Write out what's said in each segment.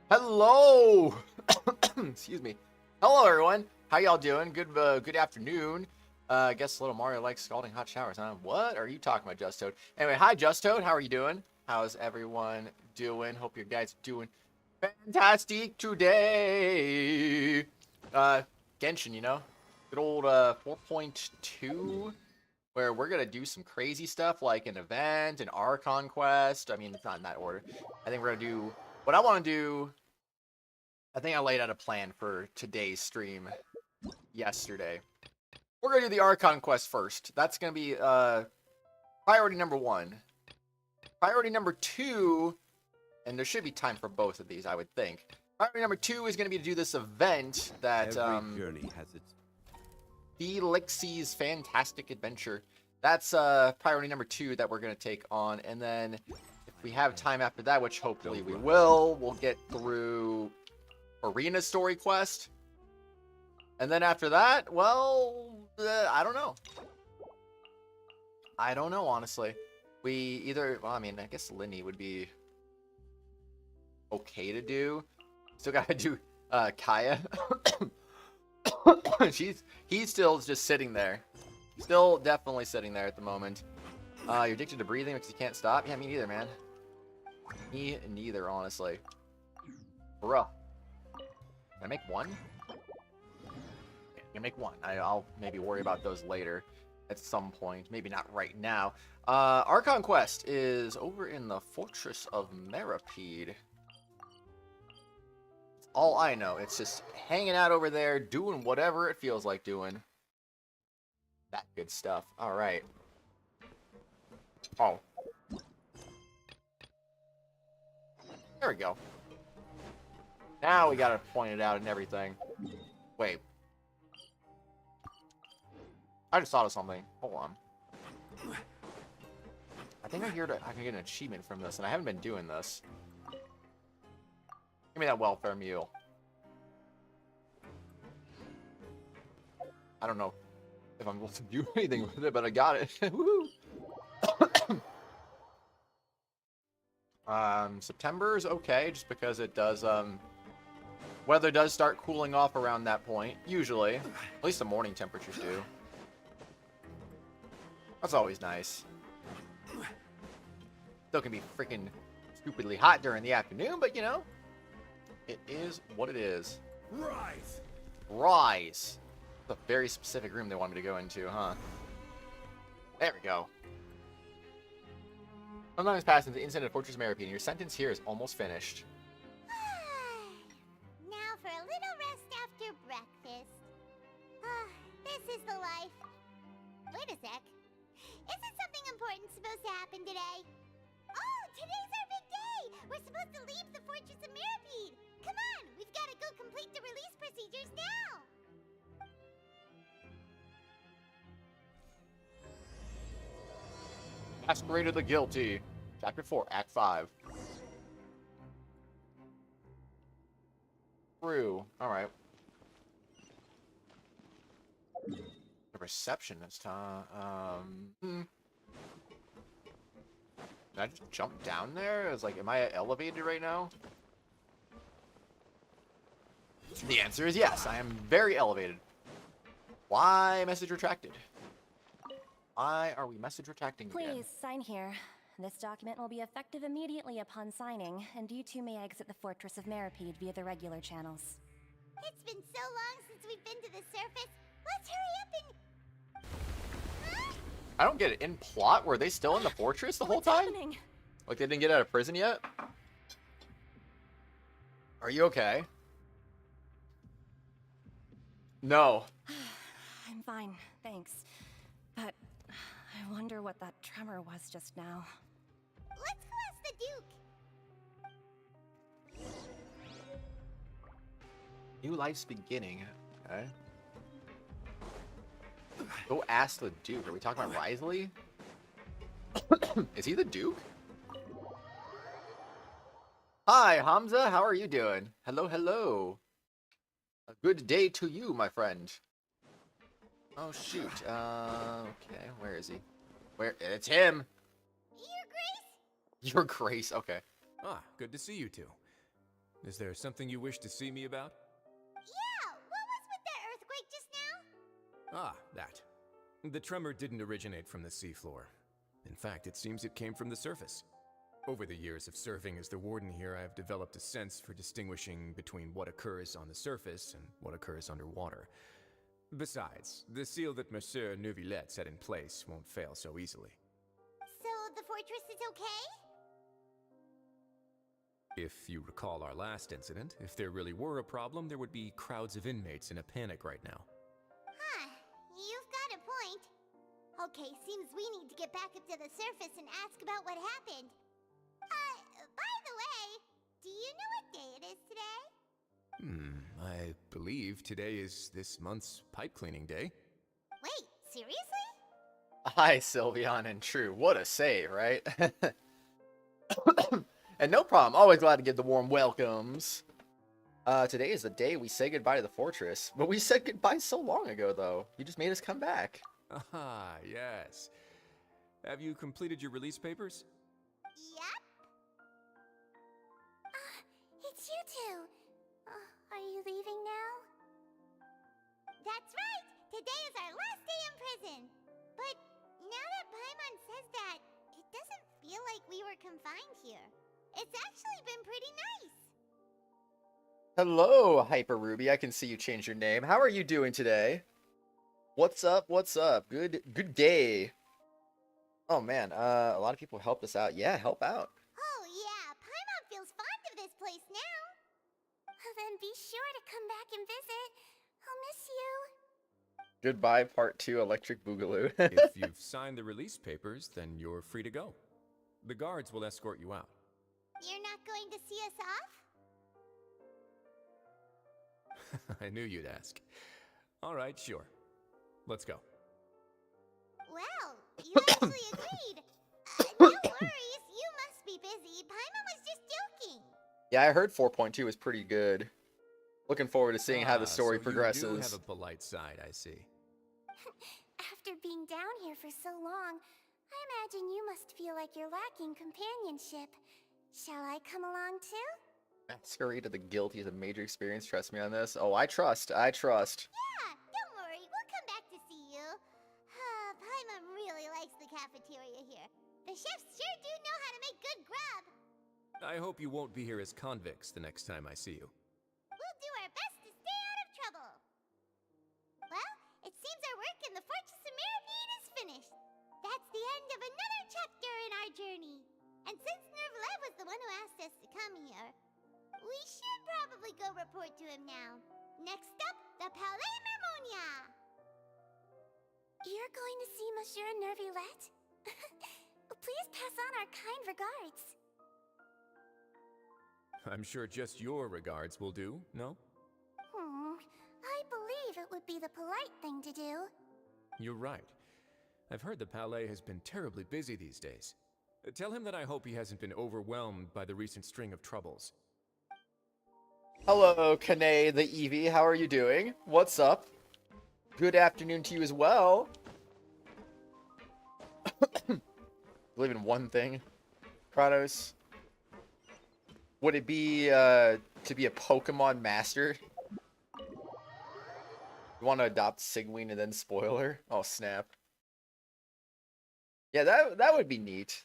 Hello. Excuse me. Hello, everyone. How y'all doing? Good afternoon. I guess little Mario likes scalding hot showers, huh? What are you talking about, Just Toad? Anyway, hi, Just Toad. How are you doing? How's everyone doing? Hope you guys are doing fantastic today. Genshin, you know, good old 4.2, where we're gonna do some crazy stuff like an event, an Archon quest. I mean, it's not in that order. I think we're gonna do what I want to do. I think I laid out a plan for today's stream yesterday. We're going to do the Archon quest first. That's going to be priority number 1. Priority number 2, and there should be time for both of these, I would think. Priority number 2 is going to be to do this event that Every journey has its Thelxie's Fantastic Adventure. That's priority number 2 that we're going to take on, and then if we have time after that, which hopefully we will, we'll get through Furina story quest. And then after that, well, I don't know. I don't know, honestly. We either, well, I mean, I guess Linny would be okay to do. Still gotta do Kaya. He's still just sitting there. Still definitely sitting there at the moment. You're addicted to breathing because you can't stop? Yeah, me neither, man. Me neither, honestly. Bruh. Can I make one? Okay, I can make one. I'll maybe worry about those later at some point. Maybe not right now. Archon Quest is over in the Fortress of Meripede. That's all I know. It's just hanging out over there, doing whatever it feels like doing. That good stuff. Alright. Oh. There we go. Now we gotta point it out and everything. Wait. I just thought of something. Hold on. I think I can get an achievement from this, and I haven't been doing this. Give me that welfare meal. I don't know if I'm able to do anything with it, but I got it. Woohoo! September is okay, just because it does, weather does start cooling off around that point, usually. At least the morning temperatures do. That's always nice. Still can be freaking stupidly hot during the afternoon, but you know, it is what it is. rise. Rise. It's a very specific room they want me to go into, huh? There we go. Sometime has passed since the incident at Fortress of Meripede, and your sentence here is almost finished. Now for a little rest after breakfast. This is the life. Wait a sec. Isn't something important supposed to happen today? Oh, today's our big day! We're supposed to leave the Fortress of Meripede! Come on, we've got to go complete the release procedures now! Masquerade of the Guilty. Chapter 4, Act 5. True. Alright. The receptionist, huh? Did I just jump down there? It's like, am I elevated right now? The answer is yes, I am very elevated. Why message retracted? Why are we message retracting again? Please, sign here. This document will be effective immediately upon signing, and you two may exit the Fortress of Meripede via the regular channels. It's been so long since we've been to the surface. Let's hurry up and... Huh? I don't get it. In plot, were they still in the fortress the whole time? Happening? Like they didn't get out of prison yet? Are you okay? No. I'm fine, thanks. But I wonder what that tremor was just now. Let's go ask the Duke. New life's beginning. Okay. Go ask the Duke. Are we talking about Risley? Is he the Duke? Hi, Hamza. How are you doing? Hello, hello. A good day to you, my friend. Oh, shoot. Okay. Where is he? Where? It's him. Your Grace? Your Grace. Okay. Ah, good to see you two. Is there something you wish to see me about? Yeah, what was with that earthquake just now? Ah, that. The tremor didn't originate from the seafloor. In fact, it seems it came from the surface. Over the years of serving as the warden here, I have developed a sense for distinguishing between what occurs on the surface and what occurs underwater. Besides, the seal that Monsieur Neuvillette set in place won't fail so easily. So the fortress is okay? If you recall our last incident, if there really were a problem, there would be crowds of inmates in a panic right now. Huh, you've got a point. Okay, seems we need to get back up to the surface and ask about what happened. By the way, do you know what day it is today? I believe today is this month's pipe cleaning day. Wait, seriously? Hi, Sylveon and True. What a save, right? And no problem. Always glad to give the warm welcomes. Today is the day we say goodbye to the fortress. But we said goodbye so long ago, though. You just made us come back. Ah, yes. Have you completed your release papers? Yep. It's you two. Are you leaving now? That's right. Today is our last day in prison. But now that Paimon says that, it doesn't feel like we were confined here. It's actually been pretty nice. Hello, Hyper Ruby. I can see you change your name. How are you doing today? What's up? What's up? Good day. Oh man, a lot of people helped us out. Yeah, help out. Oh yeah, Paimon feels fond of this place now. Then be sure to come back and visit. I'll miss you. Goodbye, part 2, Electric Boogaloo. If you've signed the release papers, then you're free to go. The guards will escort you out. You're not going to see us off? I knew you'd ask. All right, sure. Let's go. Well, you actually agreed. No worries, you must be busy. Paimon was just joking. Yeah, I heard 4.2 was pretty good. Looking forward to seeing how the story so progresses. You do have a polite side, I see. After being down here for so long, I imagine you must feel like you're lacking companionship. Shall I come along too? Masquerade of the Guilty is a major experience. Trust me on this. Oh, I trust. I trust. Yeah, don't worry. We'll come back to see you. Paimon really likes the cafeteria here. The chefs sure do know how to make good grub. I hope you won't be here as convicts the next time I see you. We'll do our best to stay out of trouble. Well, it seems our work in the Fortress of Meripede is finished. That's the end of another chapter in our journey. And since Neuvillette was the one who asked us to come here, we should probably go report to him now. Next up, the Palais Mermonia. You're going to see Monsieur Neuvillette? Please pass on our kind regards. I'm sure just your regards will do, no? I believe it would be the polite thing to do. You're right. I've heard the Palais has been terribly busy these days. Tell him that I hope he hasn't been overwhelmed by the recent string of troubles. Hello, Kane the Eevee. How are you doing? What's up? Good afternoon to you as well. Believe in one thing, Kratos. Would it be to be a Pokemon master? You want to adopt Sigween and then spoiler? Oh snap! Yeah, that would be neat.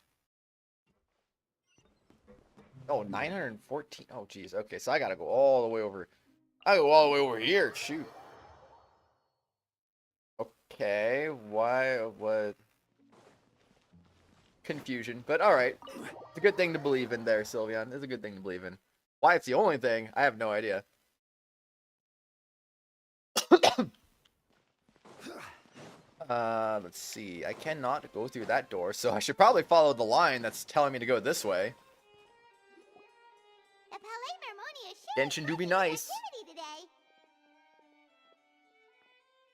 Oh, 914. Oh geez. Okay, so I gotta go all the way over. I go all the way over here. Shoot. Okay, why? What? Confusion, but all right. It's a good thing to believe in there, Sylveon. It's a good thing to believe in. Why it's the only thing, I have no idea. Let's see. I cannot go through that door, so I should probably follow the line that's telling me to go this way. The Palais Mermonia sure Genshin do be nice. activity today.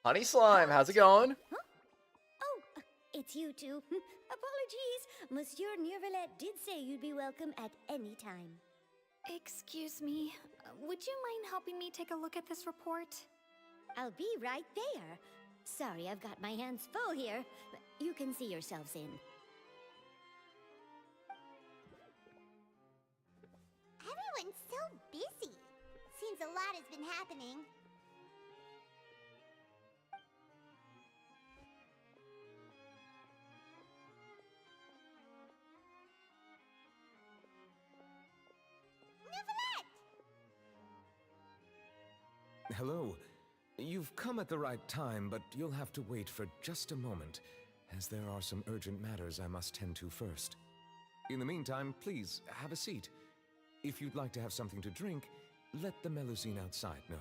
Honey Slime, how's it going? Oh, it's you two. Apologies. Monsieur Neuvillette did say you'd be welcome at any time. Excuse me, would you mind helping me take a look at this report? I'll be right there. Sorry, I've got my hands full here. You can see yourselves in. Everyone's so busy. lot has been happening. Hello. You've come at the right time, but you'll have to wait for just a moment, as there are some urgent matters I must tend to first. In the meantime, please, have a seat. If you'd like to have something to drink, let the Melusine outside know.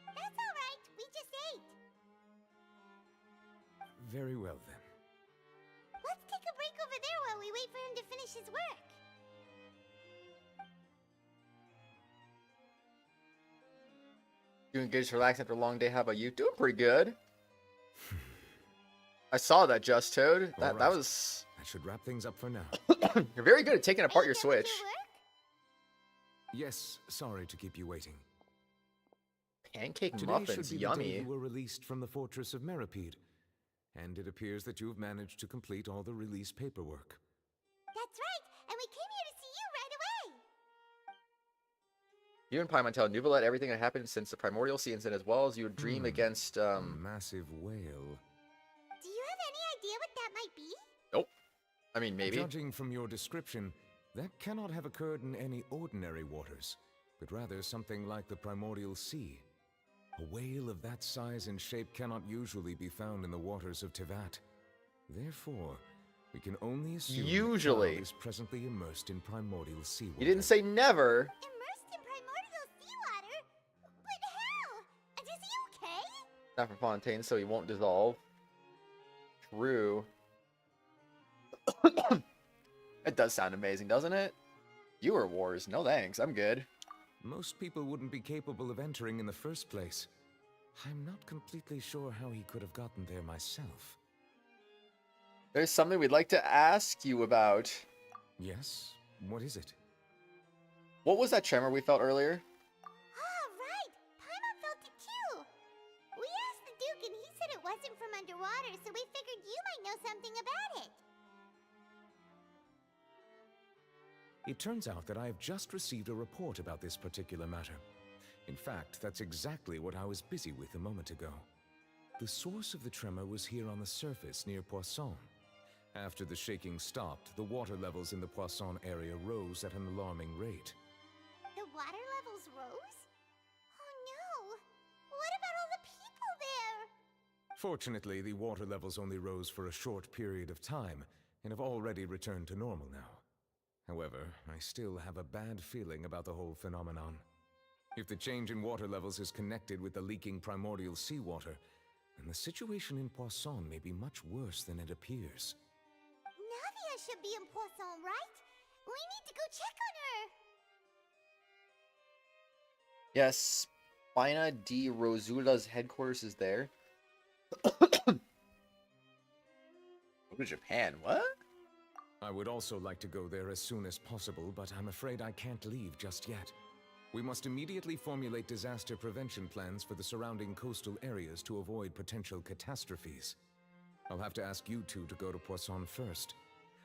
That's all right. We just ate. Very well, then. Let's take a break over there while we wait for him to finish his work. Doing good, just relax after a long day. How about you? Doing pretty good. I saw that, Just Toad. That Alright. was. That should wrap things up for now. You're very good at taking apart Are your you done with Switch. work? Yes, sorry to keep you waiting. Pancake Today muffins, should be the day yummy. you were released from the fortress of Meripede, and it appears that you've managed to complete all the release paperwork. That's right, and we came here to see you right away. You and Paimon tell Nuvalet everything that happened since the Primordial Sea incident, as well as your dream against. A massive whale. Do you have any idea what that might be? Nope. I mean, maybe. Judging from your description, that cannot have occurred in any ordinary waters, but rather something like the Primordial Sea. A whale of that size and shape cannot usually be found in the waters of Tevat. Therefore, we can only assume Usually. the child is presently immersed in primordial seawater. You didn't say never. Immersed in primordial seawater? But how? And is he okay? Not for Fontaine, so he won't dissolve. True. It does sound amazing, doesn't it? Viewer wars. No thanks. I'm good. Most people wouldn't be capable of entering in the first place. I'm not completely sure how he could have gotten there myself. There's something we'd like to ask you about. Yes? What is it? What was that tremor we felt earlier? Ah, right. Paimon felt it too. We asked the Duke and he said it wasn't from underwater, so we figured you might know something about it. It turns out that I have just received a report about this particular matter. In fact, that's exactly what I was busy with a moment ago. The source of the tremor was here on the surface near Poisson. After the shaking stopped, the water levels in the Poisson area rose at an alarming rate. The water levels rose? Oh no! What about all the people there? Fortunately, the water levels only rose for a short period of time and have already returned to normal now. However, I still have a bad feeling about the whole phenomenon. If the change in water levels is connected with the leaking primordial seawater, then the situation in Poisson may be much worse than it appears. Navia should be in Poisson, right? We need to go check on her! Yes, Spina di Rosula's headquarters is there. Go to Japan, what? I would also like to go there as soon as possible, but I'm afraid I can't leave just yet. We must immediately formulate disaster prevention plans for the surrounding coastal areas to avoid potential catastrophes. I'll have to ask you two to go to Poisson first.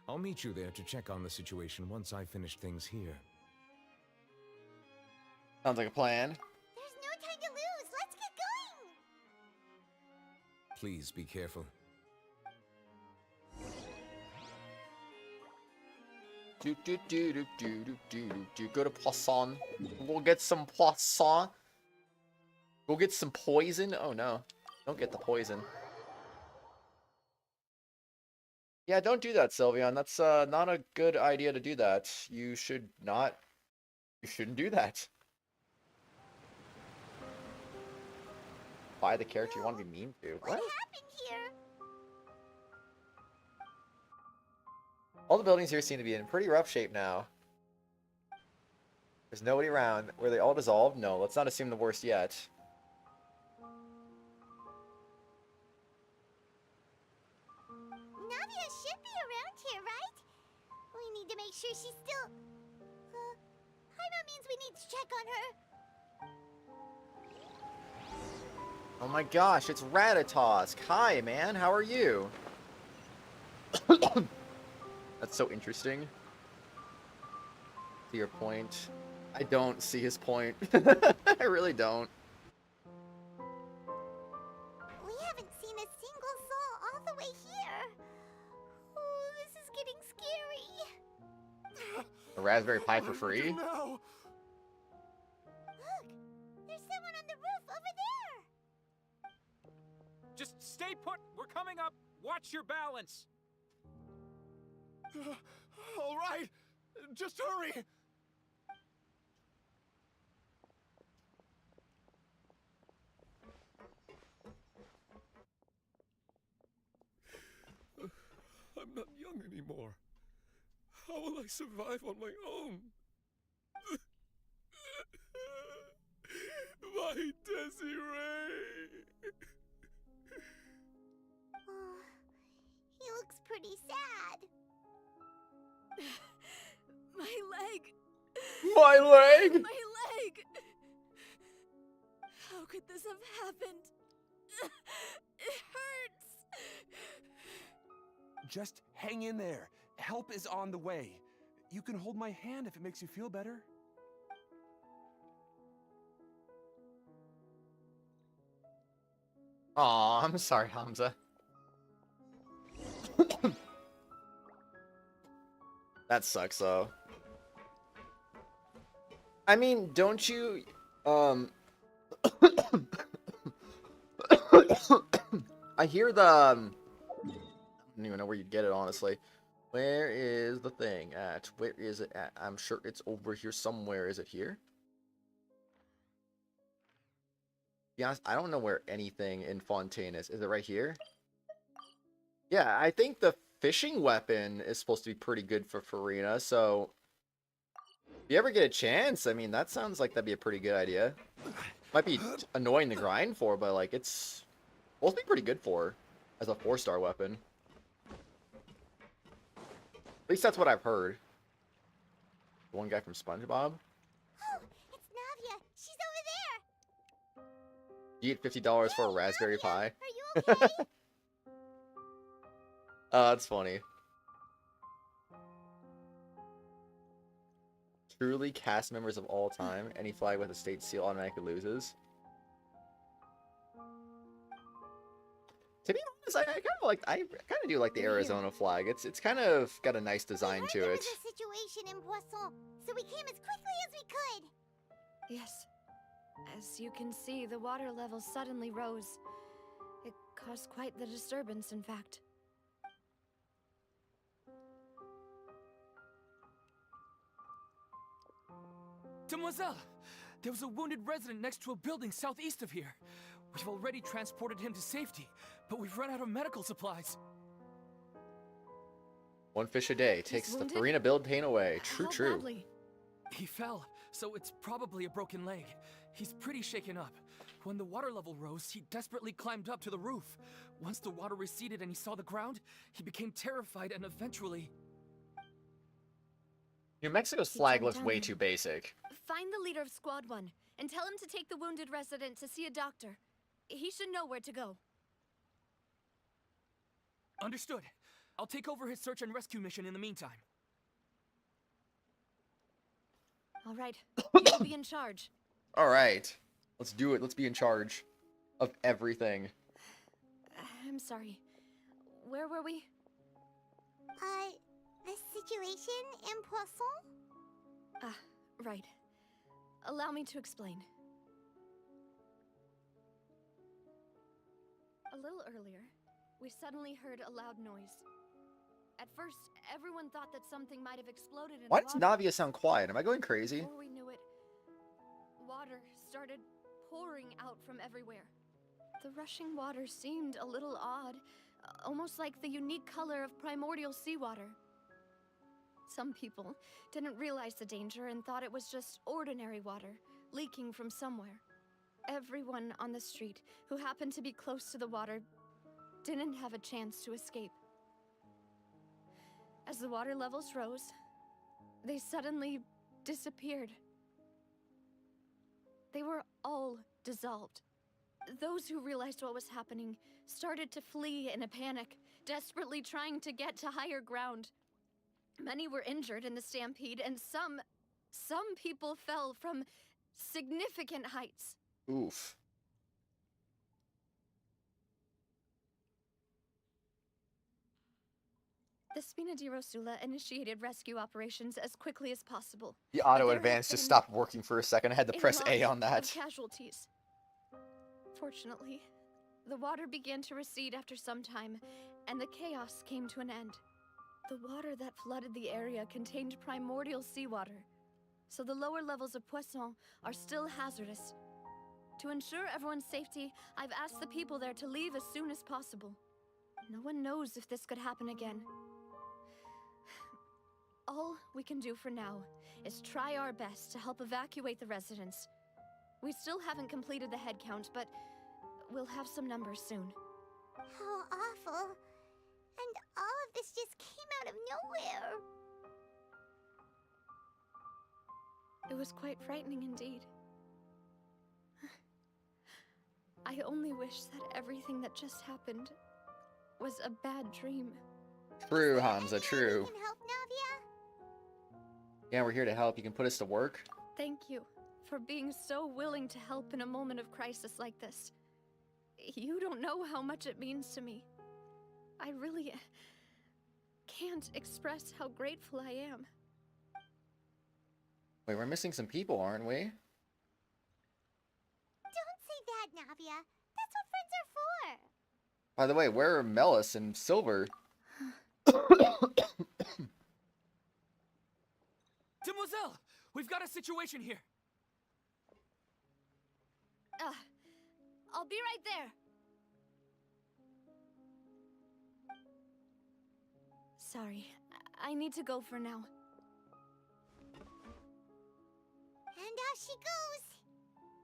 I'll meet you there to check on the situation once I've finished things here. Sounds like a plan. There's no time to lose! Let's get going! Please be careful. Go to Poisson. We'll get some poisson. Go get some poison. Oh no. Don't get the poison. Yeah, don't do that, Sylveon. That's not a good idea to do that. You should not. You shouldn't do that. Buy the character you want to be mean to. What happened here? All the buildings here seem to be in pretty rough shape now. There's nobody around. Were they all dissolved? No, let's not assume the worst yet. Navia should be around here, right? We need to make sure she's still... Paimon means we need to check on her. Oh my gosh, it's Ratatosk. Hi, man. How are you? That's so interesting. To your point. I don't see his point. I really don't. We haven't seen a single soul all the way here. Oh, this is getting scary. A Raspberry Pi for free? No. Look, there's someone on the roof over there. Just stay put. We're coming up. Watch your balance. All right. Just hurry. I'm not young anymore. How will I survive on my own? My Desiree! Oh, he looks pretty sad. My leg! My leg! My leg! How could this have happened? It hurts! Just hang in there. Help is on the way. You can hold my hand if it makes you feel better. Aw, I'm sorry, Hamza. That sucks, though. I mean, don't you, I hear the, I don't even know where you'd get it, honestly. Where is the thing at? Where is it at? I'm sure it's over here somewhere. Is it here? To be honest, I don't know where anything in Fontaine is. Is it right here? Yeah, I think the fishing weapon is supposed to be pretty good for Furina, so if you ever get a chance, I mean, that sounds like that'd be a pretty good idea. Might be annoying to grind for, but, like, it's supposed to be pretty good for her as a 4-star weapon. At least that's what I've heard. The one guy from SpongeBob. Oh, it's Navia. She's over there. You get $50 for a Raspberry Pi. Are you okay? Oh, that's funny. Truly cast members of all time. Any flag with a state seal automatically loses. To be honest, I kind of do like the Arizona flag. It's kind of got a nice design We to heard there it. was a situation in Poisson, so we came as quickly as we could. Yes. As you can see, the water level suddenly rose. It caused quite the disturbance, in fact. Demoiselle, there was a wounded resident next to a building southeast of here. We've already transported him to safety, but we've run out of medical supplies. One fish a day takes the wounded? Furina build pain away. True, How true. badly? He fell, so it's probably a broken leg. He's pretty shaken up. When the water level rose, he desperately climbed up to the roof. Once the water receded and he saw the ground, he became terrified and eventually... New Mexico's He flag turned looks down way there. too basic. Find the leader of Squad 1 and tell him to take the wounded resident to see a doctor. He should know where to go. Understood. I'll take over his search and rescue mission in the meantime. All right, you'll be in charge. All right, let's do it. Let's be in charge of everything. I'm sorry. Where were we? The situation in Poisson? Ah, right. Allow me to explain. A little earlier, we suddenly heard a loud noise. At first, everyone thought that something might have exploded in Why the does water. Navia sound quiet? Am I going crazy? Before we knew it, water started pouring out from everywhere. The rushing water seemed a little odd, almost like the unique color of primordial seawater. Some people didn't realize the danger and thought it was just ordinary water leaking from somewhere. Everyone on the street who happened to be close to the water didn't have a chance to escape. As the water levels rose, they suddenly disappeared. They were all dissolved. Those who realized what was happening started to flee in a panic, desperately trying to get to higher ground. Many were injured in the stampede, and some Some people fell from significant heights. Oof. The Spina di Rosula initiated rescue operations as quickly as possible. The but auto there advance have just been stopped working for a second. I had to press A lot on that. of casualties. Fortunately, the water began to recede after some time, and the chaos came to an end. The water that flooded the area contained primordial seawater, so the lower levels of Poisson are still hazardous. To ensure everyone's safety, I've asked the people there to leave as soon as possible. No one knows if this could happen again. All we can do for now is try our best to help evacuate the residents. We still haven't completed the head count, but we'll have some numbers soon. How awful. And all of this just came out of nowhere. It was quite frightening indeed. I only wish that everything that just happened was a bad dream. True, Hamza, true. We can help, Navia? Yeah, we're here to help. You can put us to work. Thank you for being so willing to help in a moment of crisis like this. You don't know how much it means to me. I really can't express how grateful I am. Wait, we're missing some people, aren't we? Don't say that, Navia. That's what friends are for. By the way, where are Melis and Silver? Demoiselle, we've got a situation here. I'll be right there. Sorry, I need to go for now. And off she goes.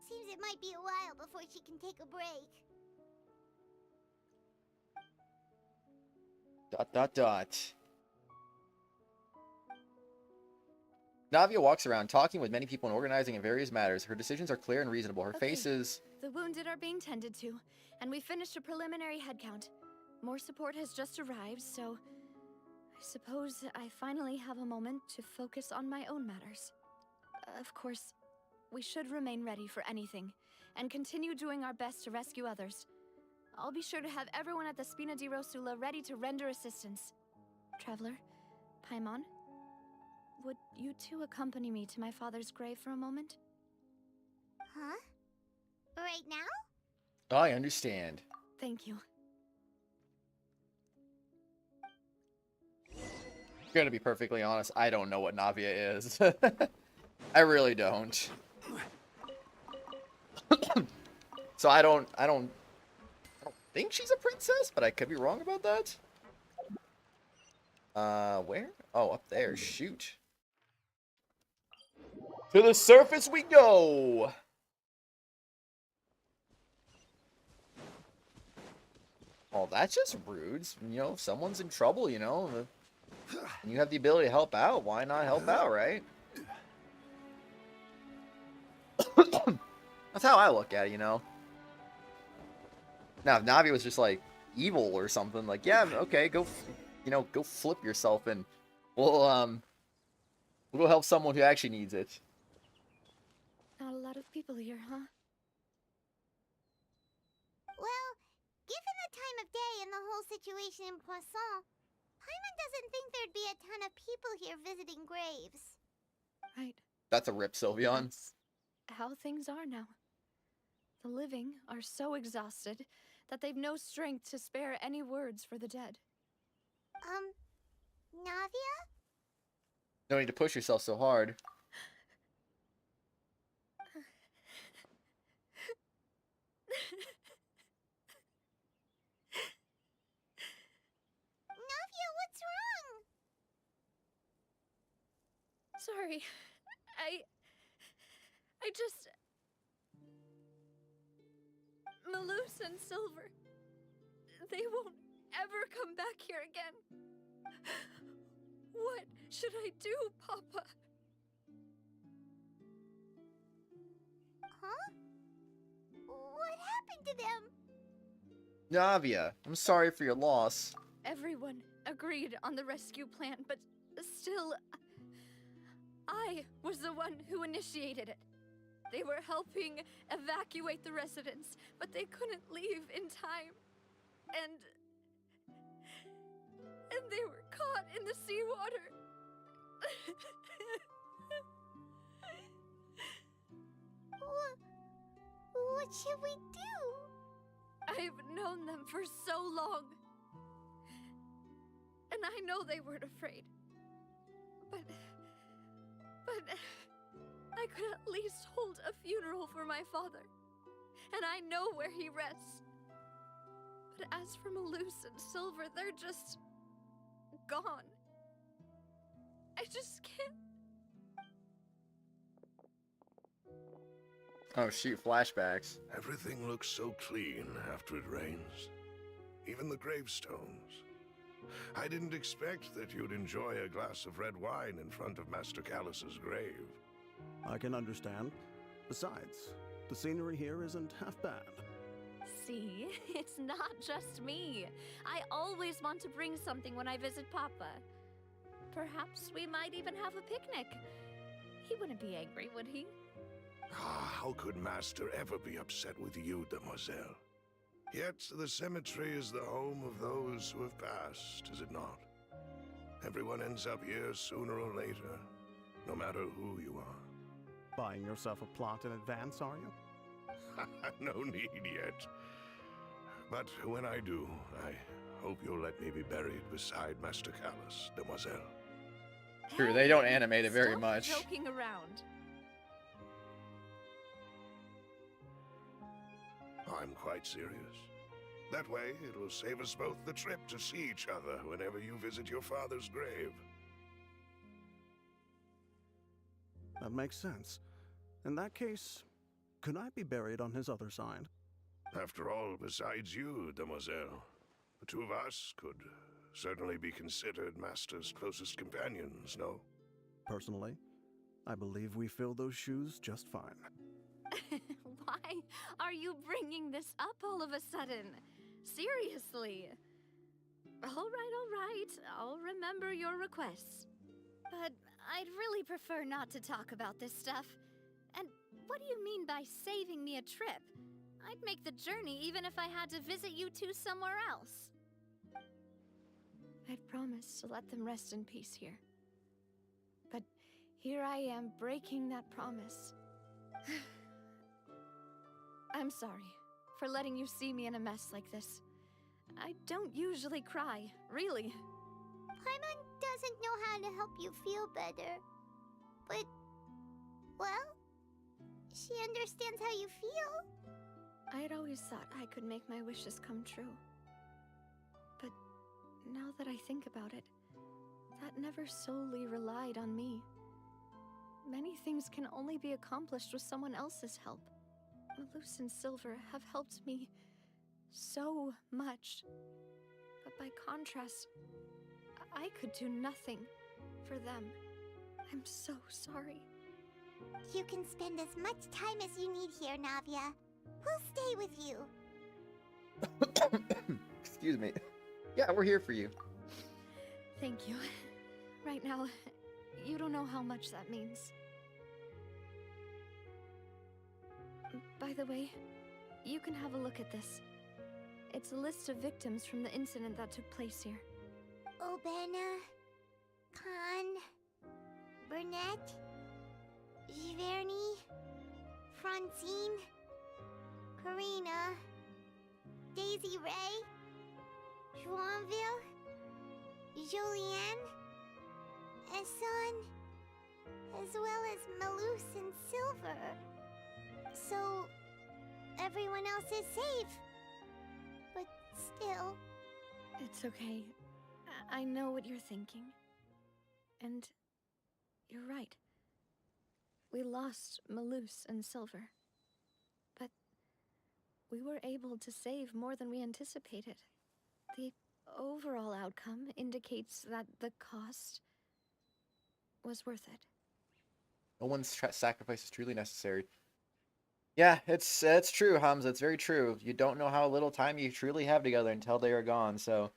Seems it might be a while before she can take a break. Dot, dot, dot. Navia walks around, talking with many people and organizing in various matters. Her decisions are clear and reasonable. Her face is... The wounded are being tended to, and we finished a preliminary head count. More support has just arrived, so... I suppose I finally have a moment to focus on my own matters. Of course, we should remain ready for anything, and continue doing our best to rescue others. I'll be sure to have everyone at the Spina di Rosula ready to render assistance. Traveler, Paimon, would you two accompany me to my father's grave for a moment? Huh? Right now? I understand. Thank you. Gonna be perfectly honest, I don't know what Navia is. I really don't. So I don't think she's a princess, but I could be wrong about that. Where? Oh, up there. Shoot. To the surface we go. Oh, that's just rude. You know, if someone's in trouble, you know, and you have the ability to help out, why not help out, right? That's how I look at it, you know. Now, if Navi was just, like, evil or something, like, yeah, okay, go, you know, go flip yourself and we'll go help someone who actually needs it. Not a lot of people here, huh? Well, given the time of day and the whole situation in Poisson, Paimon doesn't think there'd be a ton of people here visiting graves. Right. That's a rip, Sylveon. That's how things are now. The living are so exhausted that they've no strength to spare any words for the dead. Navia? No need to push yourself so hard. Navia, what's wrong? Sorry. I just... Malus and Silver. They won't ever come back here again. What should I do, Papa? Huh? What happened to them? Navia, I'm sorry for your loss. Everyone agreed on the rescue plan, but still... I was the one who initiated it. They were helping evacuate the residents, but they couldn't leave in time. And they were caught in the seawater. What should we do? I've known them for so long. And I know they weren't afraid. But I could at least hold a funeral for my father. And I know where he rests. But as for Malus and Silver, they're just gone. I just can't. Oh shoot, flashbacks. Everything looks so clean after it rains. Even the gravestones. I didn't expect that you'd enjoy a glass of red wine in front of Master Callus's grave. I can understand. Besides, the scenery here isn't half bad. See, it's not just me. I always want to bring something when I visit Papa. Perhaps we might even have a picnic. He wouldn't be angry, would he? How could Master ever be upset with you, Demoiselle? Yet the cemetery is the home of those who have passed, is it not? Everyone ends up here sooner or later, no matter who you are. Buying yourself a plot in advance, are you? No need yet. But when I do, I hope you'll let me be buried beside Master Callus, Demoiselle. True, they don't animate it very Stop much. Joking around. I'm quite serious. That way, it'll save us both the trip to see each other whenever you visit your father's grave. That makes sense. In that case, could I be buried on his other side? After all, besides you, Demoiselle, the two of us could certainly be considered Master's closest companions, no? Personally, I believe we fill those shoes just fine. Why are you bringing this up all of a sudden? Seriously. All right. I'll remember your requests. But I'd really prefer not to talk about this stuff. And what do you mean by saving me a trip? I'd make the journey even if I had to visit you two somewhere else. I'd promised to let them rest in peace here. But here I am breaking that promise. I'm sorry for letting you see me in a mess like this. I don't usually cry, really. Paimon doesn't know how to help you feel better. But, well, she understands how you feel. I had always thought I could make my wishes come true. But now that I think about it, that never solely relied on me. Many things can only be accomplished with someone else's help. Malus and Silver have helped me so much. But by contrast, I could do nothing for them. I'm so sorry. You can spend as much time as you need here, Navia. We'll stay with you. Excuse me. Yeah, we're here for you. Thank you. Right now, you don't know how much that means. By the way, you can have a look at this. It's a list of victims from the incident that took place here. Obena, Khan, Burnett, Giverny, Francine, Karina, Daisy Ray, Joinville, Julianne, Esson, as well as Malus and Silver. So, everyone else is safe. But still... It's okay. I know what you're thinking. And you're right. We lost Malus and Silver. But we were able to save more than we anticipated. The overall outcome indicates that the cost was worth it. No one's sacrifice is truly necessary. Yeah, it's true, Hamza. It's very true. You don't know how little time you truly have together until they are gone, so...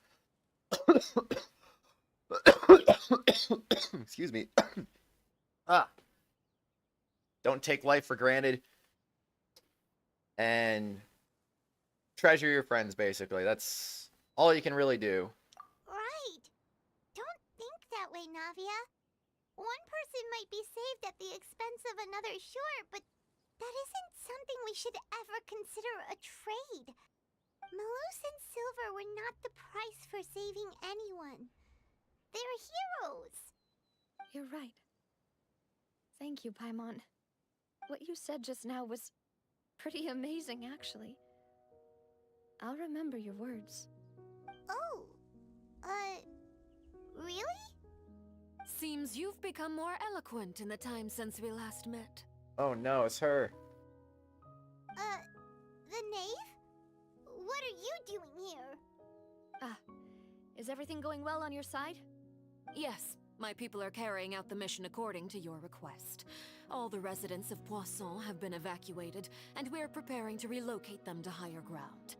Excuse me. Don't take life for granted. And treasure your friends, basically. That's all you can really do. Right. Don't think that way, Navia. One person might be saved at the expense of another, sure, but that isn't something we should ever consider a trade. Malus and Silver were not the price for saving anyone. They're heroes. You're right. Thank you, Paimon. What you said just now was pretty amazing, actually. I'll remember your words. Oh, really? Seems you've become more eloquent in the time since we last met. Oh no, it's her. The knave? What are you doing here? Ah, is everything going well on your side? Yes, my people are carrying out the mission according to your request. All the residents of Poisson have been evacuated, and we're preparing to relocate them to higher ground.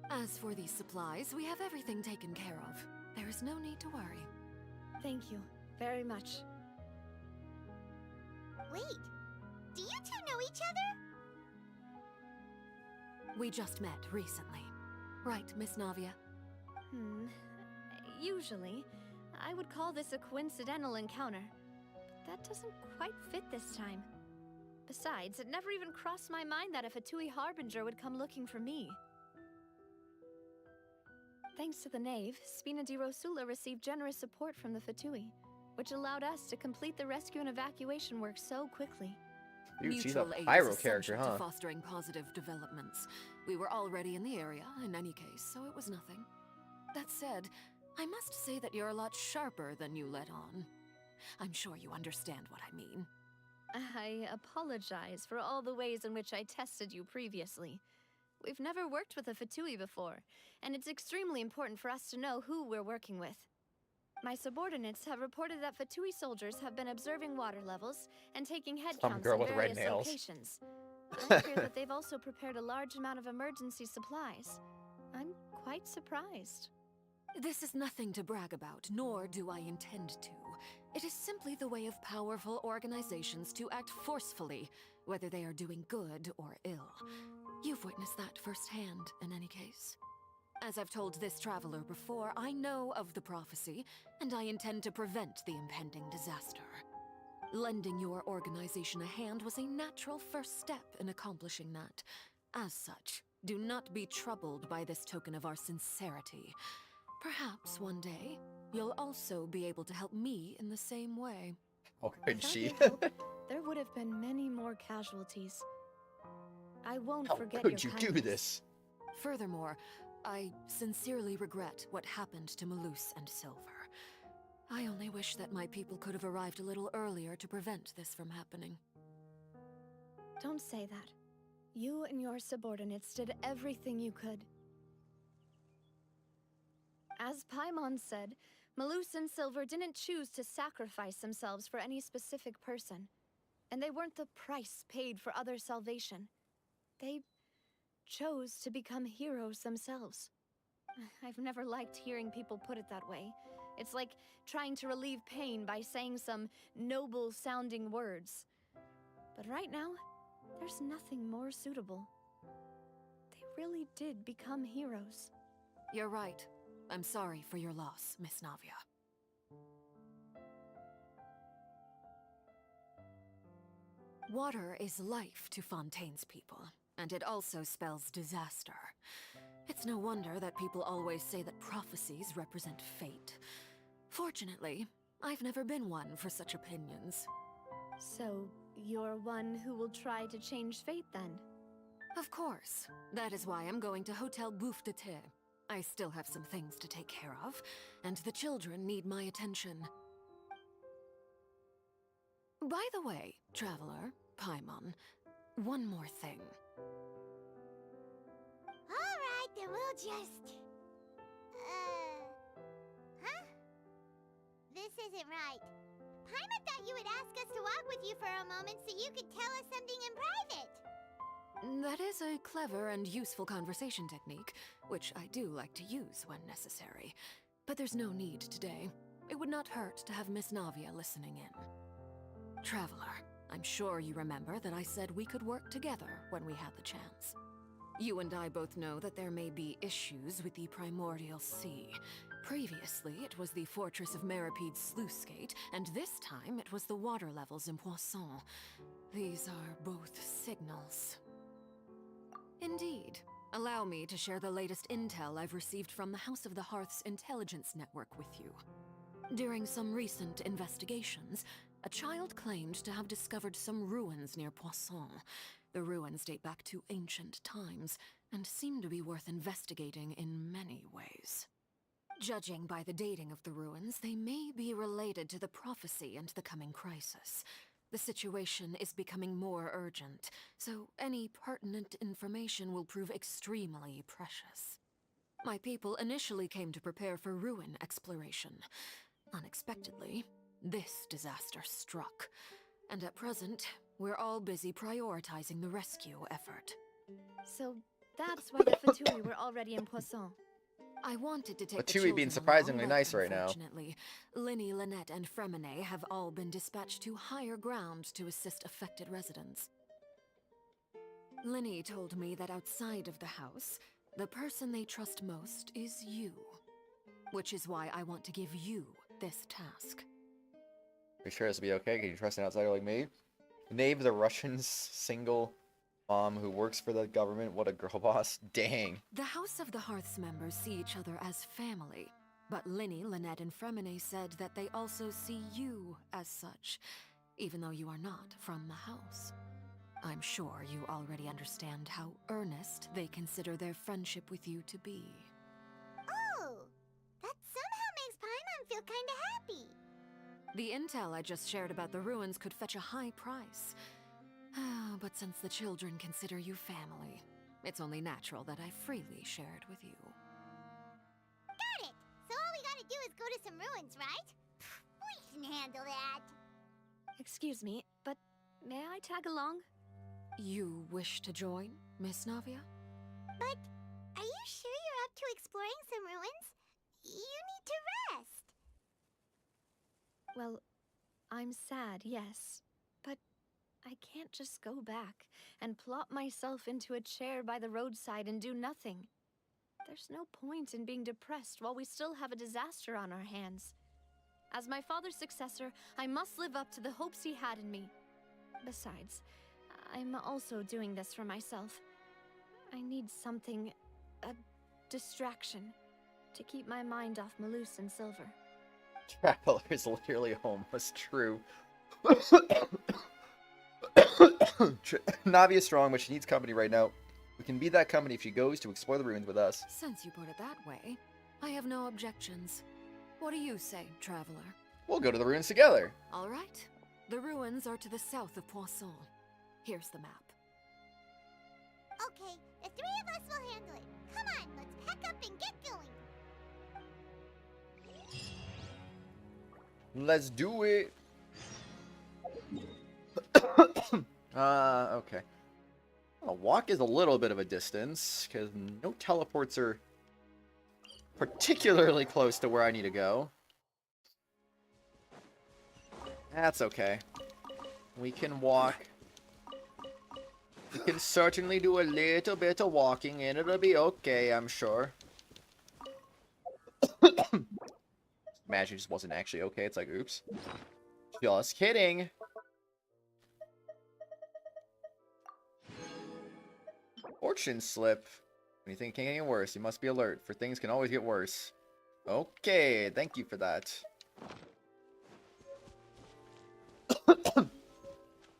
As for these supplies, we have everything taken care of. There is no need to worry. Thank you very much. Wait, do you two know each other? We just met recently. Right, Miss Navia? Usually, I would call this a coincidental encounter. But that doesn't quite fit this time. Besides, it never even crossed my mind that a Fatui Harbinger would come looking for me. Thanks to the Knave, Spina di Rosula received generous support from the Fatui, which allowed us to complete the rescue and evacuation work so quickly. Dude, she's a Mutual aid pyro is character, essential huh? to fostering positive developments. We were already in the area, in any case, so it was nothing. That said, I must say that you're a lot sharper than you let on. I'm sure you understand what I mean. I apologize for all the ways in which I tested you previously. We've never worked with a Fatui before, and it's extremely important for us to know who we're working with. My subordinates have reported that Fatui soldiers have been observing water levels and taking head Some counts girl in with red various nails. locations. I hear that they've also prepared a large amount of emergency supplies. I'm quite surprised. This is nothing to brag about, nor do I intend to. It is simply the way of powerful organizations to act forcefully, whether they are doing good or ill. You've witnessed that firsthand, in any case. As I've told this traveler before, I know of the prophecy, and I intend to prevent the impending disaster. Lending your organization a hand was a natural first step in accomplishing that. As such, do not be troubled by this token of our sincerity. Perhaps one day, you'll also be able to help me in the same way. Oh, could Without she? your help, there would have been many more casualties. I won't How forget could your you do kindness. this? Furthermore, I sincerely regret what happened to Malus and Silver. I only wish that my people could have arrived a little earlier to prevent this from happening. Don't say that. You and your subordinates did everything you could. As Paimon said, Malus and Silver didn't choose to sacrifice themselves for any specific person. And they weren't the price paid for other salvation. They chose to become heroes themselves. I've never liked hearing people put it that way. It's like trying to relieve pain by saying some noble-sounding words. But right now, there's nothing more suitable. They really did become heroes. You're right. I'm sorry for your loss, Miss Navia. Water is life to Fontaine's people, and it also spells disaster. It's no wonder that people always say that prophecies represent fate. Fortunately, I've never been one for such opinions. So, you're one who will try to change fate then? Of course. That is why I'm going to Hotel Bouffe de Thé. I still have some things to take care of, and the children need my attention. By the way, Traveler, Paimon, one more thing. Alright, then we'll just... Huh? This isn't right. Paimon thought you would ask us to walk with you for a moment so you could tell us something in private. That is a clever and useful conversation technique, which I do like to use when necessary. But there's no need today. It would not hurt to have Miss Navia listening in. Traveler, I'm sure you remember that I said we could work together when we had the chance. You and I both know that there may be issues with the Primordial Sea. Previously, it was the Fortress of Meripede's sluice gate, and this time it was the water levels in Poisson. These are both signals. Indeed. Allow me to share the latest intel I've received from the House of the Hearth's intelligence network with you. During some recent investigations, a child claimed to have discovered some ruins near Poisson. The ruins date back to ancient times, and seem to be worth investigating in many ways. Judging by the dating of the ruins, they may be related to the prophecy and the coming crisis. The situation is becoming more urgent, so any pertinent information will prove extremely precious. My people initially came to prepare for ruin exploration. Unexpectedly, this disaster struck, and at present, we're all busy prioritizing the rescue effort. So that's why the Fatui were already in Poisson. I wanted to take the Fatui children being along, surprisingly but nice right now. Unfortunately, Linny, Lynette, and Fremine have all been dispatched to higher ground to assist affected residents. Linny told me that outside of the house, the person they trust most is you. Which is why I want to give you this task. Are you sure this will be okay? Can you trust an outsider like me? Name the Russian's single mom who works for the government. What a girl boss. Dang. The House of the Hearth's members see each other as family, but Linny, Lynette, and Fremine said that they also see you as such, even though you are not from the house. I'm sure you already understand how earnest they consider their friendship with you to be. Oh, that somehow makes Paimon feel kinda happy. The intel I just shared about the ruins could fetch a high price. But since the children consider you family, it's only natural that I freely share it with you. Got it! So all we gotta do is go to some ruins, right? We can handle that. Excuse me, but may I tag along? You wish to join, Miss Navia? But are you sure you're up to exploring some ruins? You need to rest. Well, I'm sad, yes. But I can't just go back and plop myself into a chair by the roadside and do nothing. There's no point in being depressed while we still have a disaster on our hands. As my father's successor, I must live up to the hopes he had in me. Besides, I'm also doing this for myself. I need something, a distraction, to keep my mind off Malus and Silver. Traveler is literally almost true. Navia's strong, but she needs company right now. We can be that company if she goes to explore the ruins with us. Since you put it that way, I have no objections. What do you say, traveler? We'll go to the ruins together. All right. The ruins are to the south of Poisson. Here's the map. Okay, the three of us will handle it. Come on, let's pack up and get going. Let's do it. Okay. Well, walk is a little bit of a distance, because no teleports are particularly close to where I need to go. That's okay. We can walk. We can certainly do a little bit of walking, and it'll be okay, I'm sure. Imagine it just wasn't actually okay. It's like, oops. Just kidding. Fortune slip. When you think it can't get worse, you must be alert, for things can always get worse. Okay, thank you for that.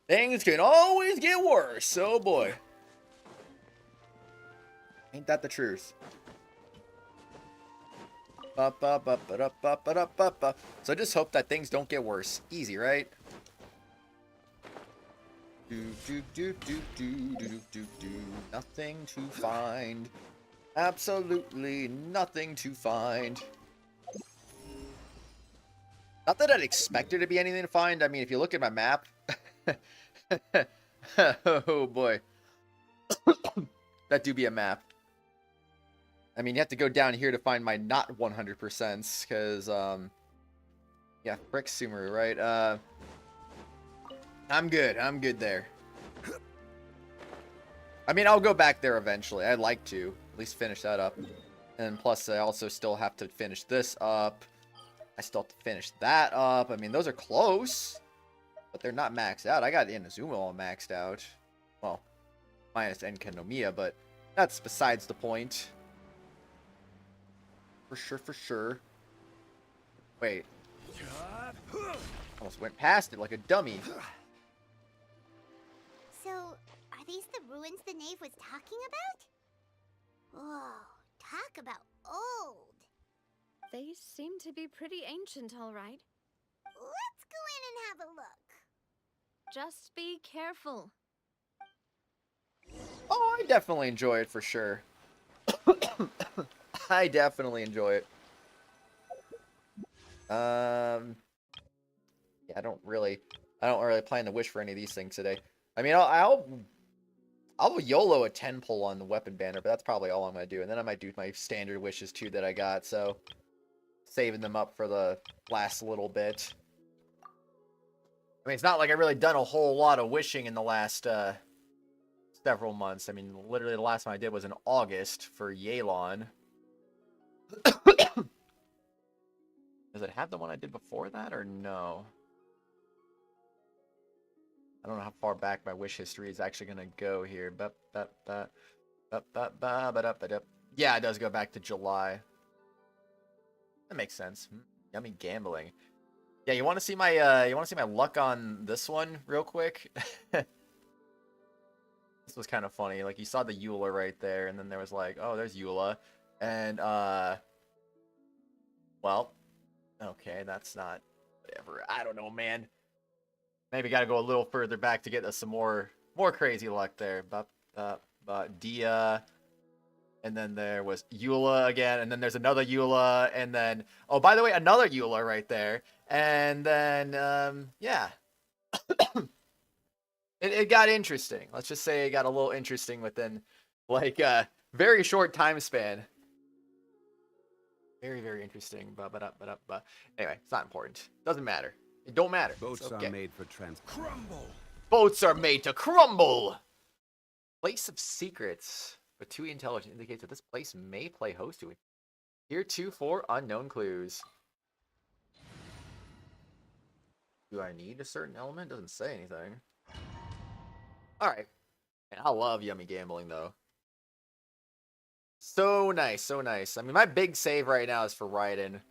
Things can always get worse. Oh boy. Ain't that the truth? So I just hope that things don't get worse. Easy, right? Nothing to find. Absolutely nothing to find. Not that I'd expect there to be anything to find. I mean, if you look at my map. Oh boy. That do be a map. I mean, you have to go down here to find my not 100%, because, yeah, Brick Sumer, right? I'm good. I'm good there. I mean, I'll go back there eventually. I'd like to at least finish that up. And plus, I also still have to finish this up. I still have to finish that up. I mean, those are close, but they're not maxed out. I got Inazuma all maxed out. Well, minus Enkanomiya, but that's besides the point. For sure, for sure. Wait. Almost went past it like a dummy. So, are these the ruins the knave was talking about? Whoa, talk about old. They seem to be pretty ancient, all right. Let's go in and have a look. Just be careful. Oh, I definitely enjoy it for sure. I definitely enjoy it. Yeah, I don't really plan to wish for any of these things today. I mean, I'll YOLO a 10 pull on the weapon banner, but that's probably all I'm gonna do. And then I might do my standard wishes too that I got. So saving them up for the last little bit. I mean, it's not like I've really done a whole lot of wishing in the last several months. I mean, literally the last one I did was in August for Yelan. Does it have the one I did before that or no? I don't know how far back my wish history is actually gonna go here. Yeah, it does go back to July. That makes sense. Yummy gambling. Yeah, you want to see my luck on this one real quick? This was kind of funny. Like, you saw the Eula right there, and then there was like, oh, there's Eula, and well, okay, that's not whatever. I don't know, man. Maybe got to go a little further back to get us some more crazy luck there. Dia, and then there was Eula again, and then there's another Eula, and then, oh, by the way, another Eula right there, and then yeah, it got interesting. Let's just say it got a little interesting within like a very short time span. Very, very interesting. Anyway, it's not important. Doesn't matter. It don't matter. Boats are made for transport. Crumble! Boats are made to crumble! Place of Secrets. But 2 intelligence indicates that this place may play host to it. Here 2-4 unknown clues. Do I need a certain element? Doesn't say anything. Alright. I love yummy gambling though. So nice, so nice. I mean, my big save right now is for Raiden.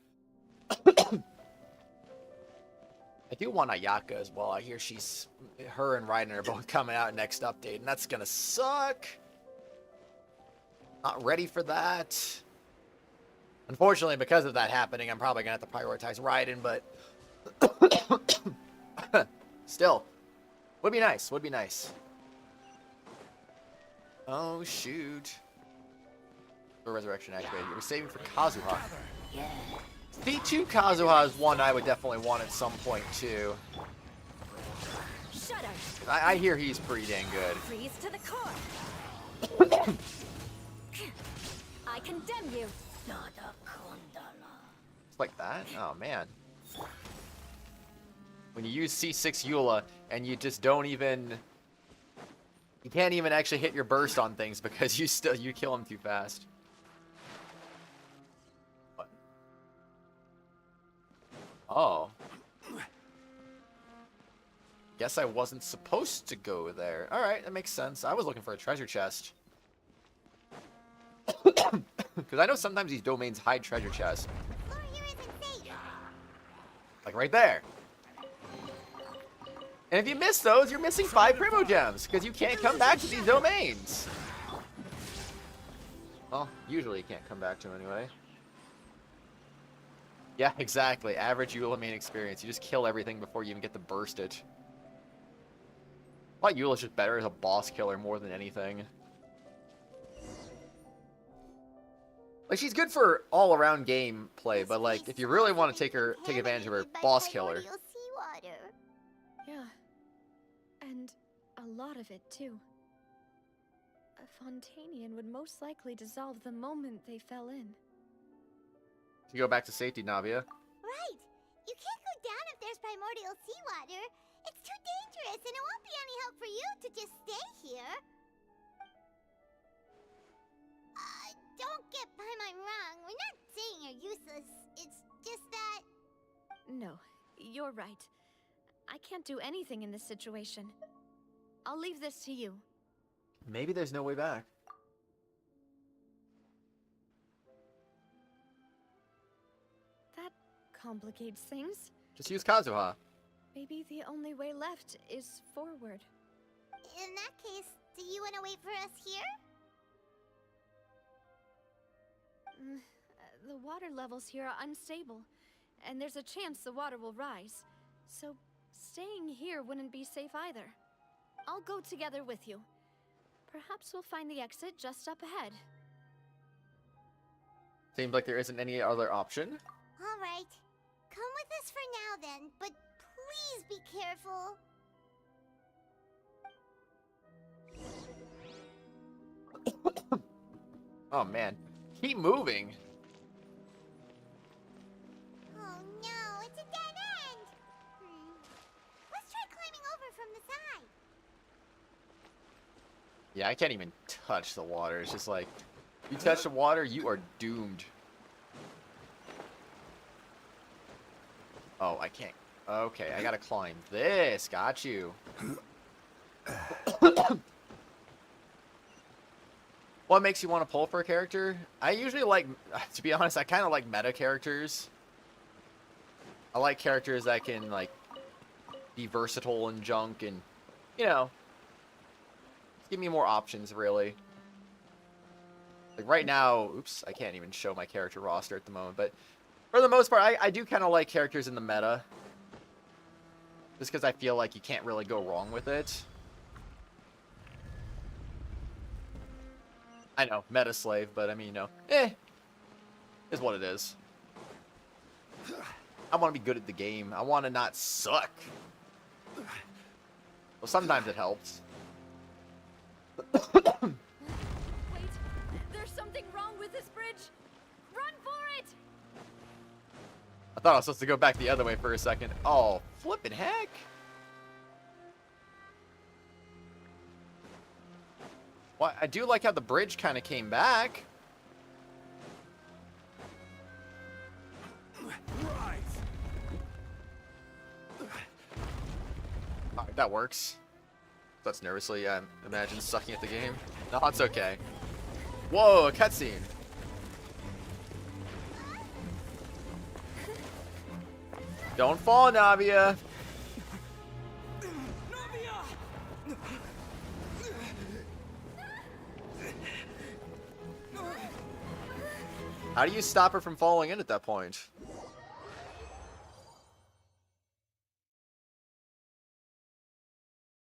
I do want Ayaka as well. I hear her and Raiden are both coming out next update, and that's gonna suck. Not ready for that. Unfortunately, because of that happening, I'm probably gonna have to prioritize Raiden, but still, would be nice. Would be nice. Oh shoot! For resurrection activated. We're saving for Kazuha. Yeah. P2 Kazuha is one I would definitely want at some point too. Shut up. I hear he's pretty dang good. Freeze to the core. I condemn you. It's like that? Oh man. When you use C6 Eula and you just don't even, you can't even actually hit your burst on things because you kill them too fast. What? Oh. Guess I wasn't supposed to go there. Alright, that makes sense. I was looking for a treasure chest. Because I know sometimes these domains hide treasure chests. Like right there. And if you miss those, you're missing 5 Primo Gems. Because you can't come back to these domains. Well, usually you can't come back to them anyway. Yeah, exactly. Average Eula main experience. You just kill everything before you even get to burst it. I thought Eula's just better as a boss killer more than anything. Like, she's good for all-around gameplay, but like, if you really want to take advantage of her, boss killer. Yeah. And a lot of it, too. A Fontanian would most likely dissolve the moment they fell in. To go back to safety, Navia. Right. You can't go down if there's primordial seawater. It's too dangerous, and it won't be any help for you to just stay here. Don't get by my wrong. We're not saying you're useless. It's just that... No, you're right. I can't do anything in this situation. I'll leave this to you. Maybe there's no way back. That complicates things. Just use Kazuha. Maybe the only way left is forward. In that case, do you want to wait for us here? The water levels here are unstable, and there's a chance the water will rise. So, staying here wouldn't be safe either. I'll go together with you. Perhaps we'll find the exit just up ahead. Seems like there isn't any other option. All right. Come with us for now then, but please be careful. Oh man. Keep moving. Oh no, it's a dead end. Let's try climbing over from the side. Yeah, I can't even touch the water. It's just like, you touch the water, you are doomed. Oh, I can't. Okay, I gotta climb this. Got you. What makes you want to pull for a character? I usually like, to be honest, I kind of like meta characters. I like characters that can, like, be versatile and junk and, you know, give me more options, really. Like, right now, oops, I can't even show my character roster at the moment, but for the most part, I do kind of like characters in the meta. Just because I feel like you can't really go wrong with it. I know, meta slave, but I mean, you know, is what it is. I want to be good at the game. I want to not suck. Well, sometimes it helps. Wait, there's something wrong with this bridge. Run for it! I thought I was supposed to go back the other way for a second. Oh, flippin' heck. Well, I do like how the bridge kind of came back. Alright, that works. That's nervously, I imagine, sucking at the game. No, it's okay. Whoa, a cutscene. Don't fall, Navia. How do you stop her from falling in at that point?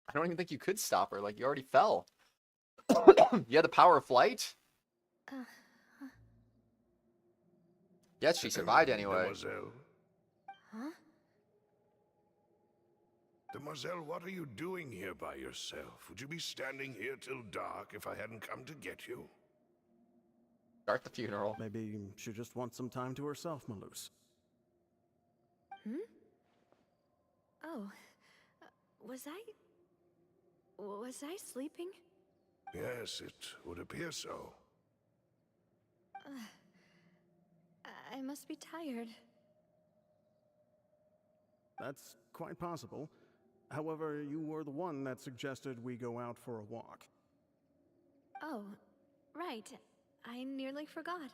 I don't even think you could stop her. Like, you already fell. You had the power of flight? Yes, she survived anyway. Demoiselle. Huh? Demoiselle, what are you doing here by yourself? Would you be standing here till dark if I hadn't come to get you? Start the funeral. Maybe she just wants some time to herself, Malus. Oh, was I sleeping? Yes, it would appear so. I must be tired. That's quite possible. However, you were the one that suggested we go out for a walk. Oh, right. I nearly forgot.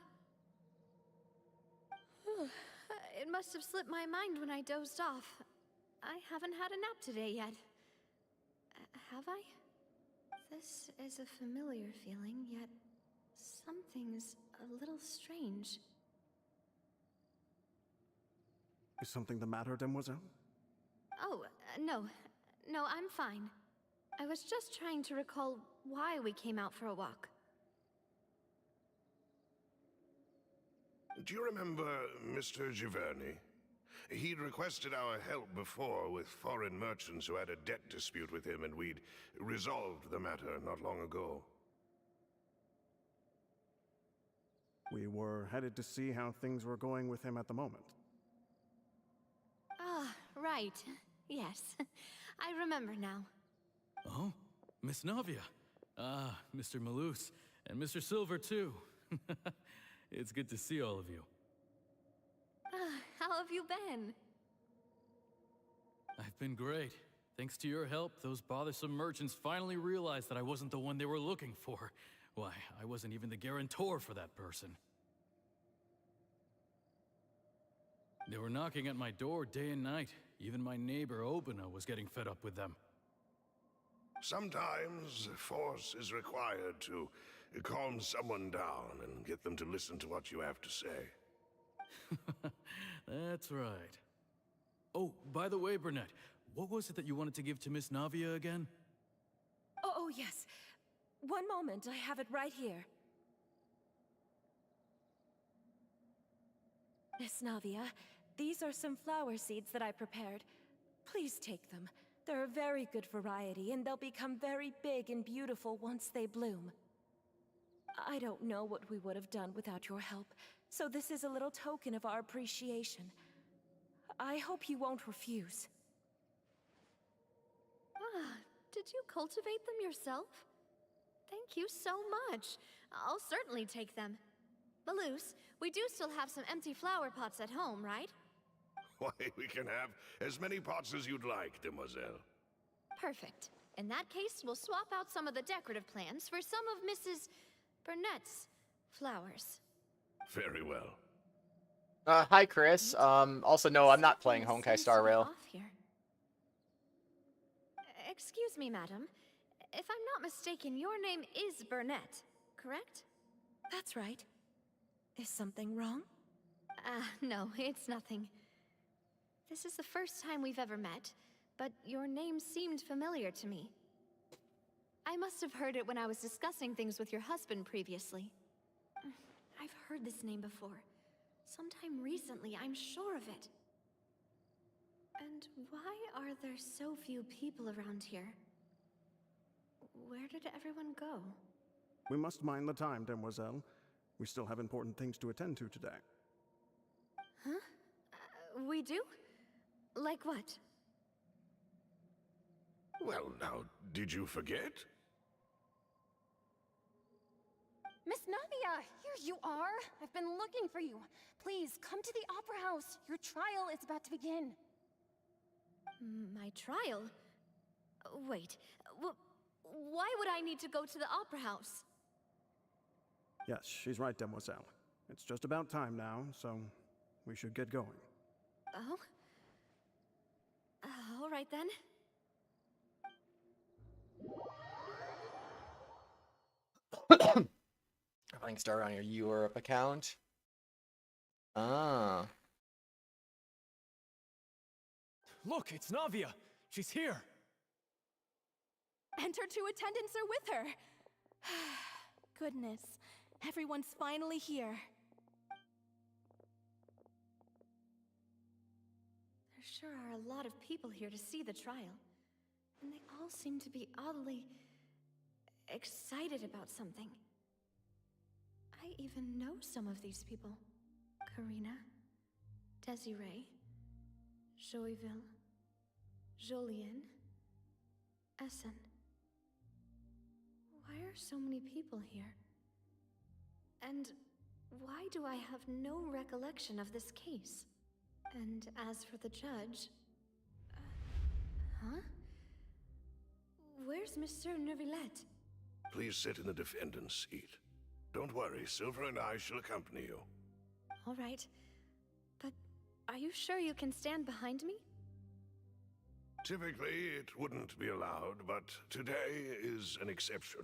It must have slipped my mind when I dozed off. I haven't had a nap today yet. Have I? This is a familiar feeling, yet something's a little strange. Is something the matter, Demoiselle? Oh, no. No, I'm fine. I was just trying to recall why we came out for a walk. Do you remember Mr. Giverny? He'd requested our help before with foreign merchants who had a debt dispute with him, and we'd resolved the matter not long ago. We were headed to see how things were going with him at the moment. Ah, right. Yes. I remember now. Oh, Miss Navia. Ah, Mr. Malus, and Mr. Silver, too. It's good to see all of you. How have you been? I've been great. Thanks to your help, those bothersome merchants finally realized that I wasn't the one they were looking for. Why, I wasn't even the guarantor for that person. They were knocking at my door day and night. Even my neighbor Obina was getting fed up with them. Sometimes force is required to calm someone down and get them to listen to what you have to say. That's right. Oh, by the way, Burnett, what was it that you wanted to give to Miss Navia again? Oh, yes. One moment, I have it right here. Miss Navia, these are some flower seeds that I prepared. Please take them. They're a very good variety, and they'll become very big and beautiful once they bloom. I don't know what we would have done without your help, so this is a little token of our appreciation. I hope you won't refuse. Ah, did you cultivate them yourself? Thank you so much. I'll certainly take them. Malus, we do still have some empty flower pots at home, right? Why, we can have as many pots as you'd like, demoiselle. Perfect. In that case, we'll swap out some of the decorative plants for some of Mrs. Burnett's flowers. Very well. Hi, Chris. Also, no, I'm not playing Honkai Star Rail. Off here. Excuse me, madam. If I'm not mistaken, your name is Burnett, correct? That's right. Is something wrong? No, it's nothing. This is the first time we've ever met, but your name seemed familiar to me. I must have heard it when I was discussing things with your husband previously. I've heard this name before. Sometime recently, I'm sure of it. And why are there so few people around here? Where did everyone go? We must mind the time, demoiselle. We still have important things to attend to today. Huh? We do? Like what? Well, now, did you forget? Miss Navia, here you are. I've been looking for you. Please, come to the Opera House. Your trial is about to begin. My trial? Wait, why would I need to go to the Opera House? Yes, she's right, demoiselle. It's just about time now, so we should get going. Oh? All right then. Playing Star on your Europe account. Ah. Look, it's Navia! She's here! And her two attendants are with her. Goodness, everyone's finally here. There sure are a lot of people here to see the trial. And they all seem to be oddly excited about something. I even know some of these people. Karina, Desiree, Joyville, Jolien, Essen. Why are so many people here? And why do I have no recollection of this case? And as for the judge... huh? Where's Monsieur Neuvillette? Please sit in the defendant's seat. Don't worry, Silver and I shall accompany you. All right. But are you sure you can stand behind me? Typically, it wouldn't be allowed, but today is an exception.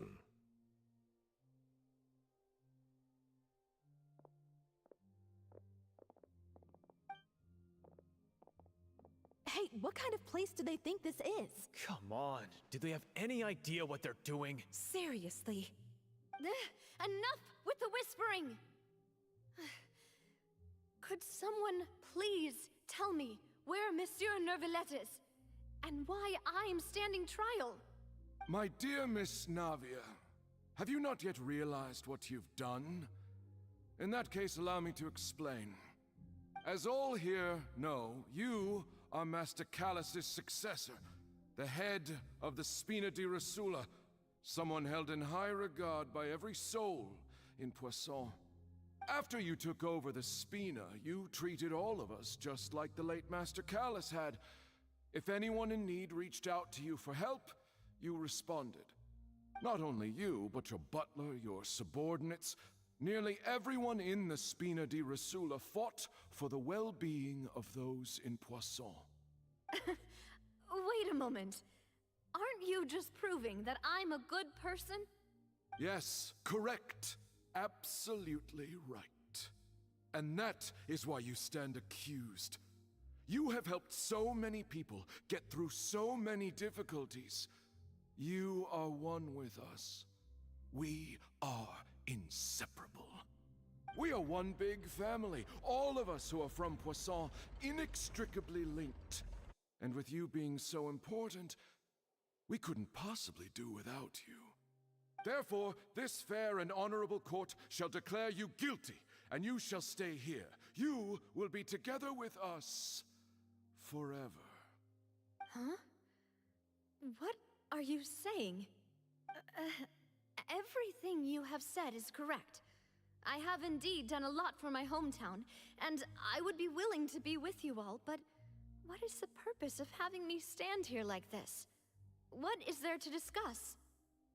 Hey, what kind of place do they think this is? Come on, do they have any idea what they're doing? Seriously. Enough with the whispering! Could someone please tell me where Monsieur Neuvillette is? And why I'm standing trial? My dear Miss Navia, have you not yet realized what you've done? In that case, allow me to explain. As all here know, you are Master Callus's successor. the head of the Spina di Rasula, someone held in high regard by every soul in Poisson. After you took over the Spina, you treated all of us just like the late Master Callus had. If anyone in need reached out to you for help, you responded. Not only you, but your butler, your subordinates, nearly everyone in the Spina di Rasula fought for the well-being of those in Poisson. Wait a moment. Aren't you just proving that I'm a good person? Yes, correct. Absolutely right. And that is why you stand accused. You have helped so many people get through so many difficulties. You are one with us. We are inseparable. We are one big family, all of us who are from Poisson, inextricably linked. And with you being so important, we couldn't possibly do without you. Therefore, this fair and honorable court shall declare you guilty, and you shall stay here. You will be together with us forever. Huh? What are you saying? Everything you have said is correct. I have indeed done a lot for my hometown, and I would be willing to be with you all, but what is the purpose of having me stand here like this? What is there to discuss?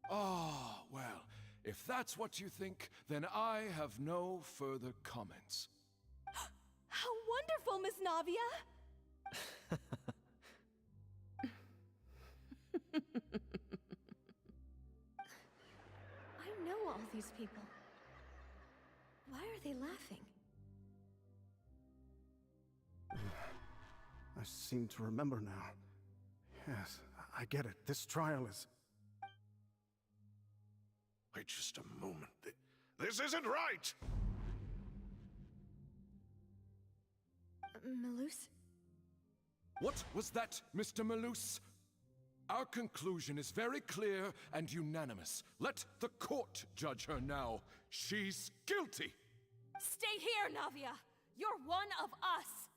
Ah, well, if that's what you think, then I have no further comments. How wonderful, Miss Navia! I know all these people. Why are they laughing? I seem to remember now. Yes, I get it. This trial is... Wait just a moment. This isn't right! Malus? What was that, Mr. Malus? Our conclusion is very clear and unanimous. Let the court judge her now. She's guilty! Stay here, Navia! You're one of us!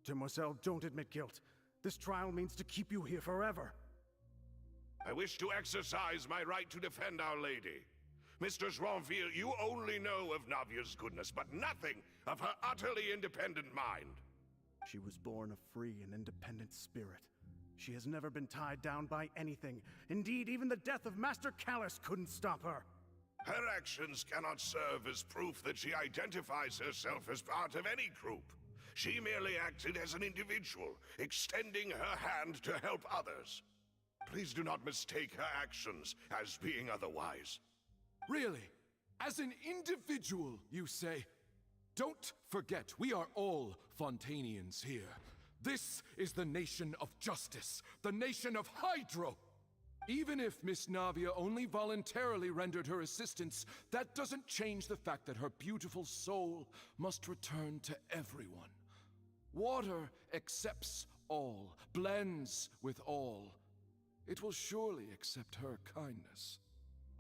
Demoiselle, don't admit guilt. This trial means to keep you here forever. I wish to exercise my right to defend Our Lady. Mr. Joinville, you only know of Navia's goodness, but nothing of her utterly independent mind. She was born a free and independent spirit. She has never been tied down by anything. Indeed, even the death of Master Callus couldn't stop her. Her actions cannot serve as proof that she identifies herself as part of any group. She merely acted as an individual, extending her hand to help others. Please do not mistake her actions as being otherwise. Really? As an individual, you say? Don't forget, we are all Fontanians here. This is the nation of justice, the nation of Hydro. Even if Miss Navia only voluntarily rendered her assistance, that doesn't change the fact that her beautiful soul must return to everyone. Water accepts all, blends with all. It will surely accept her kindness.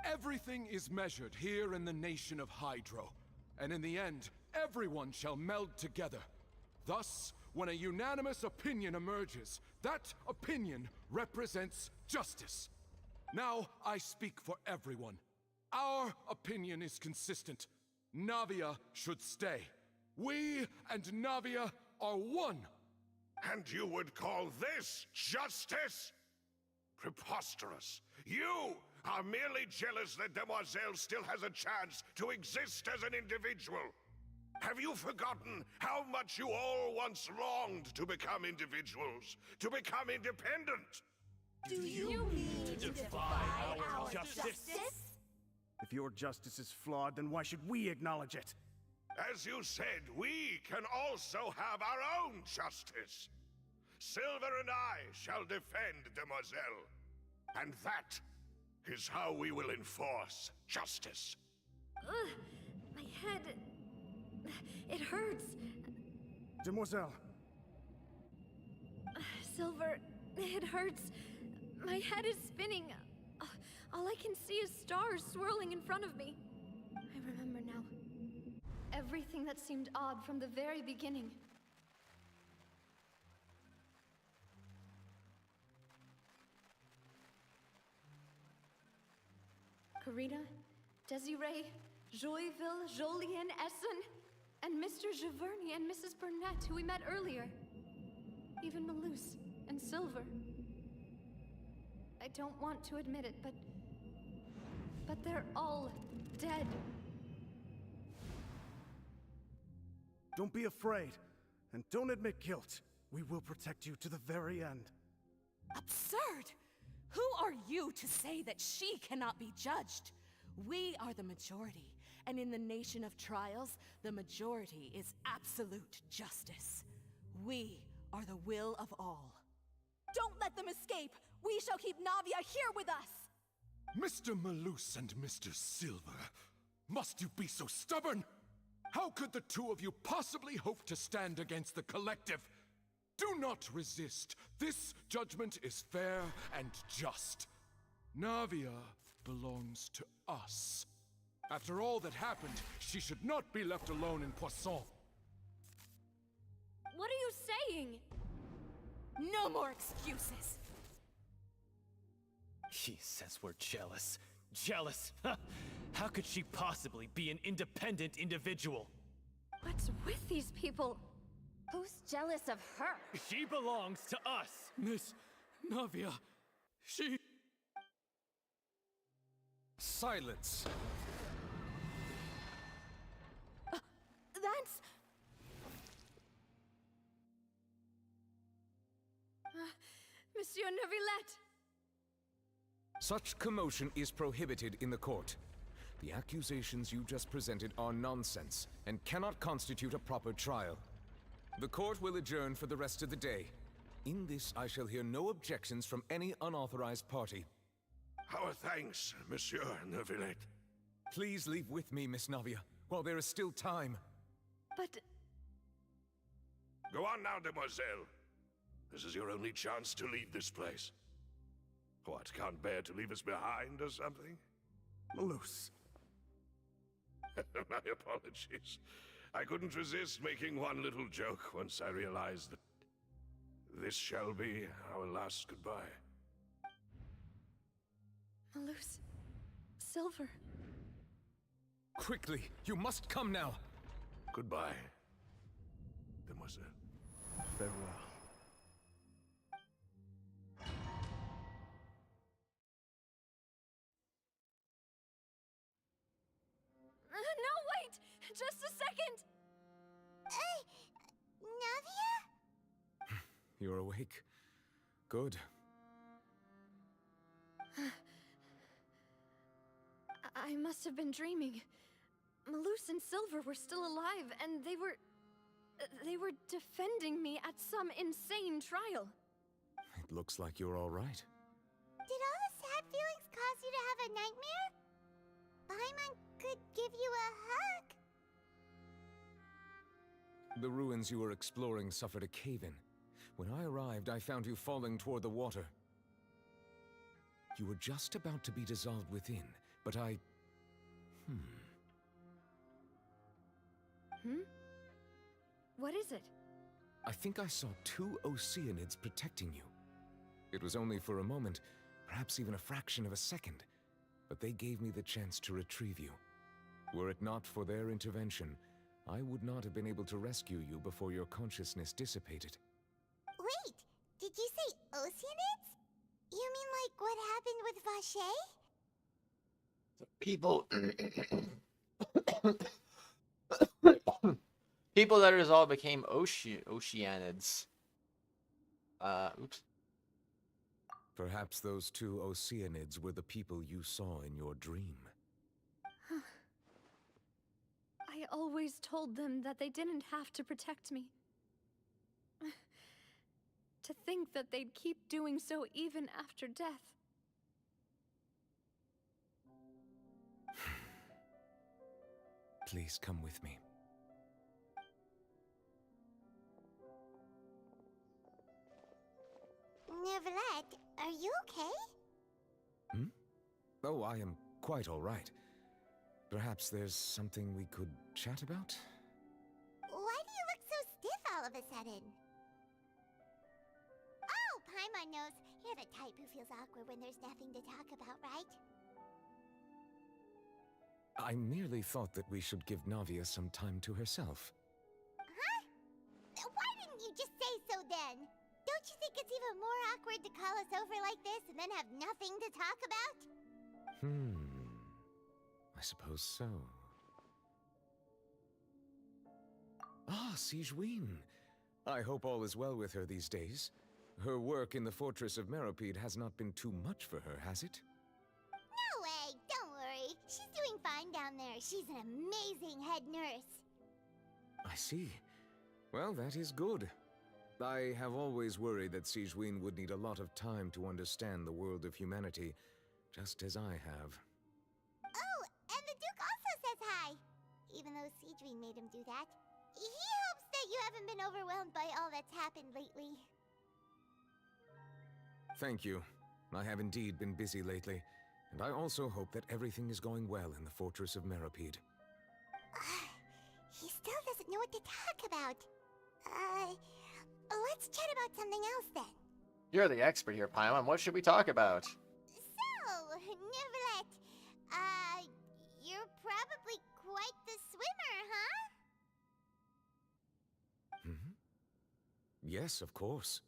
Everything is measured here in the nation of Hydro, and in the end, everyone shall meld together. Thus, when a unanimous opinion emerges, that opinion represents justice. Now I speak for everyone. Our opinion is consistent. Navia should stay. We and Navia are one. And you would call this justice? Preposterous. You are merely jealous that Demoiselle still has a chance to exist as an individual. Have you forgotten how much you all once longed to become individuals, to become independent? Do you mean to defy our justice? If your justice is flawed, then why should we acknowledge it? As you said, we can also have our own justice. Silver and I shall defend Demoiselle. And that is how we will enforce justice. Ugh, my head... it hurts. Demoiselle. Silver, it hurts. My head is spinning. All I can see is stars swirling in front of me. I remember now. Everything that seemed odd from the very beginning. Ocarina, Desiree, Joyville, Jolien, Essen, and Mr. Giverny and Mrs. Burnett, who we met earlier. Even Malus and Silver. I don't want to admit it, but they're all dead. Don't be afraid, and don't admit guilt. We will protect you to the very end. Absurd! Who are you to say that she cannot be judged? We are the majority, and in the nation of trials, the majority is absolute justice. We are the will of all. Don't let them escape! We shall keep Navia here with us! Mr. Malus and Mr. Silver, must you be so stubborn? How could the two of you possibly hope to stand against the collective? Do not resist. This judgment is fair and just. Navia belongs to us. After all that happened, she should not be left alone in Poisson. What are you saying? No more excuses! She says we're jealous. Jealous? How could she possibly be an independent individual? What's with these people? Who's jealous of her? She belongs to us! Miss Navia, she... Silence! That's... Monsieur Neuvillette! Such commotion is prohibited in the court. The accusations you just presented are nonsense and cannot constitute a proper trial. The court will adjourn for the rest of the day. In this, I shall hear no objections from any unauthorized party. Our thanks, Monsieur Neuvillette. Please leave with me, Miss Navia, while there is still time. But... Go on now, demoiselle. This is your only chance to leave this place. What, can't bear to leave us behind or something? Malus. My apologies. I couldn't resist making one little joke once I realized that this shall be our last goodbye. Malus... Silver... Quickly, you must come now! Goodbye, demoiselle. Farewell. No, wait! Just a second! Navia? You're awake. Good. I must have been dreaming. Malus and Silver were still alive, and they were defending me at some insane trial. It looks like you're all right. Did all the sad feelings cause you to have a nightmare? Paimon could give you a hug. The ruins you were exploring suffered a cave-in. When I arrived, I found you falling toward the water. You were just about to be dissolved within, but I... What is it? I think I saw 2 Oceanids protecting you. It was only for a moment, perhaps even a fraction of a second, but they gave me the chance to retrieve you. Were it not for their intervention, I would not have been able to rescue you before your consciousness dissipated. Wait, did you say Oceanids? You mean like what happened with People... People that all became Oceanids. Oops. Perhaps those 2 Oceanids were the people you saw in your dream. I always told them that they didn't have to protect me. To think that they'd keep doing so even after death. Please come with me. Neuvillette, are you okay? Oh, I am quite all right. Perhaps there's something we could chat about? Why do you look so stiff all of a sudden? Oh, Paimon knows. You're the type who feels awkward when there's nothing to talk about, right? I merely thought that we should give Navia some time to herself. Huh? Why didn't you just say so then? Don't you think it's even more awkward to call us over like this and then have nothing to talk about? I suppose so. Ah, Sigewinne. I hope all is well with her these days. Her work in the Fortress of Meropide has not been too much for her, has it? No way, don't worry. She's doing fine down there. She's an amazing head nurse. I see. Well, that is good. I have always worried that Sigewinne would need a lot of time to understand the world of humanity, just as I have. Oh, and the Duke also says hi. Even though Sigewinne made him do that. He hopes that you haven't been overwhelmed by all that's happened lately. Thank you. I have indeed been busy lately, and I also hope that everything is going well in the Fortress of Meropide. He still doesn't know what to talk about. Let's chat about something else then. You're the expert here, Paimon. What should we talk about? So, Neverlet, you're probably quite the swimmer, huh? Yes, of course.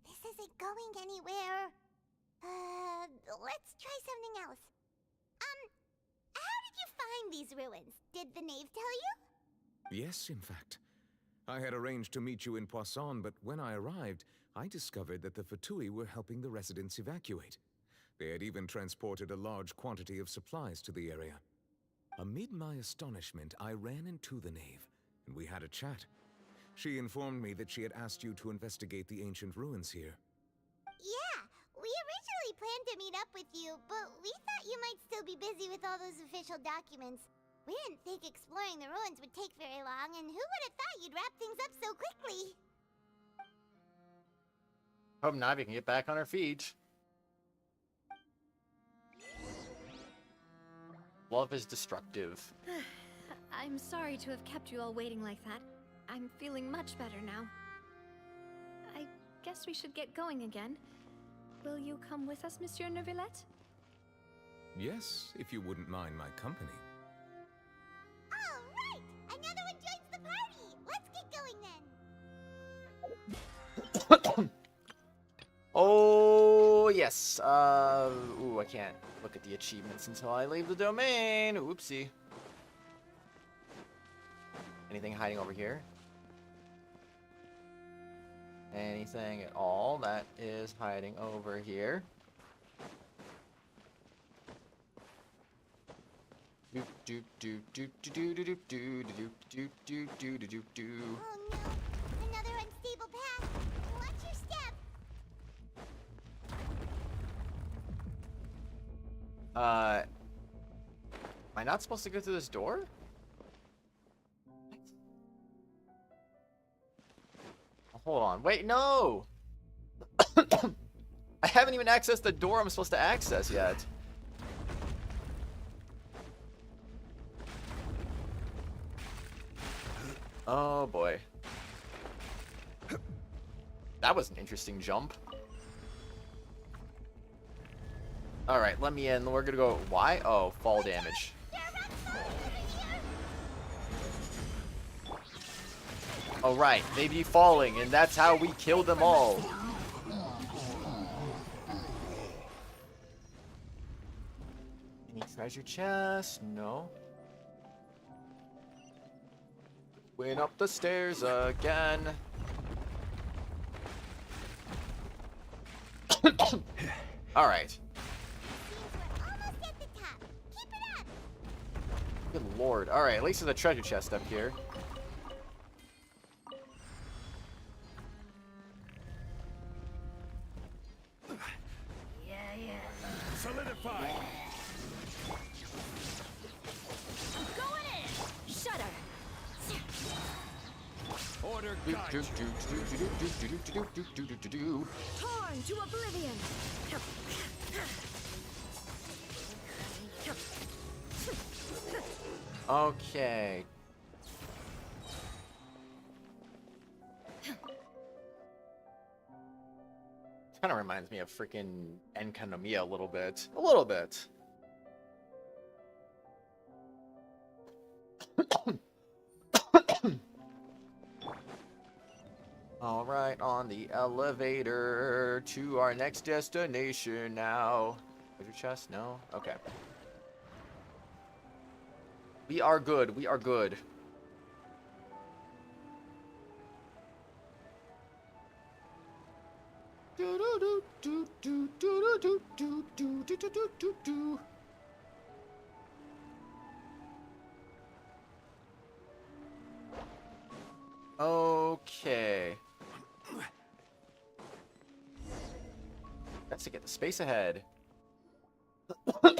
This isn't going anywhere. Let's try something else. How did you find these ruins? Did the knave tell you? Yes, in fact. I had arranged to meet you in Poisson, but when I arrived, I discovered that the Fatui were helping the residents evacuate. They had even transported a large quantity of supplies to the area. Amid my astonishment, I ran into the knave, and we had a chat. She informed me that she had asked you to investigate the ancient ruins here. Yeah, we originally planned to meet up with you, but we thought you might still be busy with all those official documents. We didn't think exploring the ruins would take very long, and who would have thought you'd wrap things up so quickly? Hope Navi can get back on her feet. Love is destructive. I'm sorry to have kept you all waiting like that. I'm feeling much better now. I guess we should get going again. Will you come with us, Monsieur Neuvillette? Yes, if you wouldn't mind my company. All right! Another one joins the party! Let's get going then! Oh, yes. Ooh, I can't look at the achievements until I leave the domain. Oopsie. Anything hiding over here? Anything at all that is hiding over here? Do do do do do do do do do do do do do do do. Oh no! Another unstable path! Watch your step! Am I not supposed to go through this door? Hold on. Wait, no! I haven't even accessed the door I'm supposed to access yet. Oh boy. That was an interesting jump. Alright, let me in. We're gonna go. Why? Oh, fall damage. Oh, right. They be falling, and that's how we kill them all. Any treasure chest? No. Went up the stairs again. All right. Good lord. All right, at least there's a treasure chest up here. Solidify! Going in! Shudder! Order Do, guide do, you. do, do, do, do, do, do, do, do, do, do, do. Torn to oblivion! Okay. Kind of reminds me of freaking Enkanomiya a little bit. A little bit. All right, on the elevator to our next destination now. Treasure chest? No? Okay. We are good. We are good. Okay. That's to get the space ahead. Looks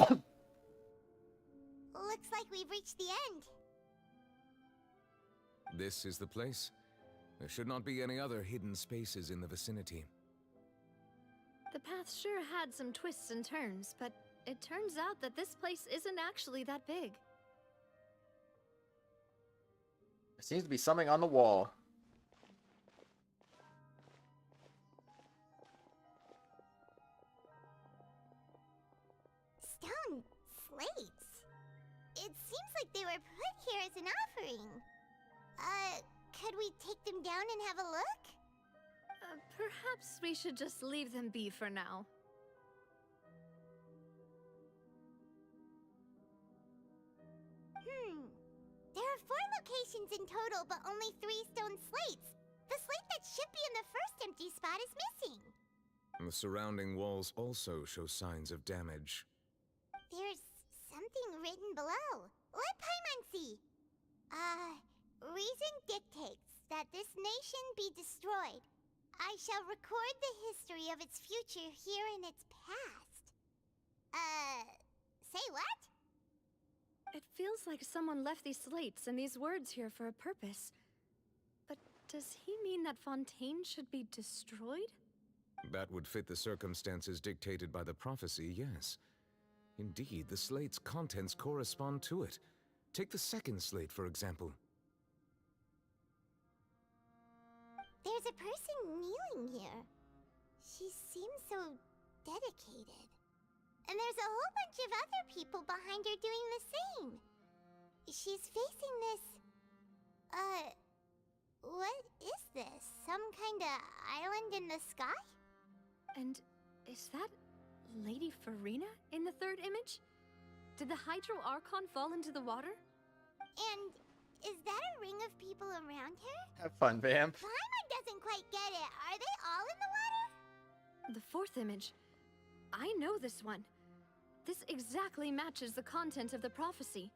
like we've reached the end. This is the place. There should not be any other hidden spaces in the vicinity. The path sure had some twists and turns, but it turns out that this place isn't actually that big. There seems to be something on the wall. Stone slates. It seems like they were put here as an offering. Could we take them down and have a look? Perhaps we should just leave them be for now. There are 4 locations in total, but only 3 stone slates. The slate that should be in the first empty spot is missing. The surrounding walls also show signs of damage. There's something written below. Let Paimon see. Reason dictates that this nation be destroyed. I shall record the history of its future here in its past. Say what? It feels like someone left these slates and these words here for a purpose. But does he mean that Fontaine should be destroyed? That would fit the circumstances dictated by the prophecy, yes. Indeed, the slate's contents correspond to it. Take the second slate, for example. There's a person kneeling here. She seems so dedicated. And there's a whole bunch of other people behind her doing the same. She's facing this... what is this? Some kind of island in the sky? And is that Lady Furina in the third image? Did the Hydro Archon fall into the water? And is that a ring of people around her? Have fun, Vamp. Paimon doesn't quite get it. Are they all in the water? The fourth image. I know this one. This exactly matches the content of the prophecy.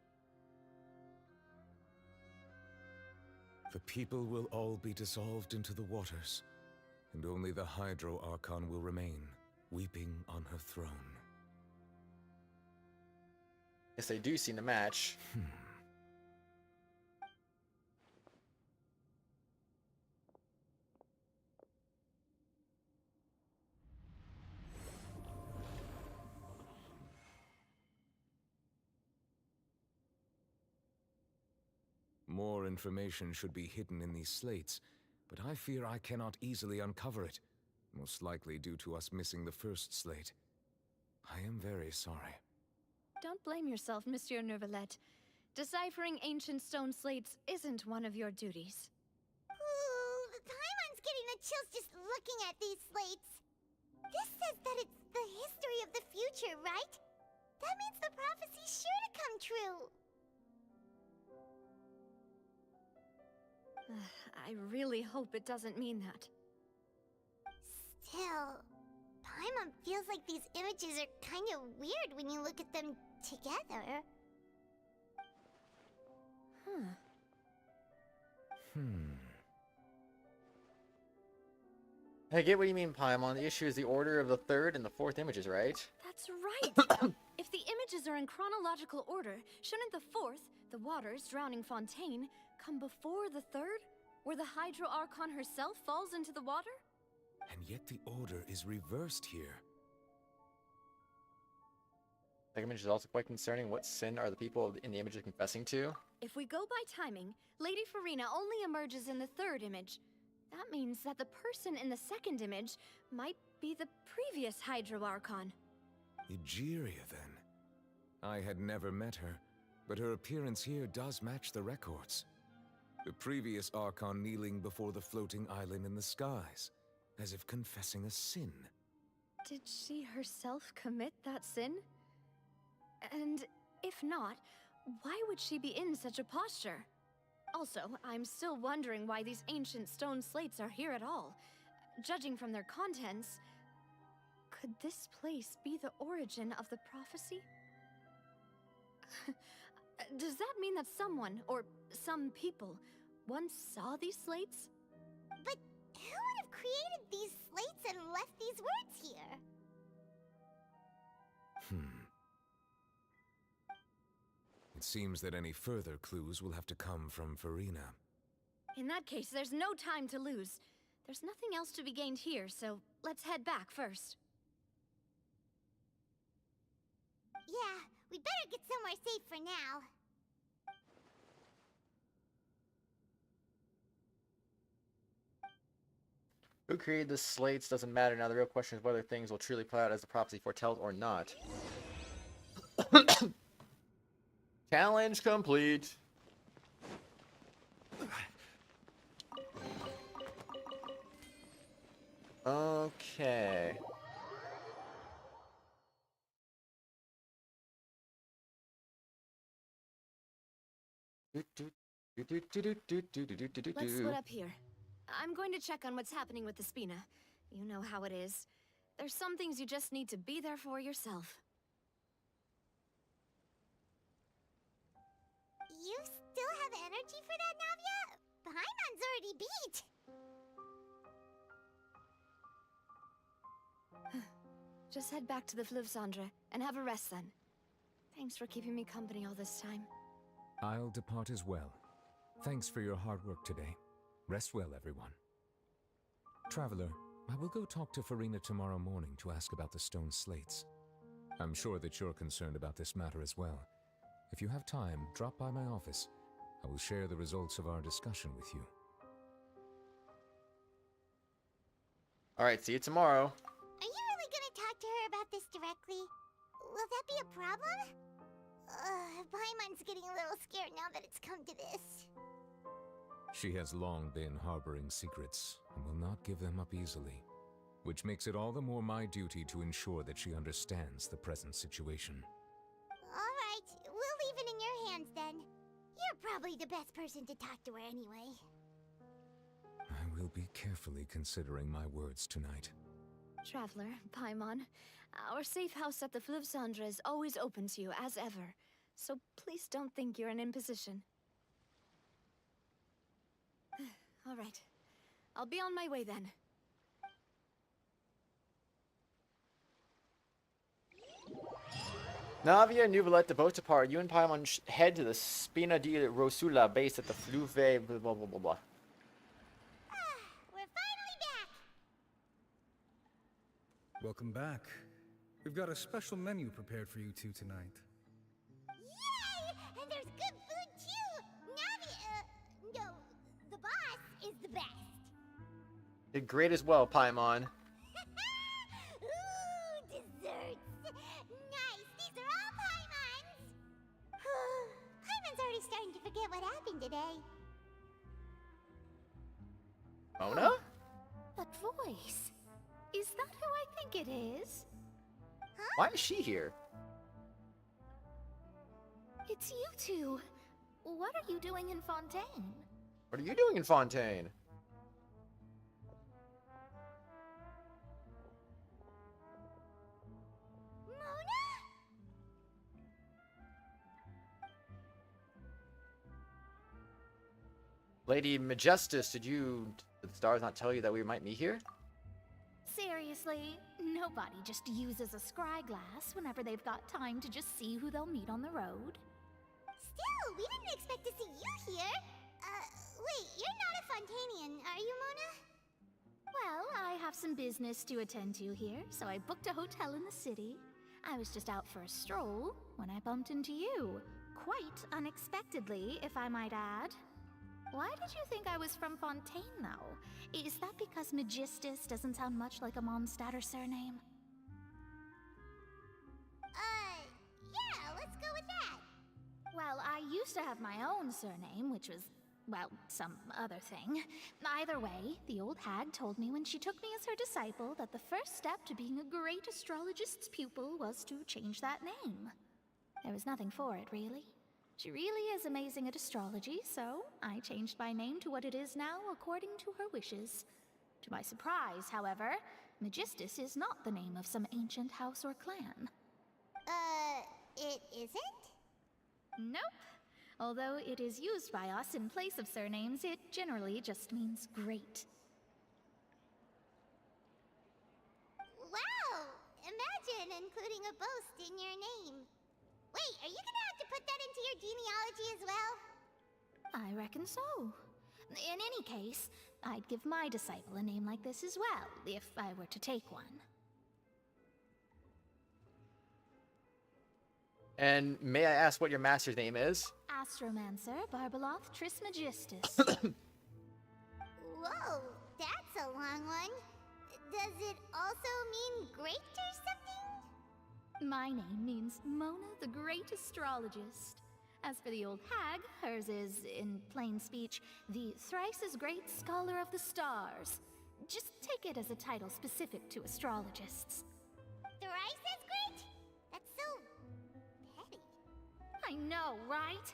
The people will all be dissolved into the waters, and only the Hydro Archon will remain, weeping on her throne. Yes, they do seem to match. More information should be hidden in these slates, but I fear I cannot easily uncover it, most likely due to us missing the first slate. I am very sorry. Don't blame yourself, Monsieur Neuvillette. Deciphering ancient stone slates isn't one of your duties. Ooh, Paimon's getting the chills just looking at these slates. This says that it's the history of the future, right? That means the prophecy's sure to come true. I really hope it doesn't mean that. Still, Paimon feels like these images are kind of weird when you look at them together. I get what you mean, Paimon. The issue is the order of the third and the fourth images, right? That's right! If the images are in chronological order, shouldn't the fourth, the waters drowning Fontaine, come before the third, where the Hydro Archon herself falls into the water? And yet the order is reversed here. The image is also quite concerning. What sin are the people in the images confessing to? If we go by timing, Lady Furina only emerges in the third image. That means that the person in the second image might be the previous Hydro Archon. Egeria, then. I had never met her, but her appearance here does match the records. The previous Archon kneeling before the floating island in the skies, as if confessing a sin. Did she herself commit that sin? And if not, why would she be in such a posture? Also, I'm still wondering why these ancient stone slates are here at all. Judging from their contents, could this place be the origin of the prophecy? Does that mean that someone, or some people, once saw these slates? But who would have created these slates and left these words here? It seems that any further clues will have to come from Furina. In that case, there's no time to lose. There's nothing else to be gained here, so let's head back first. Yeah, we'd better get somewhere safe for now. Who created the slates doesn't matter now. The real question is whether things will truly play out as the prophecy foretells or not. Challenge complete. Okay. Let's split up here. I'm going to check on what's happening with the Spina. You know how it is. There's some things you just need to be there for yourself. You still have energy for that, Navia? Paimon's already beat! Just head back to the Fleuve Cendre and have a rest then. Thanks for keeping me company all this time. I'll depart as well. Thanks for your hard work today. Rest well, everyone. Traveler, I will go talk to Furina tomorrow morning to ask about the stone slates. I'm sure that you're concerned about this matter as well. If you have time, drop by my office. I will share the results of our discussion with you. Alright, see you tomorrow. Are you really gonna talk to her about this directly? Will that be a problem? Paimon's getting a little scared now that it's come to this. She has long been harboring secrets and will not give them up easily, which makes it all the more my duty to ensure that she understands the present situation. Alright, we'll leave it in your hands then. You're probably the best person to talk to her anyway. I will be carefully considering my words tonight. Traveler, Paimon, our safe house at the Fleuve Cendre is always open to you as ever, so please don't think you're an imposition. All right. I'll be on my way then. Navia and Nuvolette both depart. You and Paimon head to the Spina di Rosula base at the Fleuve blah blah blah blah blah. We're finally back! Welcome back. We've got a special menu prepared for you two tonight. Yay! And there's good food too! Navia, no, the boss is the best. Did great as well, Paimon. Ooh, desserts! Nice, these are all Paimon's! Paimon's already starting to forget what happened today. Mona? That voice. Is that who I think it is? Huh? Why is she here? It's you two. What are you doing in Fontaine? What are you doing in Fontaine? Mona? Lady Majestus, did the stars not tell you that we might meet here? Seriously, nobody just uses a scry glass whenever they've got time to just see who they'll meet on the road. Still, we didn't expect to see you here. Wait, you're not a Fontainian, are you, Mona? Well, I have some business to attend to here, so I booked a hotel in the city. I was just out for a stroll when I bumped into you. Quite unexpectedly, if I might add. Why did you think I was from Fontaine, though? Is that because Magistus doesn't sound much like a Mondstadter surname? Yeah, let's go with that. Well, I used to have my own surname, which was, well, some other thing. Either way, the old hag told me when she took me as her disciple that the first step to being a great astrologist's pupil was to change that name. There was nothing for it, really. She really is amazing at astrology, so I changed my name to what it is now according to her wishes. To my surprise, however, Magistus is not the name of some ancient house or clan. It isn't? Nope. Although it is used by us in place of surnames, it generally just means great. Wow! Imagine including a boast in your name. Wait, are you gonna have to put that into your genealogy as well? I reckon so. In any case, I'd give my disciple a name like this as well, if I were to take one. And may I ask what your master's name is? Astromancer Barbeloth Trismegistus. Whoa, that's a long one. Does it also mean great or something? My name means Mona the Great Astrologist. As for the old hag, hers is, in plain speech, the thrice-as-great Scholar of the Stars. Just take it as a title specific to astrologists. Thrice as great? That's so petty. I know, right?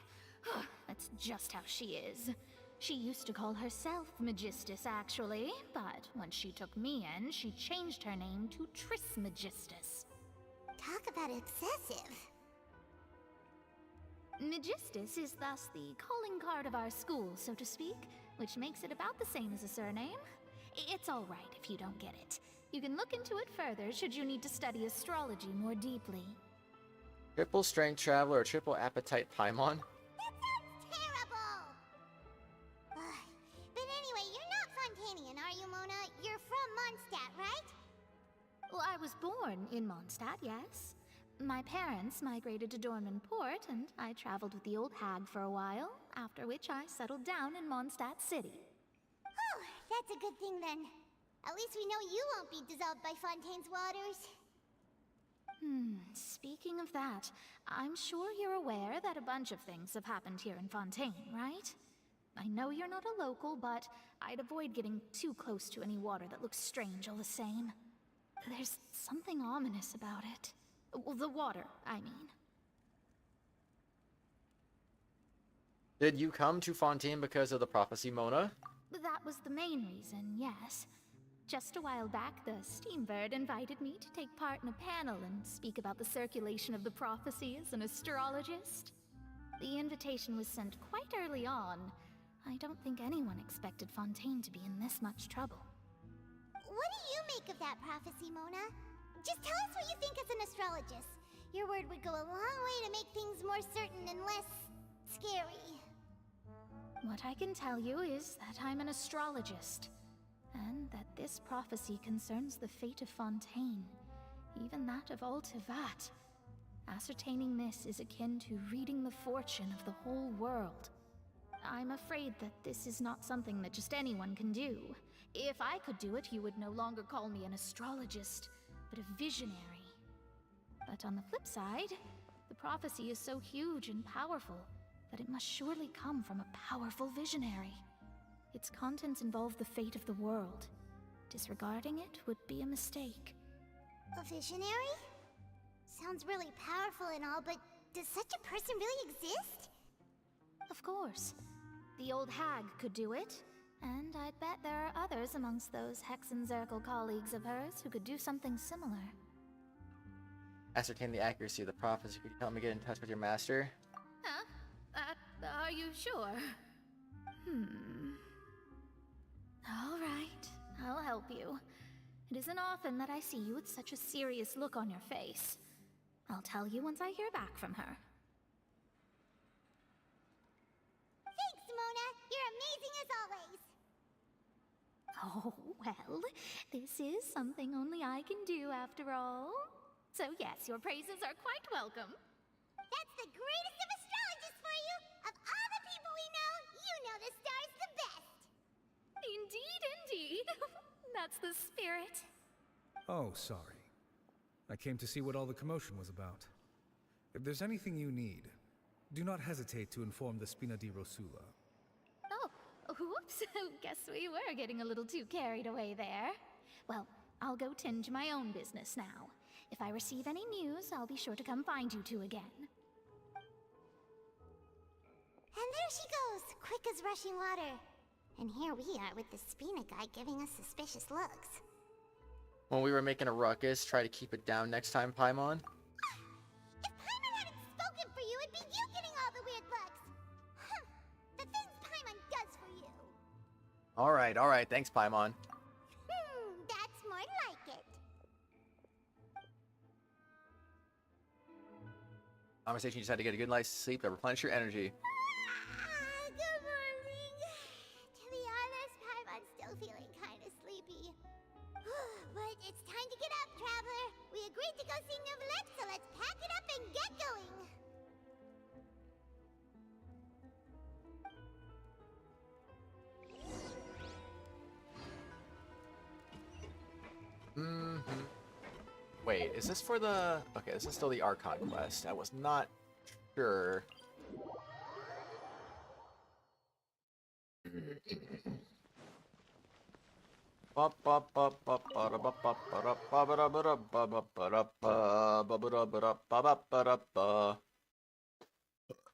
That's just how she is. She used to call herself Magistus, actually, but when she took me in, she changed her name to Trismegistus. Talk about excessive. Magistus is thus the calling card of our school, so to speak, which makes it about the same as a surname. It's all right if you don't get it. You can look into it further should you need to study astrology more deeply. Triple strength traveler or triple appetite Paimon? That sounds terrible! But anyway, you're not Fontanian, are you, Mona? You're from Mondstadt, right? Well, I was born in Mondstadt, yes. My parents migrated to Dornman Port, and I traveled with the old hag for a while, after which I settled down in Mondstadt City. Oh, that's a good thing then. At least we know you won't be dissolved by Fontaine's waters. Speaking of that, I'm sure you're aware that a bunch of things have happened here in Fontaine, right? I know you're not a local, but I'd avoid getting too close to any water that looks strange all the same. There's something ominous about it. Well, the water, I mean. Did you come to Fontaine because of the prophecy, Mona? That was the main reason, yes. Just a while back, the Steambird invited me to take part in a panel and speak about the circulation of the prophecy as an astrologist. The invitation was sent quite early on. I don't think anyone expected Fontaine to be in this much trouble. What do you make of that prophecy, Mona? Just tell us what you think as an astrologist. Your word would go a long way to make things more certain and less scary. What I can tell you is that I'm an astrologist, and that this prophecy concerns the fate of Fontaine, even that of all Tevat. Ascertaining this is akin to reading the fortune of the whole world. I'm afraid that this is not something that just anyone can do. If I could do it, you would no longer call me an astrologist, but a visionary. But on the flip side, the prophecy is so huge and powerful that it must surely come from a powerful visionary. Its contents involve the fate of the world. Disregarding it would be a mistake. A visionary? Sounds really powerful and all, but does such a person really exist? Of course. The old hag could do it, and I'd bet there are others amongst those Hexenzirkel colleagues of hers who could do something similar. Ascertain the accuracy of the prophecy. Could you help me get in touch with your master? Huh? Are you sure? All right, I'll help you. It isn't often that I see you with such a serious look on your face. I'll tell you once I hear back from her. Thanks, Mona! You're amazing as always! Oh, well, this is something only I can do after all. So yes, your praises are quite welcome. That's the greatest of astrologists for you! Of all the people we know, you know the stars That's the spirit. Oh, sorry. I came to see what all the commotion was about. If there's anything you need, do not hesitate to inform the Spina di Rosula. Oh, whoops. Guess we were getting a little too carried away there. Well, I'll go tend to my own business now. If I receive any news, I'll be sure to come find you two again. And there she goes, quick as rushing water. And here we are with the Spina guy giving us suspicious looks. When we were making a ruckus, try to keep it down next time, Paimon. If Paimon hadn't spoken for you, it'd be you getting all the weird looks. The things Paimon does for you. Alright, thanks, Paimon. That's more like it. Conversation, you just had to get a good night's sleep to replenish your energy. Good morning. To be honest, Paimon's still feeling kind of sleepy. But it's time to get up, traveler. We agreed to go see Neuvillette, so let's pack it up and get going. Wait, is this for the... Okay, this is still the Archon quest. I was not sure.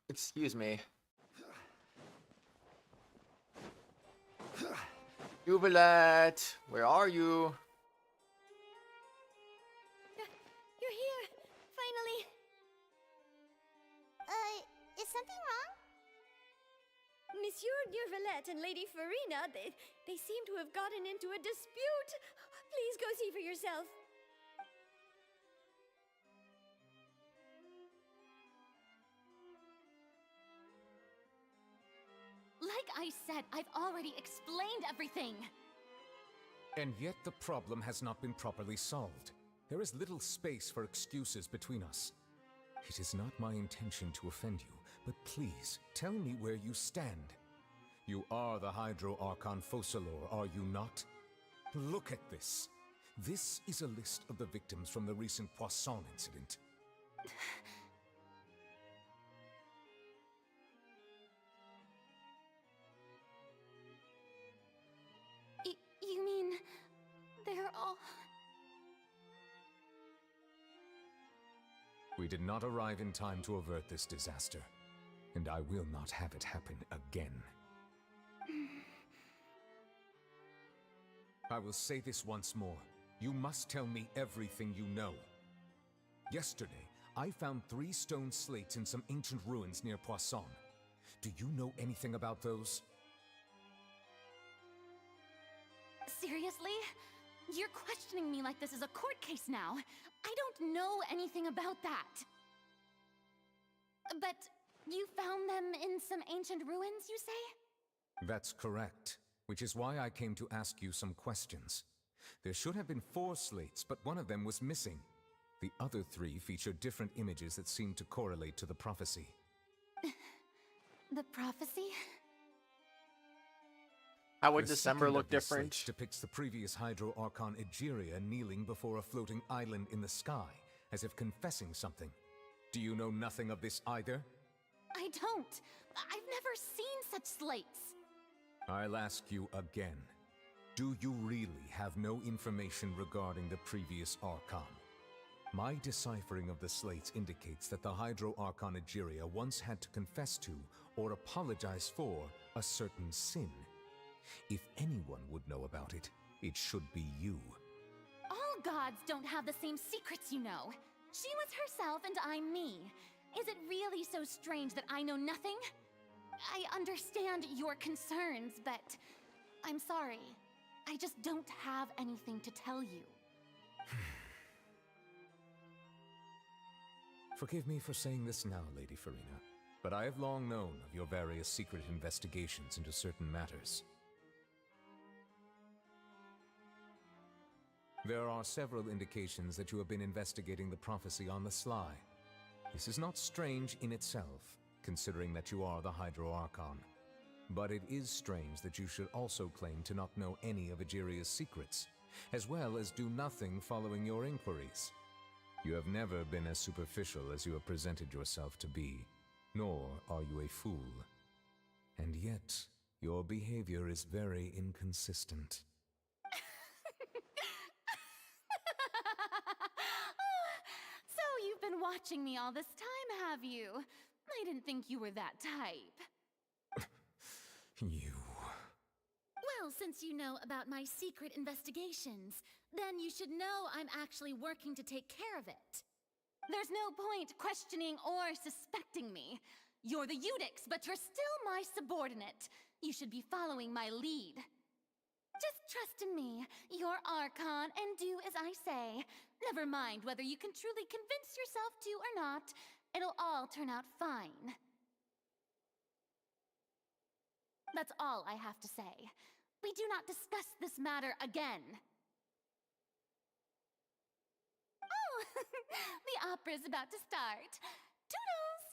Excuse me. Neuvillette, where are you? You're here, finally. Is something wrong? Monsieur Neuvillette and Lady Furina, they seem to have gotten into a dispute. Please go see for yourself. Like I said, I've already explained everything. And yet the problem has not been properly solved. There is little space for excuses between us. It is not my intention to offend you, but please, tell me where you stand. You are the Hydro Archon Focalor, are you not? Look at this. This is a list of the victims from the recent Poisson incident. You mean... they're all... We did not arrive in time to avert this disaster, and I will not have it happen again. I will say this once more. You must tell me everything you know. Yesterday, I found 3 stone slates in some ancient ruins near Poisson. Do you know anything about those? Seriously? You're questioning me like this is a court case now. I don't know anything about that. But you found them in some ancient ruins, you say? That's correct, which is why I came to ask you some questions. There should have been 4 slates, but one of them was missing. The other 3 feature different images that seem to correlate to the prophecy. The prophecy? How would The December second look of these different? slates depicts the previous Hydro Archon Egeria kneeling before a floating island in the sky, as if confessing something. Do you know nothing of this either? I don't. I've never seen such slates. I'll ask you again. Do you really have no information regarding the previous Archon? My deciphering of the slates indicates that the Hydro Archon Egeria once had to confess to, or apologize for, a certain sin. If anyone would know about it, it should be you. All gods don't have the same secrets, you know. She was herself and I'm me. Is it really so strange that I know nothing? I understand your concerns, but I'm sorry. I just don't have anything to tell you. Forgive me for saying this now, Lady Furina, but I have long known of your various secret investigations into certain matters. There are several indications that you have been investigating the prophecy on the sly. This is not strange in itself, considering that you are the Hydro Archon. But it is strange that you should also claim to not know any of Egeria's secrets, as well as do nothing following your inquiries. You have never been as superficial as you have presented yourself to be, nor are you a fool. And yet, your behavior is very inconsistent. So you've been watching me all this time, have you? I didn't think you were that type. You... Well, since you know about my secret investigations, then you should know I'm actually working to take care of it. There's no point questioning or suspecting me. You're the Eudix, but you're still my subordinate. You should be following my lead. Just trust in me, your Archon, and do as I say. Never mind whether you can truly convince yourself to or not. It'll all turn out fine. That's all I have to say. We do not discuss this matter again. Oh, the opera's about to start. Toodles!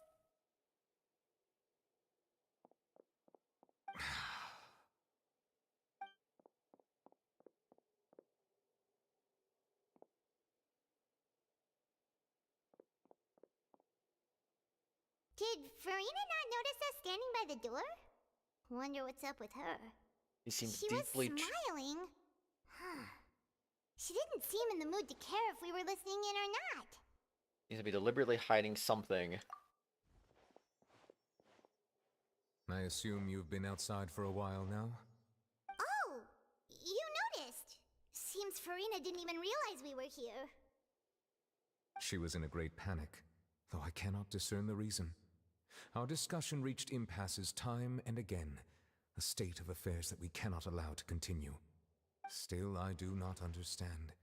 Did Furina not notice us standing by the door? Wonder what's up with her. He seems She deeply... was smiling. She didn't seem in the mood to care if we were listening in or not. Seems to be deliberately hiding something. I assume you've been outside for a while now? Oh, you noticed. Seems Furina didn't even realize we were here. She was in a great panic, though I cannot discern the reason. Our discussion reached impasses time and again, a state of affairs that we cannot allow to continue. Still, I do not understand.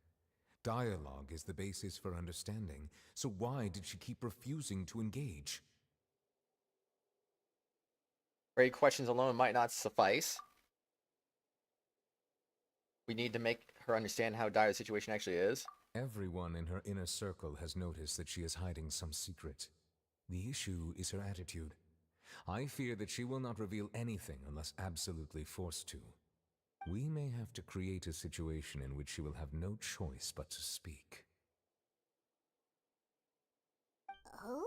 Dialogue is the basis for understanding, so why did she keep refusing to engage? Great questions alone might not suffice. We need to make her understand how dire the situation actually is. Everyone in her inner circle has noticed that she is hiding some secret. The issue is her attitude. I fear that she will not reveal anything unless absolutely forced to. We may have to create a situation in which she will have no choice but to speak. Oh?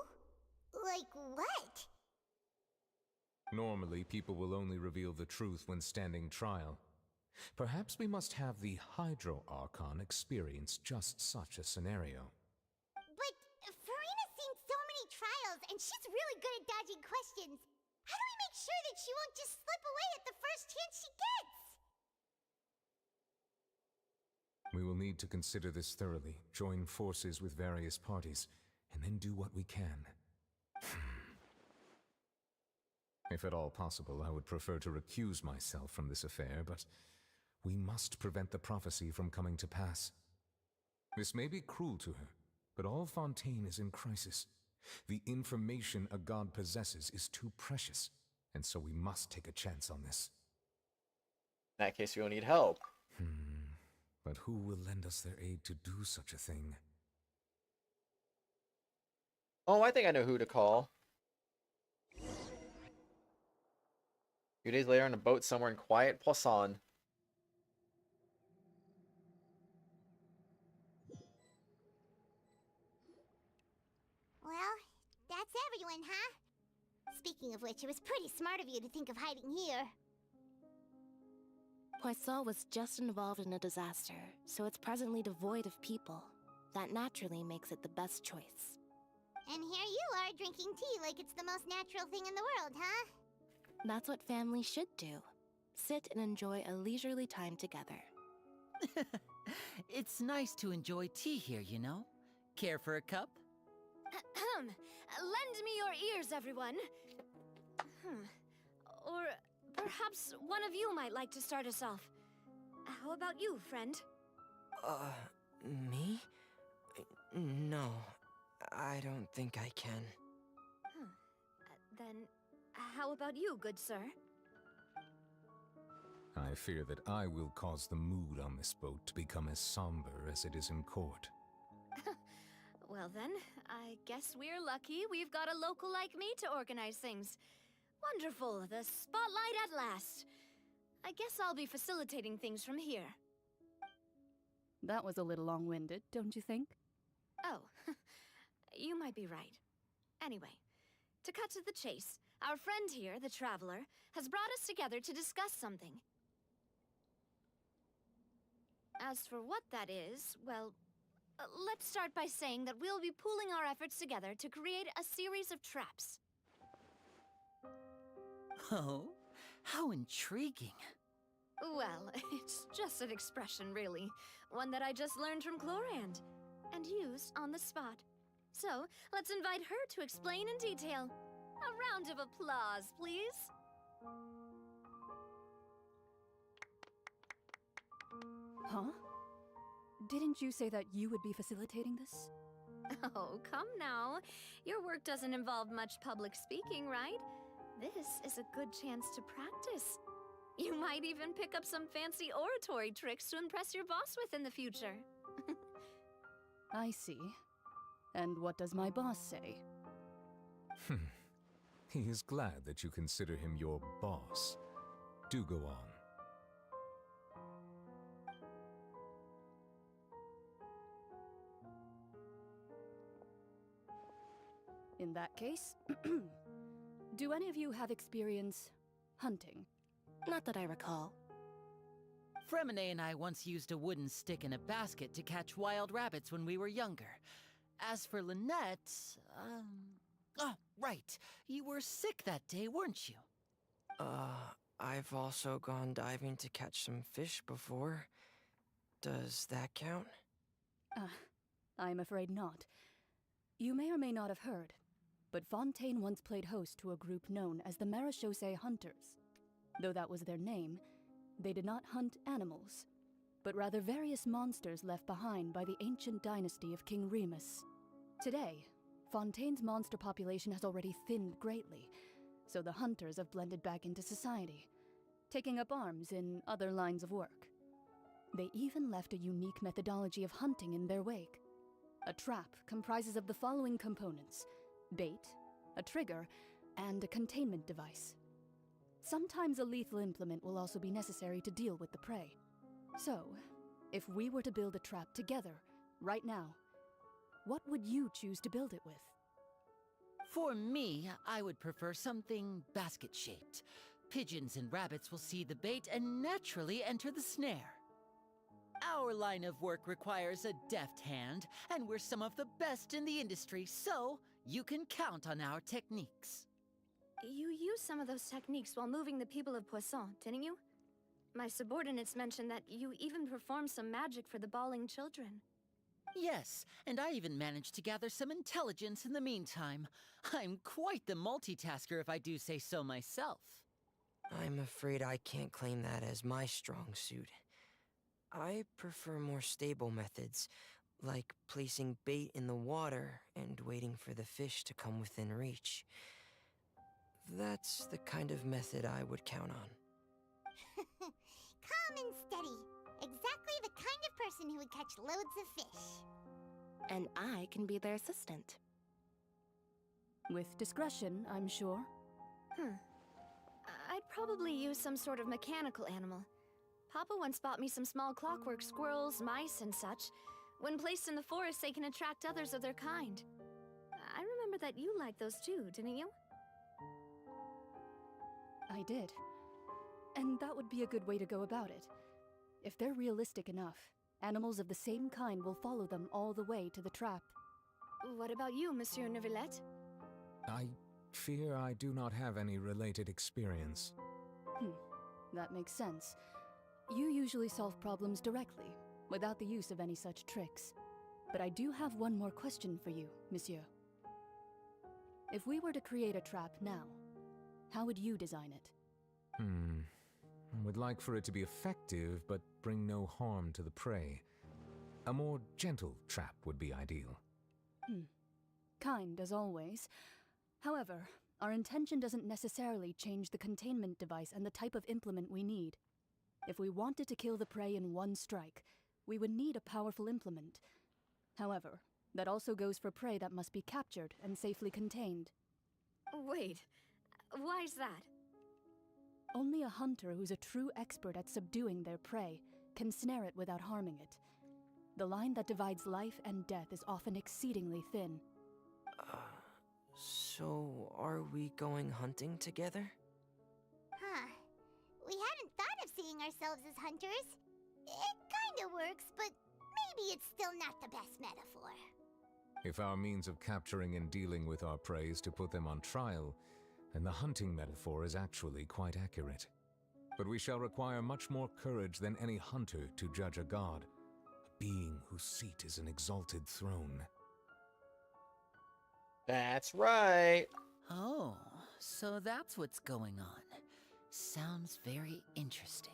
Like what? Normally, people will only reveal the truth when standing trial. Perhaps we must have the Hydro Archon experience just such a scenario. But Furina's seen so many trials, and she's really good at dodging questions. How do we make sure that she won't just slip away at the first chance she gets? We will need to consider this thoroughly, join forces with various parties, and then do what we can. If at all possible, I would prefer to recuse myself from this affair, but we must prevent the prophecy from coming to pass. This may be cruel to her, but all Fontaine is in crisis. The information a god possesses is too precious, and so we must take a chance on this. In that case, we will need help. But who will lend us their aid to do such a thing? Oh, I think I know who to call. A few days later on a boat somewhere in quiet Poisson. Well, that's everyone, huh? Speaking of which, it was pretty smart of you to think of hiding here. Poisson was just involved in a disaster, so it's presently devoid of people. That naturally makes it the best choice. And here you are drinking tea like it's the most natural thing in the world, huh? That's what family should do. Sit and enjoy a leisurely time together. It's nice to enjoy tea here, you know? Care for a cup? Lend me your ears, everyone. Or perhaps one of you might like to start us off. How about you, friend? Me? No, I don't think I can. Then, how about you, good sir? I fear that I will cause the mood on this boat to become as somber as it is in court. Well then, I guess we're lucky we've got a local like me to organize things. Wonderful, the spotlight at last. I guess I'll be facilitating things from here. That was a little long-winded, don't you think? Oh, you might be right. Anyway, to cut to the chase, our friend here, the Traveler, has brought us together to discuss something. As for what that is, well, let's start by saying that we'll be pooling our efforts together to create a series of traps. Oh, how intriguing. Well, it's just an expression, really. One that I just learned from Chlorand, and used on the spot. So, let's invite her to explain in detail. A round of applause, please. Huh? Didn't you say that you would be facilitating this? Oh, come now. Your work doesn't involve much public speaking, right? This is a good chance to practice. You might even pick up some fancy oratory tricks to impress your boss with in the future. I see. And what does my boss say? He is glad that you consider him your boss. Do go on. In that case, do any of you have experience hunting? Not that I recall. Fremine and I once used a wooden stick in a basket to catch wild rabbits when we were younger. As for Lynette, oh, right. You were sick that day, weren't you? I've also gone diving to catch some fish before. Does that count? I'm afraid not. You may or may not have heard, but Fontaine once played host to a group known as the Marechaussee Hunters. Though that was their name, they did not hunt animals, but rather various monsters left behind by the ancient dynasty of King Remus. Today, Fontaine's monster population has already thinned greatly, so the hunters have blended back into society, taking up arms in other lines of work. They even left a unique methodology of hunting in their wake. A trap comprises of the following components: bait, a trigger, and a containment device. Sometimes a lethal implement will also be necessary to deal with the prey. So, if we were to build a trap together, right now, what would you choose to build it with? For me, I would prefer something basket-shaped. Pigeons and rabbits will see the bait and naturally enter the snare. Our line of work requires a deft hand, and we're some of the best in the industry, so you can count on our techniques. You used some of those techniques while moving the people of Poisson, didn't you? My subordinates mentioned that you even performed some magic for the bawling children. Yes, and I even managed to gather some intelligence in the meantime. I'm quite the multitasker if I do say so myself. I'm afraid I can't claim that as my strong suit. I prefer more stable methods, like placing bait in the water and waiting for the fish to come within reach. That's the kind of method I would count on. Calm and steady. Exactly the kind of person who would catch loads of fish. And I can be their assistant. With discretion, I'm sure. I'd probably use some sort of mechanical animal. Papa once bought me some small clockwork squirrels, mice, and such. When placed in the forest, they can attract others of their kind. I remember that you liked those too, didn't you? I did. And that would be a good way to go about it. If they're realistic enough, animals of the same kind will follow them all the way to the trap. What about you, Monsieur Neuvillette? I fear I do not have any related experience. That makes sense. You usually solve problems directly, without the use of any such tricks. But I do have one more question for you, Monsieur. If we were to create a trap now, how would you design it? I would like for it to be effective, but bring no harm to the prey. A more gentle trap would be ideal. Kind, as always. However, our intention doesn't necessarily change the containment device and the type of implement we need. If we wanted to kill the prey in one strike, we would need a powerful implement. However, that also goes for prey that must be captured and safely contained. Wait, Why's that? Only a hunter who's a true expert at subduing their prey can snare it without harming it. The line that divides life and death is often exceedingly thin. So are we going hunting together? Huh. We hadn't thought of seeing ourselves as hunters. It kinda works, but maybe it's still not the best metaphor. If our means of capturing and dealing with our prey is to put them on trial, then the hunting metaphor is actually quite accurate. But we shall require much more courage than any hunter to judge a god, a being whose seat is an exalted throne. That's right. Oh, so that's what's going on. Sounds very interesting.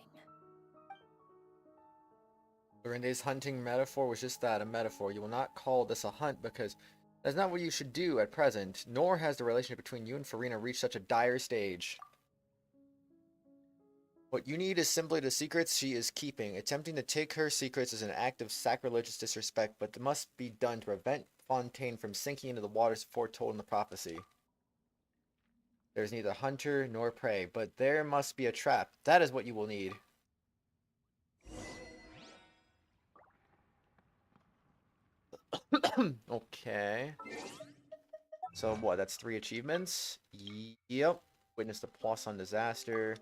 Lorende's hunting metaphor was just that, a metaphor. You will not call this a hunt because that's not what you should do at present, nor has the relationship between you and Furina reached such a dire stage. What you need is simply the secrets she is keeping. Attempting to take her secrets is an act of sacrilegious disrespect, but it must be done to prevent Fontaine from sinking into the waters foretold in the prophecy. There is neither hunter nor prey, but there must be a trap. That is what you will need. Okay. So what, that's 3 achievements? Yep. Witness the Poisson disaster.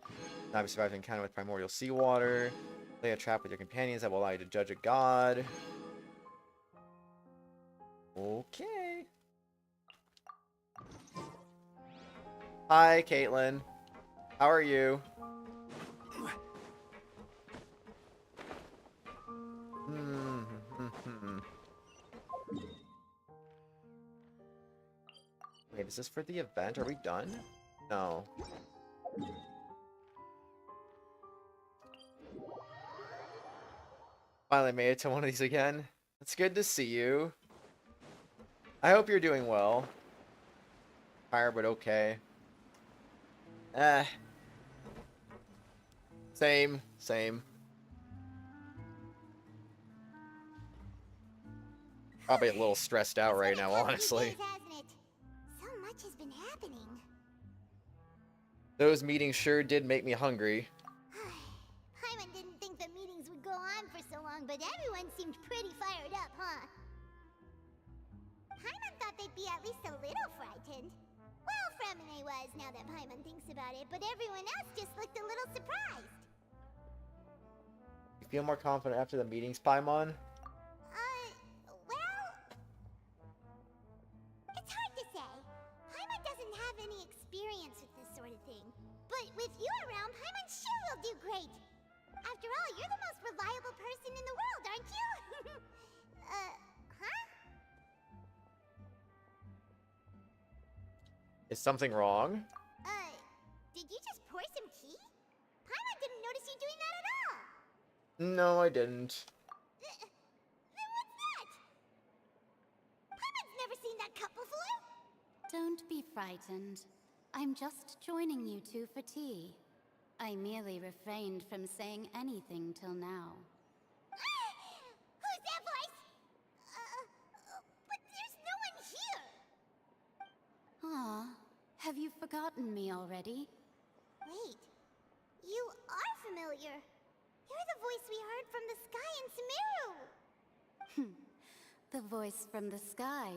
Now we survived an encounter with primordial seawater. Lay a trap with your companions that will allow you to judge a god. Okay. Hi, Caitlin. How are you? Wait, is this for the event? Are we done? No. Finally made it to one of these again. It's good to see you. I hope you're doing well. Tired, but okay. Same. Probably a little stressed out right now, honestly. So much has been happening. Those meetings sure did make me hungry. Paimon didn't think the meetings would go on for so long, but everyone seemed pretty fired up, huh? Paimon thought they'd be at least a little frightened. Well, Fremine was, now that Paimon thinks about it, but everyone else just looked a little surprised. You feel more confident after the meetings, Paimon? Well... It's hard to say. Paimon doesn't have any experience with this sort of thing. But with you around, Paimon sure will do great. After all, you're the most reliable person in the world, aren't you? Huh? Is something wrong? Did you just pour some tea? Paimon didn't notice you doing that at all. No, I didn't. Then what's that? Paimon's never seen that cup before. Don't be frightened. I'm just joining you two for tea. I merely refrained from saying anything till now. Who's that voice? But there's no one here. Ah, have you forgotten me already? Wait, you are familiar. You're the voice we heard from the sky in Sumeru. The voice from the sky,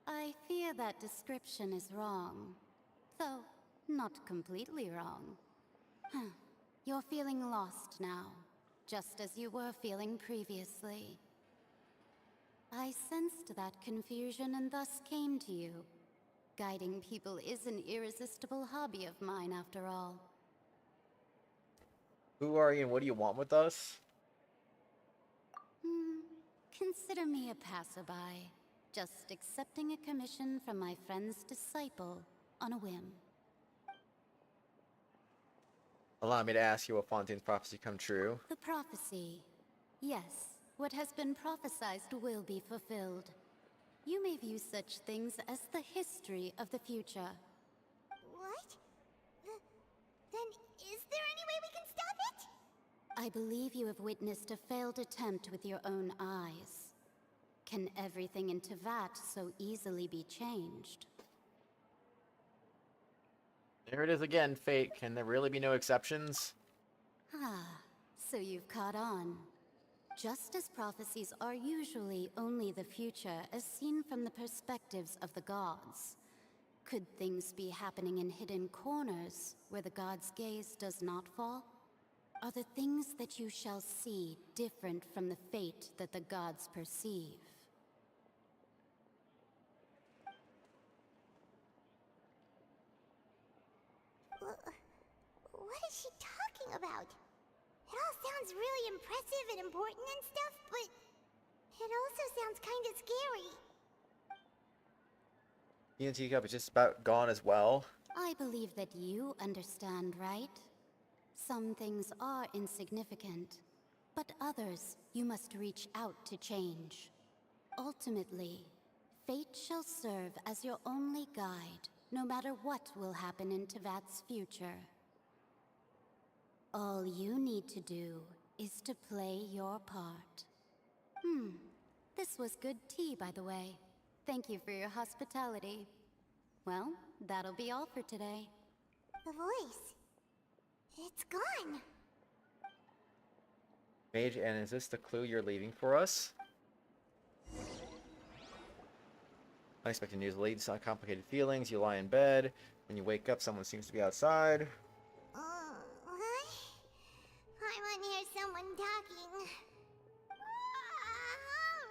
I fear that description is wrong. Though, not completely wrong. You're feeling lost now, just as you were feeling previously. I sensed that confusion and thus came to you. Guiding people is an irresistible hobby of mine, after all. Who are you and what do you want with us? Consider me a passerby, just accepting a commission from my friend's disciple on a whim. Allow me to ask you, will Fontaine's prophecy come true? The prophecy. Yes, what has been prophesied will be fulfilled. You may view such things as the history of the future. What? Then is there any way we can stop it? I believe you have witnessed a failed attempt with your own eyes. Can everything in Tevat so easily be changed? There it is again, fate. Can there really be no exceptions? Ah, so you've caught on. Justice prophecies are usually only the future as seen from the perspectives of the gods. Could things be happening in hidden corners where the gods' gaze does not fall? Are the things that you shall see different from the fate that the gods perceive? What is she talking about? It all sounds really impressive and important and stuff, but it also sounds kind of scary. The teacup is just about gone as well. I believe that you understand, right? Some things are insignificant, but others you must reach out to change. Ultimately, fate shall serve as your only guide, no matter what will happen in Tevat's future. All you need to do is to play your part. This was good tea, by the way. Thank you for your hospitality. Well, that'll be all for today. The voice. It's gone. Mage, and is this the clue you're leaving for us? Unexpected news leads to complicated feelings. You lie in bed. When you wake up, someone seems to be outside. What? I want to hear someone talking.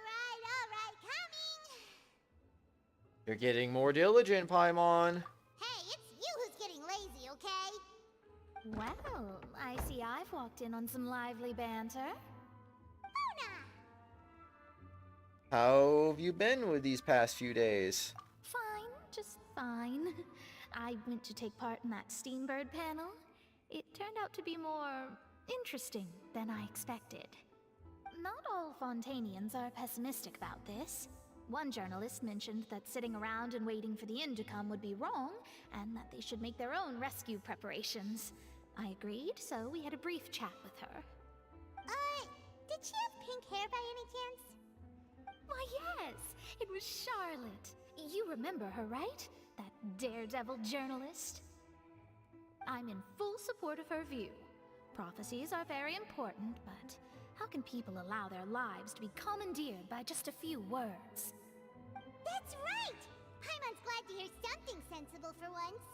Alright, coming! You're getting more diligent, Paimon. Hey, it's you who's getting lazy, okay? Well, I see I've walked in on some lively banter. How have you been with these past few days? Fine, just fine. I went to take part in that Steambird panel. It turned out to be more interesting than I expected. Not all Fontanians are pessimistic about this. One journalist mentioned that sitting around and waiting for the end to come would be wrong, and that they should make their own rescue preparations. I agreed, so we had a brief chat with her. Did she have pink hair by any chance? Why, yes! It was Charlotte. You remember her, right? That daredevil journalist? I'm in full support of her view. Prophecies are very important, but how can people allow their lives to be commandeered by just a few words? That's right! Paimon's glad to hear something sensible for once.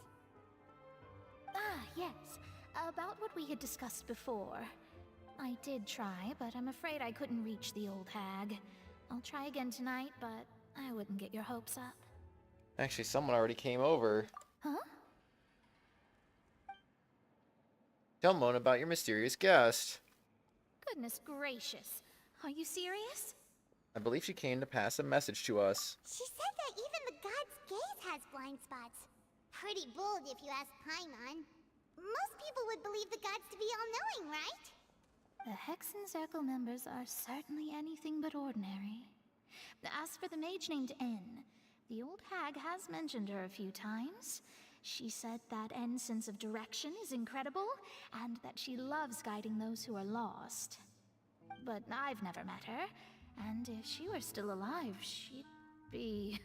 Ah, yes. About what we had discussed before. I did try, but I'm afraid I couldn't reach the old hag. I'll try again tonight, but I wouldn't get your hopes up. Actually, someone already came over. Huh? Tell Mona about your mysterious guest. Goodness gracious. Are you serious? I believe she came to pass a message to us. She said that even the god's gaze has blind spots. Pretty bold if you ask Paimon. Most people would believe the gods to be all-knowing, right? The Hexen Circle members are certainly anything but ordinary. As for the mage named N, the old hag has mentioned her a few times. She said that N's sense of direction is incredible, and that she loves guiding those who are lost. But I've never met her, and if she were still alive, she'd be...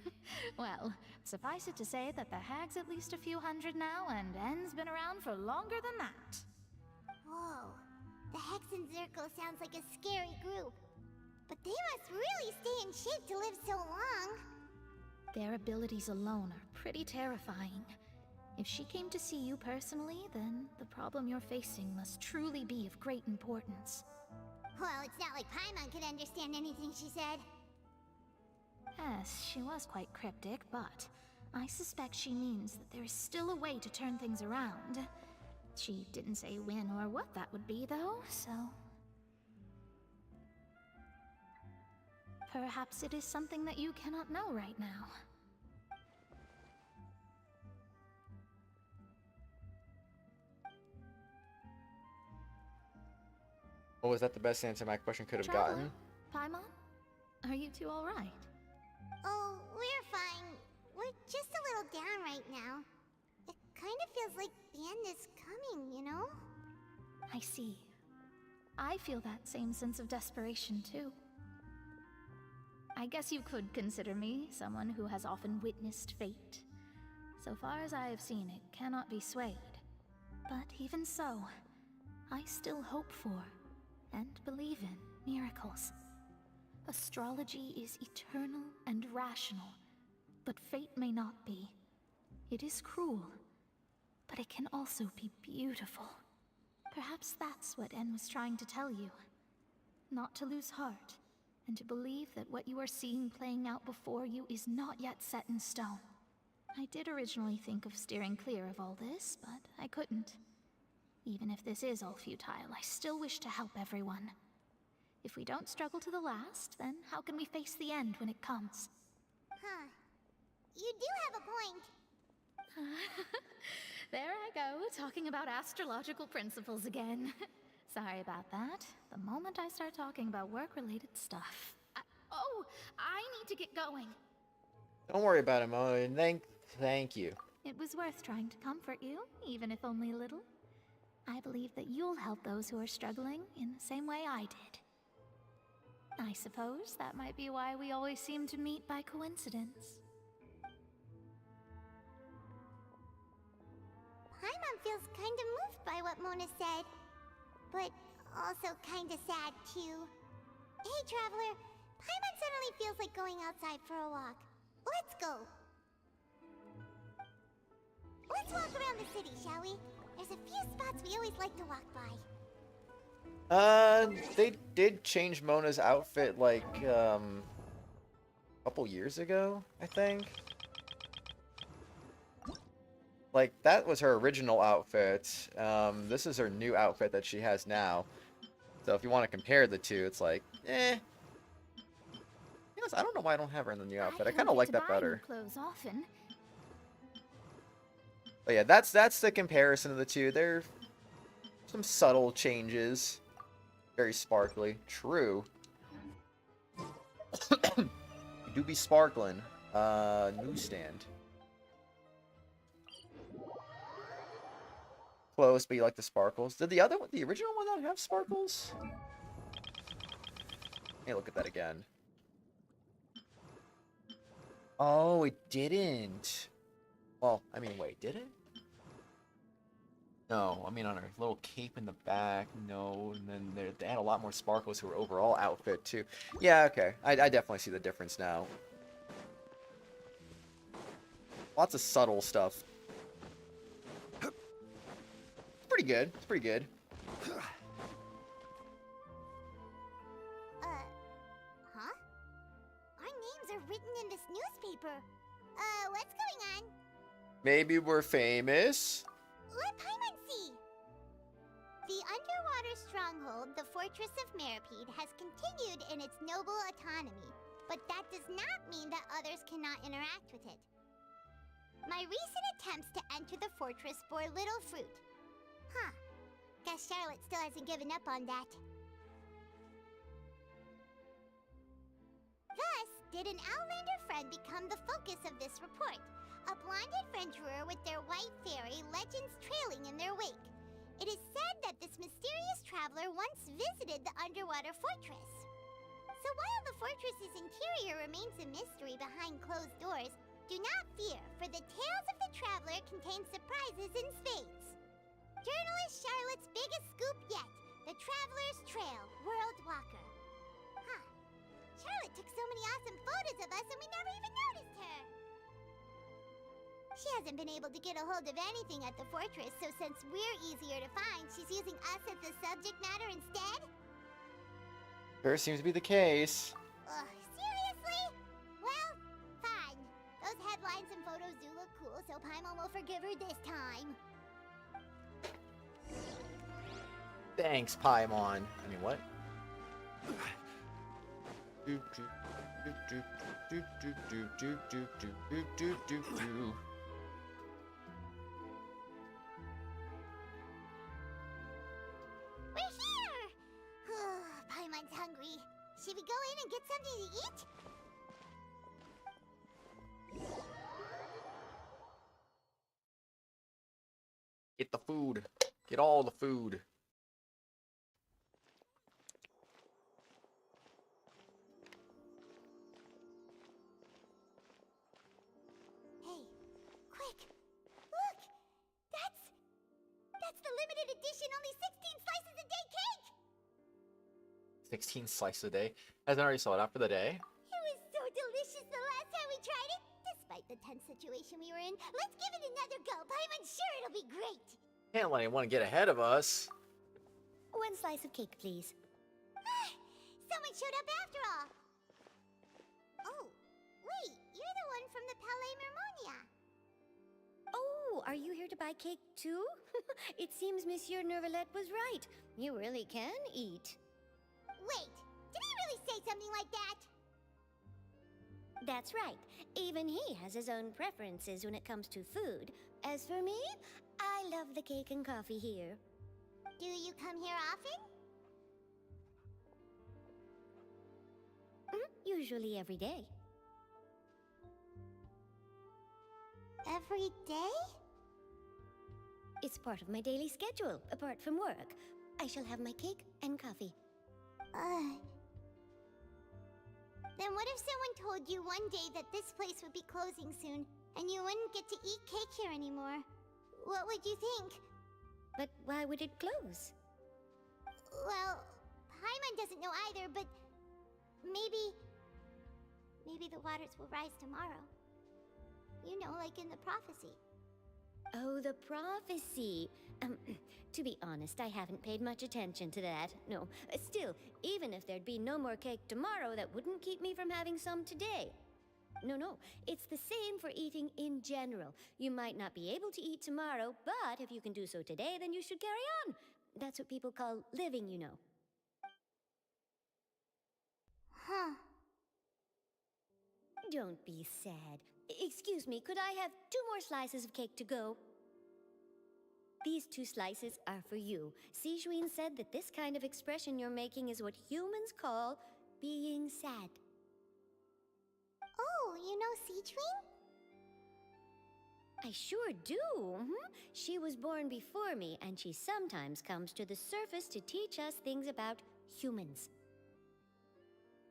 well, suffice it to say that the hag's at least a few hundred now, and N's been around for longer than that. Whoa. The Hexen Circle sounds like a scary group. But they must really stay in shape to live so long. Their abilities alone are pretty terrifying. If she came to see you personally, then the problem you're facing must truly be of great importance. Well, it's not like Paimon could understand anything she said. Yes, she was quite cryptic, but I suspect she means that there is still a way to turn things around. She didn't say when or what that would be, though, so... perhaps it is something that you cannot know right now. Oh, was that the best answer my question could have Traveler, gotten? Paimon? Are you two alright? Oh, we're fine. We're just a little down right now. It kind of feels like the end is coming, you know? I see. I feel that same sense of desperation, too. I guess you could consider me someone who has often witnessed fate. So far as I have seen, it cannot be swayed. But even so, I still hope for and believe in miracles. Astrology is eternal and rational, but fate may not be. It is cruel, but it can also be beautiful. Perhaps that's what En was trying to tell you. Not to lose heart, and to believe that what you are seeing playing out before you is not yet set in stone. I did originally think of steering clear of all this, but I couldn't. Even if this is all futile, I still wish to help everyone. If we don't struggle to the last, then how can we face the end when it comes? Huh. You do have a point. There I go, talking about astrological principles again. Sorry about that. The moment I start talking about work-related stuff. Oh, I need to get going. Don't worry about it, Mo. Thank you. It was worth trying to comfort you, even if only a little. I believe that you'll help those who are struggling in the same way I did. I suppose that might be why we always seem to meet by coincidence. Paimon feels kinda moved by what Mona said, but also kinda sad too. Hey, Traveler, Paimon suddenly feels like going outside for a walk. Let's go. Let's walk around the city, shall we? There's a few spots we always like to walk by. They did change Mona's outfit like a couple years ago, I think. Like, that was her original outfit. This is her new outfit that she has now. So if you want to compare the two, it's like, eh. Yes, I don't know why I don't have her in the new outfit. I kind of like that better. Clothes often. But yeah, that's the comparison of the two. There are some subtle changes. Very sparkly. True. You do be sparkling. Newsstand. Close, but you like the sparkles. Did the original one not have sparkles? Hey, look at that again. Oh, it didn't. Well, I mean, wait, did it? No, I mean on her little cape in the back, no, and then they had a lot more sparkles to her overall outfit too. Yeah, okay, I definitely see the difference now. Lots of subtle stuff. It's pretty good, it's pretty good. Huh? Our names are written in this newspaper. What's going on? Maybe we're famous? Let Paimon see! The underwater stronghold, the Fortress of Meripede, has continued in its noble autonomy, but that does not mean that others cannot interact with it. My recent attempts to enter the fortress bore little fruit. Huh. Guess Charlotte still hasn't given up on that. Thus, did an Outlander friend become the focus of this report? A blonde adventurer with their white fairy, legends trailing in their wake. It is said that this mysterious traveler once visited the underwater fortress. So while the fortress's interior remains a mystery behind closed doors, do not fear, for the tales of the traveler contain surprises in spades. Journalist Charlotte's biggest scoop yet, the Traveler's Trail, World Walker. Huh. Charlotte took so many awesome photos of us and we never even noticed her. She hasn't been able to get a hold of anything at the fortress, so since we're easier to find, she's using us as the subject matter instead? Sure seems to be the case. Seriously? Well, fine. Those headlines and photos do look cool, so Paimon will forgive her this time. Thanks, Paimon. I mean, what? We're here! Paimon's hungry. Should we go in and get something to eat? Get the food. Get all the food. Hey, quick! 16 slices a day. Hasn't already sold out for the day. It was so delicious the last time we tried it. Despite the tense situation we were in, let's give it another go. I'm sure it'll be great. Can't let anyone get ahead of us. One slice of cake, please. Someone showed up after all. Oh, wait, you're the one from the Palais Mermonia. Oh, are you here to buy cake too? It seems Monsieur Nervalette was right. You really can eat. Wait, did he really say something like that? That's right. Even he has his own preferences when it comes to food. As for me, I love the cake and coffee here. Do you come here often? Usually every day. Every day? It's part of my daily schedule, apart from work. I shall have my cake and coffee. Then what if someone told you one day that this place would be closing soon, and you wouldn't get to eat cake here anymore? What would you think? But why would it close? Well, Paimon doesn't know either, but maybe the waters will rise tomorrow. You know, like in the prophecy. Oh, the prophecy. To be honest, I haven't paid much attention to that. No, still, even if there'd be no more cake tomorrow, that wouldn't keep me from having some today. No, it's the same for eating in general. You might not be able to eat tomorrow, but if you can do so today, then you should carry on. That's what people call living, you know. Huh. Don't be sad. Excuse me, could I have 2 more slices of cake to go? These 2 slices are for you. Sijouin said that this kind of expression you're making is what humans call being sad. Oh, you know Sijouin? I sure do. She was born before me, and she sometimes comes to the surface to teach us things about humans.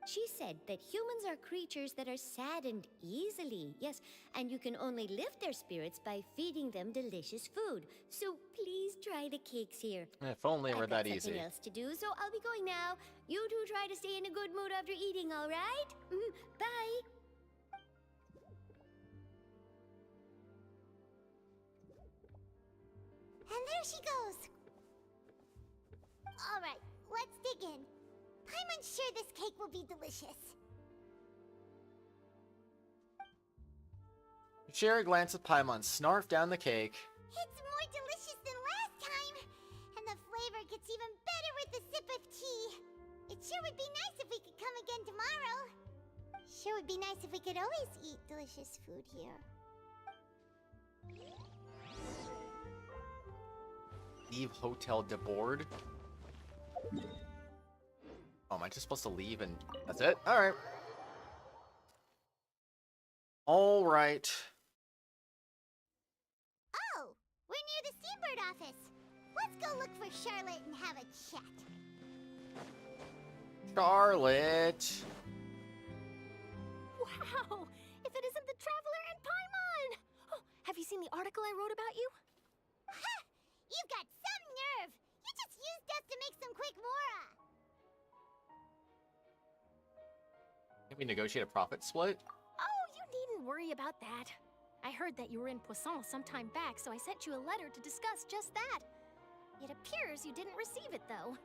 She said that humans are creatures that are saddened easily, yes, and you can only lift their spirits by feeding them delicious food. So please try the cakes here. If only it were that easy. I've got something else to do, so I'll be going now. You two try to stay in a good mood after eating, all right? Bye. And there she goes. All right, let's dig in. Paimon's sure this cake will be delicious. You share a glance with Paimon, snarf down the cake. It's more delicious than last time. And the flavor gets even better with a sip of tea. It sure would be nice if we could come again tomorrow. Sure would be nice if we could always eat delicious food here. Leave Hotel de Board. Oh, am I just supposed to leave and that's it? Alright. Alright. Oh, we're near the Steambird office. Let's go look for Charlotte and have a chat. Charlotte. Wow! If it isn't the Traveler and Paimon! Oh, have you seen the article I wrote about you? Ha! You've got some nerve! You just used us to make some quick mora! Can we negotiate a profit split? Oh, you needn't worry about that. I heard that you were in Poisson some time back, so I sent you a letter to discuss just that. It appears you didn't receive it, though.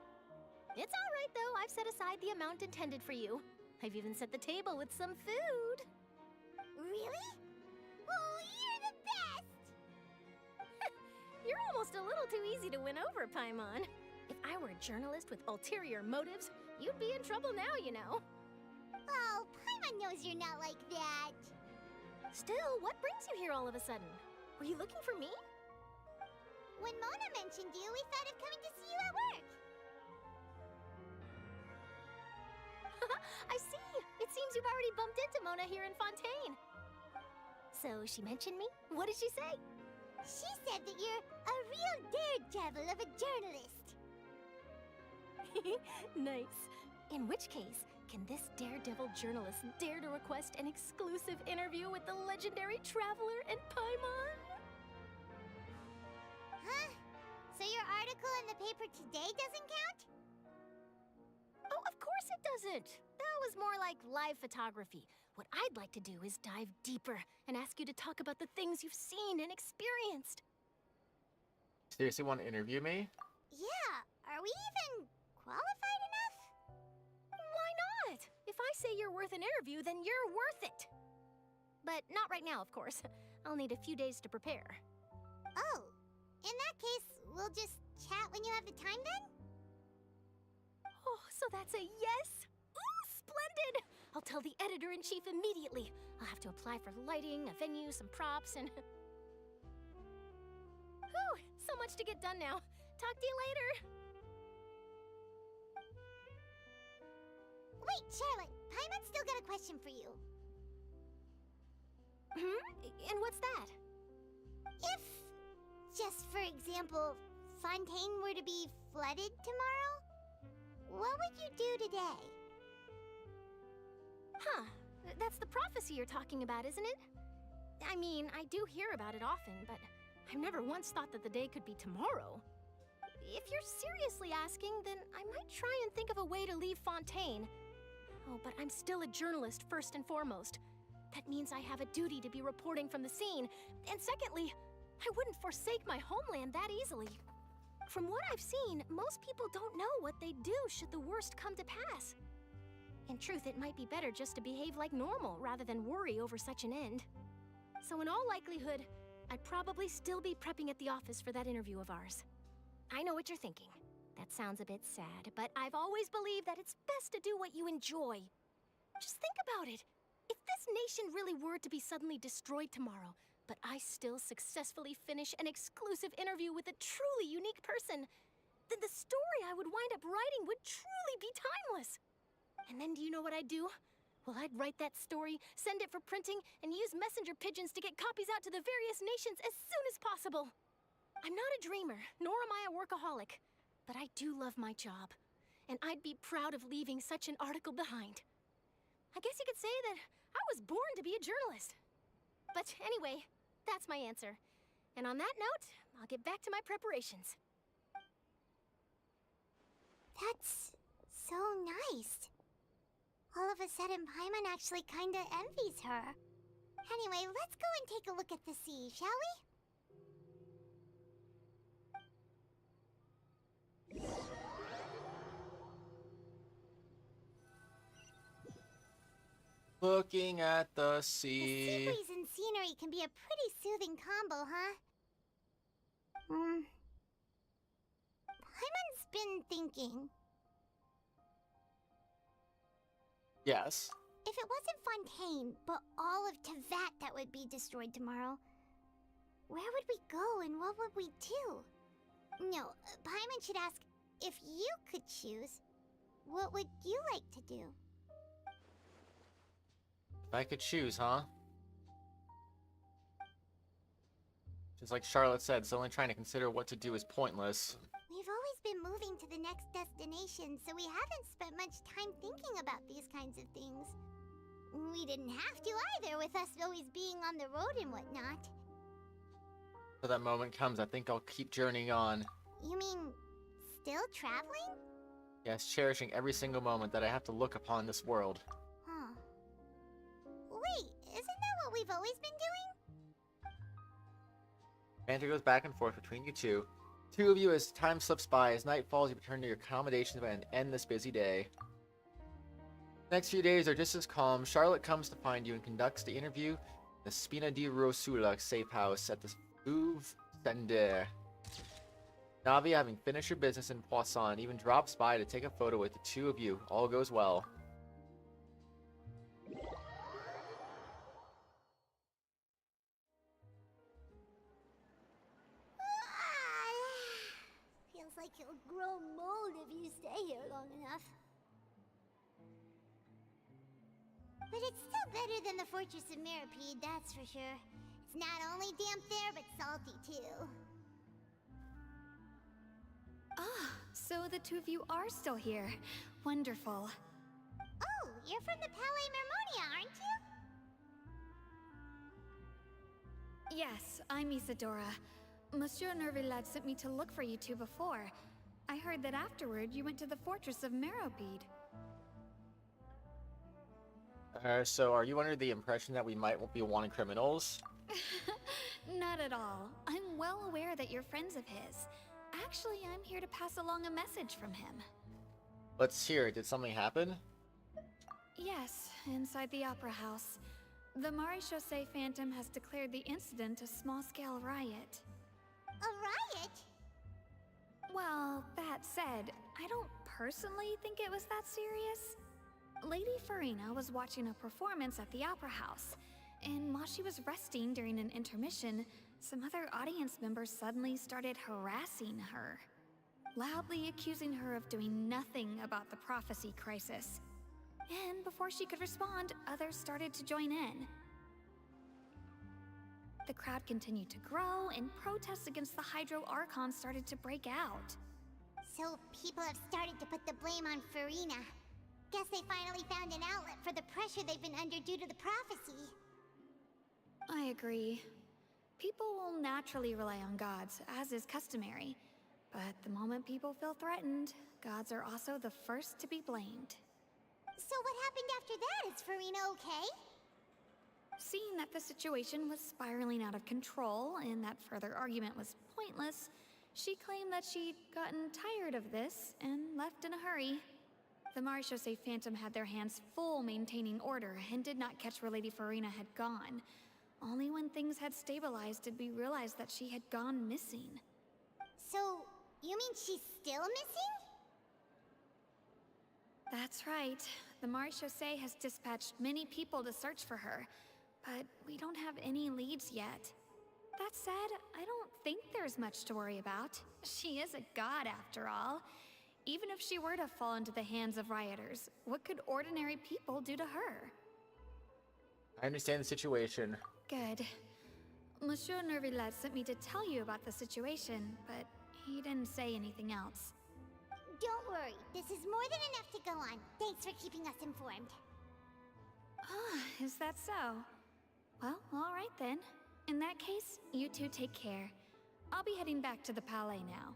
It's all right, though. I've set aside the amount intended for you. I've even set the table with some food. Really? Oh, you're the best! You're almost a little too easy to win over, Paimon. If I were a journalist with ulterior motives, you'd be in trouble now, you know. Oh, Paimon knows you're not like that. Still, what brings you here all of a sudden? Were you looking for me? When Mona mentioned you, we thought of coming to see you at work. I see. It seems you've already bumped into Mona here in Fontaine. So she mentioned me? What did she say? She said that you're a real daredevil of a journalist. Nice. In which case, can this daredevil journalist dare to request an exclusive interview with the legendary Traveler and Paimon? Huh? So your article in the paper today doesn't count? Oh, of course it doesn't. That was more like live photography. What I'd like to do is dive deeper and ask you to talk about the things you've seen and experienced. Seriously want to interview me? Yeah, are we even qualified enough? Why not? If I say you're worth an interview, then you're worth it. But not right now, of course. I'll need a few days to prepare. Oh, in that case, we'll just chat when you have the time then? Oh, so that's a yes? Ooh, splendid! I'll tell the editor-in-chief immediately. I'll have to apply for lighting, a venue, some props, and... Whew, so much to get done now. Talk to you later. Wait, Charlotte, Paimon's still got a question for you. And what's that? If, just for example, Fontaine were to be flooded tomorrow, what would you do today? Huh, that's the prophecy you're talking about, isn't it? I mean, I do hear about it often, but I've never once thought that the day could be tomorrow. If you're seriously asking, then I might try and think of a way to leave Fontaine. Oh, but I'm still a journalist first and foremost. That means I have a duty to be reporting from the scene. And secondly, I wouldn't forsake my homeland that easily. From what I've seen, most people don't know what they'd do should the worst come to pass. In truth, it might be better just to behave like normal rather than worry over such an end. So in all likelihood, I'd probably still be prepping at the office for that interview of ours. I know what you're thinking. That sounds a bit sad, but I've always believed that it's best to do what you enjoy. Just think about it. If this nation really were to be suddenly destroyed tomorrow, but I still successfully finish an exclusive interview with a truly unique person, then the story I would wind up writing would truly be timeless. And then do you know what I'd do? Well, I'd write that story, send it for printing, and use messenger pigeons to get copies out to the various nations as soon as possible. I'm not a dreamer, nor am I a workaholic, but I do love my job, and I'd be proud of leaving such an article behind. I guess you could say that I was born to be a journalist. But anyway, that's my answer. And on that note, I'll get back to my preparations. That's so nice. All of a sudden, Paimon actually kinda envies her. Anyway, let's go and take a look at the sea, shall we? Looking at the The sea. sea breeze and scenery can be a pretty soothing combo, huh? Paimon's been thinking. Yes. If it wasn't Fontaine, but all of Tevat that would be destroyed tomorrow, where would we go and what would we do? No, Paimon should ask, if you could choose, what would you like to do? If I could choose, huh? Just like Charlotte said, so only trying to consider what to do is pointless. We've always been moving to the next destination, so we haven't spent much time thinking about these kinds of things. We didn't have to either, with us always being on the road and whatnot. Till that moment comes, I think I'll keep journeying on. You mean, still traveling? Yes, cherishing every single moment that I have to look upon this world. Huh. Wait, isn't that what we've always been doing? Banter goes back and forth between you two. Two of you as time slips by. As night falls, you return to your accommodations and end this busy day. Next few days are just as calm. Charlotte comes to find you and conducts the interview in the Spina di Rosula safe house at the Bouve Sender. Navi, having finished her business in Poisson, even drops by to take a photo with the two of you. All goes well. Feels like you'll grow mold if you stay here long enough. But it's still better than the Fortress of Meripede, that's for sure. It's not only damp there, but salty too. Ah, so the two of you are still here. Wonderful. Oh, you're from the Palais Mermonia, aren't you? Yes, I'm Isadora. Monsieur Nervillat sent me to look for you two before. I heard that afterward you went to the Fortress of Meripede. So are you under the impression that we might be wanting criminals? Not at all. I'm well aware that you're friends of his. Actually, I'm here to pass along a message from him. Let's hear it. Did something happen? Yes, inside the Opera House. The Marechaussee Phantom has declared the incident a small-scale riot. A riot? Well, that said, I don't personally think it was that serious. Lady Furina was watching a performance at the Opera House, and while she was resting during an intermission, some other audience members suddenly started harassing her, loudly accusing her of doing nothing about the prophecy crisis. And before she could respond, others started to join in. The crowd continued to grow, and protests against the Hydro Archon started to break out. So people have started to put the blame on Furina. Guess they finally found an outlet for the pressure they've been under due to the prophecy. I agree. People will naturally rely on gods, as is customary. But the moment people feel threatened, gods are also the first to be blamed. So what happened after that? Is Furina okay? Seeing that the situation was spiraling out of control and that further argument was pointless, she claimed that she'd gotten tired of this and left in a hurry. The Marechaussee Phantom had their hands full maintaining order and did not catch where Lady Furina had gone. Only when things had stabilized did we realize that she had gone missing. So, you mean she's still missing? That's right. The Marechaussee has dispatched many people to search for her, but we don't have any leads yet. That said, I don't think there's much to worry about. She is a god after all. Even if she were to fall into the hands of rioters, what could ordinary people do to her? I understand the situation. Good. Monsieur Nervillette sent me to tell you about the situation, but he didn't say anything else. Don't worry, this is more than enough to go on. Thanks for keeping us informed. Ah, is that so? Well, all right then. In that case, you two take care. I'll be heading back to the Palais now.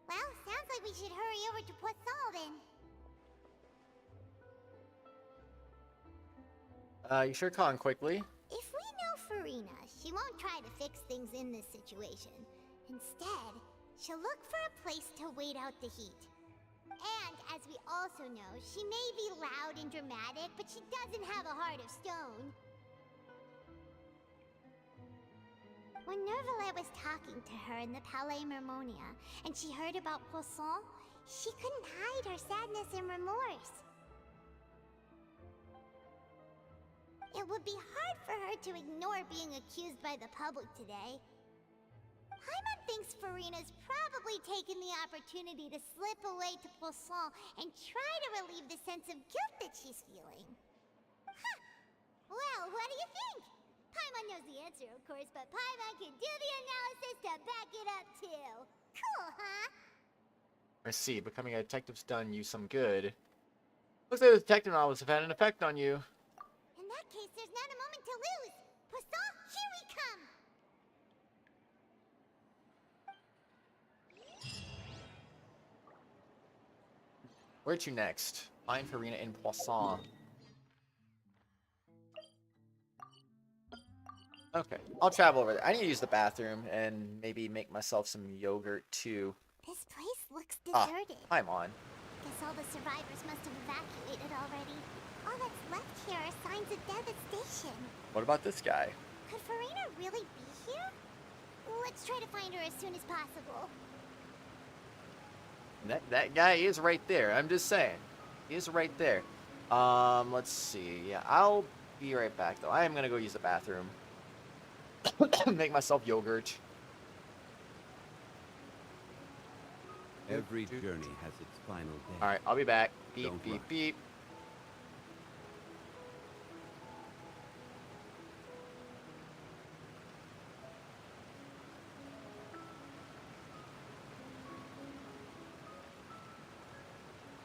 Well, sounds like we should hurry over to Poisson then. You sure calling quickly? If we know Furina, she won't try to fix things in this situation. Instead, she'll look for a place to wait out the heat. And, as we also know, she may be loud and dramatic, but she doesn't have a heart of stone. When Nervillette was talking to her in the Palais Mermonia, and she heard about Poisson, she couldn't hide her sadness and remorse. It would be hard for her to ignore being accused by the public today. Paimon thinks Furina's probably taken the opportunity to slip away to Poisson and try to relieve the sense of guilt that she's feeling. Huh! Well, what do you think? Paimon knows the answer, of course, but Paimon can do the analysis to back it up too. Cool, huh? I see. Becoming a detective's done you some good. Looks like the detective novels have had an effect on you. In that case, there's not a moment to lose. Poisson, here we come! Where to next? Find Furina in Poisson. Okay, I'll travel over there. I need to use the bathroom and maybe make myself some yogurt too. This place looks deserted. I'm on. Guess all the survivors must have evacuated already. All that's left here are signs of devastation. What about this guy? Could Furina really be here? Let's try to find her as soon as possible. That guy is right there. I'm just saying. He is right there. Let's see. Yeah, I'll be right back though. I am gonna go use the bathroom. Make myself yogurt. Every journey has its final day. Alright, I'll be back. Beep, Don't beep, rush. beep.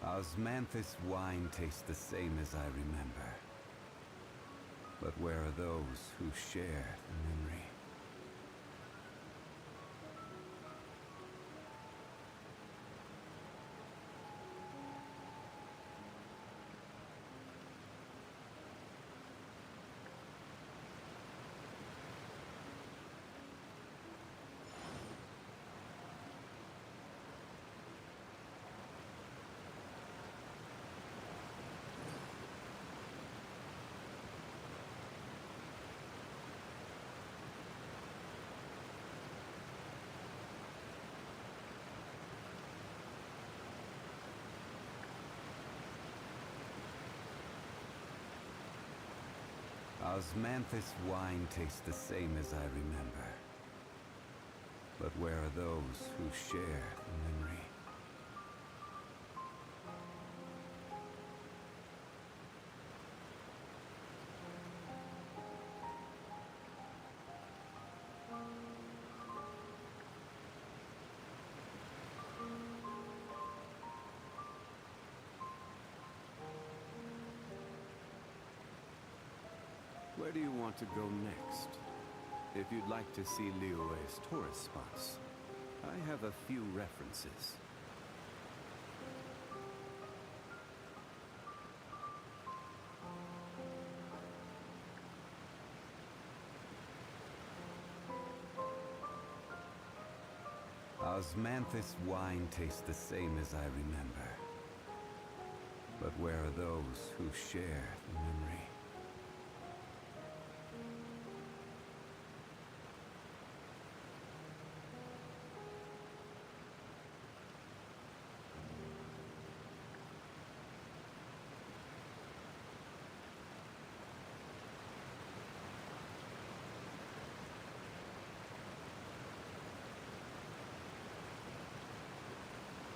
Osmanthus wine tastes the same as I remember. But where are those who share the memory? Osmanthus wine tastes the same as I remember. But where are those who share the memory? Where do you want to go next? If you'd like to see Liyue's tourist spots, I have a few references. Osmanthus wine tastes the same as I remember. But where are those who share the memory?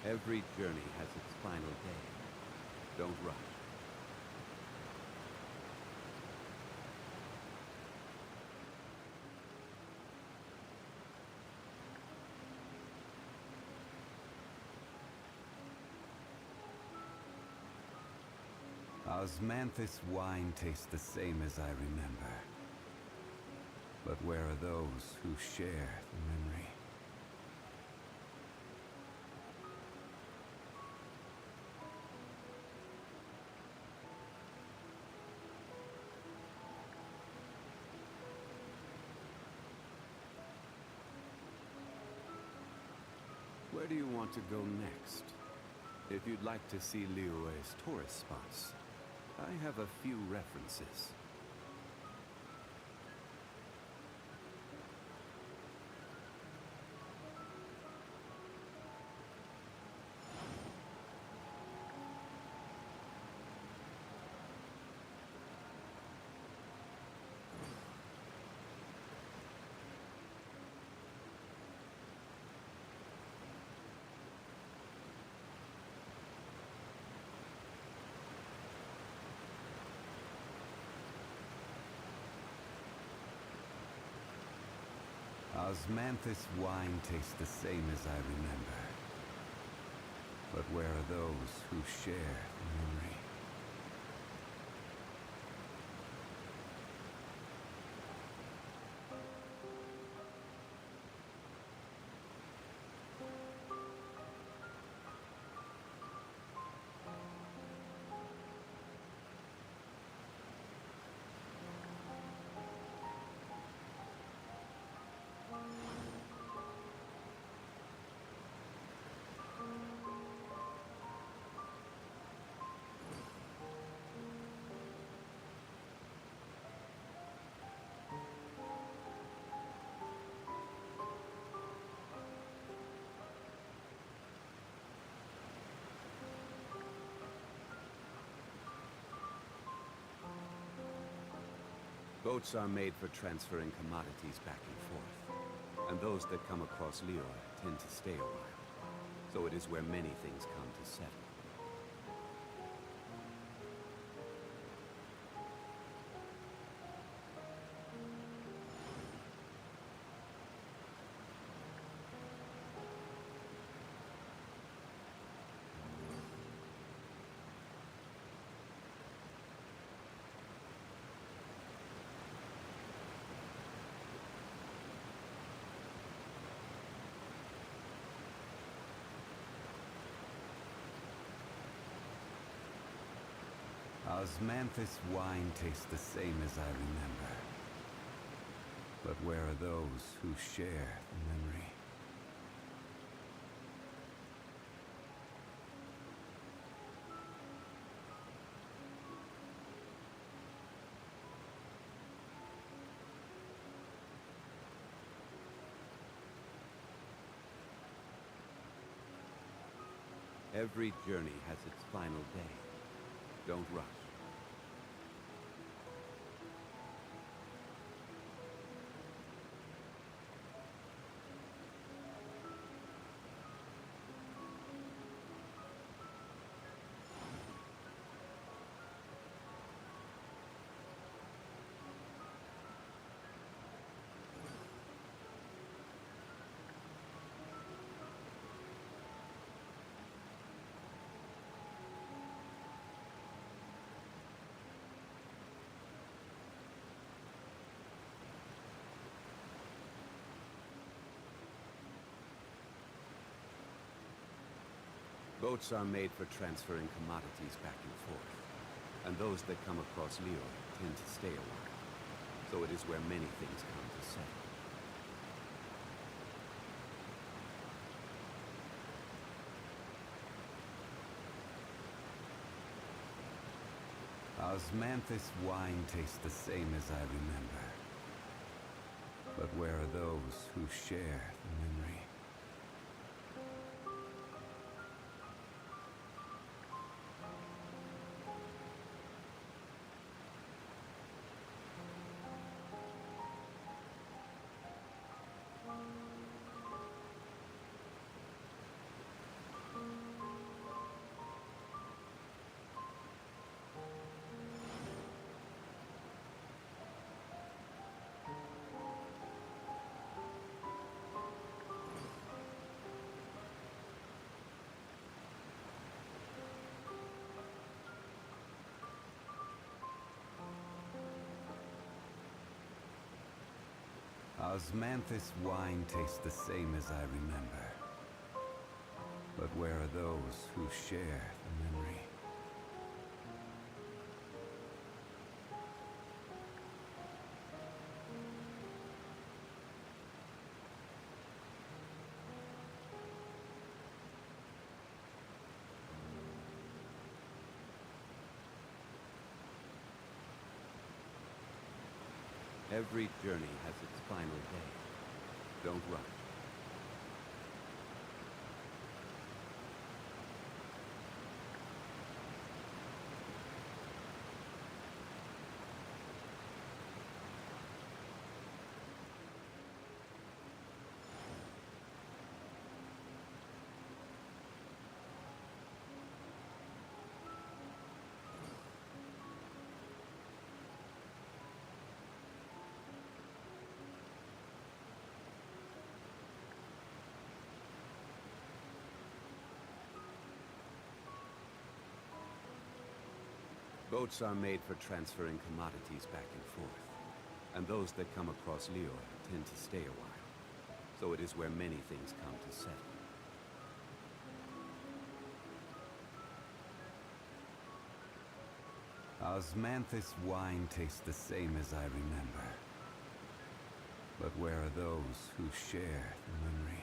Every journey has its final day. Don't rush. Osmanthus wine tastes the same as I remember. But where are those who share the memory? Where do you want to go next? If you'd like to see Liyue's tourist spots, I have a few references. Osmanthus wine tastes the same as I remember. But where are those who share the memory? Boats are made for transferring commodities back and forth, and those that come across Liyue tend to stay a while, so it is where many things come to settle. Osmanthus wine tastes the same as I remember. But where are those who share the memory? Every journey has its final day. Don't rush. Boats are made for transferring commodities back and forth. And those that come across Leor tend to stay a while. So it is where many things come to settle. Osmanthus wine tastes the same as I remember. But where are those who share the memory? Osmanthus wine tastes the same as I remember. But where are those who share the memory? Every journey has its final day. Don't rush. Boats are made for transferring commodities back and forth. And those that come across Leor tend to stay a while. So it is where many things come to settle. Osmanthus wine tastes the same as I remember. But where are those who share the memory?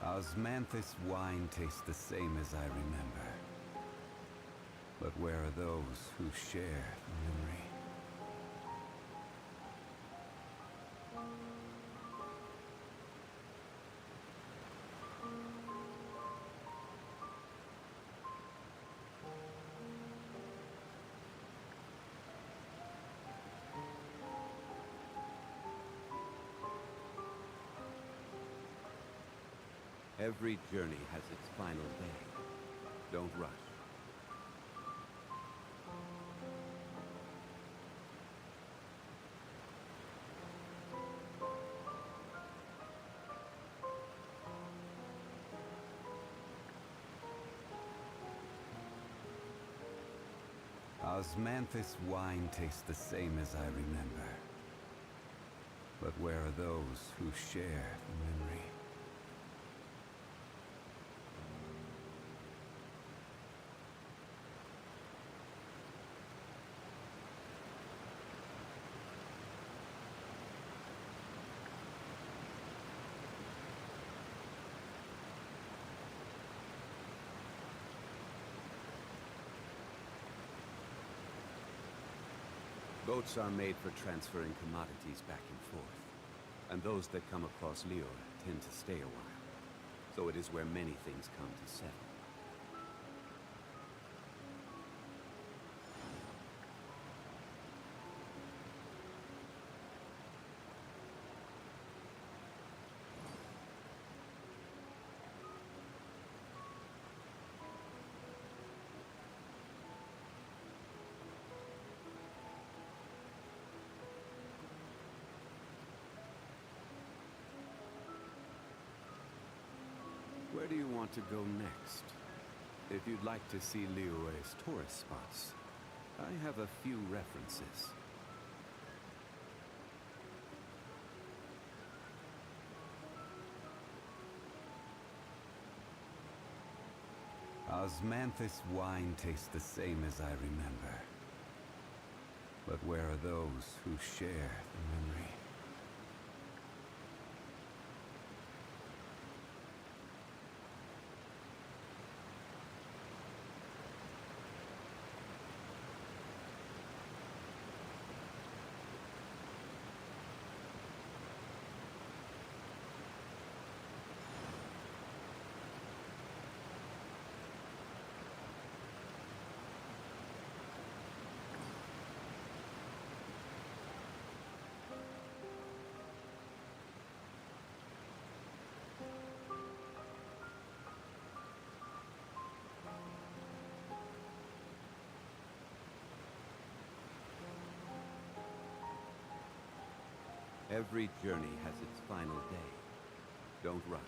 Osmanthus wine tastes the same as I remember. But where are those who share the memory? Every journey has its final day. Don't rush. Osmanthus wine tastes the same as I remember. But where are those who share the memory? Boats are made for transferring commodities back and forth. And those that come across Leor tend to stay a while. So it is where many things come to settle. Where do you want to go next? If you'd like to see Liyue's tourist spots, I have a few references. Osmanthus wine tastes the same as I remember. But where are those who share the memory? Every journey has its final day. Don't rush.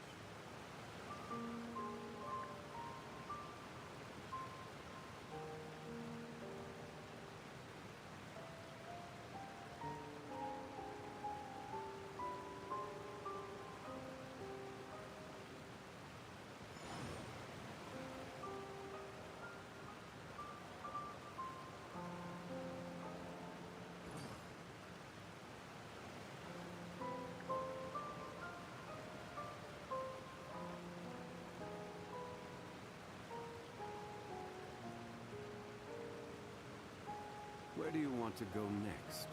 Where do you want to go next?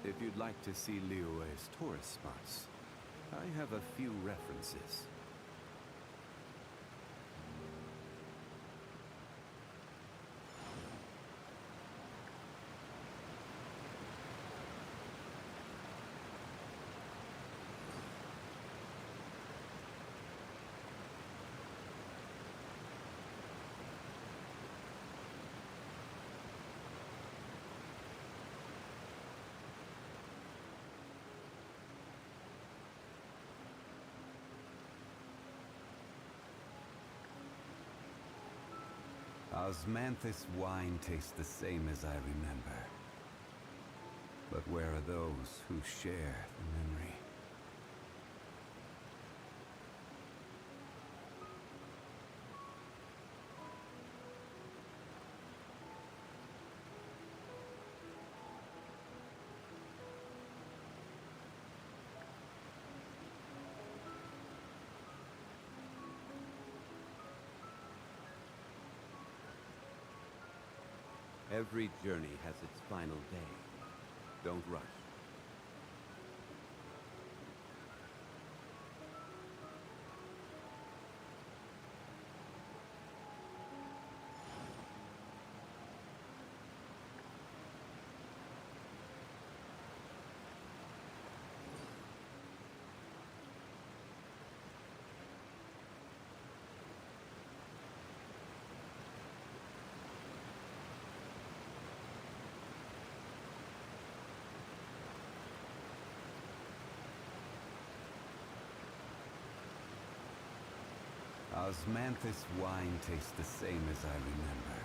If you'd like to see Liyue's tourist spots, I have a few references. Osmanthus wine tastes the same as I remember. But where are those who share the memory? Every journey has its final day. Don't rush. Osmanthus wine tastes the same as I remember.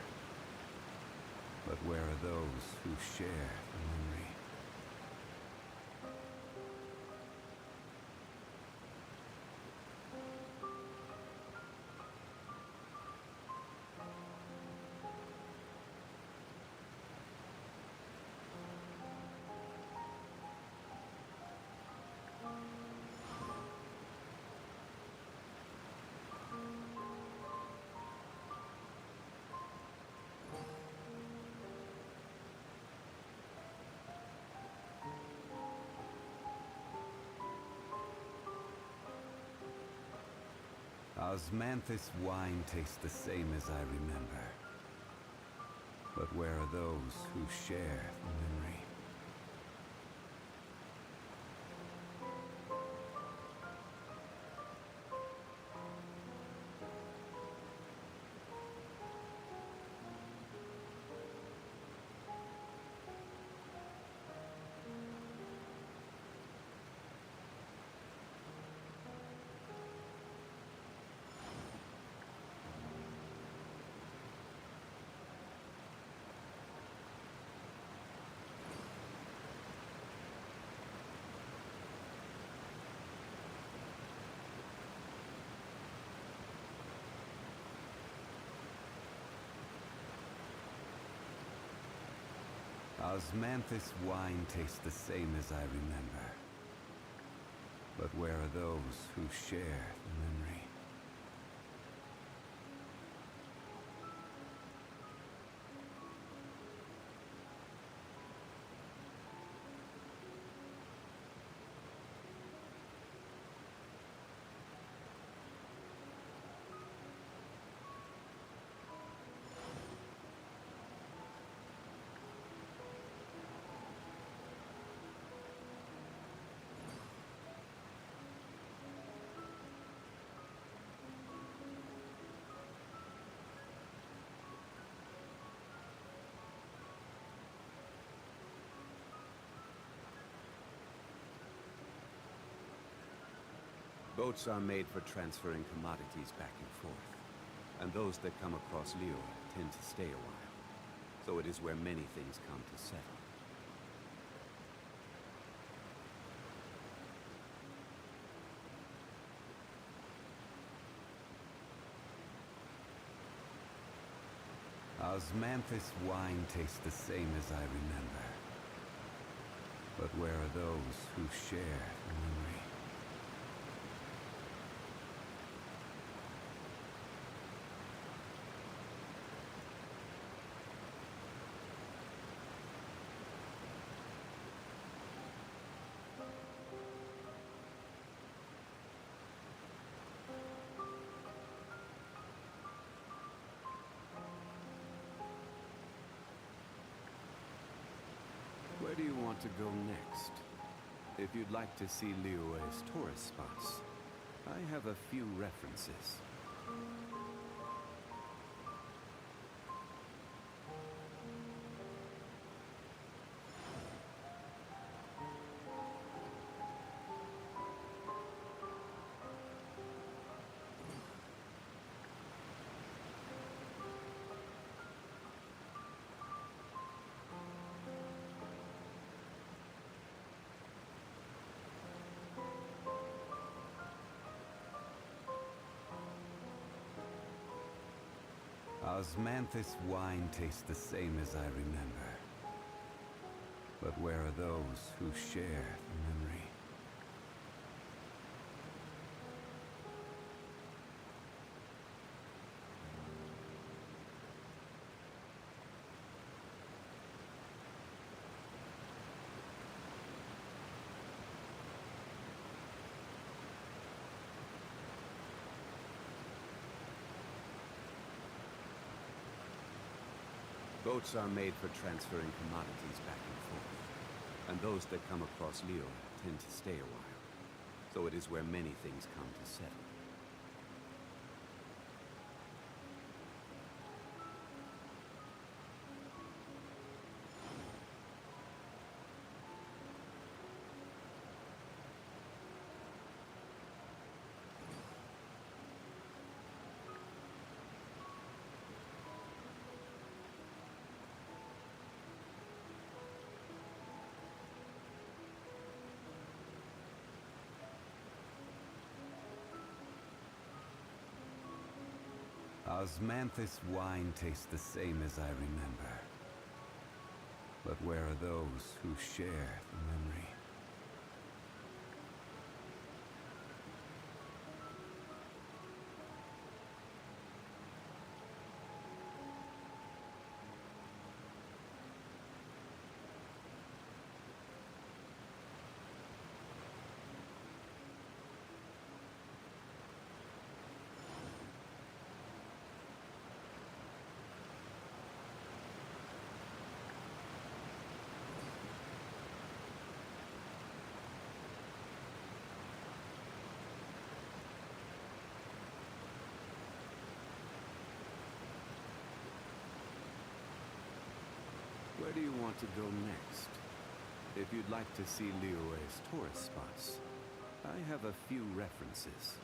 But where are those who share the memory? Osmanthus wine tastes the same as I remember. But where are those who share the memory? Osmanthus wine tastes the same as I remember. But where are those who share the memory? Boats are made for transferring commodities back and forth, and those that come across Lior tend to stay a while, so it is where many things come to settle. Osmanthus wine tastes the same as I remember. But where are those who share the memory? Where do you want to go next? If you'd like to see Liyue's tourist spots, I have a few references. Osmanthus wine tastes the same as I remember. But where are those who share the memory? Boats are made for transferring commodities back and forth, and those that come across Lior tend to stay a while, so it is where many things come to settle. Osmanthus wine tastes the same as I remember. But where are those who share the memory? Where do you want to go next? If you'd like to see Liyue's tourist spots, I have a few references.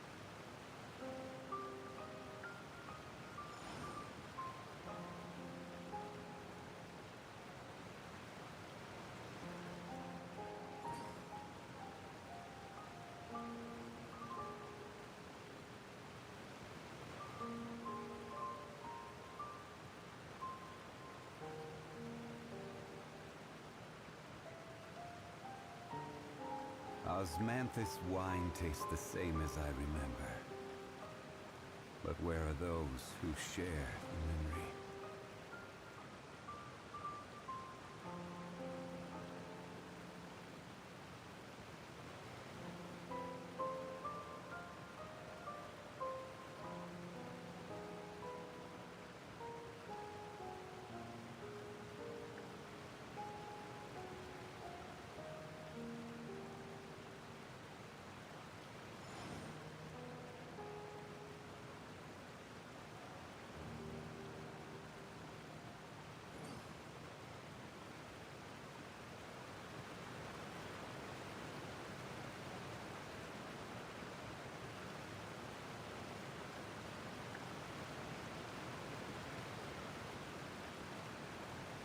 Osmanthus wine tastes the same as I remember. But where are those who share the memory?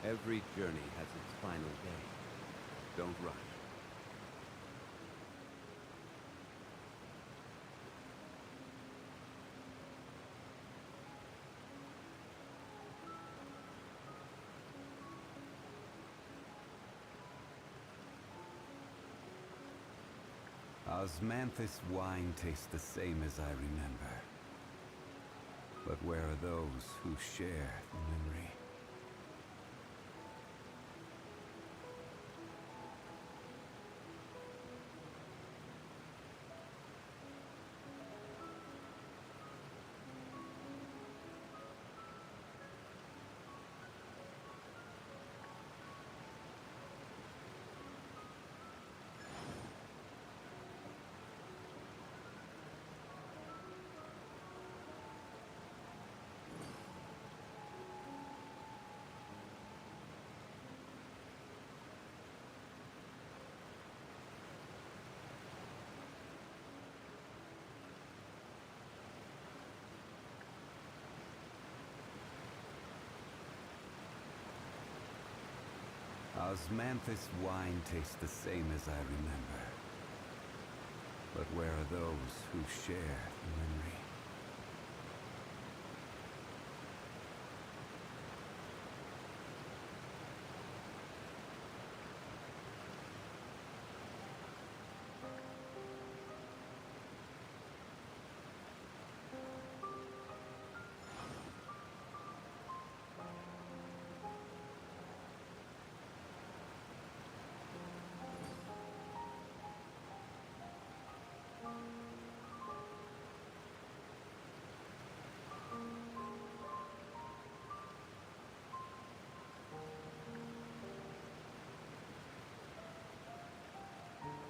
Every journey has its final day. Don't rush. Osmanthus wine tastes the same as I remember. But where are those who share the memory? Osmanthus wine tastes the same as I remember. But where are those who share the memory?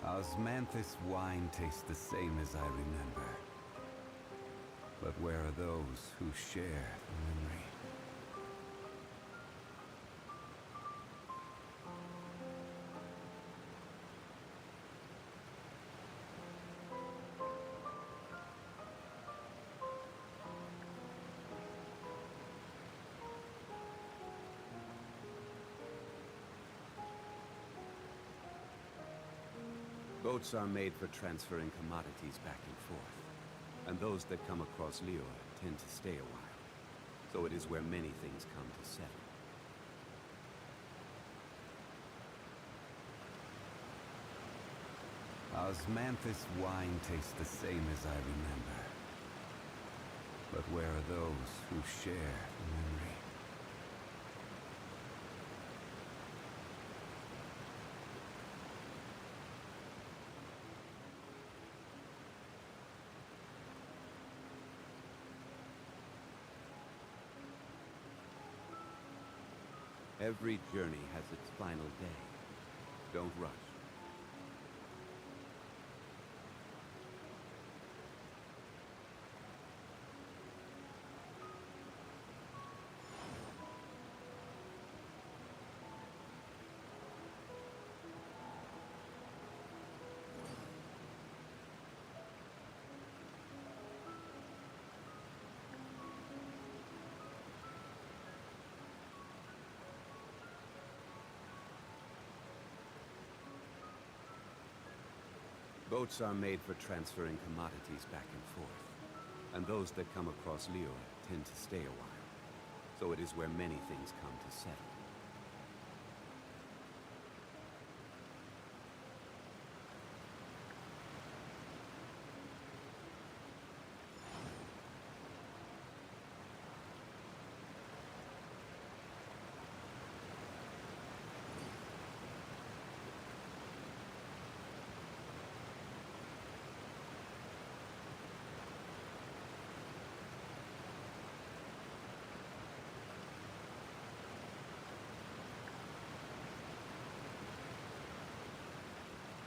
Osmanthus wine tastes the same as I remember. But where are those who share the memory? Boats are made for transferring commodities back and forth, and those that come across Liyue tend to stay a while, so it is where many things come to settle. Osmanthus wine tastes the same as I remember, but where are those who share the memory? Every journey has its final day. Don't rush. Boats are made for transferring commodities back and forth. And those that come across Lior tend to stay a while. So it is where many things come to settle.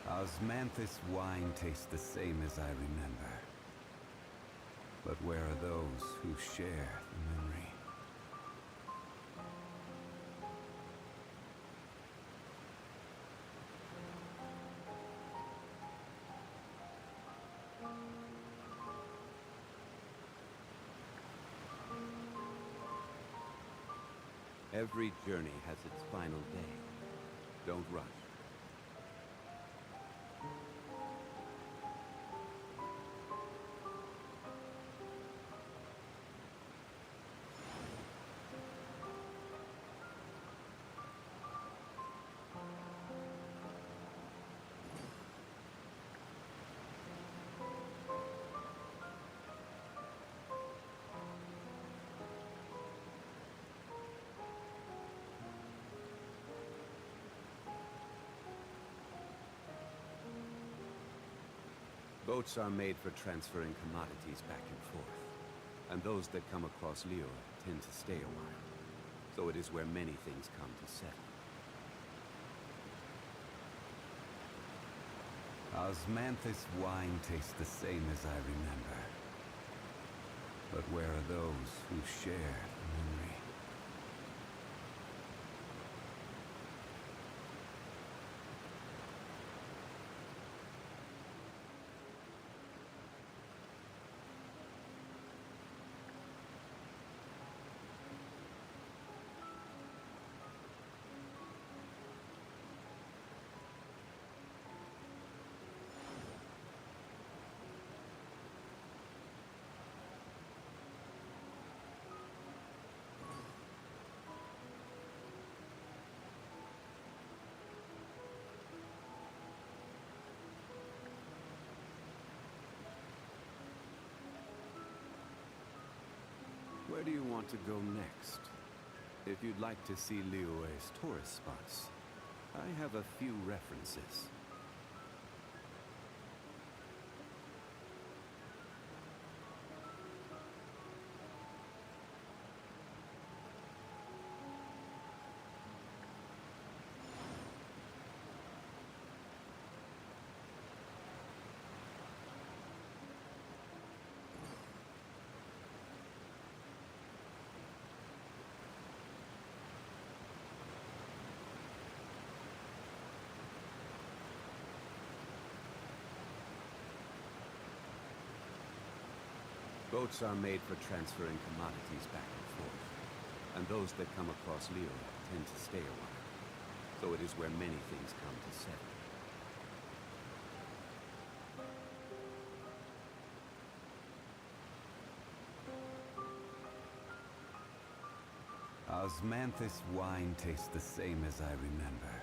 Osmanthus wine tastes the same as I remember. But where are those who share the memory? Every journey has its final day. Don't rush. Boats are made for transferring commodities back and forth. And those that come across Lior tend to stay a while. So it is where many things come to settle. Osmanthus wine tastes the same as I remember. But where are those who share the memory? Where do you want to go next? If you'd like to see Liyue's tourist spots, I have a few references. Boats are made for transferring commodities back and forth. And those that come across Lior tend to stay a while. So it is where many things come to settle. Osmanthus wine tastes the same as I remember.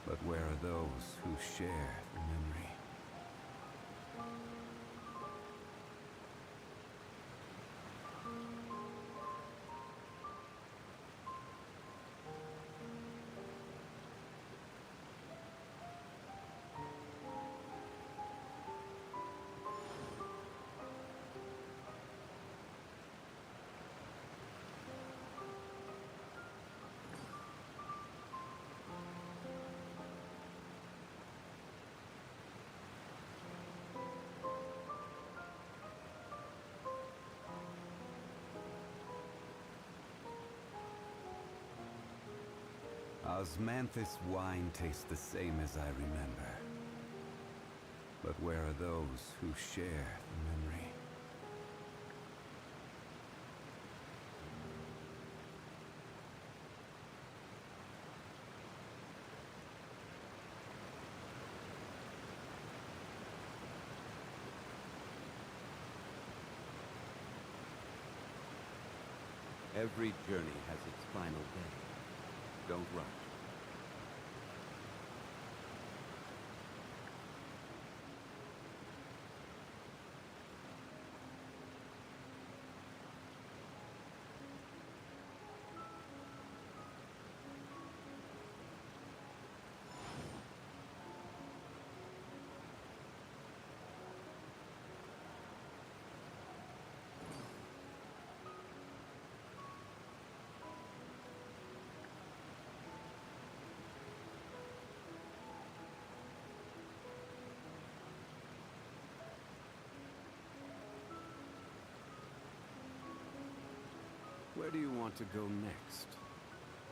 But where are those who share the memory? Osmanthus wine tastes the same as I remember. But where are those who share the memory? Every journey has its final day. Don't rush. Where do you want to go next?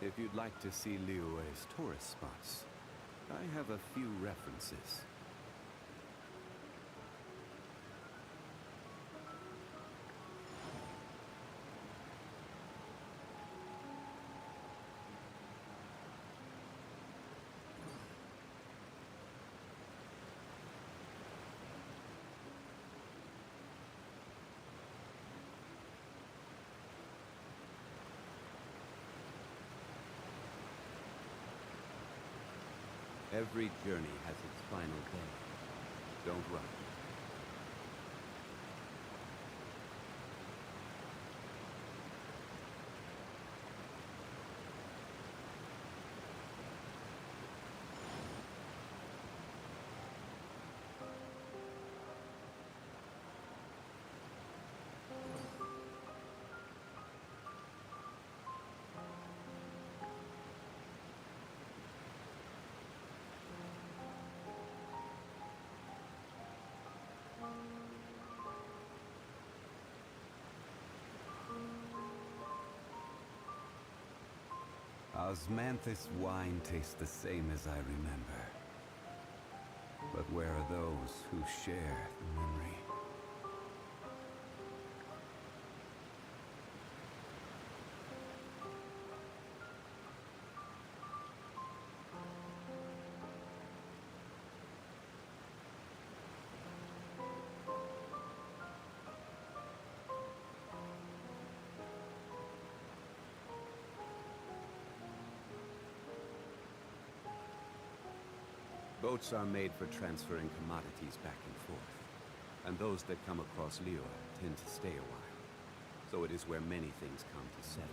If you'd like to see Liyue's tourist spots, I have a few references. Every journey has its final day. Don't rush. Osmanthus wine tastes the same as I remember. But where are those who share the memory? Boats are made for transferring commodities back and forth, and those that come across Liyue tend to stay a while, so it is where many things come to settle.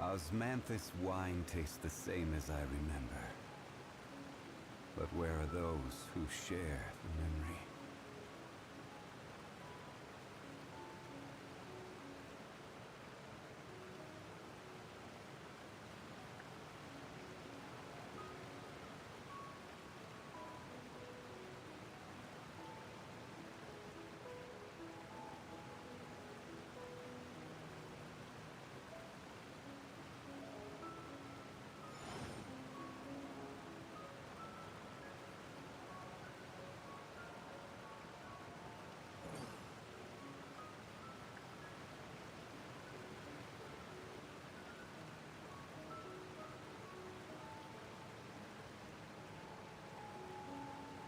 Osmanthus wine tastes the same as I remember. But where are those who share the memory?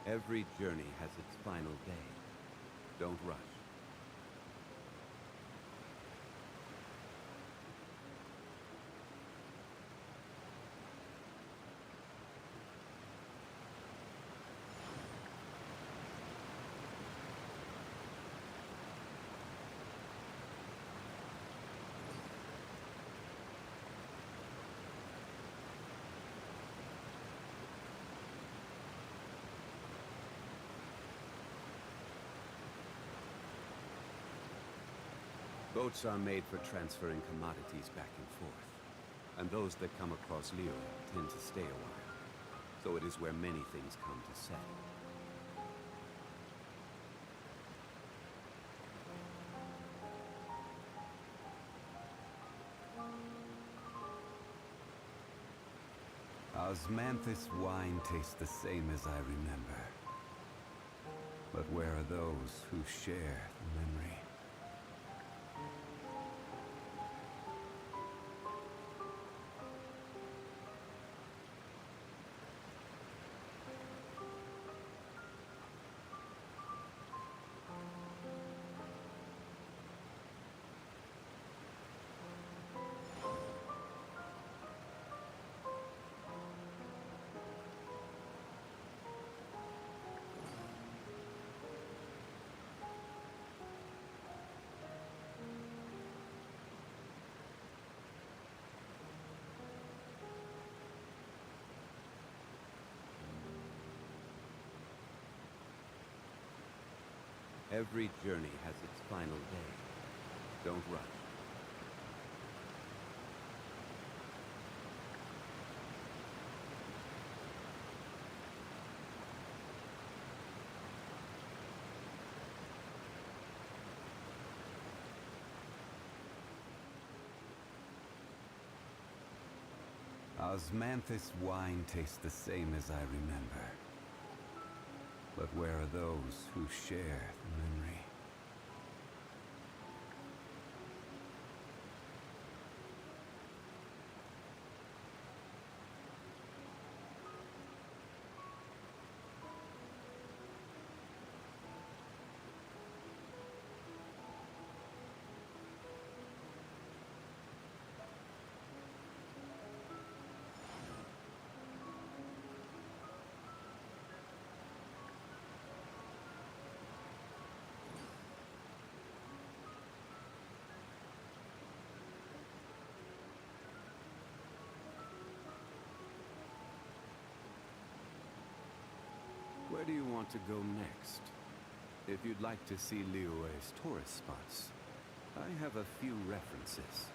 Every journey has its final day. Don't rush. Boats are made for transferring commodities back and forth, and those that come across Liyue tend to stay a while, so it is where many things come to settle. Osmanthus wine tastes the same as I remember. But where are those who share the memory? Every journey has its final day. Don't rush. Osmanthus wine tastes the same as I remember. But where are those who share the memory? Where do you want to go next? If you'd like to see Liyue's tourist spots, I have a few references.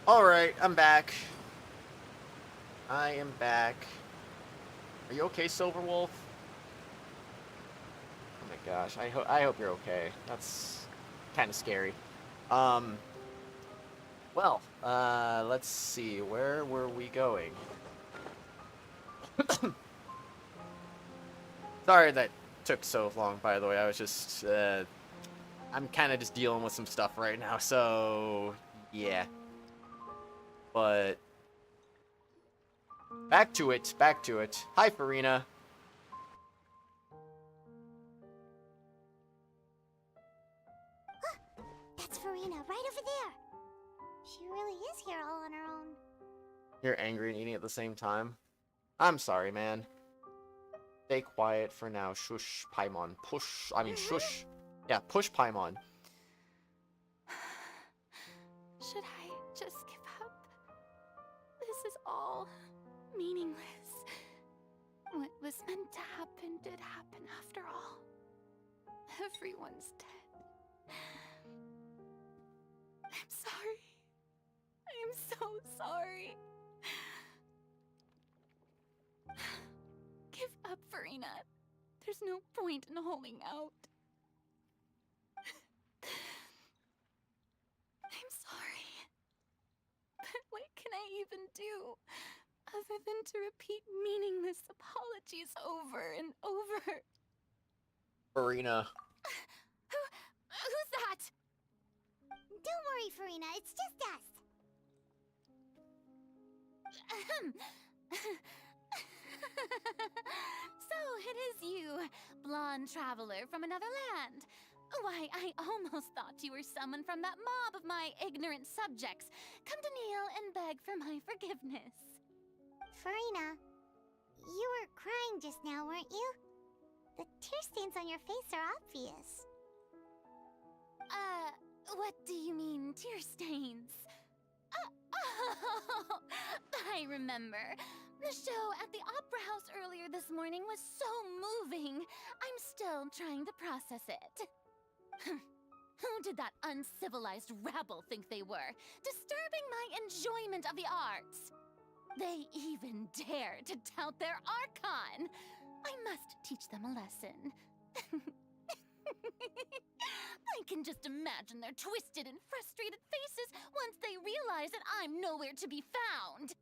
Alright, I'm back. I am back. Are you okay, Silverwolf? Oh my gosh, I hope you're okay. That's kind of scary. Well, let's see. Where were we going? Sorry that took so long, by the way. I was just, I'm kind of just dealing with some stuff right now, so yeah. But back to it, back to it. Hi, Furina. That's Furina, right over there. She really is here all on her own. You're angry and eating at the same time? I'm sorry, man. Stay quiet for now. Shush, Paimon. Shush. Yeah, push Paimon. Should I just give up? This is all meaningless. What was meant to happen did happen after all. Everyone's dead. I'm sorry. I am so sorry. Give up, Furina. There's no point in holding out. I'm sorry. But what can I even do other than to repeat meaningless apologies over and over? Furina. Who's that? Don't worry, Furina. It's just us. So it is you, blonde traveler from another land. Why, I almost thought you were someone from that mob of my ignorant subjects, come to kneel and beg for my forgiveness. Furina, you were crying just now, weren't you? The tear stains on your face are obvious. What do you mean, tear stains? Oh, I remember. The show at the Opera House earlier this morning was so moving. I'm still trying to process it. Who did that uncivilized rabble think they were? Disturbing my enjoyment of the arts. They even dare to tout their Archon! I must teach them a lesson. I can just imagine their twisted and frustrated faces once they realize that I'm nowhere to be found.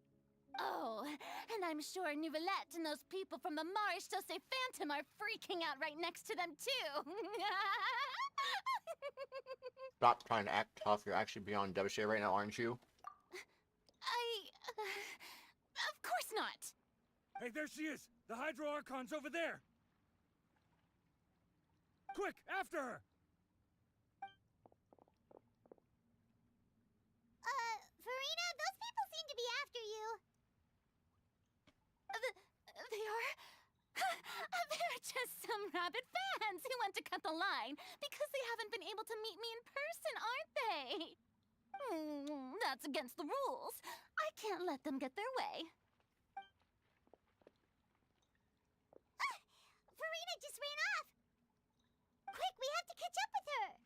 Oh, and I'm sure Nouvellette and those people from the Marche Chaussee Phantom are freaking out right next to them too. Stop trying to act tough. You're actually beyond devastated right now, aren't you? Of course not. Hey, there she is! The Hydro Archon's over there! Quick, after her! Furina, those people seem to be after you. They are... They're just some rabid fans who want to cut the line because they haven't been able to meet me in person, aren't they? That's against the rules. I can't let them get their way. Furina just ran off. Quick, we have to catch up with her.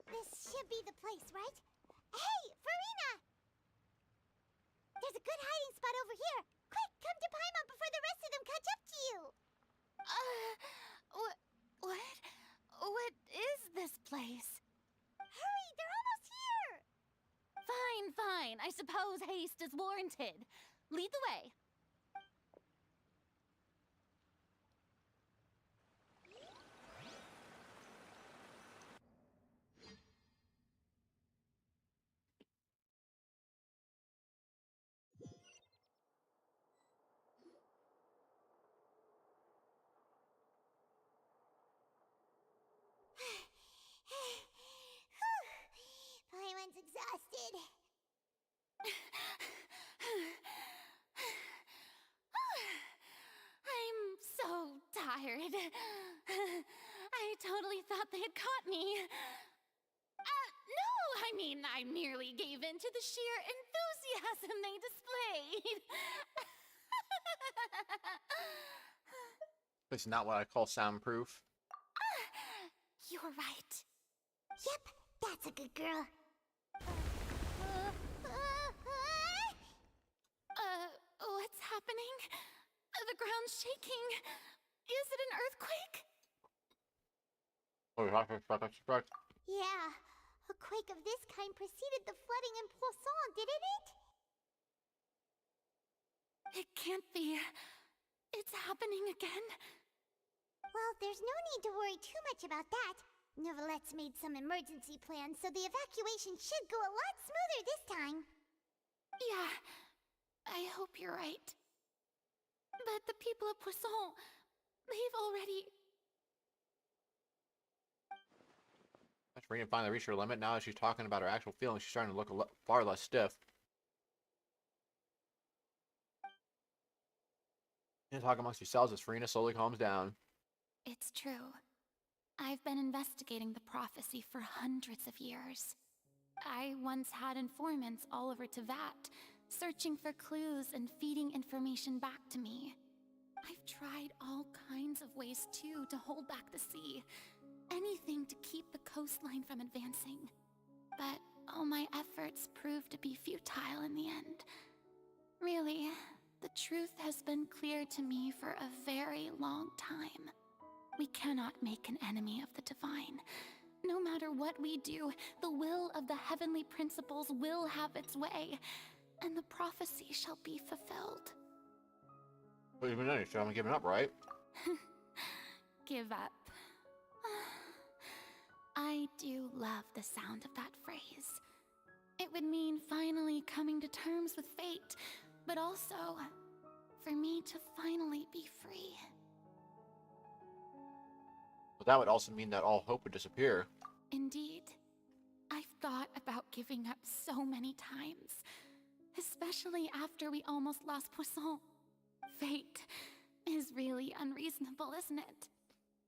This should be the place, right? Hey, Furina! There's a good hiding spot over here. Quick, come to Paimon before the rest of them catch up to you. What is this place? Hurry, they're almost here. Fine. I suppose haste is warranted. Lead the way. Paimon's exhausted. I'm so tired. I totally thought they had caught me. No, I merely gave in to the sheer enthusiasm they displayed. It's not what I call soundproof. You're right. Yep, that's a good girl. What's happening? The ground's shaking. Is it an earthquake? Oh, yeah. Yeah, a quake of this kind preceded the flooding in Poisson, didn't it? It can't be. It's happening again. Well, there's no need to worry too much about that. Nouvellette's made some emergency plans, so the evacuation should go a lot smoother this time. Yeah, I hope you're right. But the people of Poisson, they've already... Furina finally reached her limit. Now that she's talking about her actual feelings, she's starting to look far less stiff. You talk amongst yourselves as Furina slowly calms down. It's true. I've been investigating the prophecy for hundreds of years. I once had informants all over Teyvat, searching for clues and feeding information back to me. I've tried all kinds of ways, too, to hold back the sea. Anything to keep the coastline from advancing. But all my efforts proved to be futile in the end. Really, the truth has been clear to me for a very long time. We cannot make an enemy of the divine. No matter what we do, the will of the heavenly principles will have its way, and the prophecy shall be fulfilled. But even then, you still haven't given up, right? Give up. I do love the sound of that phrase. It would mean finally coming to terms with fate, but also for me to finally be free. But that would also mean that all hope would disappear. Indeed. I've thought about giving up so many times. especially after we almost lost Poisson. Fate is really unreasonable, isn't it?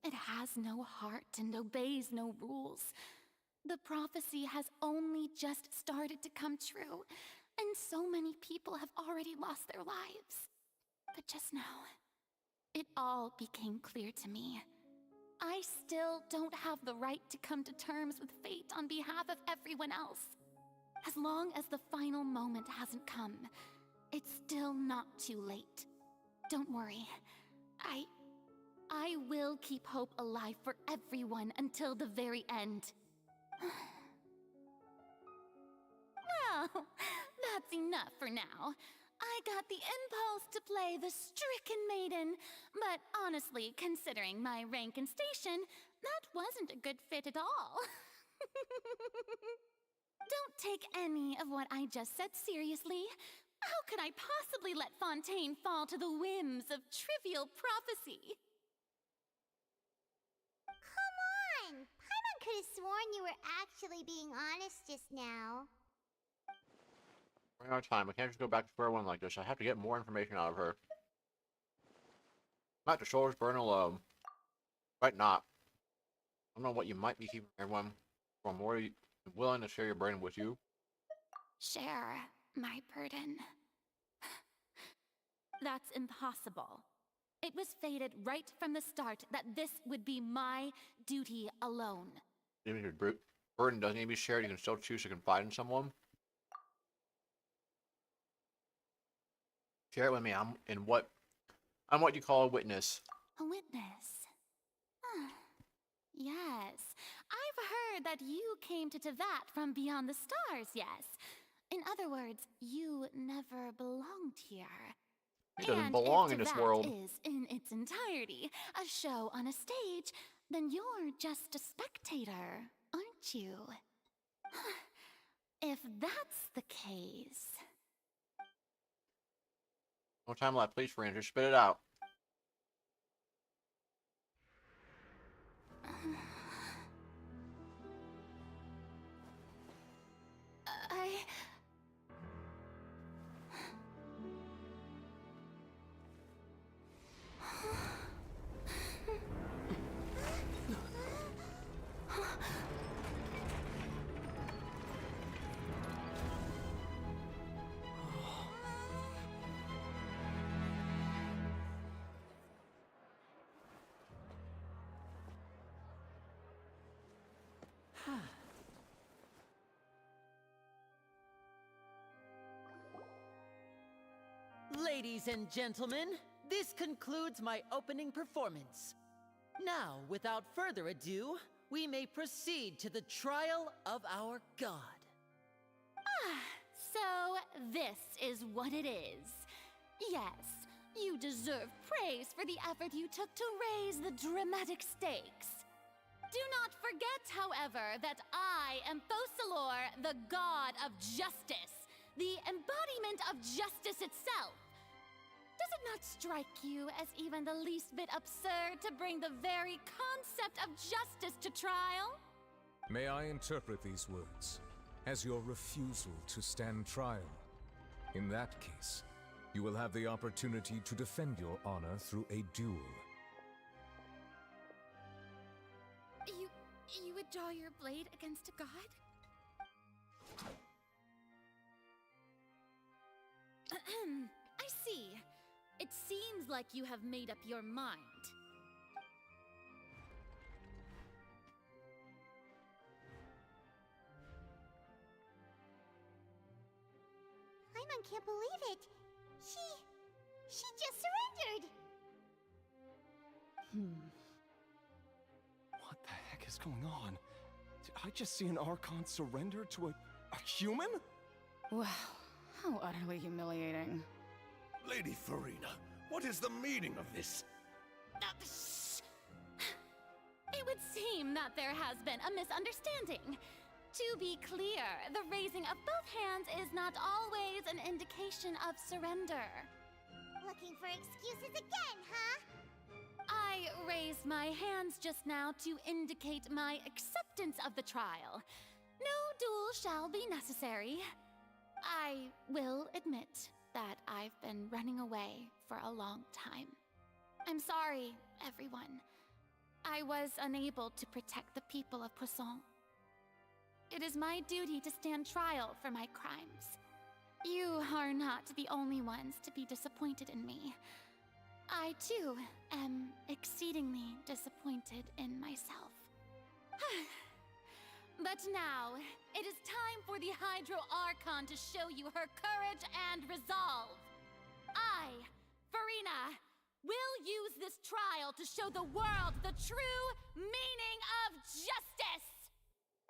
It has no heart and obeys no rules. The prophecy has only just started to come true, and so many people have already lost their lives. But just now, it all became clear to me. I still don't have the right to come to terms with fate on behalf of everyone else. As long as the final moment hasn't come, it's still not too late. Don't worry. I will keep hope alive for everyone until the very end. Well, that's enough for now. I got the impulse to play the stricken maiden, but honestly, considering my rank and station, that wasn't a good fit at all. Don't take any of what I just said seriously. How could I possibly let Fontaine fall to the whims of trivial prophecy? Come on! Paimon could have sworn you were actually being honest just now. Running out of time. I can't just go back to square one like this. I have to get more information out of her. Let the shoulders burn alone. Right not. I don't know what you might be keeping everyone from more willing to share your burden with you. Share my burden. That's impossible. It was fated right from the start that this would be my duty alone. Even if your burden doesn't need to be shared, you can still choose to confide in someone. Share it with me. I'm what you call a witness. A witness? Yes. I've heard that you came to Tevat from beyond the stars, yes. In other words, you never belonged here. He doesn't And belong if in this Tevat world. is, in its entirety, a show on a stage, then you're just a spectator, aren't you? If that's the case... No time left. Please, Furina, just spit it out. Ladies and gentlemen, this concludes my opening performance. Now, without further ado, we may proceed to the trial of our god. So this is what it is. Yes, you deserve praise for the effort you took to raise the dramatic stakes. Do not forget, however, that I am Fosalor, the god of justice, the embodiment of justice itself. Does it not strike you as even the least bit absurd to bring the very concept of justice to trial? May I interpret these words as your refusal to stand trial? In that case, you will have the opportunity to defend your honor through a duel. You would draw your blade against a god? I see. It seems like you have made up your mind. Paimon can't believe it. She just surrendered. What the heck is going on? Did I just see an Archon surrender to a human? Wow, how utterly humiliating. Lady Furina, what is the meaning of this? It would seem that there has been a misunderstanding. To be clear, the raising of both hands is not always an indication of surrender. Looking for excuses again, huh? I raised my hands just now to indicate my acceptance of the trial. No duel shall be necessary. I will admit that I've been running away for a long time. I'm sorry, everyone. I was unable to protect the people of Poisson. It is my duty to stand trial for my crimes. You are not the only ones to be disappointed in me. I, too, am exceedingly disappointed in myself. But now, it is time for the Hydro Archon to show you her courage and resolve. I, Furina, will use this trial to show the world the true meaning of justice!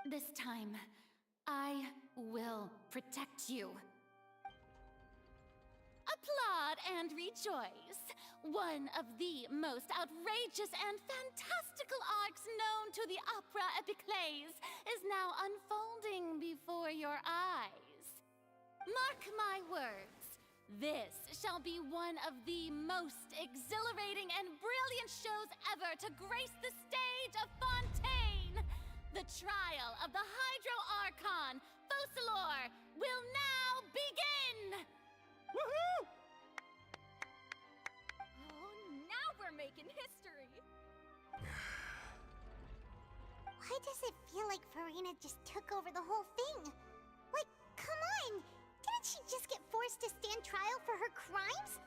This time, I will protect you. Applaud and rejoice! One of the most outrageous and fantastical arcs known to the opera epiclese is now unfolding before your eyes. Mark my words, this shall be one of the most exhilarating and brilliant shows ever to grace the stage of Fontaine! The trial of the Hydro Archon, Focalor, will now begin! Woohoo! Oh, now we're making history! Why does it feel like Furina just took over the whole thing? Like, come on! Didn't she just get forced to stand trial for her crimes?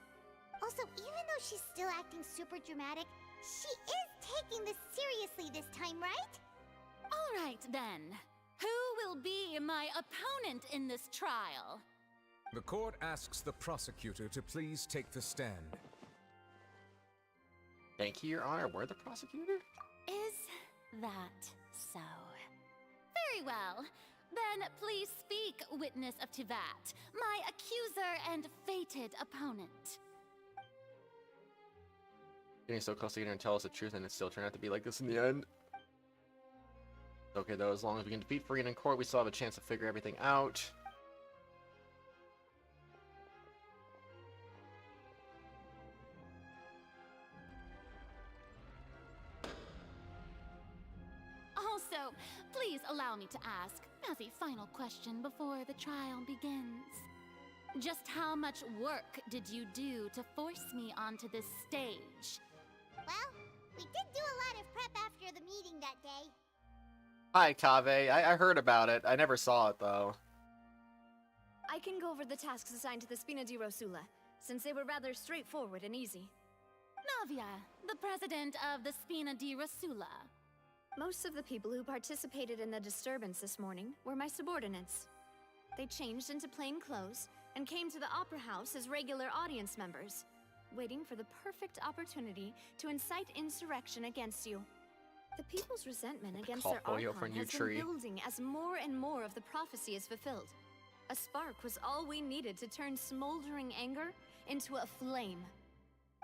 Also, even though she's still acting super dramatic, she is taking this seriously this time, right? All right, then. Who will be my opponent in this trial? The court asks the prosecutor to please take the stand. Thank you, Your Honor. We're the prosecutor? Is that so? Very well. Then please speak, witness of Tivat, my accuser and fated opponent. Getting so close to getting her to tell us the truth and it still turned out to be like this in the end. Okay, though, as long as we can defeat Furina in court, we still have a chance to figure everything out. Also, please allow me to ask, as a final question before the trial begins. Just how much work did you do to force me onto this stage? Well, we did do a lot of prep after the meeting that day. Hi, Kaveh. I heard about it. I never saw it, though. I can go over the tasks assigned to the Spina di Rosula, since they were rather straightforward and easy. Navia, the president of the Spina di Rosula. Most of the people who participated in the disturbance this morning were my subordinates. They changed into plain clothes and came to the Opera House as regular audience members, waiting for the perfect opportunity to incite insurrection against you. The people's resentment against their Archon has been building as more and more of the prophecy is fulfilled. A spark was all we needed to turn smoldering anger into a flame.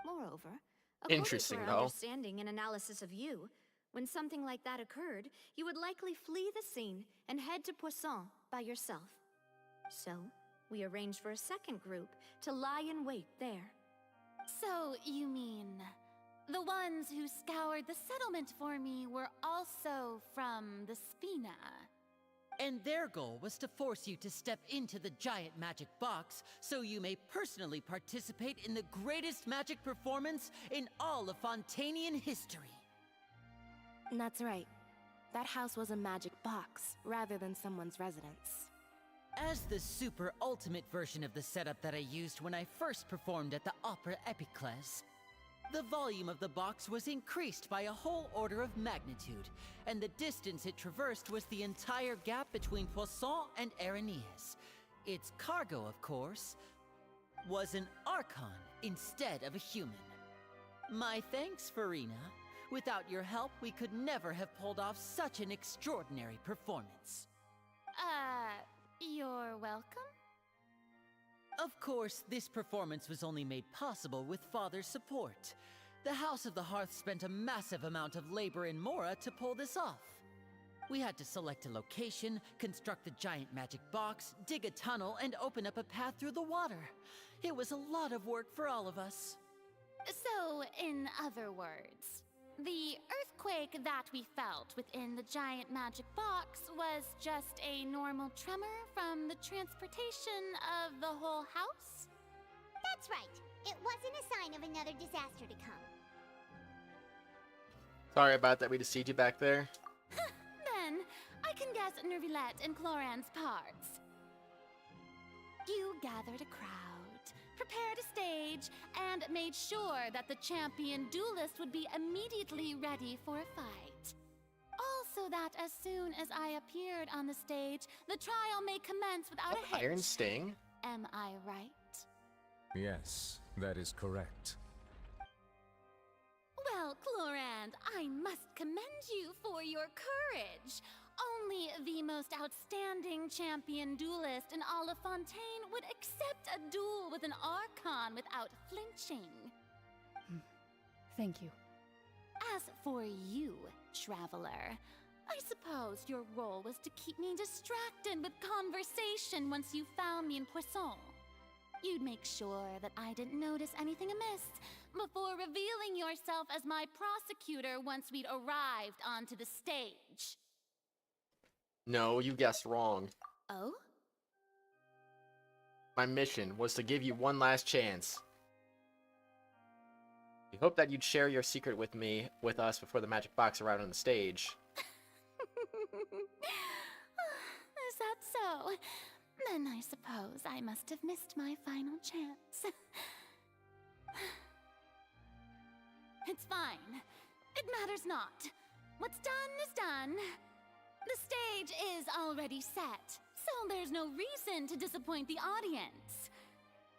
Moreover, according to our understanding and analysis of you, when something like that occurred, you would likely flee the scene and head to Poisson by yourself. So, we arranged for a second group to lie in wait there. So, you mean, the ones who scoured the settlement for me were also from the Spina? And their goal was to force you to step into the giant magic box so you may personally participate in the greatest magic performance in all of Fontainian history. That's right. That house was a magic box, rather than someone's residence. As the super ultimate version of the setup that I used when I first performed at the Opera Epiclese, the volume of the box was increased by a whole order of magnitude, and the distance it traversed was the entire gap between Poisson and Aranias. Its cargo, of course, was an Archon instead of a human. My thanks, Furina. Without your help, we could never have pulled off such an extraordinary performance. You're welcome? Of course, this performance was only made possible with Father's support. The House of the Hearth spent a massive amount of labor in Mora to pull this off. We had to select a location, construct the giant magic box, dig a tunnel, and open up a path through the water. It was a lot of work for all of us. So, in other words, the earthquake that we felt within the giant magic box was just a normal tremor from the transportation of the whole house? That's right. It wasn't a sign of another disaster to come. Sorry about that. We deceived you back there. Then, I can guess Nervilette and Cloran's parts. You gathered a crowd, prepared a stage, and made sure that the champion duelist would be immediately ready for a fight. Also that as soon as I appeared on the stage, the trial may commence without a hitch. Iron Sting? Am I right? Yes, that is correct. Well, Clorand, I must commend you for your courage. Only the most outstanding champion duelist in all of Fontaine would accept a duel with an Archon without flinching. Thank you. As for you, Traveler, I suppose your role was to keep me distracted with conversation once you found me in Poisson. You'd make sure that I didn't notice anything amiss before revealing yourself as my prosecutor once we'd arrived onto the stage. No, you guessed wrong. Oh? My mission was to give you one last chance. We hope that you'd share your secret with us before the magic box arrived on the stage. Is that so? Then I suppose I must have missed my final chance. It's fine. It matters not. What's done is done. The stage is already set, so there's no reason to disappoint the audience.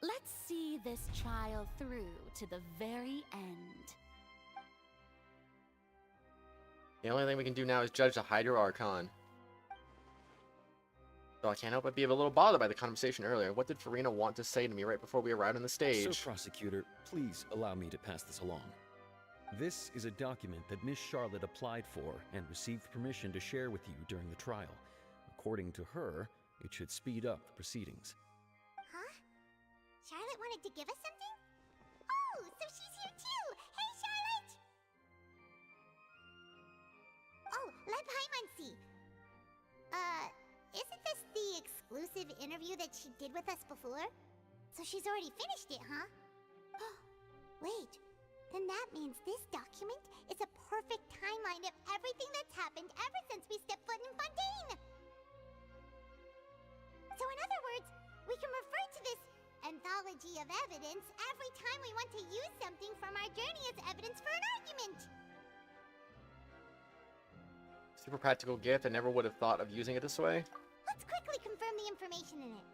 Let's see this trial through to the very end. The only thing we can do now is judge the Hydro Archon. So I can't help but be a little bothered by the conversation earlier. What did Furina want to say to me right before we arrived on the stage? Sir Prosecutor, please allow me to pass this along. This is a document that Miss Charlotte applied for and received permission to share with you during the trial. According to her, it should speed up the proceedings. Huh? Charlotte wanted to give us something? Oh, so she's here too! Hey, Charlotte! Oh, let Paimon see. Isn't this the exclusive interview that she did with us before? So she's already finished it, huh? Wait, then that means this document is a perfect timeline of everything that's happened ever since we stepped foot in Fontaine! So in other words, we can refer to this anthology of evidence every time we want to use something from our journey as evidence for an argument! Super practical gift. I never would have thought of using it this way. Let's quickly confirm the information in it.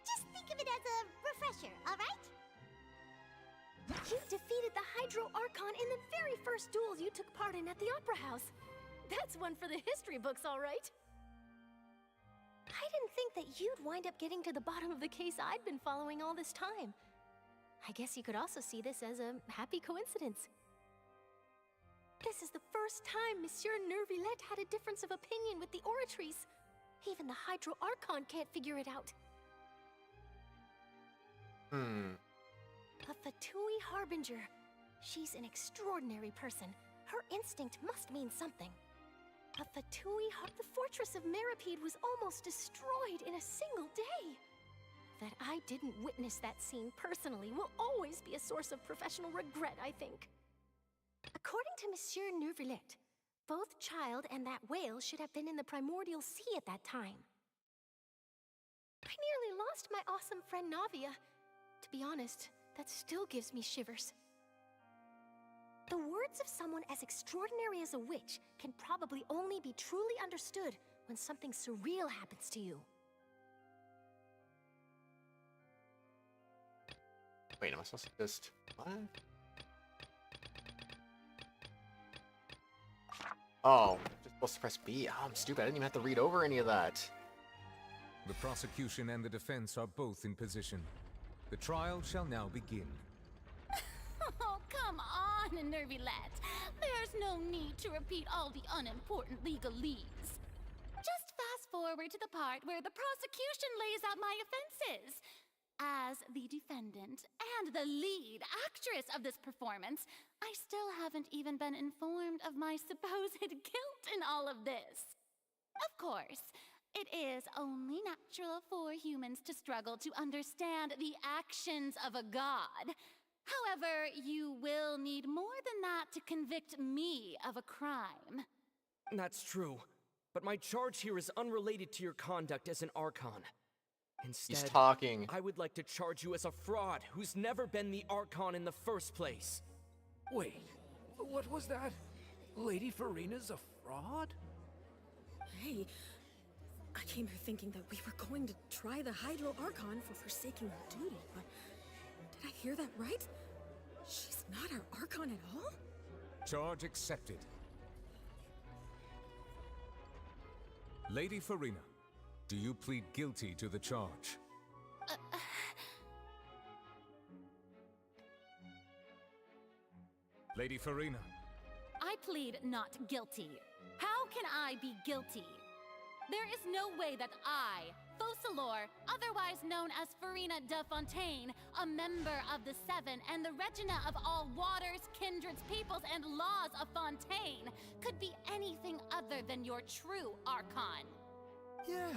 Just think of it as a refresher, alright? You defeated the Hydro Archon in the very first duel you took part in at the Opera House. That's one for the history books, all right. I didn't think that you'd wind up getting to the bottom of the case I'd been following all this time. I guess you could also see this as a happy coincidence. This is the first time Monsieur Nervilette had a difference of opinion with the oratories. Even the Hydro Archon can't figure it out. A Fatui Harbinger. She's an extraordinary person. Her instinct must mean something. The fortress of Meripede was almost destroyed in a single day. That I didn't witness that scene personally will always be a source of professional regret, I think. According to Monsieur Nervilette, both Child and that whale should have been in the Primordial Sea at that time. I nearly lost my awesome friend Navia. To be honest, that still gives me shivers. The words of someone as extraordinary as a witch can probably only be truly understood when something surreal happens to you. Wait, am I supposed to just... What? Oh, I'm just supposed to press B. Oh, I'm stupid. I didn't even have to read over any of that. The prosecution and the defense are both in position. The trial shall now begin. Oh, come on, Nervilette. There's no need to repeat all the unimportant legalese. Just fast forward to the part where the prosecution lays out my offenses. As the defendant and the lead actress of this performance, I still haven't even been informed of my supposed guilt in all of this. Of course, it is only natural for humans to struggle to understand the actions of a god. However, you will need more than that to convict me of a crime. That's true, but my charge here is unrelated to your conduct as an Archon. Instead, He's talking. I would like to charge you as a fraud who's never been the Archon in the first place. Wait, what was that? Lady Furina's a fraud? Hey, I came here thinking that we were going to try the Hydro Archon for forsaking her duty, but did I hear that right? She's not our Archon at all? Charge accepted. Lady Furina, do you plead guilty to the charge? Lady Furina. I plead not guilty. How can I be guilty? There is no way that I, Focalor, otherwise known as Furina de Fontaine, a member of the Seven and the Regina of all waters, kindreds, peoples, and laws of Fontaine, could be anything other than your true Archon. Yeah,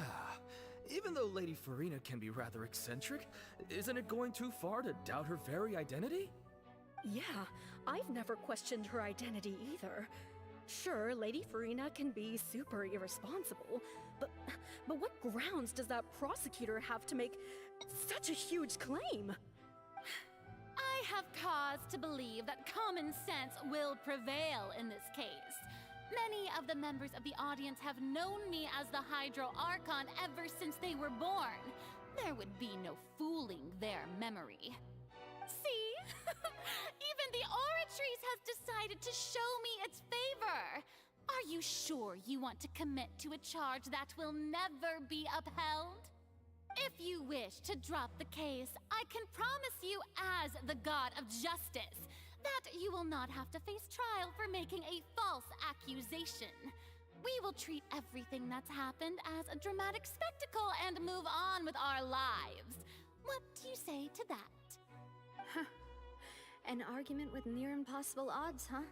even though Lady Furina can be rather eccentric, isn't it going too far to doubt her very identity? Yeah, I've never questioned her identity either. Sure, Lady Furina can be super irresponsible, but what grounds does that prosecutor have to make such a huge claim? I have cause to believe that common sense will prevail in this case. Many of the members of the audience have known me as the Hydro Archon ever since they were born. There would be no fooling their memory. See? Even the Oratrice has decided to show me its favor. Are you sure you want to commit to a charge that will never be upheld? If you wish to drop the case, I can promise you as the God of Justice that you will not have to face trial for making a false accusation. We will treat everything that's happened as a dramatic spectacle and move on with our lives. What do you say to that? Huh. An argument with near impossible odds, huh?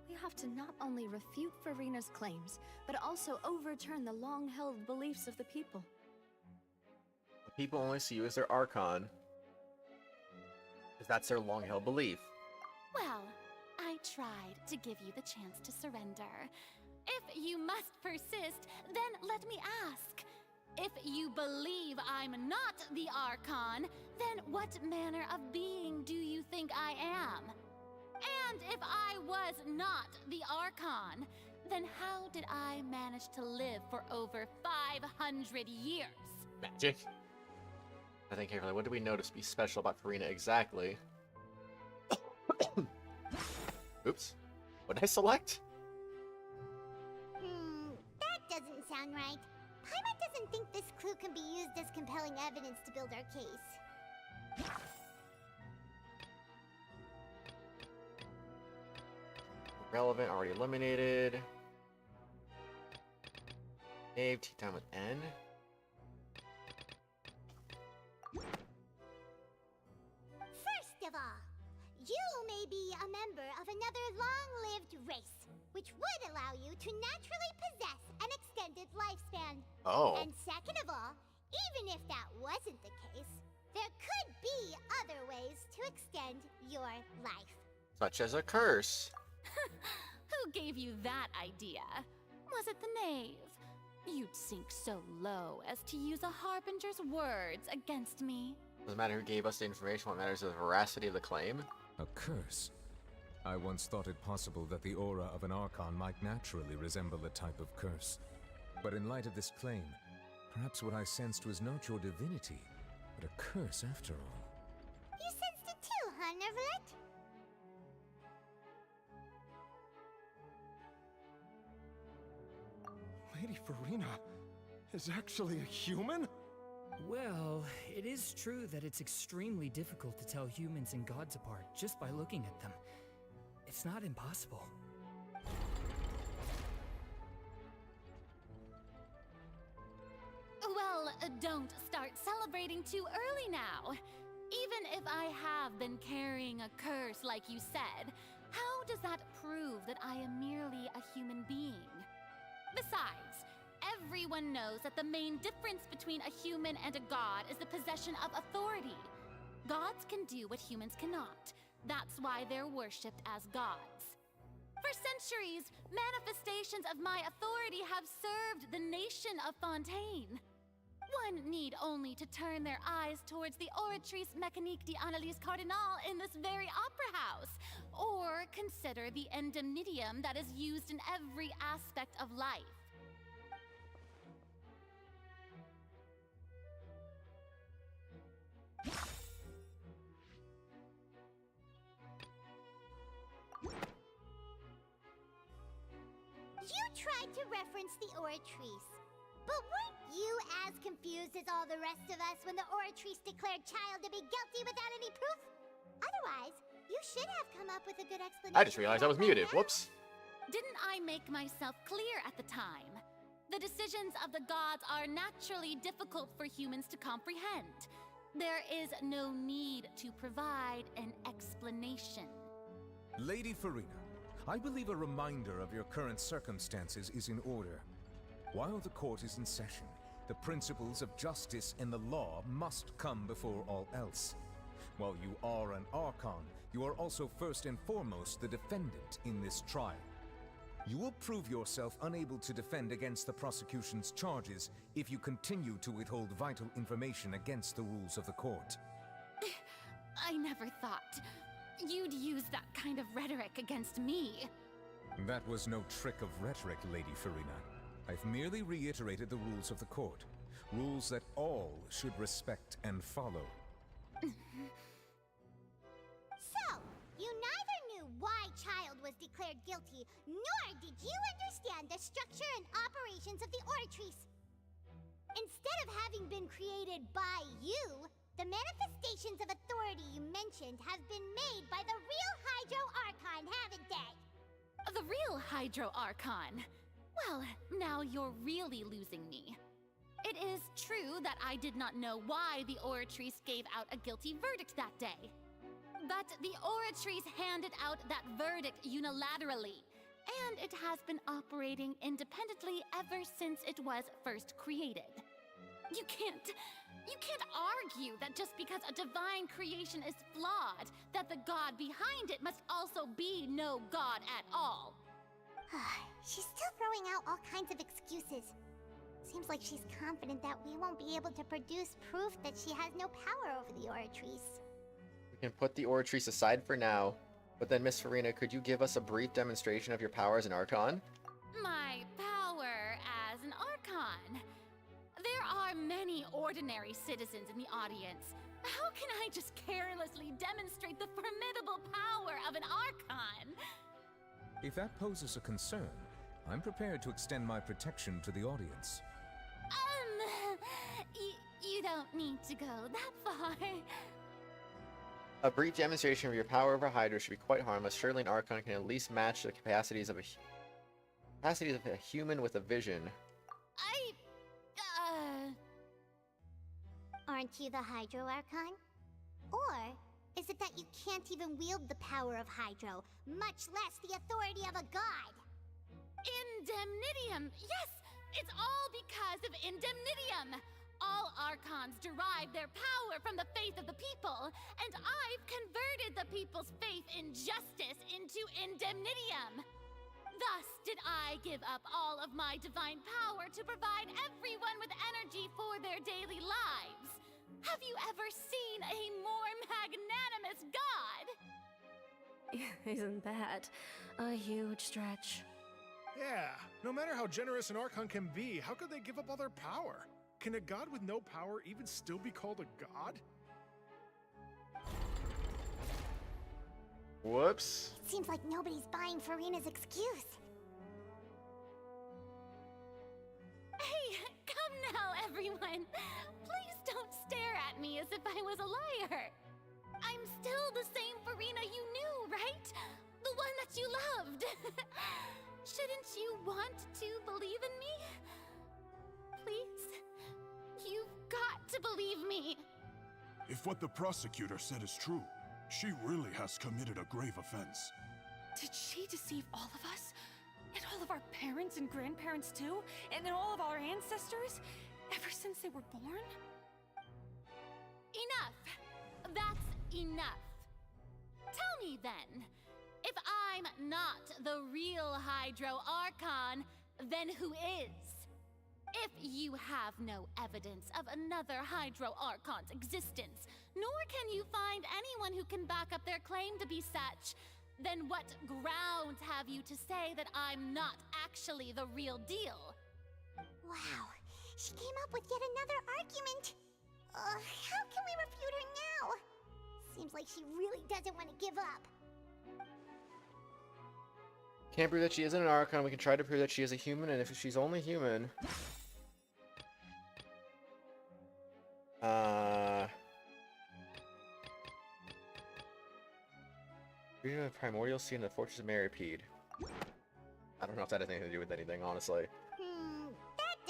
We have to not only refute Furina's claims, but also overturn the long-held beliefs of the people. The people only see you as their Archon, because that's their long-held belief. Well, I tried to give you the chance to surrender. If you must persist, then let me ask. If you believe I'm not the Archon, then what manner of being do you think I am? And if I was not the Archon, then how did I manage to live for over 500 years? Magic. I think carefully. What do we know to be special about Furina exactly? Oops. What did I select? That doesn't sound right. Paimon doesn't think this clue can be used as compelling evidence to build our case. Relevant, already eliminated. Nave, T time with N. First of all, you may be a member of another long-lived race, which would allow you to naturally possess an extended lifespan. Oh. And second of all, even if that wasn't the case, there could be other ways to extend your life. Such as a curse. Who gave you that idea? Was it the knave? You'd sink so low as to use a harbinger's words against me. Doesn't matter who gave us the information, what matters is the veracity of the claim. A curse? I once thought it possible that the aura of an Archon might naturally resemble a type of curse. But in light of this claim, perhaps what I sensed was not your divinity, but a curse after all. You sensed it too, huh, Neverlet? Lady Furina is actually a human? Well, it is true that it's extremely difficult to tell humans and gods apart just by looking at them. It's not impossible. Well, don't start celebrating too early now. Even if I have been carrying a curse like you said, how does that prove that I am merely a human being? Besides, everyone knows that the main difference between a human and a god is the possession of authority. Gods can do what humans cannot. That's why they're worshipped as gods. For centuries, manifestations of my authority have served the nation of Fontaine. One need only to turn their eyes towards the Oratrice Mécanique d'Analyse Cardinal in this very opera house, or consider the indemnitium that is used in every aspect of life. You tried to reference the Oratrice, but weren't you as confused as all the rest of us when the Oratrice declared Child to be guilty without any proof? Otherwise, you should have come up with a good explanation. I just realized I was muted. Whoops. Didn't I make myself clear at the time? The decisions of the gods are naturally difficult for humans to comprehend. There is no need to provide an explanation. Lady Furina, I believe a reminder of your current circumstances is in order. While the court is in session, the principles of justice and the law must come before all else. While you are an Archon, you are also first and foremost the defendant in this trial. You will prove yourself unable to defend against the prosecution's charges if you continue to withhold vital information against the rules of the court. I never thought you'd use that kind of rhetoric against me. That was no trick of rhetoric, Lady Furina. I've merely reiterated the rules of the court. Rules that all should respect and follow. So, you neither knew why Child was declared guilty, nor did you understand the structure and operations of the Oratrice. Instead of having been created by you, the manifestations of authority you mentioned have been made by the real Hydro Archon, haven't they? The real Hydro Archon? Well, now you're really losing me. It is true that I did not know why the Oratrice gave out a guilty verdict that day. But the Oratrice handed out that verdict unilaterally, and it has been operating independently ever since it was first created. You can't argue that just because a divine creation is flawed, that the god behind it must also be no god at all. She's still throwing out all kinds of excuses. Seems like she's confident that we won't be able to produce proof that she has no power over the Oratrice. We can put the Oratrice aside for now, but then Miss Furina, could you give us a brief demonstration of your power as an Archon? My power as an Archon? There are many ordinary citizens in the audience. How can I just carelessly demonstrate the formidable power of an Archon? If that poses a concern, I'm prepared to extend my protection to the audience. You don't need to go that far. A brief demonstration of your power over Hydra should be quite harmless. Surely an Archon can at least match the capacities of a human with a vision. Aren't you the Hydro Archon? Or is it that you can't even wield the power of Hydro, much less the authority of a god? Indemnitium! Yes! It's all because of Indemnitium! All Archons derive their power from the faith of the people, and I've converted the people's faith in justice into Indemnitium! Thus did I give up all of my divine power to provide everyone with energy for their daily lives. Have you ever seen a more magnanimous god? Isn't that a huge stretch? Yeah, no matter how generous an Archon can be, how could they give up all their power? Can a god with no power even still be called a god? Whoops. It seems like nobody's buying Furina's excuse. Hey, come now, everyone. Please don't stare at me as if I was a liar. I'm still the same Furina you knew, right? The one that you loved. Shouldn't you want to believe in me? Please? You've got to believe me! If what the prosecutor said is true, she really has committed a grave offense. Did she deceive all of us? And all of our parents and grandparents too? And then all of our ancestors? Ever since they were born? Enough! That's enough. Tell me then, if I'm not the real Hydro Archon, then who is? If you have no evidence of another Hydro Archon's existence, nor can you find anyone who can back up their claim to be such, then what grounds have you to say that I'm not actually the real deal? Wow, she came up with yet another argument. How can we refute her now? Seems like she really doesn't want to give up. Can't prove that she isn't an Archon. We can try to prove that she is a human, and if she's only human... Region of Primordial Sea in the Fortress of Maripede. I don't know if that has anything to do with anything, honestly.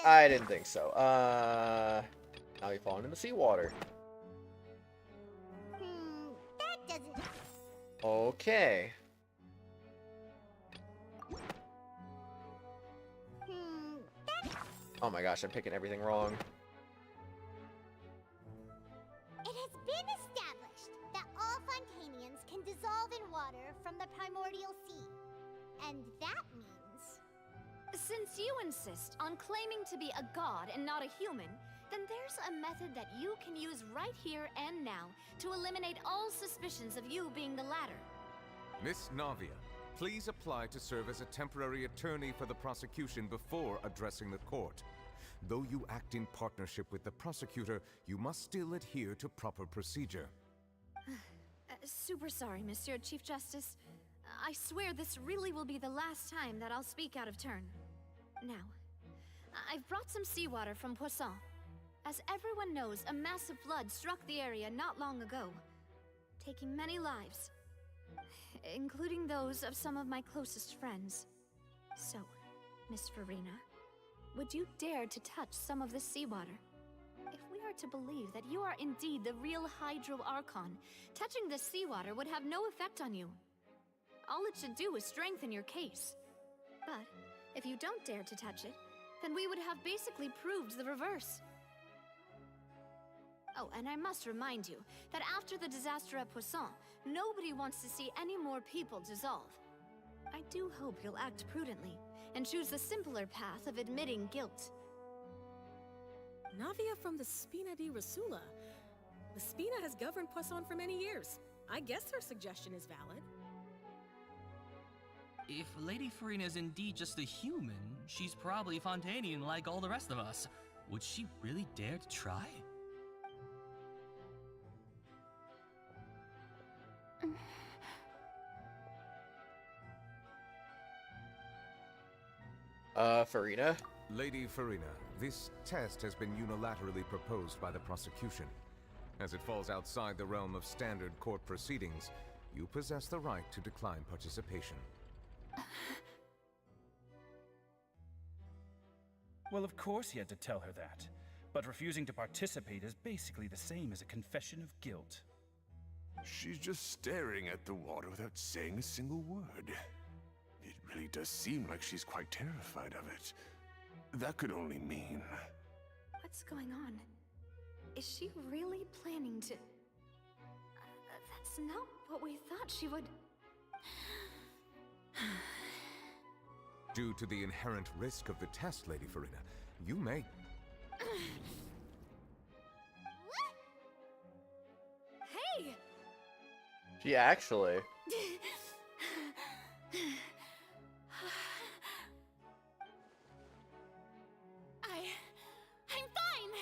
I didn't think so. Now you've fallen in the seawater. That doesn't... Okay. Oh my gosh, I'm picking everything wrong. It has been established that all Fontanians can dissolve in water from the primordial sea. And that means... Since you insist on claiming to be a god and not a human, then there's a method that you can use right here and now to eliminate all suspicions of you being the latter. Miss Navia, please apply to serve as a temporary attorney for the prosecution before addressing the court. Though you act in partnership with the prosecutor, you must still adhere to proper procedure. Super sorry, Monsieur Chief Justice. I swear this really will be the last time that I'll speak out of turn. Now, I've brought some seawater from Poisson. As everyone knows, a massive flood struck the area not long ago, taking many lives, including those of some of my closest friends. So, Miss Furina, would you dare to touch some of this seawater? If we are to believe that you are indeed the real Hydro Archon, touching this seawater would have no effect on you. All it should do is strengthen your case. But if you don't dare to touch it, then we would have basically proved the reverse. Oh, and I must remind you that after the disaster at Poisson, nobody wants to see any more people dissolve. I do hope you'll act prudently and choose the simpler path of admitting guilt. Navia from the Spina di Rasula. The Spina has governed Poisson for many years. I guess her suggestion is valid. If Lady Furina is indeed just a human, she's probably Fontanian like all the rest of us. Would she really dare to try? Furina? Lady Furina, this test has been unilaterally proposed by the prosecution. As it falls outside the realm of standard court proceedings, you possess the right to decline participation. Well, of course he had to tell her that. But refusing to participate is basically the same as a confession of guilt. She's just staring at the water without saying a single word. It really does seem like she's quite terrified of it. That could only mean... What's going on? Is she really planning to... that's not what we thought she would... Due to the inherent risk of the test, Lady Furina, you may... Hey! She actually... I'm fine!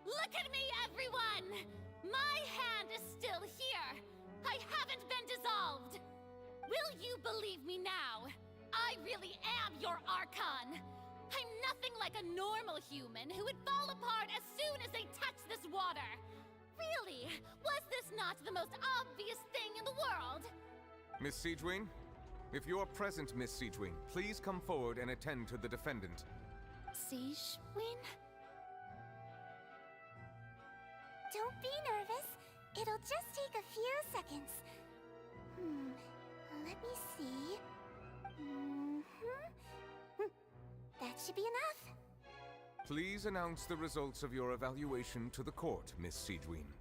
Look at me, everyone! My hand is still here! I haven't been dissolved! Will you believe me now? I really am your Archon! I'm nothing like a normal human who would fall apart as soon as they touch this water! Really? Was this not the most obvious thing in the world? Miss Siegewing? If you are present, Miss Siegewing, please come forward and attend to the defendant. Siegewing? be nervous. It'll just take a few seconds. Let me see. That should be enough. Please announce the results of your evaluation to the court, Miss Siegeween.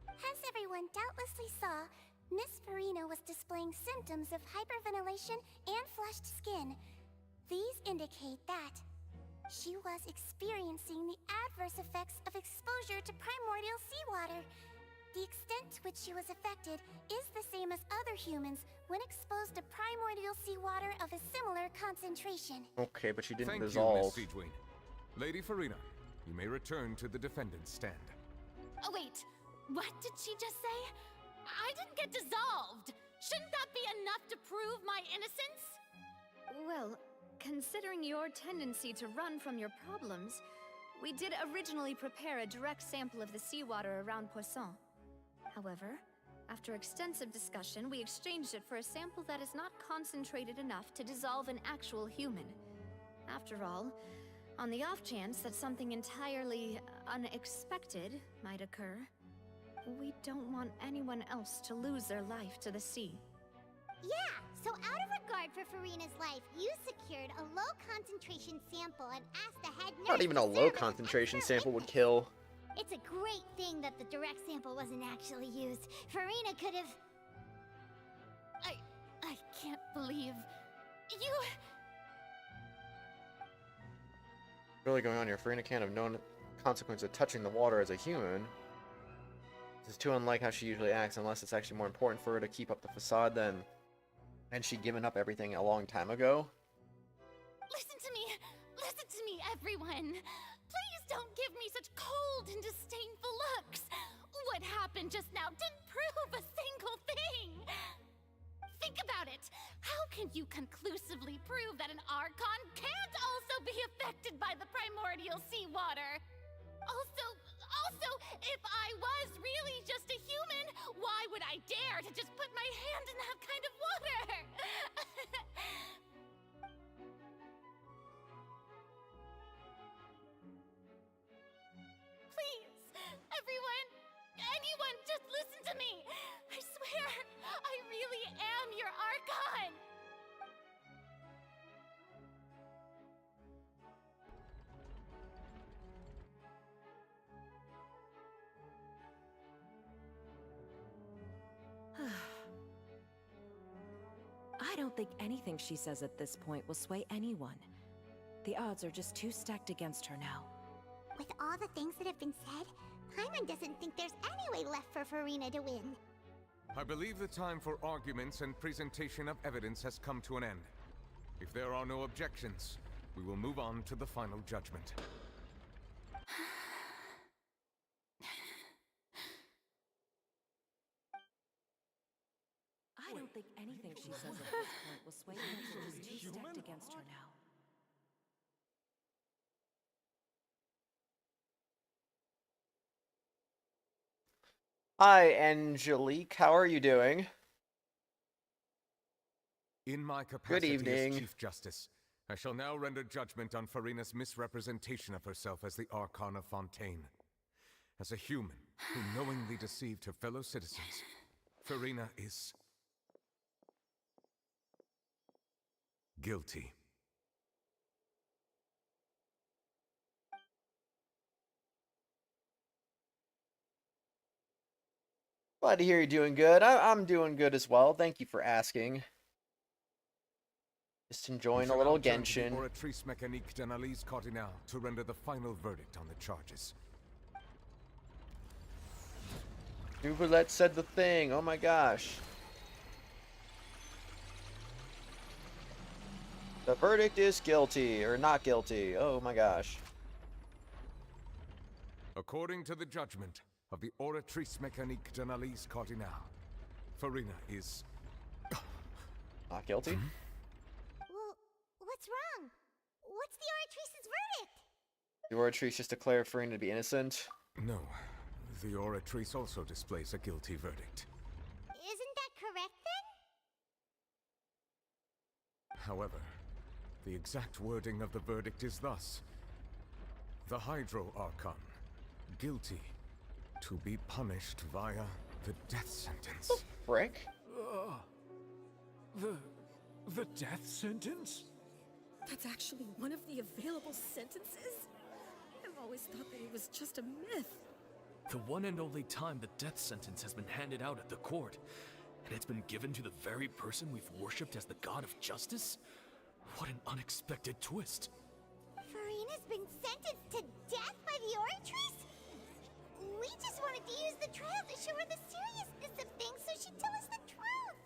As everyone doubtlessly saw, Miss Furina was displaying symptoms of hyperventilation and flushed skin. These indicate that she was experiencing the adverse effects of exposure to primordial seawater. The extent to which she was affected is the same as other humans when exposed to primordial seawater of a similar concentration. Okay, but she didn't Thank dissolve. you, Miss Siegeween. Lady Furina, you may return to the defendant's stand. Oh, wait. What did she just say? I didn't get dissolved. Shouldn't that be enough to prove my innocence? Well, considering your tendency to run from your problems, we did originally prepare a direct sample of the seawater around Poisson. However, after extensive discussion, we exchanged it for a sample that is not concentrated enough to dissolve an actual human. After all, on the off chance that something entirely unexpected might occur, we don't want anyone else to lose their life to the sea. Yeah, so out of regard for Furina's life, you secured a low concentration sample and asked the head nurse. Not even a low concentration sample would kill. It's a great thing that the direct sample wasn't actually used. Furina could have. I can't believe you. Really going on here. Furina can't have known the consequence of touching the water as a human. This is too unlike how she usually acts, unless it's actually more important for her to keep up the facade than. And she'd given up everything a long time ago. Listen to me, everyone. Please don't give me such cold and disdainful looks. What happened just now didn't prove a single thing. Think about it. How can you conclusively prove that an Archon can't also be affected by the primordial seawater? Also, if I was really just a human, why would I dare to just put my hand in that kind of water? Please, everyone, anyone, just listen to me. I swear, I really am your Archon. I don't think anything she says at this point will sway anyone. The odds are just too stacked against her now. With all the things that have been said, Paimon doesn't think there's any way left for Furina to win. I believe the time for arguments and presentation of evidence has come to an end. If there are no objections, we will move on to the final judgment. I don't think anything she says at this point will sway anyone. She's too stacked against her now. Hi, Angelique. How are you doing? In my capacity evening. as Chief Justice, I shall now render judgment on Furina's misrepresentation of herself as the Archon of Fontaine. As a human who knowingly deceived her fellow citizens, Furina is guilty. Glad to hear you're doing good. I'm doing good as well. Thank you for asking. Just enjoying a little Genshin. Oratrice mécanique d'analyse cardinale to render the final verdict on the charges. Duvelet said the thing. Oh my gosh. The verdict is guilty, or not guilty. Oh my gosh. According to the judgment of the Oratrice mécanique d'analyse cardinale, Furina is not guilty. Well, what's wrong? What's the Oratrice's verdict? The Oratrice just declared Furina to be innocent. No, the Oratrice also displays a guilty verdict. Isn't that correct then? However, the exact wording of the verdict is thus: the Hydro Archon, guilty To be punished via the death sentence. Frick? The death sentence? That's actually one of the available sentences? I've always thought that it was just a myth. The one and only time the death sentence has been handed out at the court, and it's been given to the very person we've worshipped as the god of justice? What an unexpected twist. Furina's been sentenced to death by the Oratrice? We just wanted to use the trial to show her the seriousness of things so she'd tell us the truth.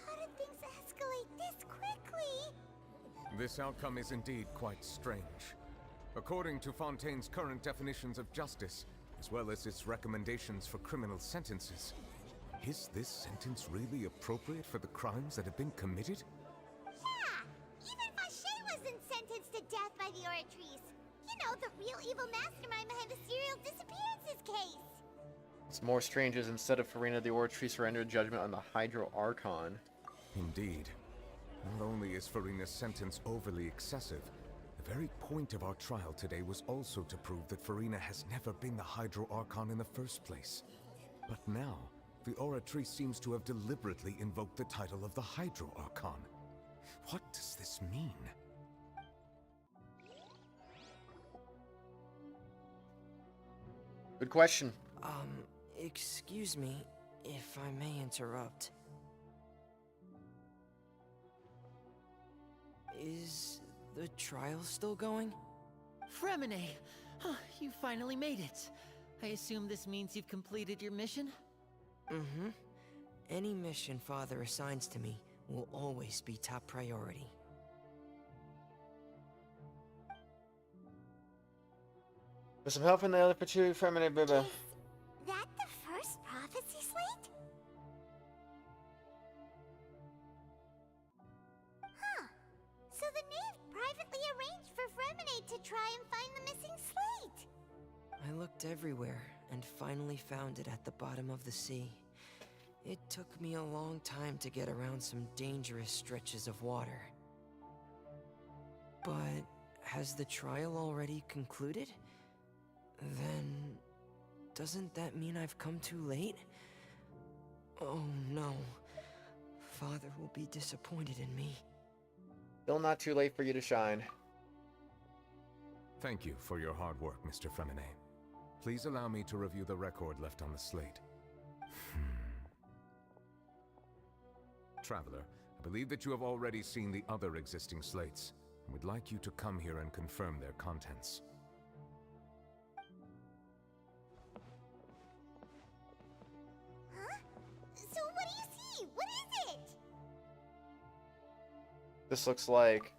How did things escalate this quickly? This outcome is indeed quite strange. According to Fontaine's current definitions of justice, as well as its recommendations for criminal sentences, is this sentence really appropriate for the crimes that have been committed? Yeah! Even Fache wasn't sentenced to death by the Oratrice. You know, the real evil mastermind behind the serial disappearances case. It's more strange as instead of Furina, the Oratrice rendered judgment on the Hydro Archon. Indeed. Not only is Furina's sentence overly excessive, the very point of our trial today was also to prove that Furina has never been the Hydro Archon in the first place. But now, the Oratrice seems to have deliberately invoked the title of the Hydro Archon. What does this mean? Good question. Excuse me, if I may interrupt. Is the trial still going? Fremine! Huh, you finally made it. I assume this means you've completed your mission? Mm-hmm. Any mission Father assigns to me will always be top priority. With some help from the other Pachu, Fremine, Biba. Is that the first prophecy slate? Huh. So the knave privately arranged for Fremine to try and find the missing slate. I looked everywhere and finally found it at the bottom of the sea. It took me a long time to get around some dangerous stretches of water. But has the trial already concluded? Then, doesn't that mean I've come too late? Oh no. Father will be disappointed in me. Still not too late for you to shine. Thank you for your hard work, Mr. Fremine. Please allow me to review the record left on the slate. Traveler, I believe that you have already seen the other existing slates, and would like you to come here and confirm their contents. Huh? So what do you see? What is it? This looks like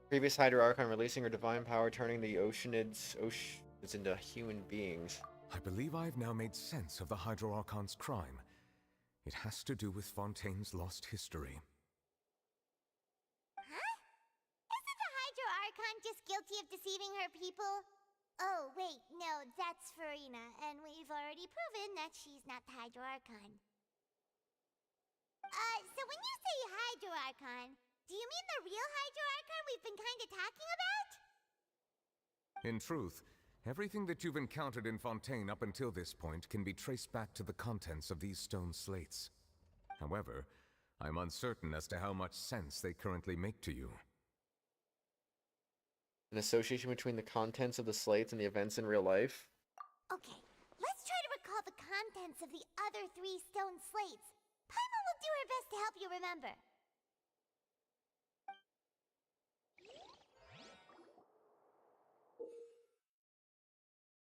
previous Hydro Archon releasing her divine power, turning the Oceanids into human beings. I believe I've now made sense of the Hydro Archon's crime. It has to do with Fontaine's lost history. Huh? Isn't the Hydro Archon just guilty of deceiving her people? Oh, wait, no, that's Furina, and we've already proven that she's not the Hydro Archon. So when you say Hydro Archon, do you mean the real Hydro Archon we've been kinda talking about? In truth, everything that you've encountered in Fontaine up until this point can be traced back to the contents of these stone slates. However, I'm uncertain as to how much sense they currently make to you. An association between the contents of the slates and the events in real life? Okay, let's try to recall the contents of the other 3 stone slates. Paimon will do her best to help you remember.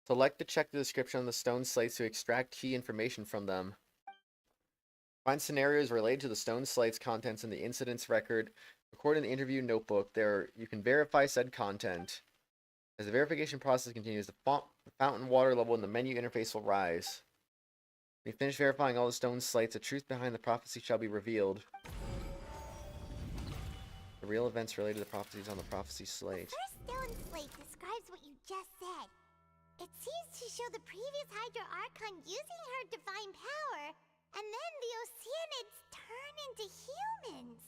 Select to check the description on the stone slates to extract key information from them. Find scenarios related to the stone slates contents in the incidents record. Record in the interview notebook. There, you can verify said content. As the verification process continues, the fountain water level in the menu interface will rise. When you finish verifying all the stone slates, the truth behind the prophecy shall be revealed. The real events related to the prophecies on the prophecy slate. The first stone slate describes what you just said. It seems to show the previous Hydro Archon using her divine power, and then the Oceanids turn into humans.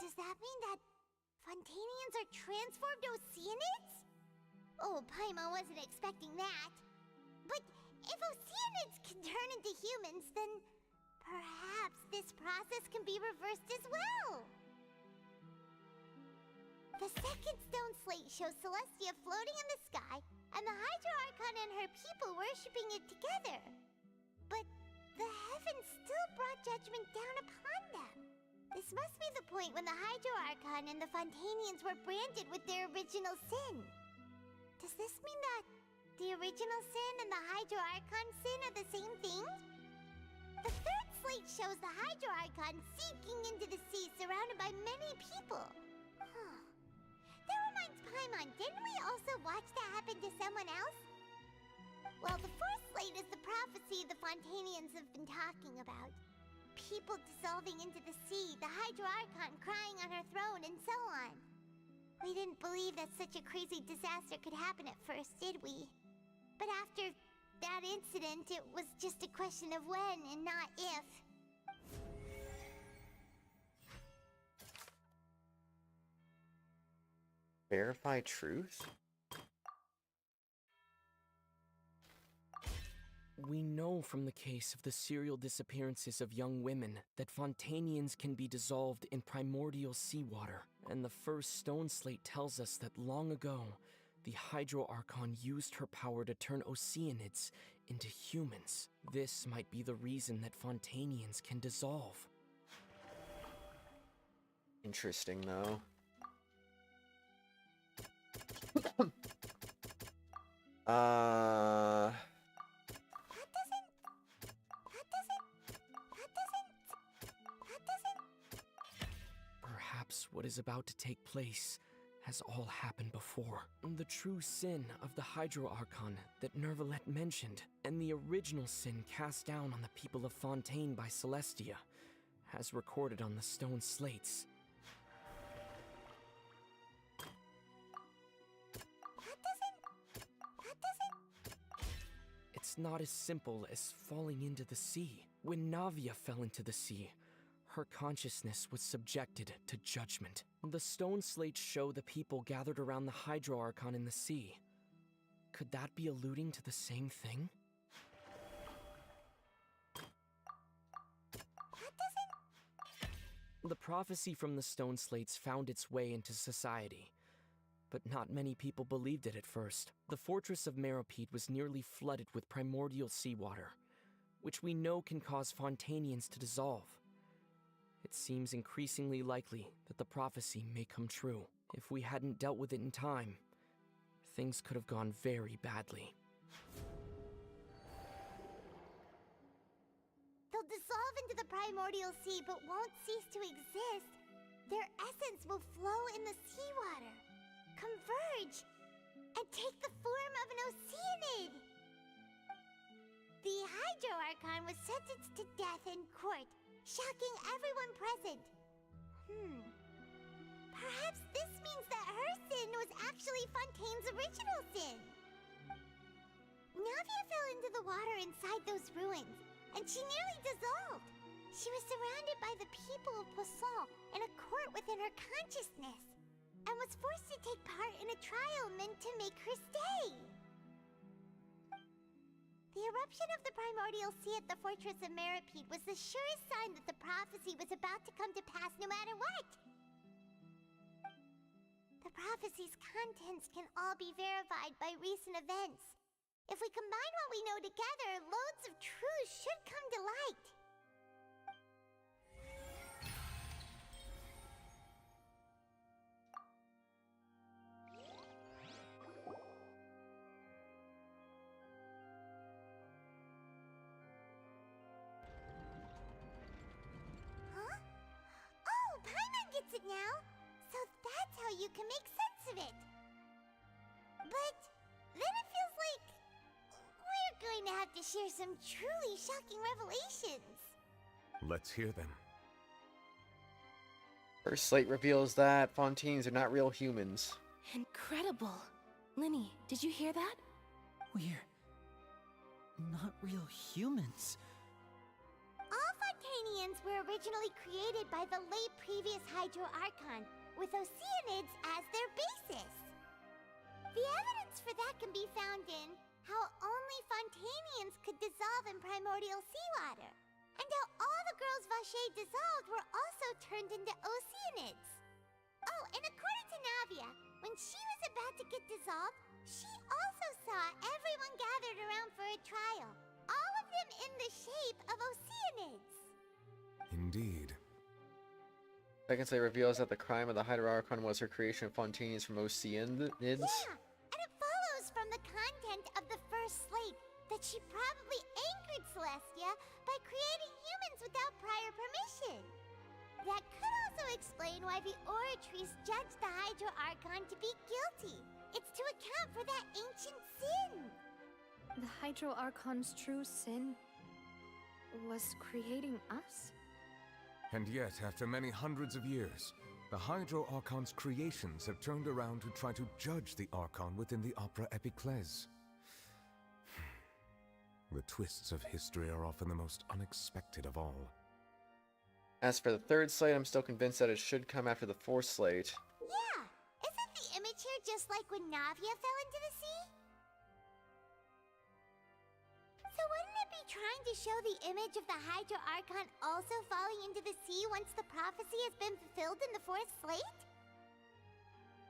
Does that mean that Fontainians are transformed Oceanids? Oh, Paimon wasn't expecting that. But if Oceanids can turn into humans, then perhaps this process can be reversed as well. The second stone slate shows Celestia floating in the sky, and the Hydro Archon and her people worshipping it together. But the heavens still brought judgment down upon them. This must be the point when the Hydro Archon and the Fontanians were branded with their original sin. Does this mean that the original sin and the Hydro Archon sin are the same thing? The third slate shows the Hydro Archon sinking into the sea surrounded by many people. Huh. That reminds Paimon, didn't we also watch that happen to someone else? Well, the fourth slate is the prophecy the Fontanians have been talking about. People dissolving into the sea, the Hydro Archon crying on her throne, and so on. We didn't believe that such a crazy disaster could happen at first, did we? But after that incident, it was just a question of when and not if. Verify truth? We know from the case of the serial disappearances of young women that Fontanians can be dissolved in primordial seawater, and the first stone slate tells us that long ago, the Hydro Archon used her power to turn Oceanids into humans. This might be the reason that Fontanians can dissolve. Interesting, though. Perhaps what is about to take place has all happened before. The true sin of the Hydro Archon that Nervalette mentioned, and the original sin cast down on the people of Fontaine by Celestia, has recorded on the stone slates. It's not as simple as falling into the sea. When Navia fell into the sea, her consciousness was subjected to judgment. The stone slates show the people gathered around the Hydro Archon in the sea. Could that be alluding to the same thing? The prophecy from the stone slates found its way into society, but not many people believed it at first. The fortress of Meropide was nearly flooded with primordial seawater, which we know can cause Fontanians to dissolve. It seems increasingly likely that the prophecy may come true. If we hadn't dealt with it in time, things could have gone very badly. They'll dissolve into the primordial sea but won't cease to exist. Their essence will flow in the seawater, converge, and take the form of an Oceanid. The Hydro Archon was sentenced to death in court, shocking everyone present. Perhaps this means that her sin was actually Fontaine's original sin. Navia fell into the water inside those ruins, and she nearly dissolved. She was surrounded by the people of Poisson in a court within her consciousness, and was forced to take part in a trial meant to make her stay. The eruption of the primordial sea at the fortress of Meropide was the surest sign that the prophecy was about to come to pass no matter what. The prophecy's contents can all be verified by recent events. If we combine what we know together, loads of truths should come to light. It now, so that's how you can make sense of it. But then it feels like we're going to have to share some truly shocking revelations. Let's hear them. First slate reveals that Fontaines are not real humans. Incredible. Linny, did you hear that? We're not real humans. All Fontanians were originally created by the late previous Hydro Archon, with Oceanids as their basis. The evidence for that can be found in how only Fontanians could dissolve in primordial seawater, and how all the girls Vacher dissolved were also turned into Oceanids. Oh, and according to Navia, when she was about to get dissolved, she also saw everyone gathered around for a trial, all of them in the shape of Oceanids. Indeed. Second Slate reveals that the crime of the Hydro Archon was her creation of Fontanians from Oceanids. Yeah, and it follows from the content of the first slate that she probably anchored Celestia by creating humans without prior permission. That could also explain why the Oratrice judged the Hydro Archon to be guilty. It's to account for that ancient sin. The Hydro Archon's true sin was creating us? And yet, after many hundreds of years, the Hydro Archon's creations have turned around to try to judge the Archon within the Opera Epiclese. The twists of history are often the most unexpected of all. As for the third slate, I'm still convinced that it should come after the fourth slate. Yeah, isn't the image here just like when Navia fell into the sea? So wouldn't it be trying to show the image of the Hydro Archon also falling into the sea once the prophecy has been fulfilled in the fourth slate?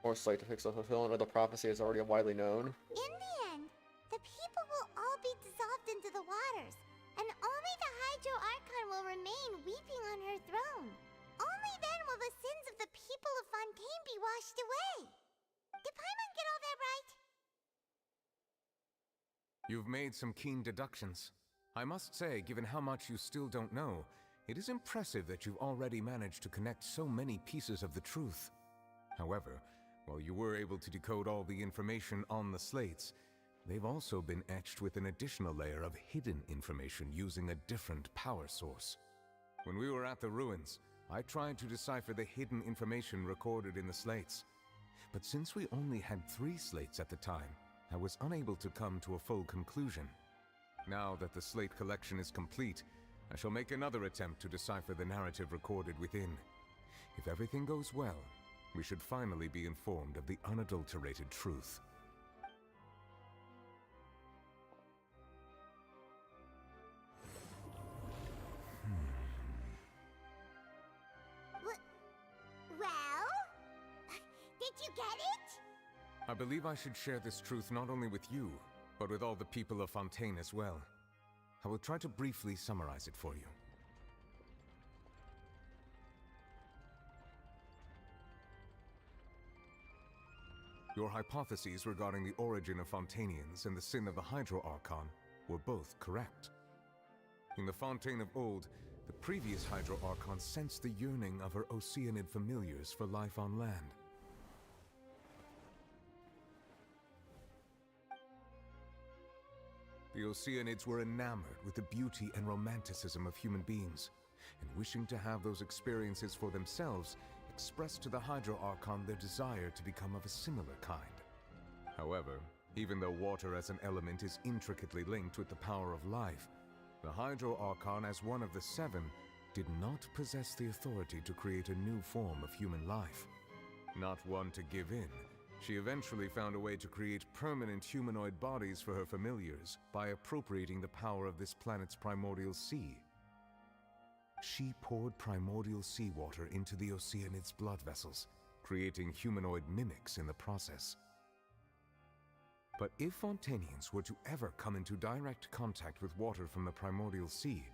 Fourth slate depicts the fulfillment of the prophecy as already widely known. In the end, the people will all be dissolved into the waters, and only the Hydro Archon will remain weeping on her throne. Only then will the sins of the people of Fontaine be washed away. Did Paimon get all that right? You've made some keen deductions. I must say, given how much you still don't know, it is impressive that you've already managed to connect so many pieces of the truth. However, while you were able to decode all the information on the slates, they've also been etched with an additional layer of hidden information using a different power source. When we were at the ruins, I tried to decipher the hidden information recorded in the slates. But since we only had 3 slates at the time, I was unable to come to a full conclusion. Now that the slate collection is complete, I shall make another attempt to decipher the narrative recorded within. If everything goes well, we should finally be informed of the unadulterated truth. Well? Did you get it? I believe I should share this truth not only with you, but with all the people of Fontaine as well. I will try to briefly summarize it for you. Your hypotheses regarding the origin of Fontanians and the sin of the Hydro Archon were both correct. In the Fontaine of old, the previous Hydro Archon sensed the yearning of her Oceanid familiars for life on land. The Oceanids were enamored with the beauty and romanticism of human beings, and wishing to have those experiences for themselves, expressed to the Hydro Archon their desire to become of a similar kind. However, even though water as an element is intricately linked with the power of life, the Hydro Archon, as one of the 7, did not possess the authority to create a new form of human life. Not one to give in, she eventually found a way to create permanent humanoid bodies for her familiars by appropriating the power of this planet's primordial sea. She poured primordial seawater into the Oceanids' blood vessels, creating humanoid mimics in the process. But if Fontanians were to ever come into direct contact with water from the primordial sea,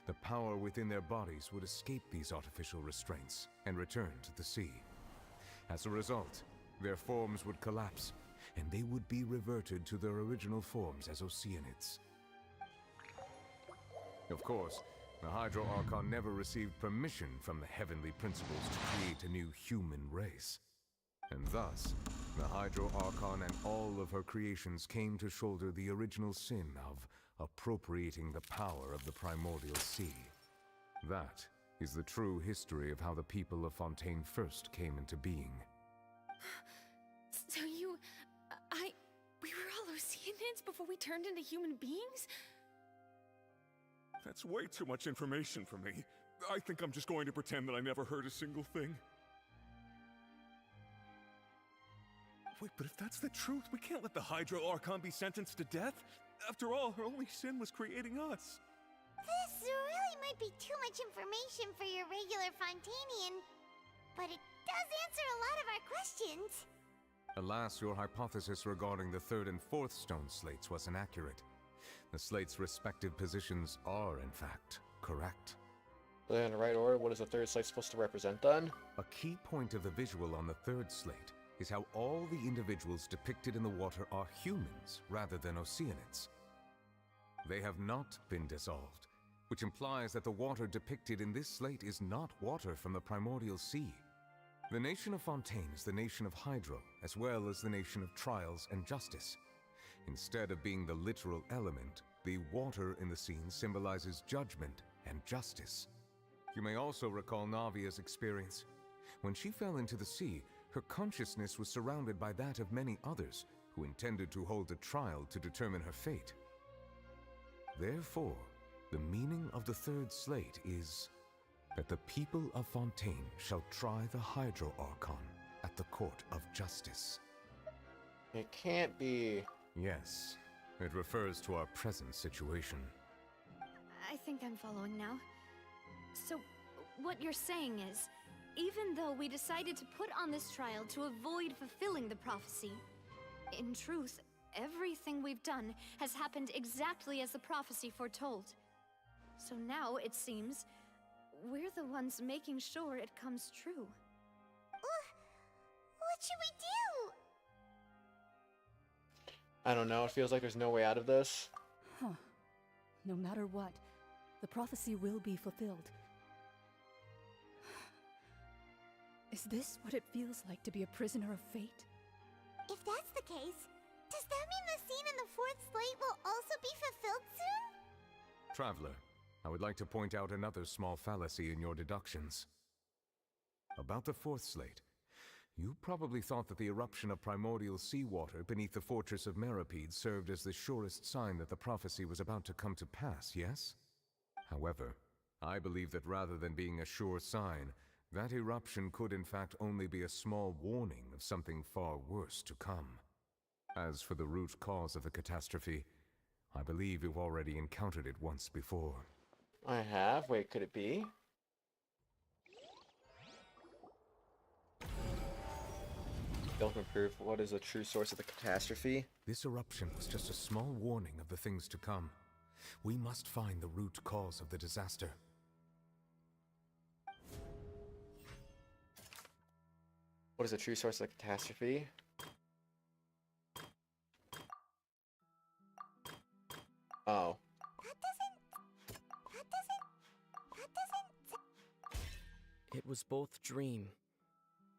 the power within their bodies would escape these artificial restraints and return to the sea. As a result, their forms would collapse, and they would be reverted to their original forms as Oceanids. Of course, the Hydro Archon never received permission from the heavenly principles to create a new human race. And thus, the Hydro Archon and all of her creations came to shoulder the original sin of appropriating the power of the primordial sea. That is the true history of how the people of Fontaine first came into being. So we were all Oceanids before we turned into human beings? That's way too much information for me. I think I'm just going to pretend that I never heard a single thing. Wait, but if that's the truth, we can't let the Hydro Archon be sentenced to death. After all, her only sin was creating us. This really might be too much information for your regular Fontanian, but it does answer a lot of our questions. Alas, your hypothesis regarding the third and fourth stone slates was inaccurate. The slates' respective positions are, in fact, correct. They're in the right order. What is the third slate supposed to represent then? A key point of the visual on the third slate is how all the individuals depicted in the water are humans rather than Oceanids. They have not been dissolved, which implies that the water depicted in this slate is not water from the primordial sea. The nation of Fontaine is the nation of Hydro, as well as the nation of Trials and Justice. Instead of being the literal element, the water in the scene symbolizes judgment and justice. You may also recall Navia's experience. When she fell into the sea, her consciousness was surrounded by that of many others who intended to hold a trial to determine her fate. Therefore, the meaning of the third slate is that the people of Fontaine shall try the Hydro Archon at the court of justice. It can't be... Yes, it refers to our present situation. I think I'm following now. So, what you're saying is, even though we decided to put on this trial to avoid fulfilling the prophecy, in truth, everything we've done has happened exactly as the prophecy foretold. So now, it seems, we're the ones making sure it comes true. What should we do? I don't know, it feels like there's no way out of this. Huh. No matter what, the prophecy will be fulfilled. Is this what it feels like to be a prisoner of fate? If that's the case, does that mean the scene in the fourth slate will also be fulfilled soon? Traveler, I would like to point out another small fallacy in your deductions. About the fourth slate, you probably thought that the eruption of primordial seawater beneath the fortress of Meropide served as the surest sign that the prophecy was about to come to pass, yes? However, I believe that rather than being a sure sign, that eruption could in fact only be a small warning of something far worse to come. As for the root cause of the catastrophe, I believe you've already encountered it once before. I have? Wait, could it be? Ultimate proof. What is the true source of the catastrophe? This eruption was just a small warning of the things to come. We must find the root cause of the disaster. What is the true source of the catastrophe? Oh. It was both dream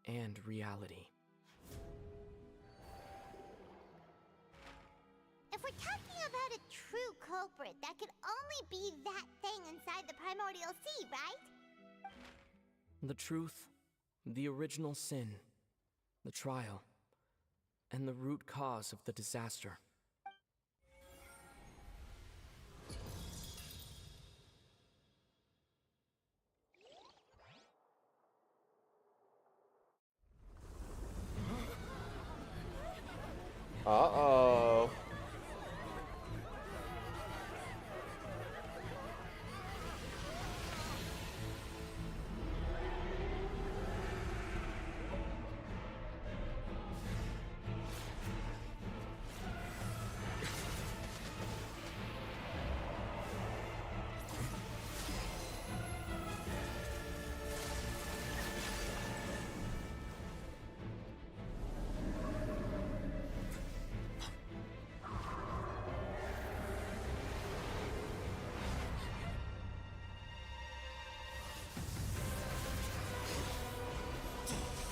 and reality. If we're talking about a true culprit, that could only be that thing inside the primordial sea, right? The truth, the original sin, the trial, and the root cause of the disaster. Uh-oh.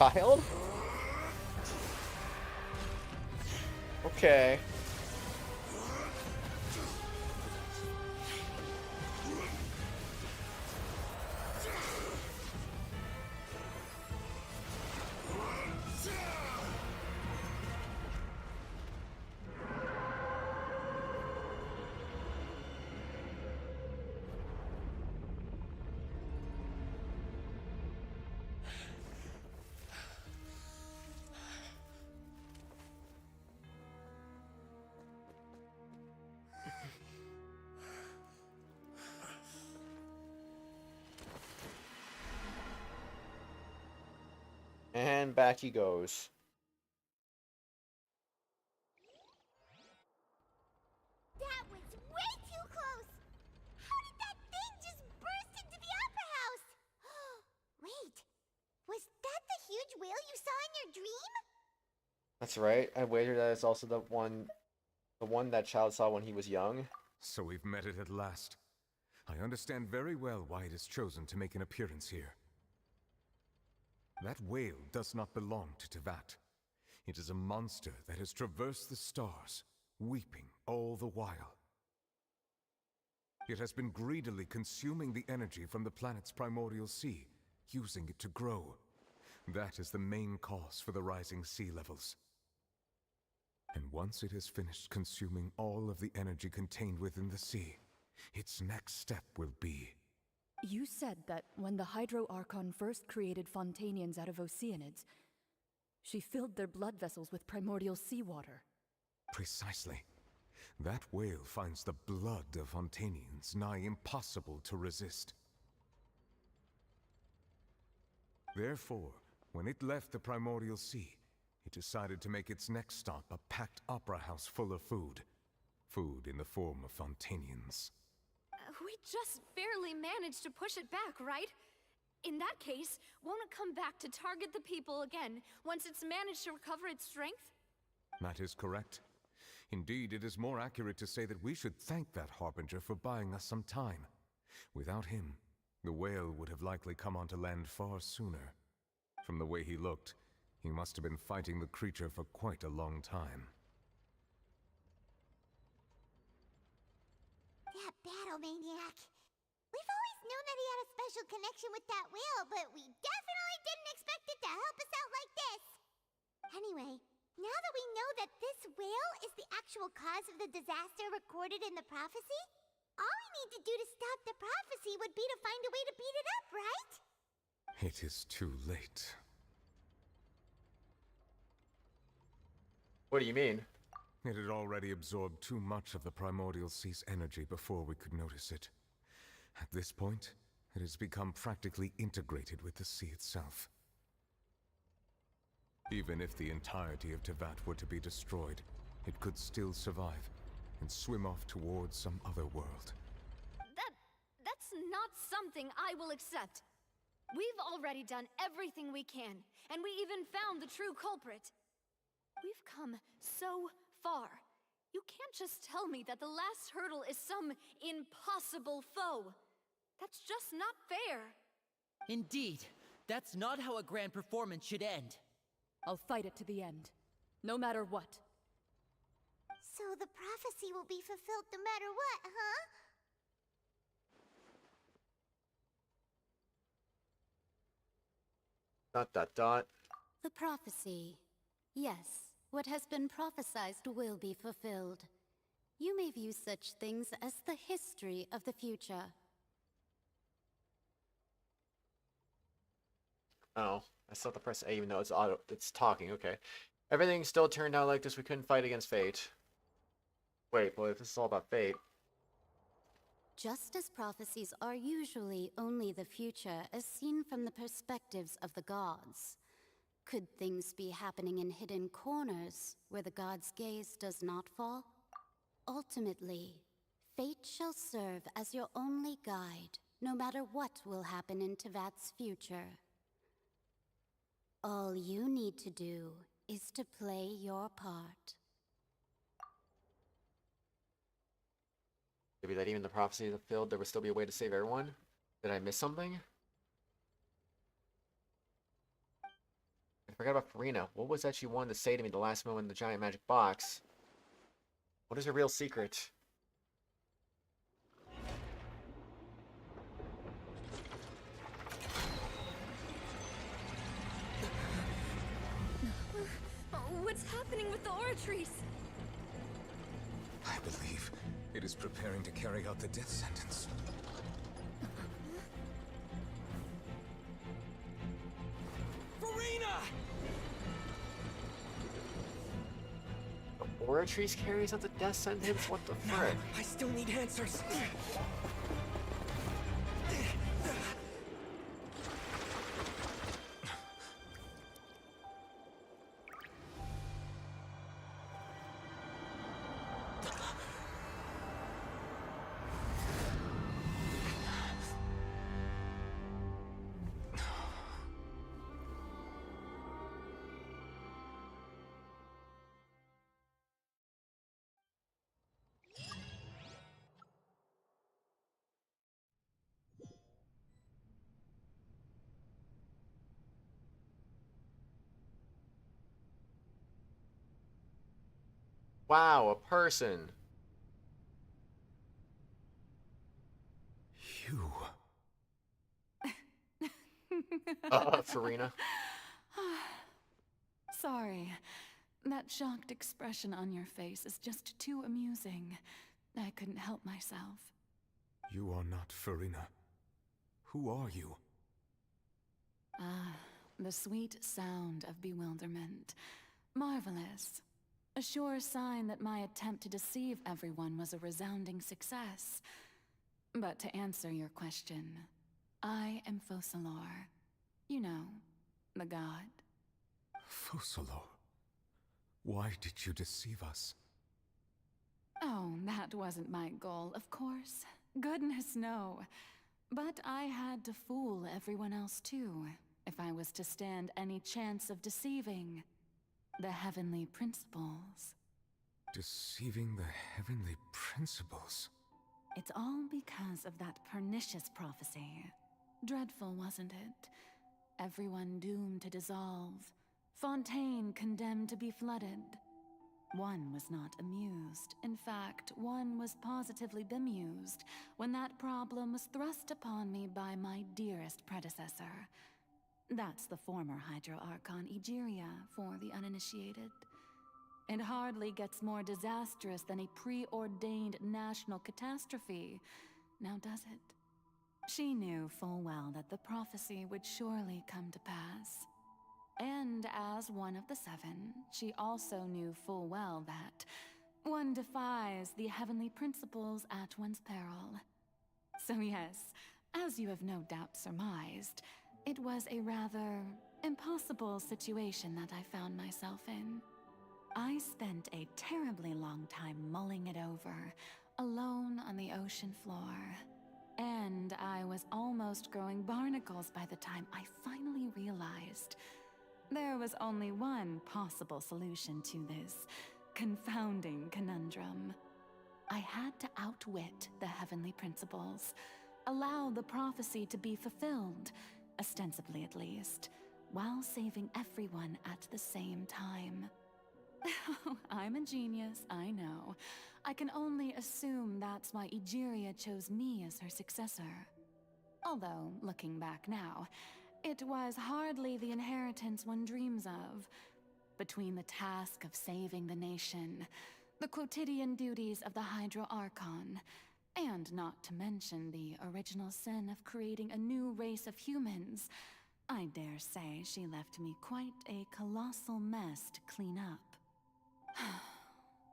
Child? Okay. And back he goes. That was way too close! How did that thing just burst into the Opera House? Wait, was that the huge whale you saw in your dream? That's right. I wager that it's also the one that child saw when he was young. So we've met it at last. I understand very well why it has chosen to make an appearance here. That whale does not belong to Teyvat. It is a monster that has traversed the stars, weeping all the while. It has been greedily consuming the energy from the planet's primordial sea, using it to grow. That is the main cause for the rising sea levels. And once it has finished consuming all of the energy contained within the sea, its next step will be... You said that when the Hydro Archon first created Fontanians out of Oceanids, she filled their blood vessels with primordial seawater. Precisely. That whale finds the blood of Fontanians nigh impossible to resist. Therefore, when it left the primordial sea, it decided to make its next stop a packed opera house full of food. Food in the form of Fontanians. We just barely managed to push it back, right? In that case, won't it come back to target the people again once it's managed to recover its strength? That is correct. Indeed, it is more accurate to say that we should thank that Harbinger for buying us some time. Without him, the whale would have likely come onto land far sooner. From the way he looked, he must have been fighting the creature for quite a long time. That battle maniac. We've always known that he had a special connection with that whale, but we definitely didn't expect it to help us out like this. Anyway, now that we know that this whale is the actual cause of the disaster recorded in the prophecy, all we need to do to stop the prophecy would be to find a way to beat it up, right? It is too late. What do you mean? It had already absorbed too much of the primordial sea's energy before we could notice it. At this point, it has become practically integrated with the sea itself. Even if the entirety of Teyvat were to be destroyed, it could still survive and swim off towards some other world. That's not something I will accept. We've already done everything we can, and we even found the true culprit. We've come so far. You can't just tell me that the last hurdle is some impossible foe. That's just not fair. Indeed, that's not how a grand performance should end. I'll fight it to the end, no matter what. So the prophecy will be fulfilled no matter what, huh? ... The prophecy. Yes, what has been prophesied will be fulfilled. You may view such things as the history of the future. Oh, I still have to press A even though it's talking, okay. Everything still turned out like this, we couldn't fight against fate. Wait, well if this is all about fate. Just as prophecies are usually only the future as seen from the perspectives of the gods, could things be happening in hidden corners where the gods' gaze does not fall? Ultimately, fate shall serve as your only guide, no matter what will happen in Teyvat's future. All you need to do is to play your part. Maybe that even the prophecy is fulfilled, there would still be a way to save everyone? Did I miss something? I forgot about Furina. What was that she wanted to say to me the last moment in the giant magic box? What is her real secret? What's happening with the Oratrice? I believe it is preparing to carry out the death sentence. Furina! The Oratrice carries out the death sentence? What the frick? I still need answers. Wow, a person. You. Furina. Sorry. That shocked expression on your face is just too amusing. I couldn't help myself. You are not Furina. Who are you? Ah, the sweet sound of bewilderment. Marvelous. A sure sign that my attempt to deceive everyone was a resounding success. But to answer your question, I am Focalor. You know, the god. Focalor. Why did you deceive us? Oh, that wasn't my goal, of course. Goodness, no. But I had to fool everyone else too, if I was to stand any chance of deceiving the heavenly principles. Deceiving the heavenly principles? It's all because of that pernicious prophecy. Dreadful, wasn't it? Everyone doomed to dissolve. Fontaine condemned to be flooded. One was not amused. In fact, one was positively bemused when that problem was thrust upon me by my dearest predecessor. That's the former Hydro Archon Egeria, for the uninitiated. It hardly gets more disastrous than a preordained national catastrophe, now does it? She knew full well that the prophecy would surely come to pass. And as one of the seven, she also knew full well that one defies the heavenly principles at one's peril. So yes, as you have no doubt surmised, it was a rather impossible situation that I found myself in. I spent a terribly long time mulling it over, alone on the ocean floor. And I was almost growing barnacles by the time I finally realized there was only one possible solution to this confounding conundrum. I had to outwit the heavenly principles, allow the prophecy to be fulfilled, ostensibly at least, while saving everyone at the same time. I'm a genius, I know. I can only assume that's why Egeria chose me as her successor. Although, looking back now, it was hardly the inheritance one dreams of. Between the task of saving the nation, the quotidian duties of the Hydro Archon, and not to mention the original sin of creating a new race of humans, I dare say she left me quite a colossal mess to clean up.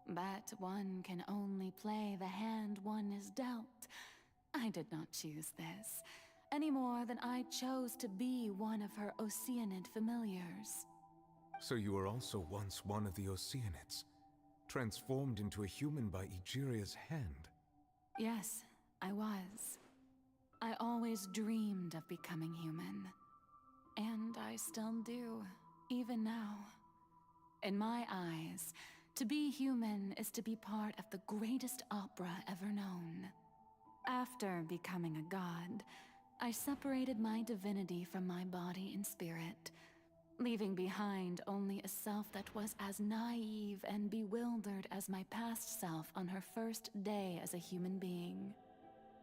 But one can only play the hand one is dealt. I did not choose this, any more than I chose to be one of her Oceanid familiars. So you were also once one of the Oceanids, transformed into a human by Egeria's hand? Yes, I was. I always dreamed of becoming human. And I still do, even now. In my eyes, to be human is to be part of the greatest opera ever known. After becoming a god, I separated my divinity from my body and spirit, leaving behind only a self that was as naive and bewildered as my past self on her first day as a human being.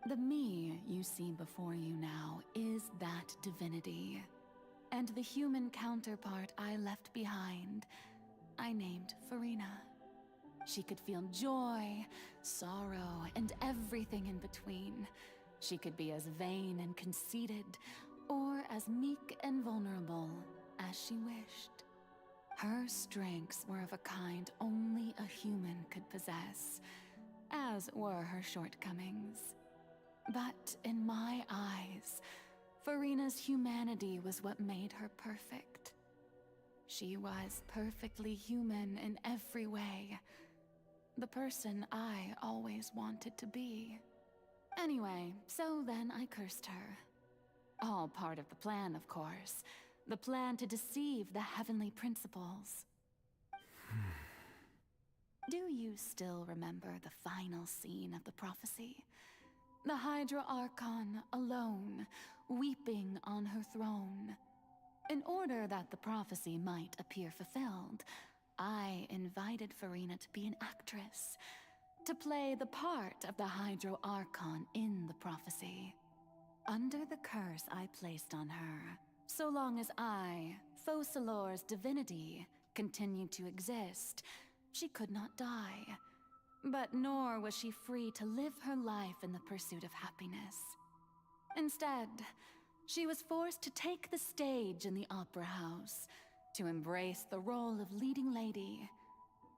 The me you see before you now is that divinity. And the human counterpart I left behind, I named Furina. She could feel joy, sorrow, and everything in between. She could be as vain and conceited, or as meek and vulnerable as she wished. Her strengths were of a kind only a human could possess, as were her shortcomings. But in my eyes, Furina's humanity was what made her perfect. She was perfectly human in every way. The person I always wanted to be. Anyway, so then I cursed her. All part of the plan, of course. The plan to deceive the heavenly principles. Do you still remember the final scene of the prophecy? The Hydra Archon alone, weeping on her throne. In order that the prophecy might appear fulfilled, I invited Furina to be an actress, to play the part of the Hydro Archon in the prophecy. Under the curse I placed on her, so long as I, Focalor's divinity, continued to exist, she could not die. But nor was she free to live her life in the pursuit of happiness. Instead, she was forced to take the stage in the opera house, to embrace the role of leading lady,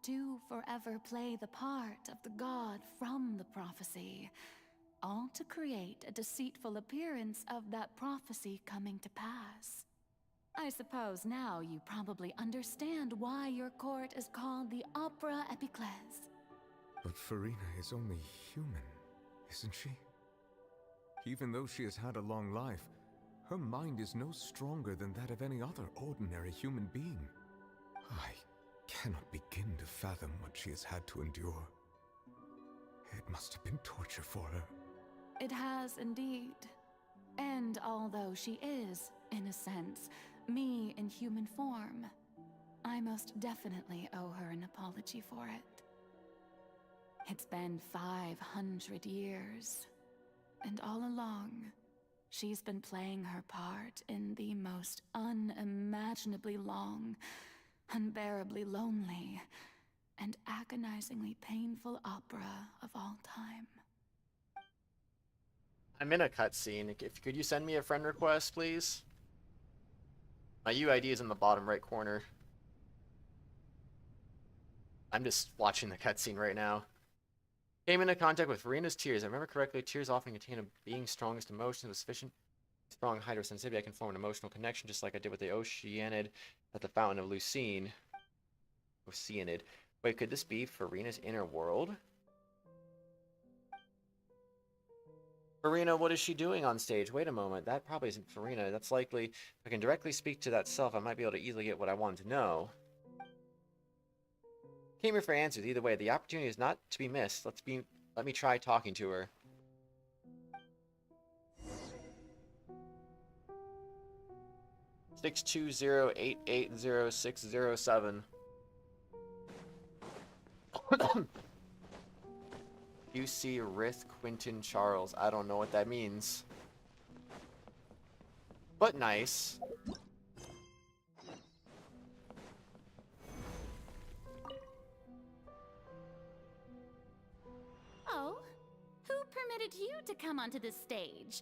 to forever play the part of the god from the prophecy, all to create a deceitful appearance of that prophecy coming to pass. I suppose now you probably understand why your court is called the Opera Epiclese. But Furina is only human, isn't she? Even though she has had a long life, her mind is no stronger than that of any other ordinary human being. I cannot begin to fathom what she has had to endure. It must have been torture for her. It has indeed. And although she is, in a sense, me in human form, I most definitely owe her an apology for it. It's been 500 years, and all along, she's been playing her part in the most unimaginably long, unbearably lonely, and agonizingly painful opera of all time. I'm in a cutscene. Could you send me a friend request, please? My UID is in the bottom right corner. I'm just watching the cutscene right now. Came into contact with Furina's tears. I remember correctly, tears often contain a being's strongest emotions with sufficient strong hydrosensitivity. I can form an emotional connection just like I did with the Oceanid at the Fountain of Lucine. Oceanid. Wait, could this be Furina's inner world? Furina, what is she doing on stage? Wait a moment, that probably isn't Furina. That's likely, if I can directly speak to that self, I might be able to easily get what I want to know. Came here for answers. Either way, the opportunity is not to be missed. Let me try talking to her. (620880607). UC Rith Quinton Charles. I don't know what that means. But nice. Oh, who permitted you to come onto the stage?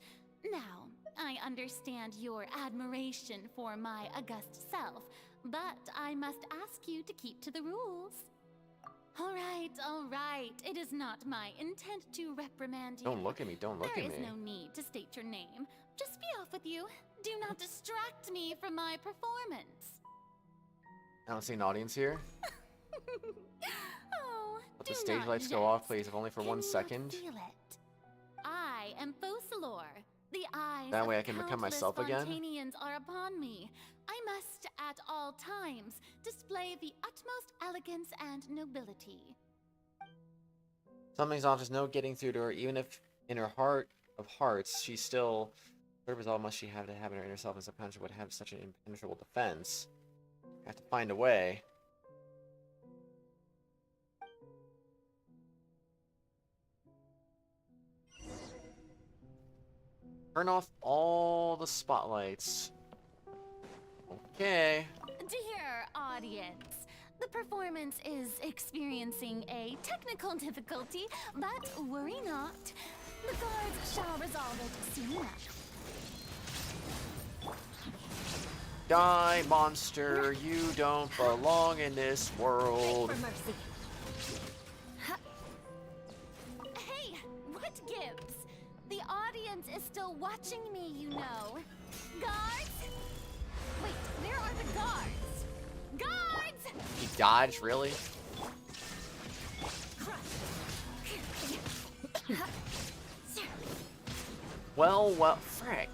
Now, I understand your admiration for my august self, but I must ask you to keep to the rules. All right. It is not my intent to reprimand you. Don't look at me. Don't look at me. There is no need to state your name. Just be off with you. Do not distract me from my performance. I don't see an audience here. Oh, Let the stage lights go off, please, if only for 1 second. Feel it. I am Focalor. The eyes That way of I can become countless myself again? Fontanians are upon me. I must, at all times, display the utmost elegance and nobility. Something's off. There's no getting through to her, even if in her heart of hearts, she's still... What resolve must she have to have in her inner self and subconscious would have such an impenetrable defense? I have to find a way. Turn off all the spotlights. Okay. Dear audience, the performance is experiencing a technical difficulty, but worry not. The guards shall resolve it soon enough. Die, monster. You don't belong in this world. Beg for mercy. Hey, what gives? The audience is still watching me, you know. Guards? Wait, where are the guards? Guards! He dodged, really? Well, frick.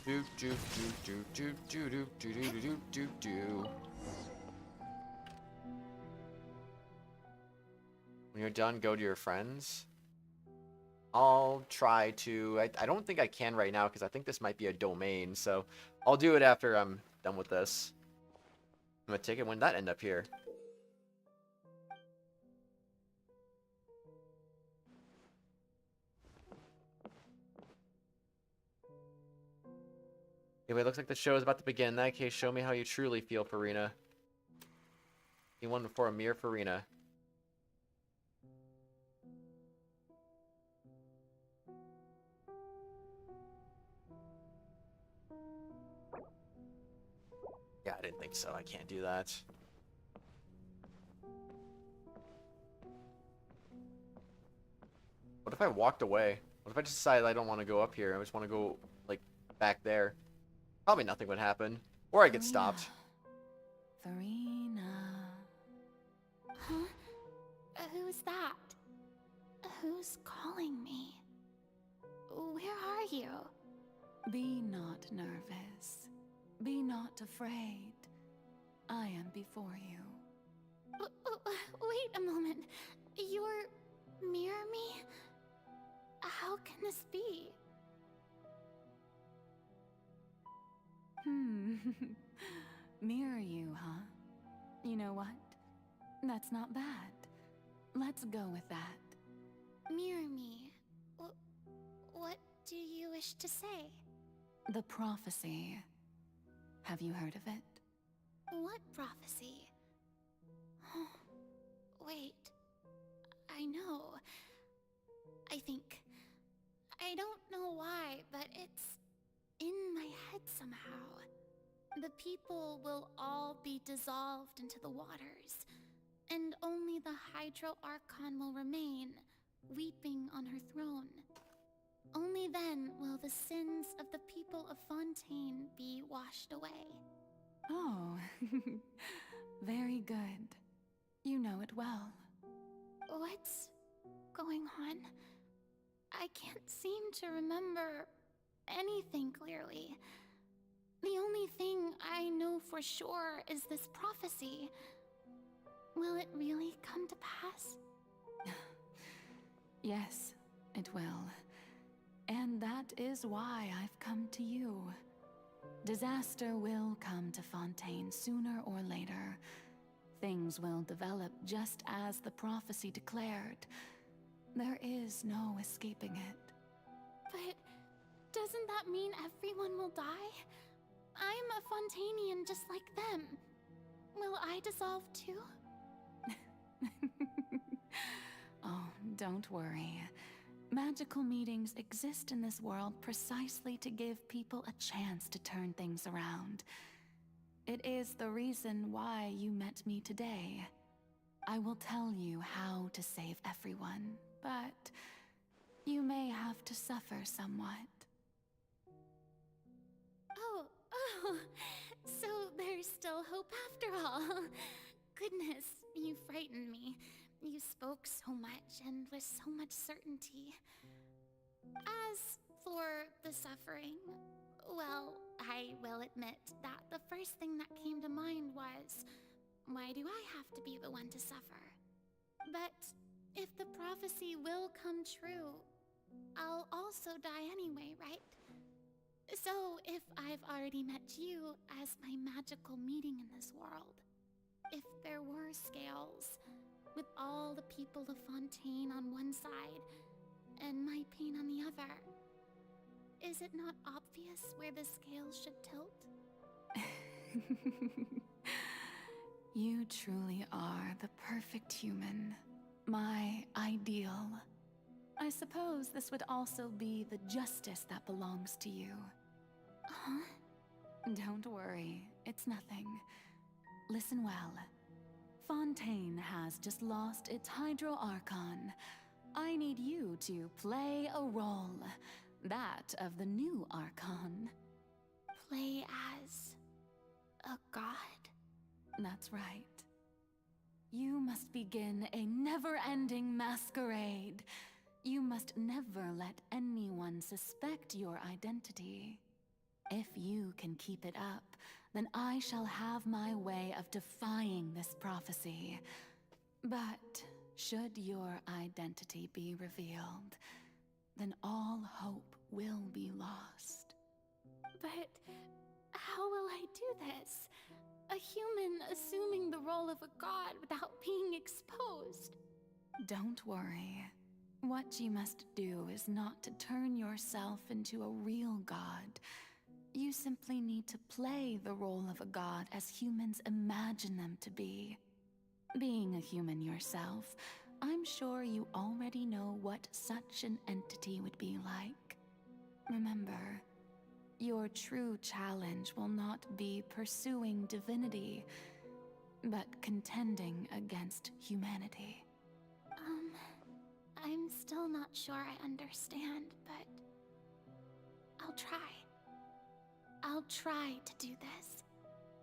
Do. When you're done, go to your friends. I'll try to. I don't think I can right now because I think this might be a domain. So I'll do it after I'm done with this. I'm gonna take it. When did that end up here? Anyway, it looks like the show is about to begin. In that case, show me how you truly feel, Furina. You won before a mere Furina. Yeah, I didn't think so. I can't do that. What if I walked away? What if I just decided I don't want to go up here? I just want to go, like, back there. Probably nothing would happen. Or I'd get stopped. Furina. Huh? Who's that? Who's calling me? Where are you? Be not nervous. Be not afraid. I am before you. Wait a moment. You're mirror me? How can this be? Mirror you, huh? You know what? That's not bad. Let's go with that. Mirror me. What do you wish to say? The prophecy. Have you heard of it? What prophecy? Wait. I know. I think. I don't know why, but it's in my head somehow. The people will all be dissolved into the waters, and only the Hydro Archon will remain, weeping on her throne. Only then will the sins of the people of Fontaine be washed away. Oh, very good. You know it well. What's going on? I can't seem to remember anything clearly. The only thing I know for sure is this prophecy. Will it really come to pass? Yes, it will. And that is why I've come to you. Disaster will come to Fontaine sooner or later. Things will develop just as the prophecy declared. There is no escaping it. But doesn't that mean everyone will die? I'm a Fontainian just like them. Will I dissolve too? Oh, don't worry. Magical meetings exist in this world precisely to give people a chance to turn things around. It is the reason why you met me today. I will tell you how to save everyone, but you may have to suffer somewhat. Oh, so there's still hope after all. Goodness, you frightened me. You spoke so much and with so much certainty. As for the suffering, well, I will admit that the first thing that came to mind was, why do I have to be the one to suffer? But if the prophecy will come true, I'll also die anyway, right? So if I've already met you as my magical meeting in this world, if there were scales, with all the people of Fontaine on one side, and my pain on the other, is it not obvious where the scales should tilt? You truly are the perfect human. My ideal. I suppose this would also be the justice that belongs to you. Huh? Don't worry, it's nothing. Listen well. Fontaine has just lost its Hydro Archon. I need you to play a role. That of the new Archon. Play as a god? That's right. You must begin a never-ending masquerade. You must never let anyone suspect your identity. If you can keep it up, then I shall have my way of defying this prophecy. But should your identity be revealed, then all hope will be lost. But how will I do this? A human assuming the role of a god without being exposed. Don't worry. What you must do is not to turn yourself into a real god. You simply need to play the role of a god as humans imagine them to be. Being a human yourself, I'm sure you already know what such an entity would be like. Remember, your true challenge will not be pursuing divinity, but contending against humanity. I'm still not sure I understand, but I'll try. I'll try to do this.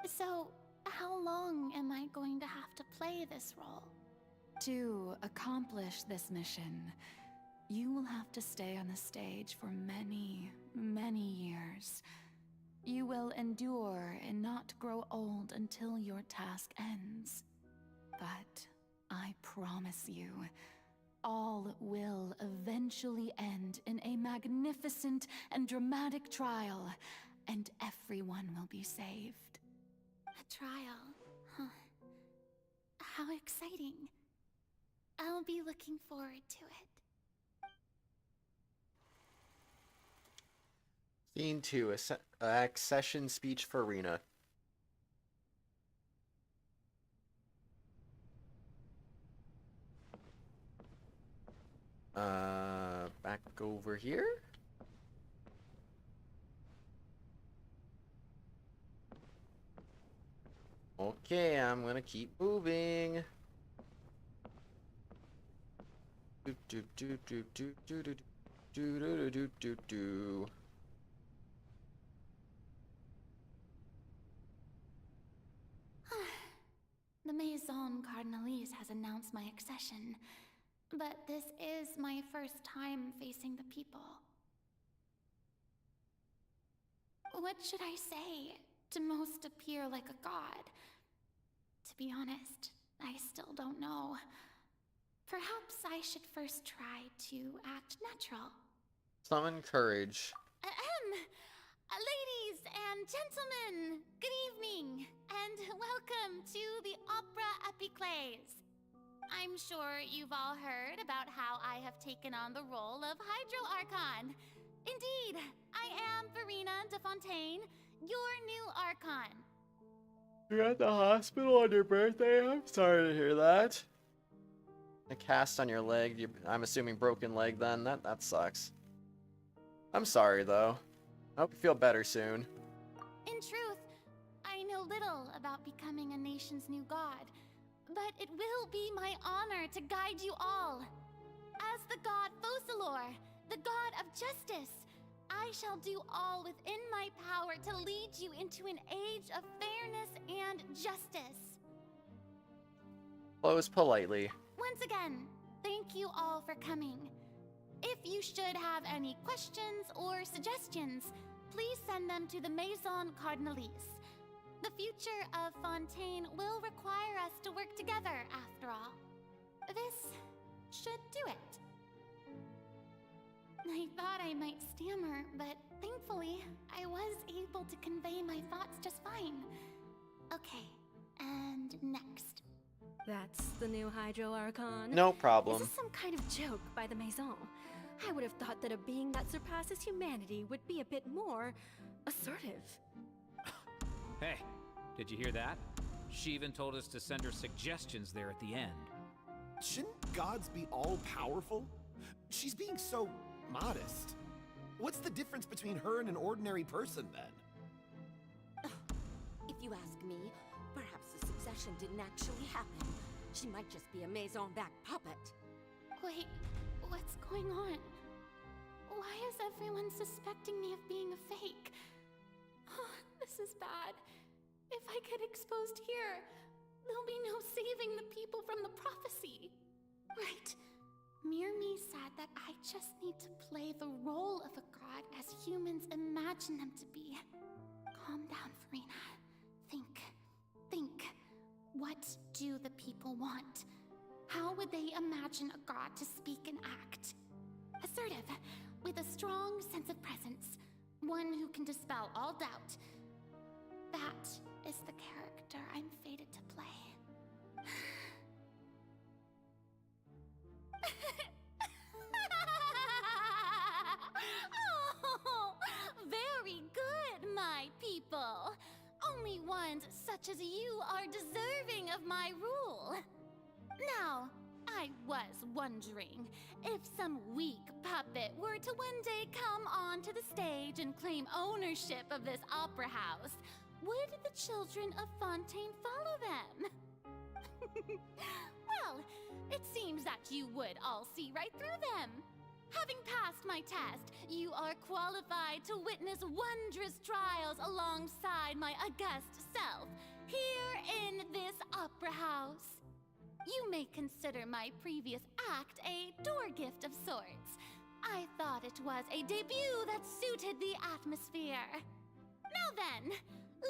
So, how long am I going to have to play this role? To accomplish this mission, you will have to stay on the stage for many, many years. You will endure and not grow old until your task ends. But I promise you, all will eventually end in a magnificent and dramatic trial, and everyone will be saved. A trial, huh? How exciting. I'll be looking forward to it. Scene 2, accession speech for Furina. Back over here? Okay, I'm gonna keep moving. Do do do do do do do do do do do do. The Maison Cardinalise has announced my accession, but this is my first time facing the people. What should I say to most appear like a god? To be honest, I still don't know. Perhaps I should first try to act natural. Summon courage. Ladies and gentlemen, good evening, and welcome to the Opera Epiclese. I'm sure you've all heard about how I have taken on the role of Hydro Archon. Indeed, I am Furina de Fontaine, your new Archon. You're at the hospital on your birthday? I'm sorry to hear that. A cast on your leg. I'm assuming broken leg then. That sucks. I'm sorry though. I hope you feel better soon. In truth, I know little about becoming a nation's new god, but it will be my honor to guide you all. As the god Focalor, the god of justice, I shall do all within my power to lead you into an age of fairness and justice. Close politely. Once again, thank you all for coming. If you should have any questions or suggestions, please send them to the Maison Cardinalise. The future of Fontaine will require us to work together, after all. This should do it. I thought I might stammer, but thankfully, I was able to convey my thoughts just fine. Okay, and next. That's the new Hydro Archon. No problem. Is this some kind of joke by the Maison? I would have thought that a being that surpasses humanity would be a bit more assertive. Hey, did you hear that? She even told us to send her suggestions there at the end. Shouldn't gods be all-powerful? She's being so modest. What's the difference between her and an ordinary person, then? If you ask me, perhaps the succession didn't actually happen. She might just be a Maison-backed puppet. Wait, what's going on? Why is everyone suspecting me of being a fake? Oh, this is bad. If I get exposed here, there'll be no saving the people from the prophecy. Right. Mirmi said that I just need to play the role of a god as humans imagine them to be. Calm down, Furina. Think. What do the people want? How would they imagine a god to speak and act? Assertive, strong sense of presence. One who can dispel all doubt. That is the character I'm fated to play. Oh, very good, my people. Only ones such as you are deserving of my rule. Now, I was wondering if some weak puppet were to one day come onto the stage and claim ownership of this opera house, would the children of Fontaine follow them? Well, it seems that you would all see right through them. Having passed my test, you are qualified to witness wondrous trials alongside my august self, here in this opera house. You may consider my previous act a door gift of sorts. I thought it was a debut that suited the atmosphere. Now then,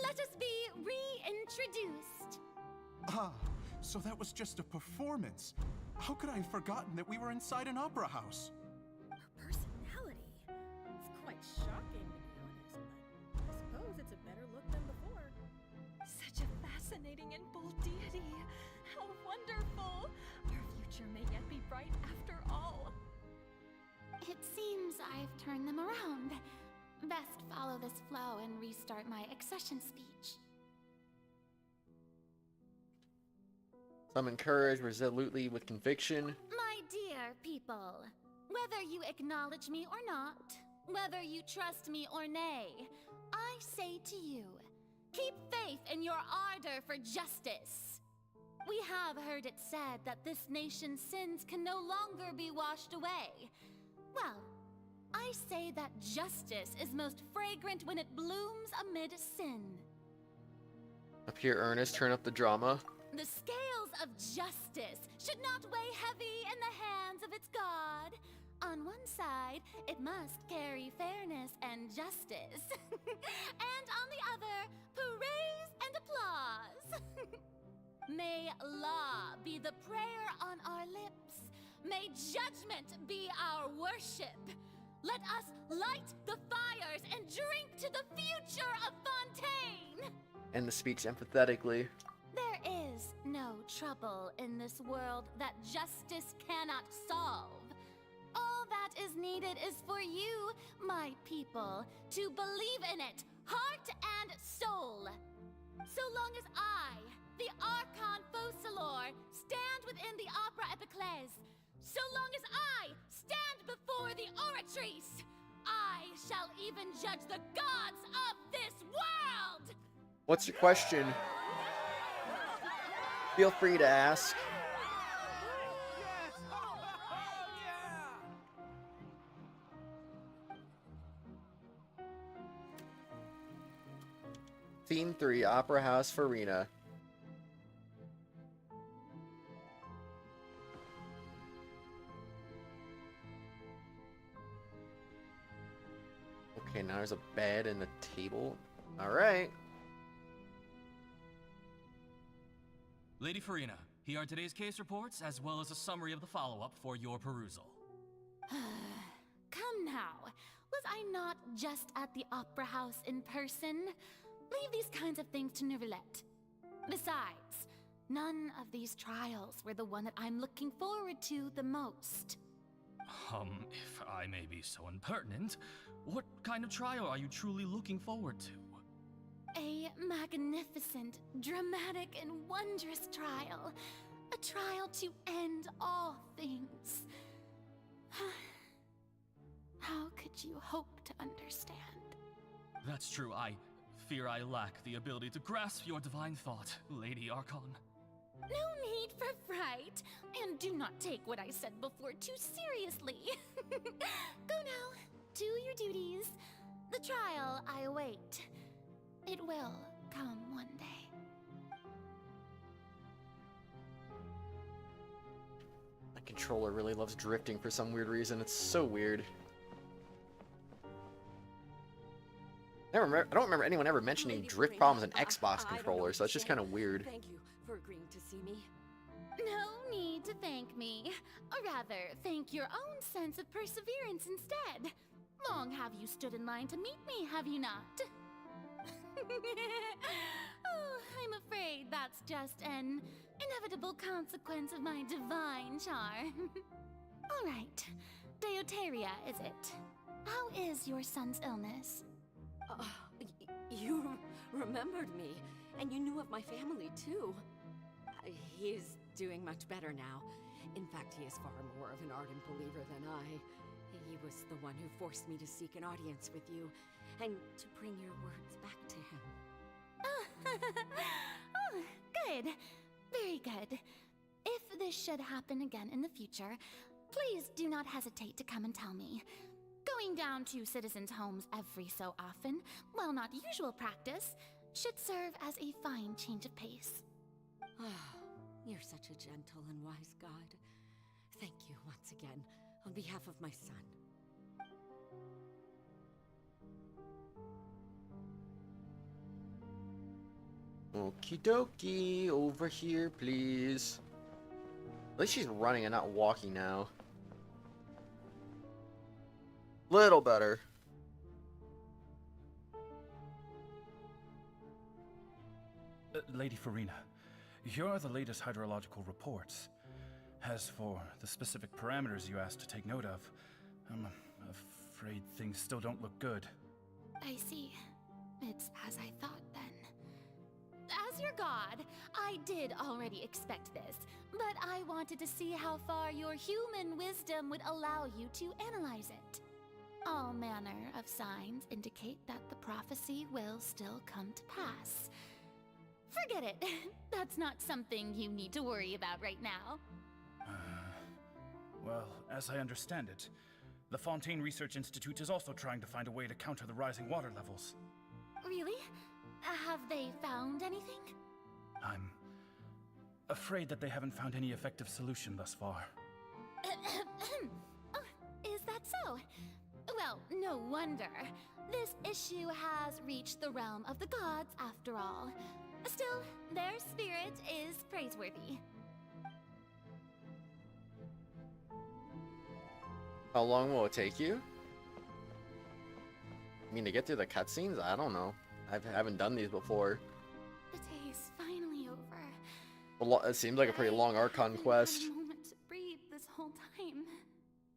let us be reintroduced. Ah, so that was just a performance. How could I have forgotten that we were inside an opera house? Personality? It's quite shocking, to be honest, but I suppose it's a better look than before. Such a fascinating and bold deity. How wonderful! Our future may yet be bright after all. It seems I've turned them around. Best follow this flow and restart my accession speech. Some encourage resolutely with conviction. My dear people, whether you acknowledge me or not, whether you trust me or nay, I say to you, keep faith in your ardor for justice. We have heard it said that this nation's sins can no longer be washed away. Well, I say that justice is most fragrant when it blooms amid sin. Appear earnest, turn up the drama. The scales of justice should not weigh heavy in the hands of its God. On one side, it must carry fairness and justice. And on the other, praise and applause. May law be the prayer on our lips. May judgment be our worship. Let us light the fires and drink to the future of Fontaine. End the speech empathetically. There is no trouble in this world that justice cannot solve. All that is needed is for you, my people, to believe in it, heart and soul. So long as I, the Archon Focalor, stand within the Opera Epiclese, so long as I stand before the Oratrice, I shall even judge the gods of this world! What's your question? Feel free to ask. Theme 3, Opera House Furina. Okay, now there's a bed and a table. Alright. Lady Furina, here are today's case reports, as well as a summary of the follow-up for your perusal. Come now. Was I not just at the Opera House in person? Leave these kinds of things to Neuvillette. Besides, none of these trials were the one that I'm looking forward to the most. If I may be so impertinent, what kind of trial are you truly looking forward to? A magnificent, dramatic, and wondrous trial. A trial to end all things. How could you hope to understand? That's true. I fear I lack the ability to grasp your divine thought, Lady Archon. No need for fright, and do not take what I said before too seriously. Go now, do your duties. The trial I await. It will come one day. My controller really loves drifting for some weird reason. It's so weird. I don't remember anyone ever mentioning drift problems in Xbox controllers, so it's just kind of weird. Thank you for agreeing to see me. No need to thank me. Or rather, thank your own sense of perseverance instead. long have you stood in line to meet me, have you not? Oh, I'm afraid that's just an inevitable consequence of my divine charm. All right, Deoteria, is it? How is your son's illness? You remembered me, and you knew of my family too. He is doing much better now. In fact, he is far more of an ardent believer than I. He was the one who forced me to seek an audience with you, and to bring your words back to him. Oh, good. Very good. If this should happen again in the future, please do not hesitate to come and tell me. Going down to citizens' homes every so often, while not usual practice, should serve as a fine change of pace. You're such a gentle and wise god. Thank you once again, on behalf of my son. Okie dokie, over here, please. At least she's running and not walking now. Little better. Lady Furina, here are the latest hydrological reports. As for the specific parameters you asked to take note of, I'm afraid things still don't look good. I see. It's as I thought then. As your god, I did already expect this, but I wanted to see how far your human wisdom would allow you to analyze it. All manner of signs indicate that the prophecy will still come to pass. Forget it. That's not something you need to worry about right now. Well, as I understand it, the Fontaine Research Institute is also trying to find a way to counter the rising water levels. Really? Have they found anything? I'm afraid that they haven't found any effective solution thus far. Oh, is that so? Well, no wonder. This issue has reached the realm of the gods after all. Still, their spirit is praiseworthy. How long will it take you? I mean, to get through the cutscenes? I don't know. I haven't done these before. The day is finally over. Well, it seems like a pretty long Archon quest. I haven't had a moment to breathe this whole time.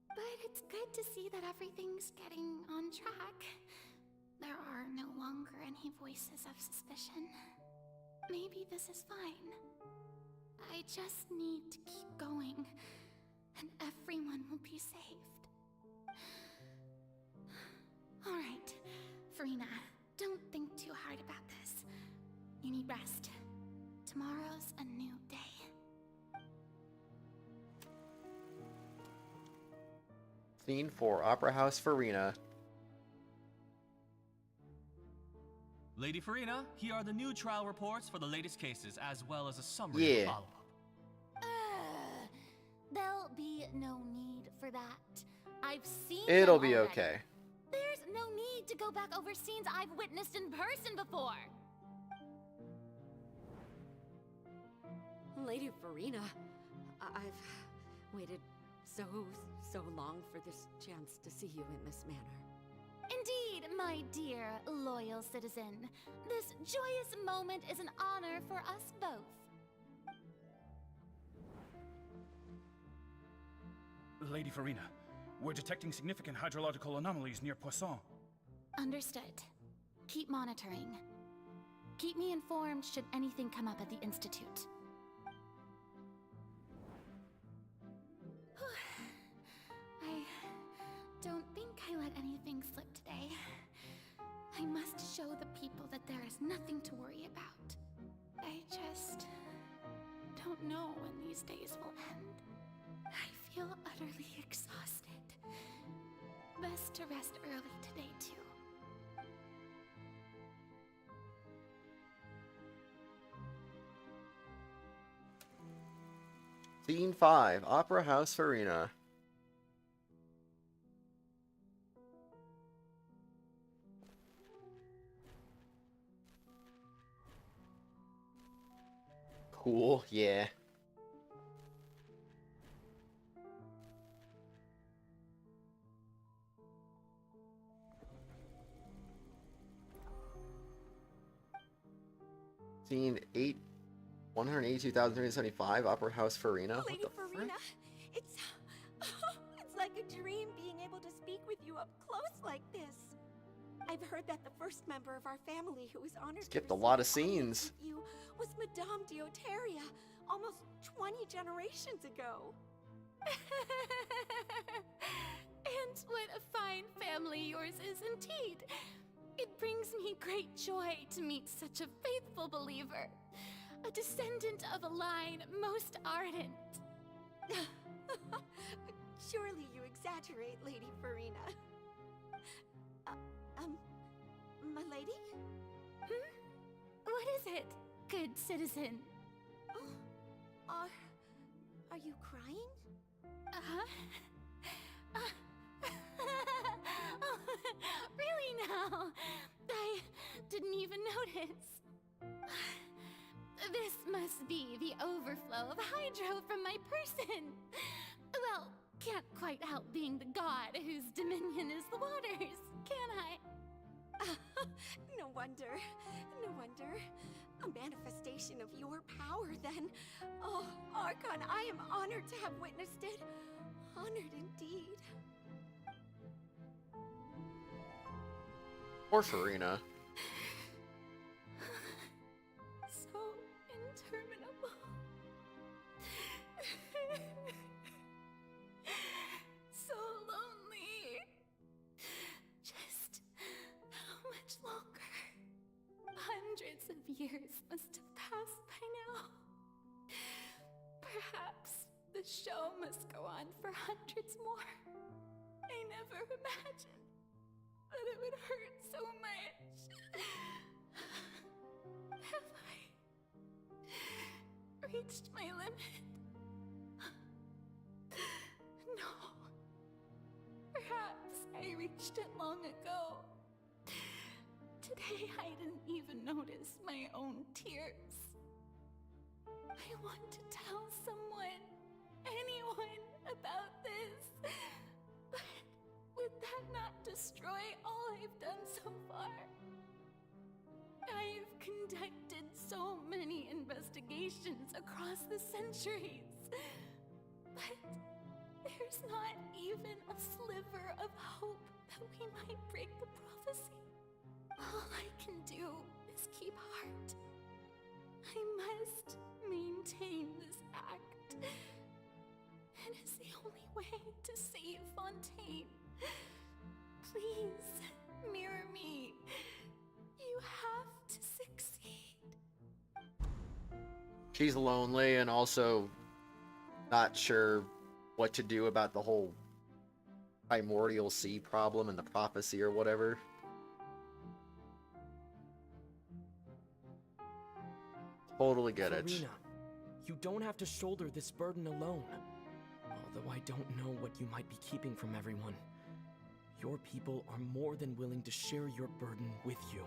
But it's good to see that everything's getting on track. There are no longer any voices of suspicion. Maybe this is fine. I just need to keep going, and everyone will be saved. All right, Furina, don't think too hard about this. You need rest. Tomorrow's a new day. Scene 4, Opera House Furina. Lady Furina, here are the new trial reports for the latest cases, as well as a summary of follow-up. There'll be no need for that. I've seen It'll them be already. okay. There's no need to go back over scenes I've witnessed in person before. Lady Furina, I've waited so long for this chance to see you in this manner. Indeed, my dear, loyal citizen. This joyous moment is an honor for us both. Lady Furina, we're detecting significant hydrological anomalies near Poisson. Understood. Keep monitoring. Keep me informed should anything come up at the Institute. I don't think I let anything slip today. I must show the people that there is nothing to worry about. I just don't know when these days will end. I feel utterly exhausted. Best to rest early today, too. Scene 5, Opera House Furina. Cool, yeah. Scene 182,375, Opera House Furina. What Lady the Furina, it's like a dream being able to speak with you up close like this. I've heard that the first member of our family who was honored Skipped to a lot of receive audience scenes. with you was Madame Dioteria, almost 20 generations ago. And what a fine family yours is indeed. It brings me great joy to meet such a faithful believer, a descendant of a line most ardent. Surely you exaggerate, Lady Furina. My lady? What is it, good citizen? Are you crying? Oh, really now? I didn't even notice. This must be the overflow of hydro from my person. Well, can't quite help being the god whose dominion is the waters, can I? No wonder. No wonder. A manifestation of your power, then. Oh, Archon, I am honored to have witnessed it. Honored indeed. Poor Furina. So interminable. So lonely. Just how much longer? Hundreds of years must have passed by now. Perhaps the show must go on for hundreds more. I never imagined that it would hurt so much. Have I reached my limit? No. Perhaps I reached it long ago. Today I didn't even notice my own tears. I want to tell someone, anyone, about this. But would that not destroy all I've done so far? I've conducted so many investigations across the centuries. But there's not even a sliver of hope that we might break the prophecy. All I can do is keep heart. I must maintain this act. It is the only way to save Fontaine. Please, mirror me. You have to succeed. She's lonely and also not sure what to do about the whole primordial sea problem and the prophecy or whatever. Totally get it. Furina, you don't have to shoulder this burden alone. Although I don't know what you might be keeping from everyone. Your people are more than willing to share your burden with you.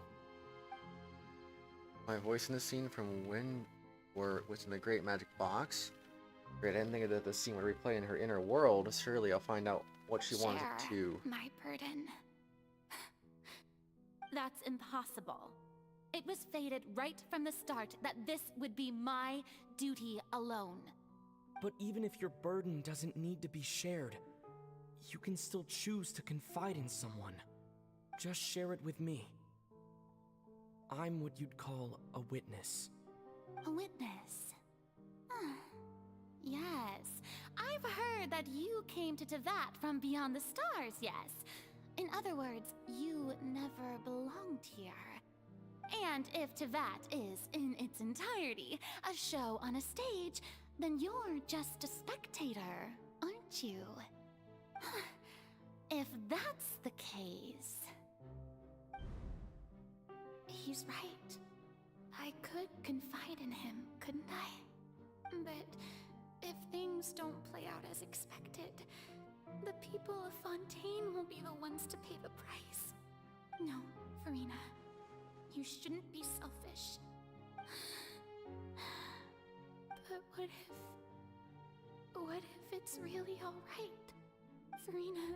My voice in the scene from when was in the Great Magic Box. Great ending of the scene would replay in her inner world. Surely I'll find out what she wanted to. My burden. That's impossible. It was fated right from the start that this would be my duty alone. But even if your burden doesn't need to be shared, you can still choose to confide in someone. Just share it with me. I'm what you'd call a witness. A witness? Yes. I've heard that you came to Tevat from beyond the stars, yes. In other words, you never belonged here. And if Tevat is, in its entirety, a show on a stage, then you're just a spectator, aren't you? If that's the case... He's right. I could confide in him, couldn't I? But if things don't play out as expected, the people of Fontaine will be the ones to pay the price. No, Furina. You shouldn't be selfish. But what if it's really alright? Furina,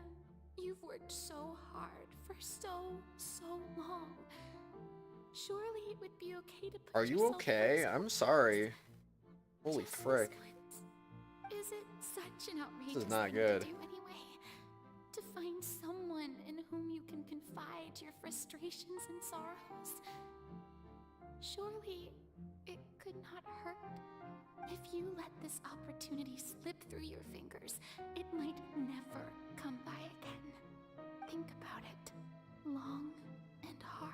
you've worked so hard for so long. Surely it would be okay to put Are you yourself okay? first. I'm sorry. Holy Just frick. Is it such an outrageous This is not thing good. to do anyway? To find someone in whom you can confide your frustrations and sorrows? Surely it could not hurt. If you let this opportunity slip through your fingers, it might never come by again. Think about it long and hard.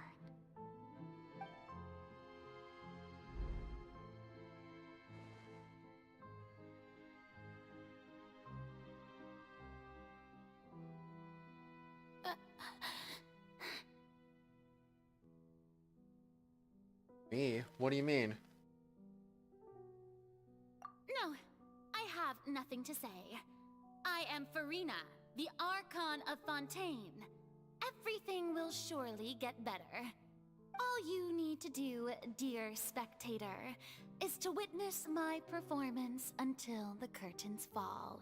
Me? What do you mean? No, I have nothing to say. I am Furina, the Archon of Fontaine. Everything will surely get better. All you need to do, dear spectator, is to witness my performance until the curtains fall.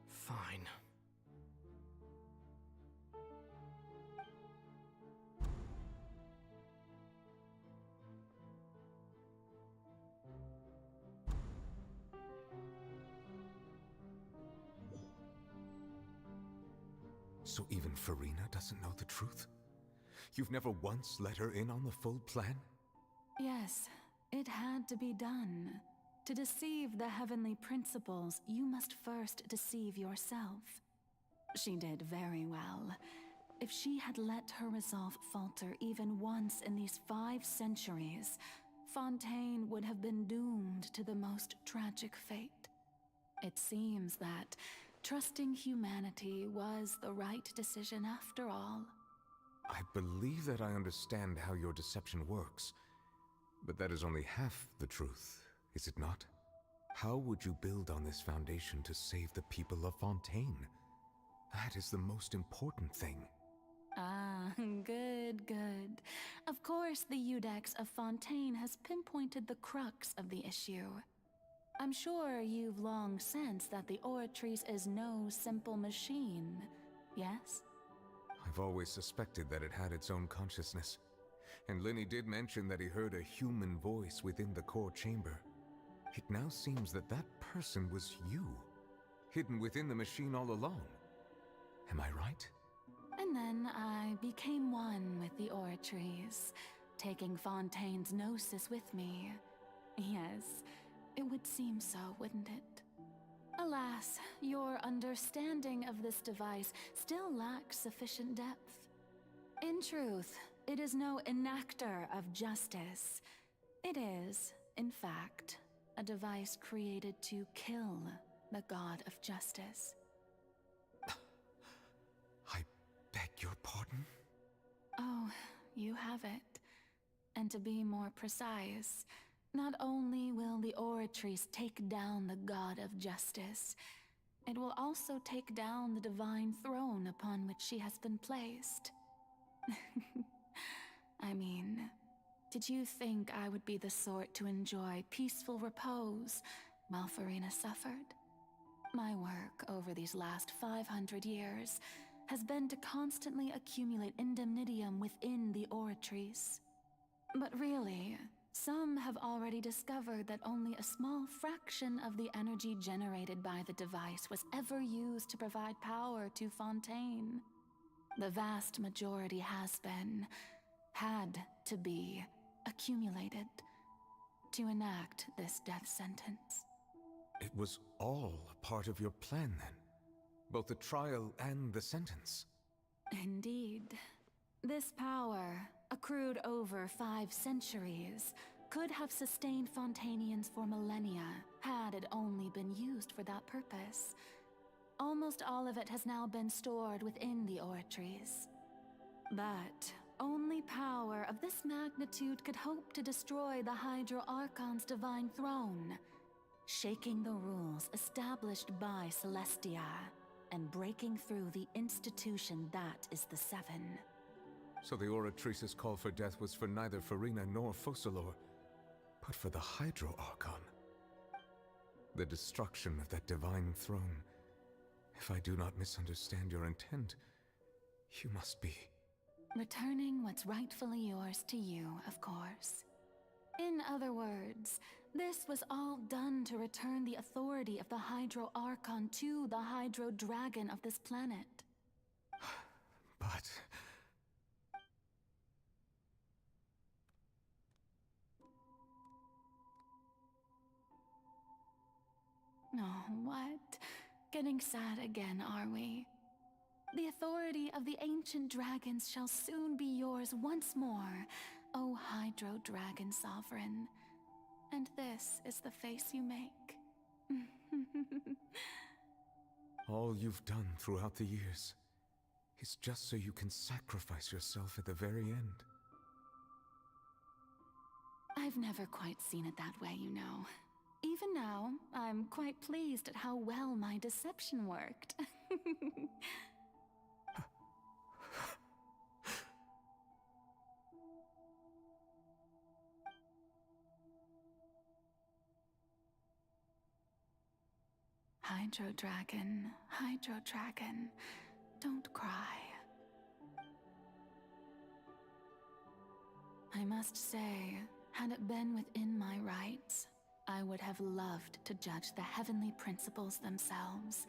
Fine. So even Furina doesn't know the truth? You've never once let her in on the full plan? Yes, it had to be done. To deceive the heavenly principles, you must first deceive yourself. She did very well. If she had let her resolve falter even once in these 5 centuries, Fontaine would have been doomed to the most tragic fate. It seems that trusting humanity was the right decision after all. I believe that I understand how your deception works, but that is only half the truth, is it not? How would you build on this foundation to save the people of Fontaine? That is the most important thing. Ah, good, good. Of course, the Iudex of Fontaine has pinpointed the crux of the issue. I'm sure you've long sensed that the Oratrice is no simple machine, yes? I've always suspected that it had its own consciousness. And Lenny did mention that he heard a human voice within the core chamber. It now seems that that person was you, hidden within the machine all along. Am I right? And then I became one with the Oratrice, taking Fontaine's gnosis with me. Yes, it would seem so, wouldn't it? Alas, your understanding of this device still lacks sufficient depth. In truth, it is no enactor of justice. It is, in fact, a device created to kill the god of justice. I beg your pardon? Oh, you have it. And to be more precise, not only will the Oratrice take down the god of justice, it will also take down the divine throne upon which she has been placed. I mean, did you think I would be the sort to enjoy peaceful repose while Furina suffered? My work over these last 500 years has been to constantly accumulate indemnitium within the Oratrice. But really, some have already discovered that only a small fraction of the energy generated by the device was ever used to provide power to Fontaine. The vast majority had to be, accumulated to enact this death sentence. It was all a part of your plan then? Both the trial and the sentence? Indeed. This power, accrued over 5 centuries, could have sustained Fontainians for millennia had it only been used for that purpose. Almost all of it has now been stored within the Oratrice. But only power of this magnitude could hope to destroy the Hydro Archon's divine throne, shaking the rules established by Celestia, and breaking through the institution that is the Seven. So the Oratrice's call for death was for neither Furina nor Focalor, but for the Hydro Archon. The destruction of that divine throne. If I do not misunderstand your intent, you must be... Returning what's rightfully yours to you, of course. In other words, this was all done to return the authority of the Hydro Archon to the Hydro Dragon of this planet. But... Oh, what? Getting sad again, are we? The authority of the ancient dragons shall soon be yours once more, O Hydro Dragon Sovereign. And this is the face you make. All you've done throughout the years is just so you can sacrifice yourself at the very end. I've never quite seen it that way, you know. Even now, I'm quite pleased at how well my deception worked. Hydro Dragon, don't cry. I must say, had it been within my rights, I would have loved to judge the heavenly principles themselves.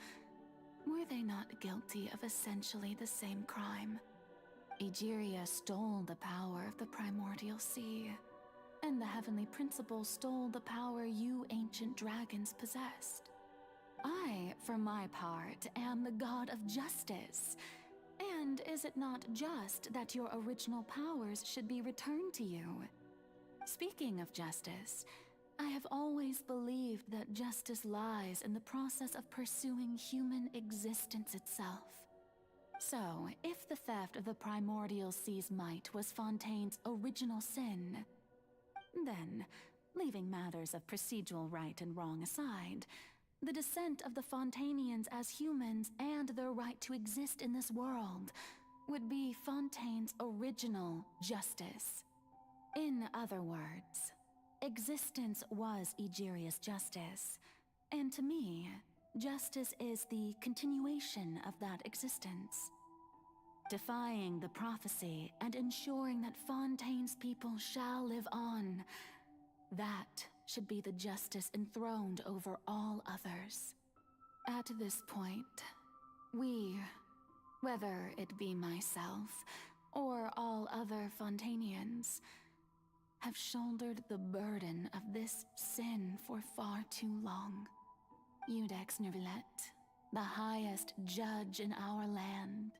Were they not guilty of essentially the same crime? Egeria stole the power of the primordial sea, and the heavenly principles stole the power you ancient dragons possessed. I, for my part, am the god of justice. And is it not just that your original powers should be returned to you? Speaking of justice, I have always believed that justice lies in the process of pursuing human existence itself. So, if the theft of the primordial sea's might was Fontaine's original sin, then, leaving matters of procedural right and wrong aside, the descent of the Fontanians as humans and their right to exist in this world would be Fontaine's original justice. In other words, existence was Egeria's justice, and to me, justice is the continuation of that existence. Defying the prophecy and ensuring that Fontaine's people shall live on, that should be the justice enthroned over all others. At this point, we, whether it be myself or all other Fontanians, have shouldered the burden of this sin for far too long. Iudex Nervilette, the highest judge in our land,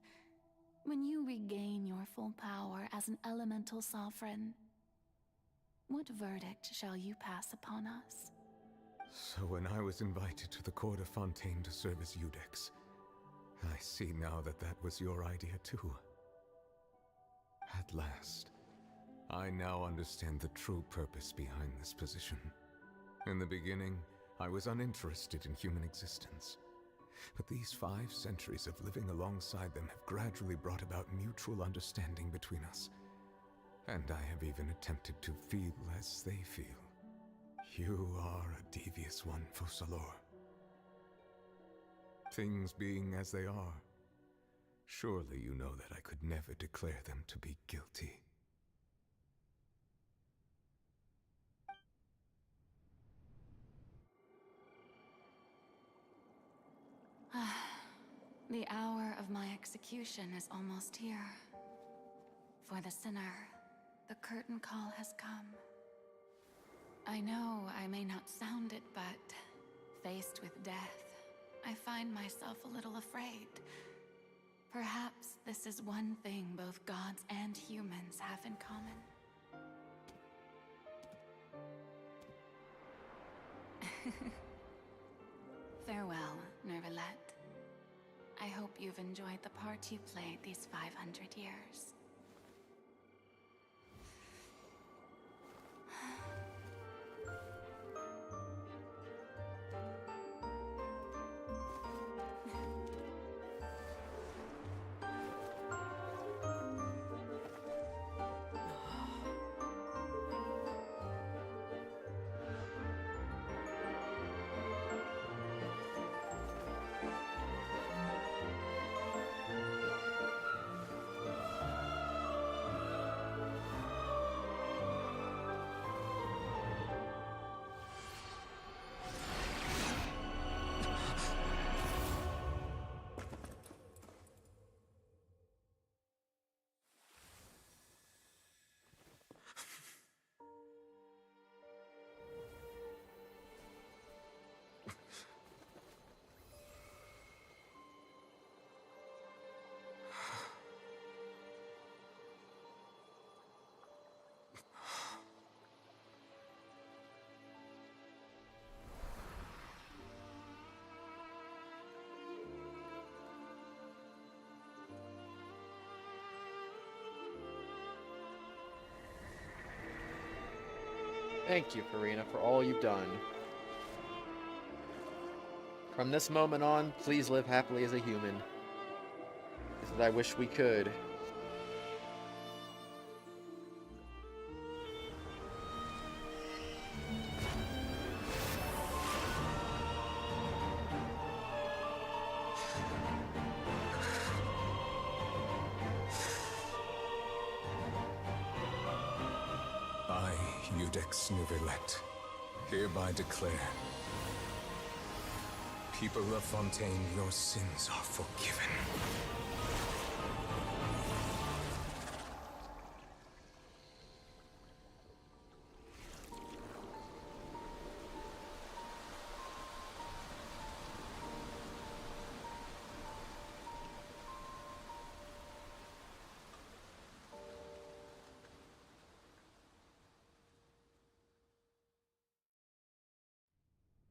when you regain your full power as an elemental sovereign, what verdict shall you pass upon us? So when I was invited to the court of Fontaine to serve as Iudex, I see now that that was your idea too. At last, I now understand the true purpose behind this position. In the beginning, I was uninterested in human existence. But these 5 centuries of living alongside them have gradually brought about mutual understanding between us. And I have even attempted to feel as they feel. You are a devious one, Focalors. Things being as they are, surely you know that I could never declare them to be guilty. The hour of my execution is almost here. For the sinner, the curtain call has come. I know I may not sound it, but faced with death, I find myself a little afraid. Perhaps this is one thing both gods and humans have in common. Farewell, Nervilette. I hope you've enjoyed the part you played these 500 years. Thank you, Furina, for all you've done. From this moment on, please live happily as a human. Because I wish we could. I, Eudex Nuverlet, hereby declare, people of Fontaine, your sins are forgiven.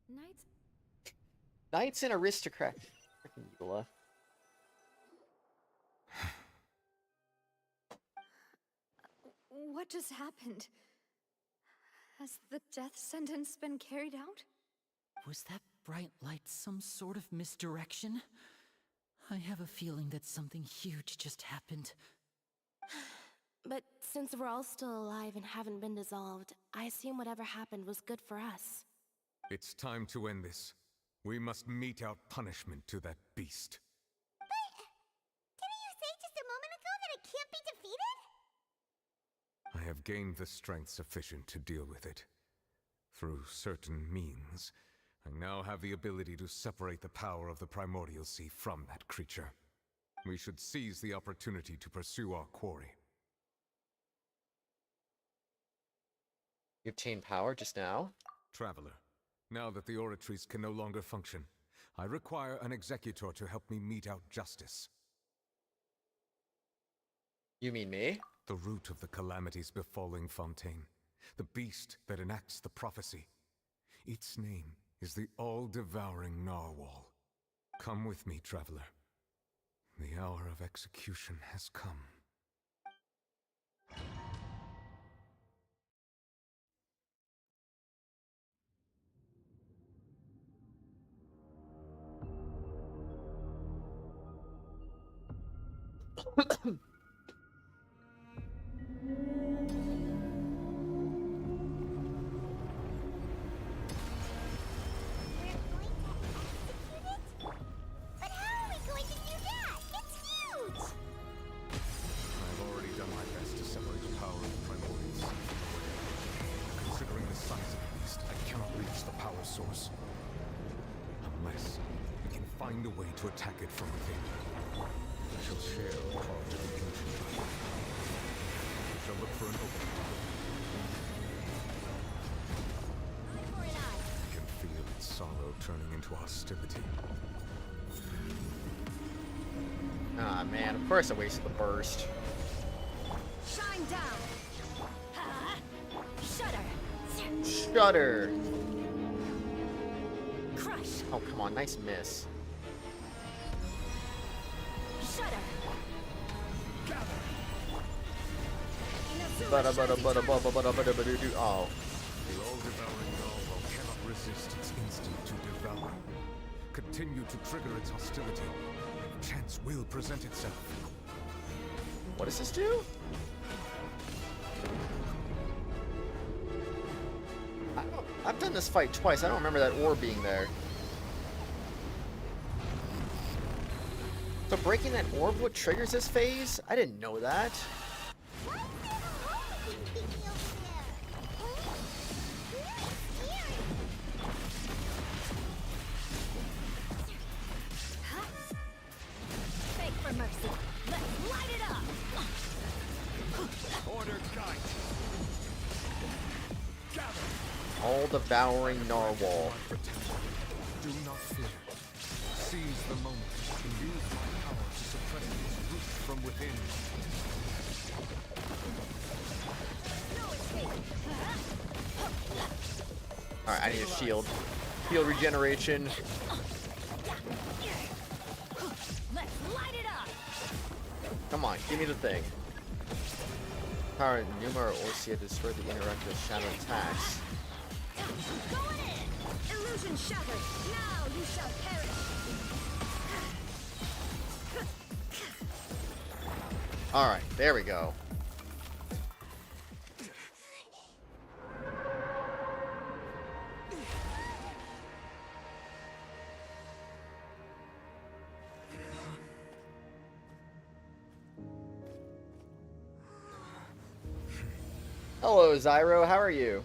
Knights? Knights and aristocrat. Freaking Eula. What just happened? Has the death sentence been carried out? Was that bright light some sort of misdirection? I have a feeling that something huge just happened. But since we're all still alive and haven't been dissolved, I assume whatever happened was good for us. It's time to end this. We must mete out punishment to that beast. Didn't you say just a moment ago that it can't be defeated? I have gained the strength sufficient to deal with it. Through certain means, I now have the ability to separate the power of the Primordial Sea from that creature. We should seize the opportunity to pursue our quarry. You obtained power just now? Traveler, now that the oratories can no longer function, I require an executor to help me mete out justice. You mean me? The root of the calamities befalling Fontaine. The beast that enacts the prophecy. Its name is the all-devouring Narwhal. Come with me, traveler. The hour of execution has come. But how are we going to do that? It's huge! I've already done my best to separate the power of the Primordial Sea from the Word. Considering the size of the beast, I cannot reach the power source. Unless we can find a way to attack it from within. I shall share a part of the ancient Gacha. We shall look for an opening. I can feel its sorrow turning into hostility. Ah, man, of course I wasted the burst. Shine down! Shudder! Shudder! Crush! Oh, come on, nice miss. Shudder! Oh. The all-devouring Narwhal cannot resist its instinct to devour. Continue to trigger its hostility. Chance will present itself. What does this do? I've done this fight twice. I don't remember that orb being there. So breaking that orb what triggers this phase? I didn't know that. Beg for mercy. Let's light it up! Order guide. Gather. All-devouring Narwhal. Do not fear. Seize the moment and use my power to suppress its root from within. Alright, I need a shield. Shield regeneration. Let's light it up! Come on, give me the thing. power Numa or Orsia to destroy the interact with shadow attacks. Going in! Illusion shattered! Now you shall perish! Alright, there we go. Hello, Zyro. How are you?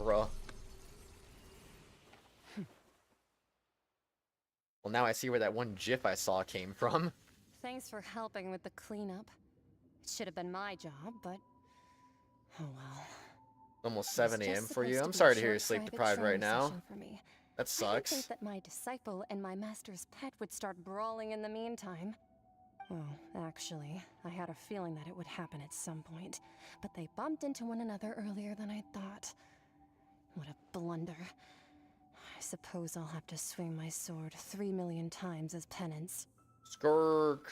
Bruh. Well, now I see where that one GIF I saw came from. Thanks for helping with the cleanup. It should have been my job, but oh well. Almost 7 a.m. for you. I'm Supposed to be sorry a to hear you're short sleep private deprived right training now. session for me. That I didn't sucks. think that my disciple and my master's pet would start brawling in the meantime. Well, actually, I had a feeling that it would happen at some point, but they bumped into one another earlier than I thought. What a blunder. I suppose I'll have to swing my sword 3 million times as penance. Skirk.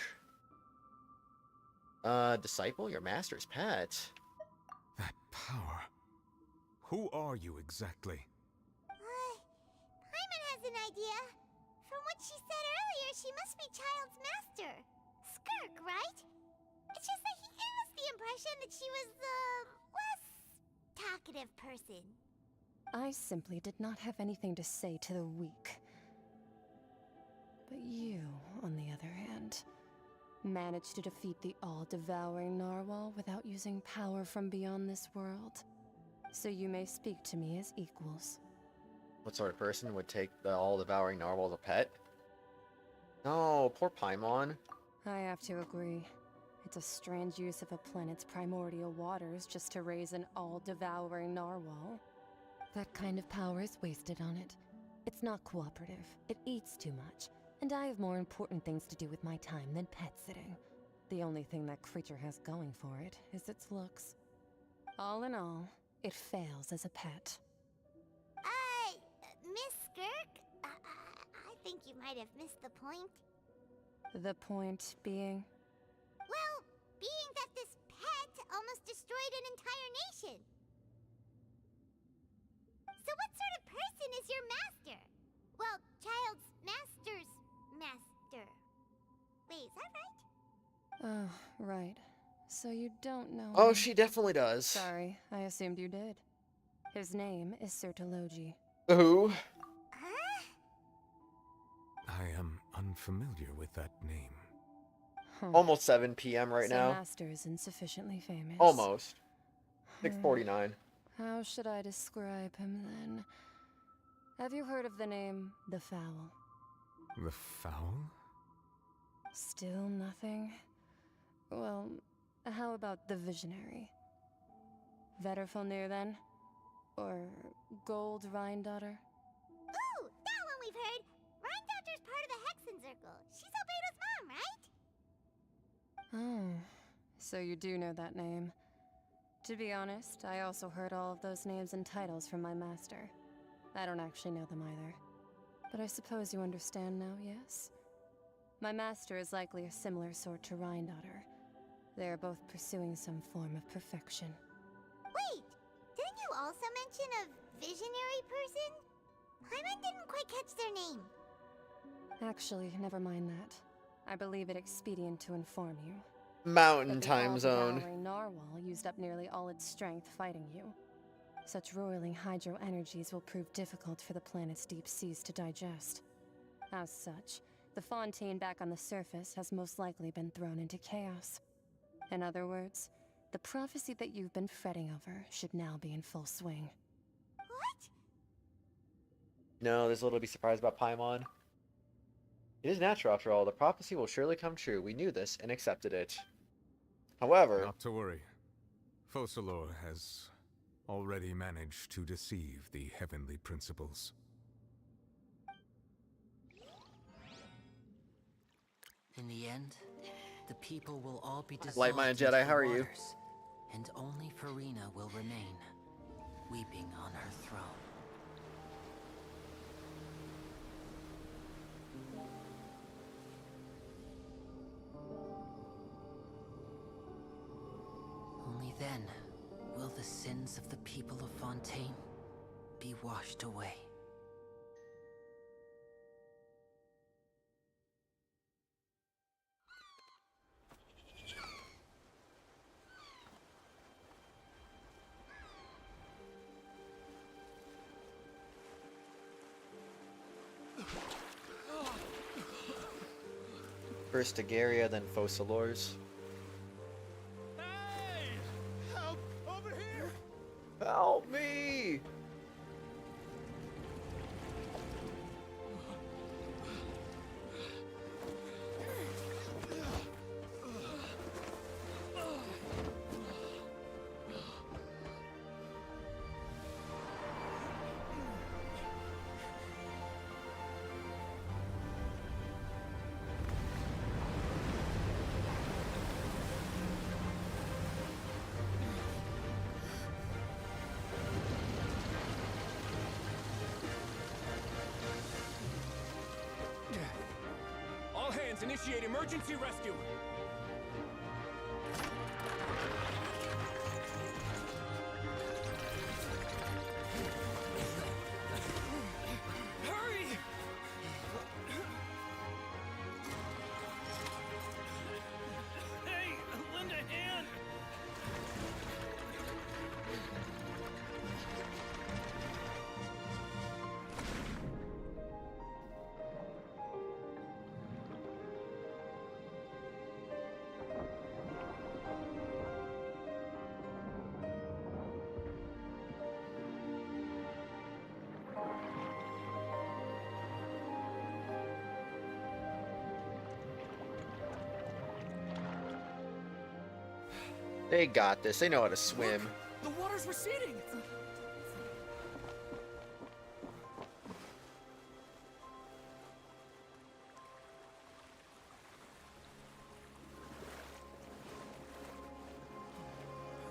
Disciple, your master's pet. That power. Who are you exactly? Paimon has an idea. From what she said earlier, she must be Child's master. Skirk, right? It's just that he gave us the impression that she was the less talkative person. I simply did not have anything to say to the weak. But you, on the other hand, managed to defeat the all-devouring narwhal without using power from beyond this world. So you may speak to me as equals. What sort of person would take the all-devouring narwhal as a pet? No, poor Paimon. I have to agree. It's a strange use of a planet's primordial waters just to raise an all-devouring narwhal. That kind of power is wasted on it. It's not cooperative. It eats too much. And I have more important things to do with my time than pet sitting. The only thing that creature has going for it is its looks. All in all, it fails as a pet. Miss Skirk? I think you might have missed the point. The point being? Well, being that this pet almost destroyed an entire nation. So what sort of person is your master? Well, Child's master's master. Wait, is that right? Oh, right. So you don't know Oh, him. she definitely does. Sorry, I assumed you did. His name is Sir Thelxie. Who? I am unfamiliar with that name. Almost 7 p.m. right so now. Master is insufficiently famous. Almost. 6:49. How should I describe him then? Have you heard of the name The Fowl? The Fowl? Still nothing? Well, how about the Visionary? Vetterfulnir then? Or Gold Rhindaughter? Ooh, that one we've heard. Rhindaughter's part of the Hexen Circle. She's Albedo's mom, right? Oh, so you do know that name. To be honest, I also heard all of those names and titles from my master. I don't actually know them either. But I suppose you understand now, yes? My master is likely a similar sort to Rhindaughter. They are both pursuing some form of perfection. Wait, didn't you also mention a visionary person? Paimon didn't quite catch their name. Actually, never mind that. I believe it expedient to inform you. Mountain time zone. The all-devouring narwhal used up nearly all its strength fighting you. Such roiling hydro energies will prove difficult for the planet's deep seas to digest. As such, the fontaine back on the surface has most likely been thrown into chaos. In other words, the prophecy that you've been fretting over should now be in full swing. What? No, there's little to be surprised about Paimon. It is natural, after all. The prophecy will surely come true. We knew this and accepted it. However... Not to worry. Focalor has already managed to deceive the heavenly principles. end, the people will all be dissolved Light Mind into Jedi, the how are you? waters, and only Furina will remain, weeping on her throne. Only then will the sins of the people of Fontaine be washed away. First Tagaria, then Focalors. Help! Over here! Help me! All hands, initiate emergency rescue! Hurry! Hey, lend a hand! They got this. They know how to swim. The water's receding!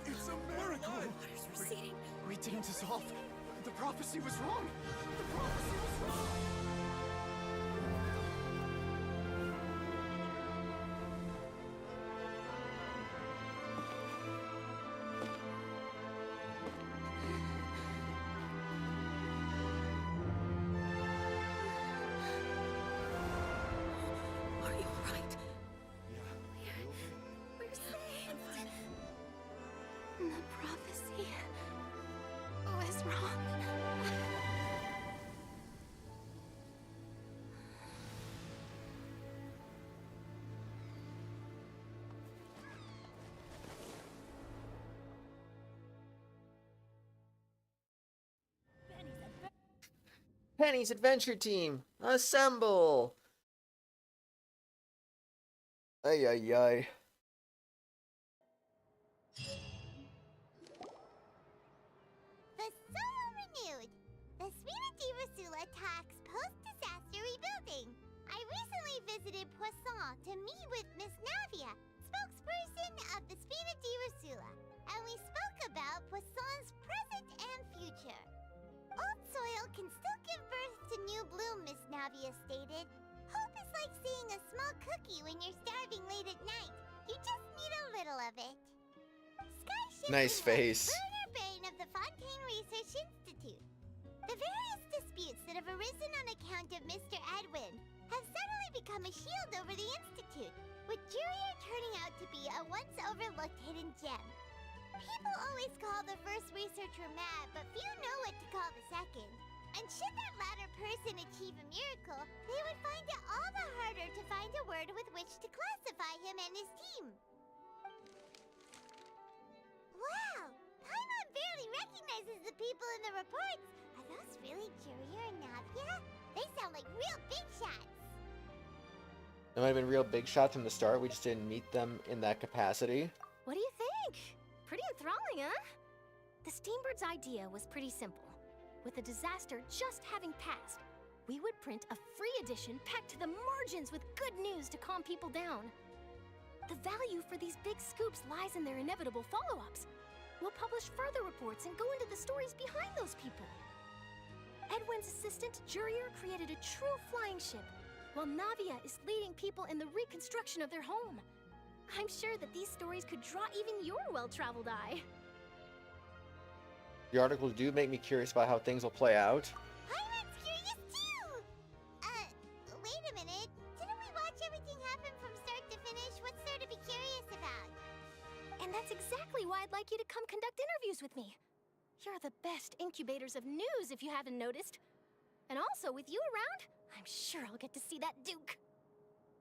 It's a miracle! We didn't dissolve. The prophecy was wrong. The prophecy was wrong. Are you alright? We're saved. The prophecy was wrong. Penny's Adventure Team, assemble! Ay ay ay. Vasula renewed. The Spina di Rasula talks post-disaster rebuilding. I recently visited Poisson to meet with Miss Navia, spokesperson of the Spina di Rasula, and we spoke about Poisson's present and future. Old soil can still give birth to new bloom, Miss Navia stated. Hope is like seeing a small cookie when you're starving late at night. You just need a little of it. Nice face. Further brain of the Fontaine Research Institute. The various disputes that have arisen on account of Mr. Edwin have suddenly become a shield over the Institute, with Jurier turning out to be a once overlooked hidden gem. People always call the first researcher mad, but few know what to call the second. And should that latter person achieve a miracle, they would find it all the harder to find a word with which to classify him and his team. Wow! Paimon barely recognizes the people in the reports. Are those really Jurier and Navia? They sound like real big shots. They might have been real big shots from the start. We just didn't meet them in that capacity. What do you think? Pretty enthralling, huh? The Steambird's idea was pretty simple. With the disaster just having passed, we would print a free edition packed to the margins with good news to calm people down. The value for these big scoops lies in their inevitable follow-ups. We'll publish further reports and go into the stories behind those people. Edwin's assistant, Jurier, created a true flying ship, while Navia is leading people in the reconstruction of their home. I'm sure that these stories could draw even your well-traveled eye. The articles do make me curious about how things will play out. I'm curious too! Wait a minute. Didn't we watch everything happen from start to finish? What's there to be curious about? And that's exactly why I'd like you to come conduct interviews with me. You're the best incubators of news, if you haven't noticed. And also, with you around, I'm sure I'll get to see that Duke.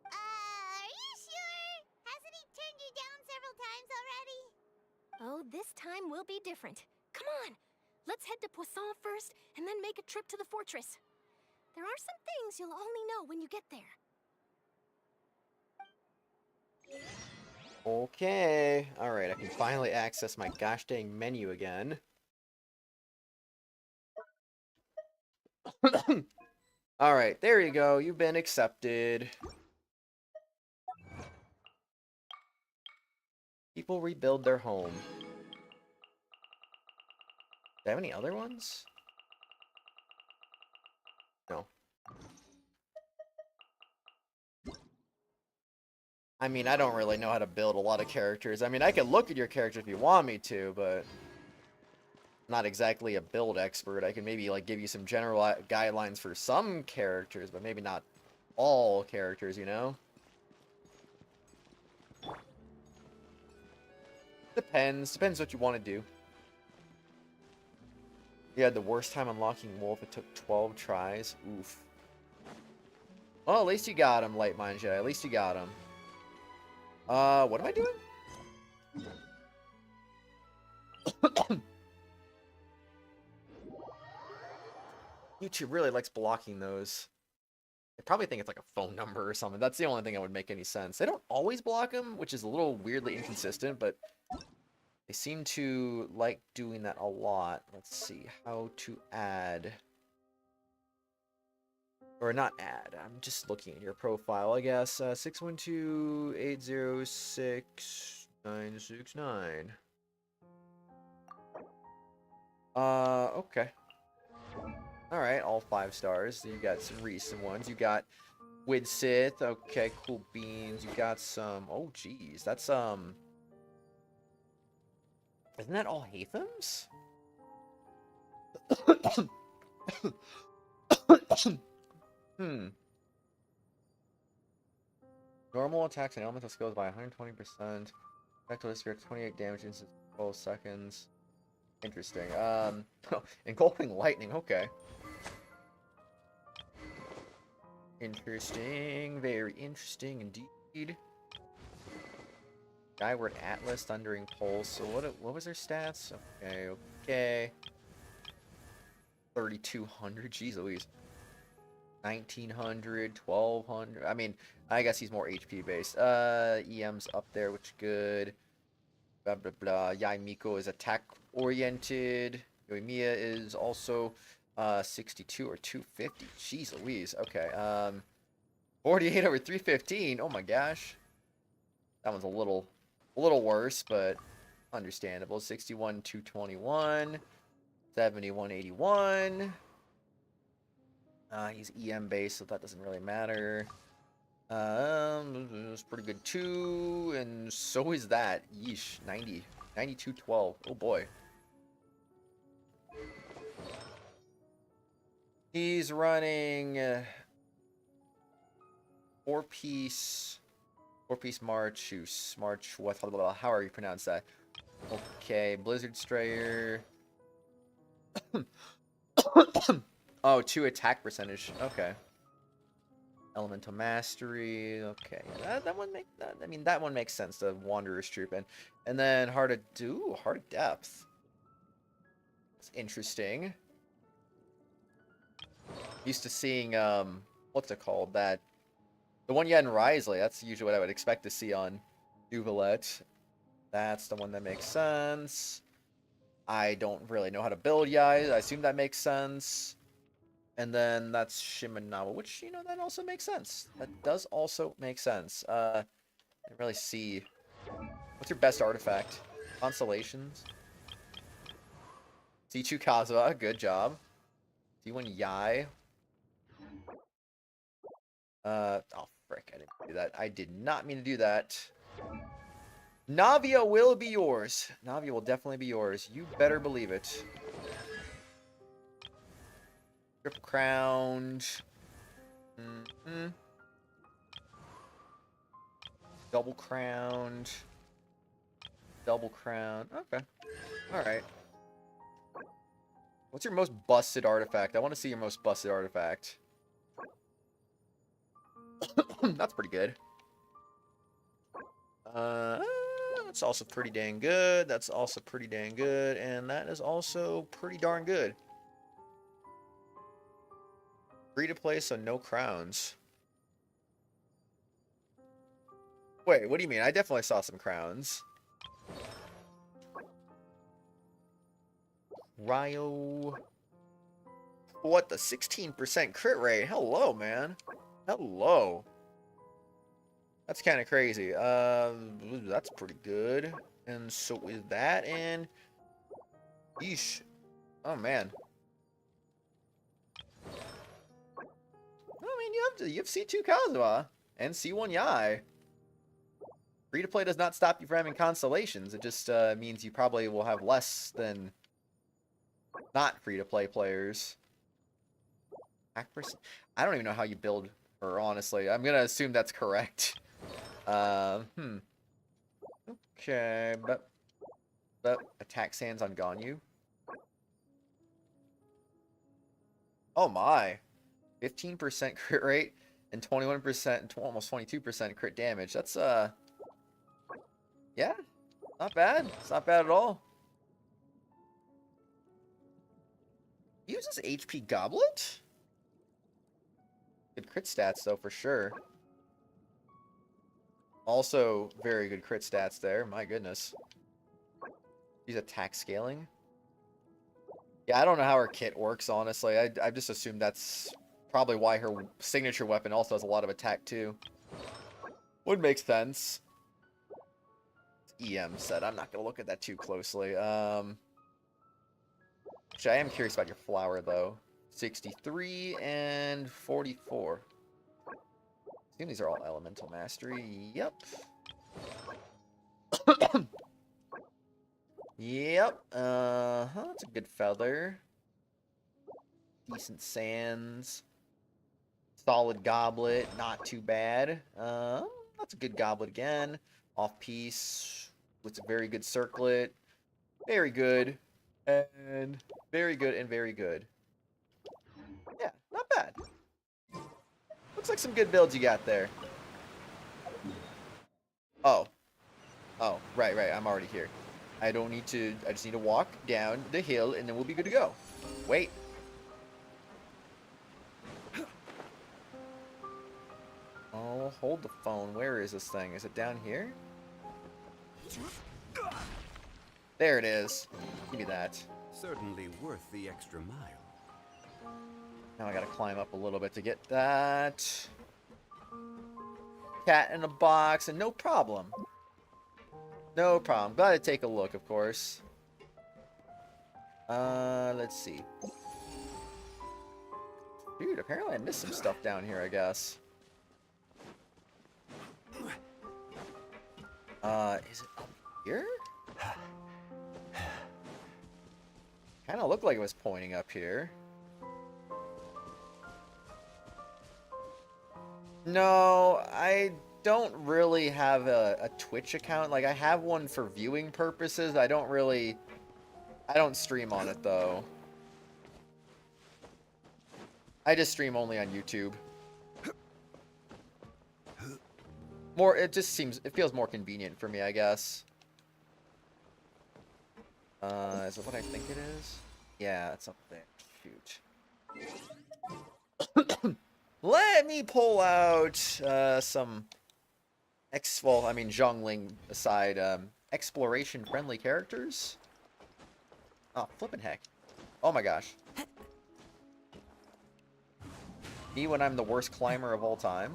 Are you sure? Hasn't he turned you down several times already? Oh, this time will be different. Come on! Let's head to Poisson first, and then make a trip to the fortress. There are some things you'll only know when you get there. Okay. Alright, I can finally access my gosh dang menu again. Alright, there you go. You've been accepted. People rebuild their home. Do I have any other ones? No. I mean, I don't really know how to build a lot of characters. I mean, I can look at your character if you want me to, but I'm not exactly a build expert. I can maybe like give you some general guidelines for some characters, but maybe not all characters, you know? Depends what you want to do. You had the worst time unlocking Wolf. It took 12 tries. Oof. Well, at least you got him, Light Mind Jedi. At least you got him. What am I doing? YouTube really likes blocking those. I probably think it's like a phone number or something. That's the only thing that would make any sense. They don't always block them, which is a little weirdly inconsistent, but they seem to like doing that a lot. Let's see how to add. Or not add. I'm just looking at your profile, I guess. 612-806-969. Okay. Alright, all 5 stars. You got some recent ones. You got Wid Sith. Okay, cool beans. You got some... Oh, geez. That's, Isn't that all Hathams? Normal attacks and elemental skills by 120%. Effective spirit 28 damage in 12 seconds. Interesting. Engulfing lightning, okay. Interesting. Very interesting indeed. Skyward Atlas, Thundering Pulse. So what was their stats? Okay, okay. 3,200. Jeez Louise. 1,900, 1,200. I mean, I guess he's more HP based. EM's up there, which is good. Blah blah blah. Yai Miko is attack oriented. Yoimiya is also 62 or 250. Jeez Louise. Okay. 48 over 315. Oh my gosh. That one's a little worse, but understandable. 61 221. 71 81. He's EM based, so that doesn't really matter. It's pretty good too, and so is that. Yeesh, 90, 92, 12. Oh boy. He's running 4-piece March. What? How are you pronounce that? Okay, Blizzard Strayer. Oh, 2 attack percentage. Okay. Elemental Mastery. Okay, that one makes that. I mean, that one makes sense. The Wanderer's Troop, and then Heart of Depth. It's interesting. Used to seeing what's it called? The one you had in Risley. That's usually what I would expect to see on Duvelet. That's the one that makes sense. I don't really know how to build Yai. I assume that makes sense. And then that's Shimenawa, which, you know, that also makes sense. That does also make sense. I didn't really see... What's your best artifact? Constellations? C2 Kazuha, good job. C1 Yai. Oh, frick, I didn't do that. I did not mean to do that. Navia will be yours. Navia will definitely be yours. You better believe it. Triple crowned. Double crowned. Double crowned. Okay. Alright. What's your most busted artifact? I want to see your most busted artifact. That's pretty good. That's also pretty dang good. That's also pretty dang good. And that is also pretty darn good. Free to play, so no crowns. Wait, what do you mean? I definitely saw some crowns. Ryo. What, the 16% crit rate? Hello, man. Hello. That's kind of crazy. That's pretty good. And so is that, and... Yeesh. Oh, man. I mean, you have C2 Kazuha and C1 Yai. Free to play does not stop you from having constellations. It just means you probably will have less than not free to play players. I don't even know how you build her, honestly. I'm gonna assume that's correct. Okay, but attack sands on Ganyu. Oh my. 15% crit rate and 21% and almost 22% crit damage. That's yeah, not bad. It's not bad at all. Uses HP Goblet? Good crit stats though, for sure. Also very good crit stats there, my goodness. Use attack scaling. Yeah, I don't know how her kit works, honestly. I just assumed that's probably why her signature weapon also has a lot of attack, too. Would make sense. EM set. I'm not going to look at that too closely. Actually, I am curious about your flower, though. 63 and 44. I assume these are all elemental mastery. Yep. Yep. That's a good feather. Decent sands. Solid goblet. Not too bad. That's a good goblet again. Off piece. With a very good circlet. Very good. And very good and very good. Yeah, not bad. Looks like some good builds you got there. Oh. Oh, right. I'm already here. I don't need to... I just need to walk down the hill, and then we'll be good to go. Wait. Oh, hold the phone. Where is this thing? Is it down here? There it is. Give me that. Certainly worth the extra mile. Now I gotta climb up a little bit to get that. Cat in a box, and no problem. No problem. Glad to take a look, of course. Let's see. Dude, apparently I missed some stuff down here, I guess. Is it up here? Kind of looked like it was pointing up here. No, I don't really have a Twitch account. Like, I have one for viewing purposes. I don't stream on it, though. I just stream only on YouTube. It feels more convenient for me, I guess. Is it what I think it is? Yeah, it's up there. Shoot. Let me pull out some Zhongling aside, exploration-friendly characters. Oh, flippin' heck. Oh my gosh. Me when I'm the worst climber of all time.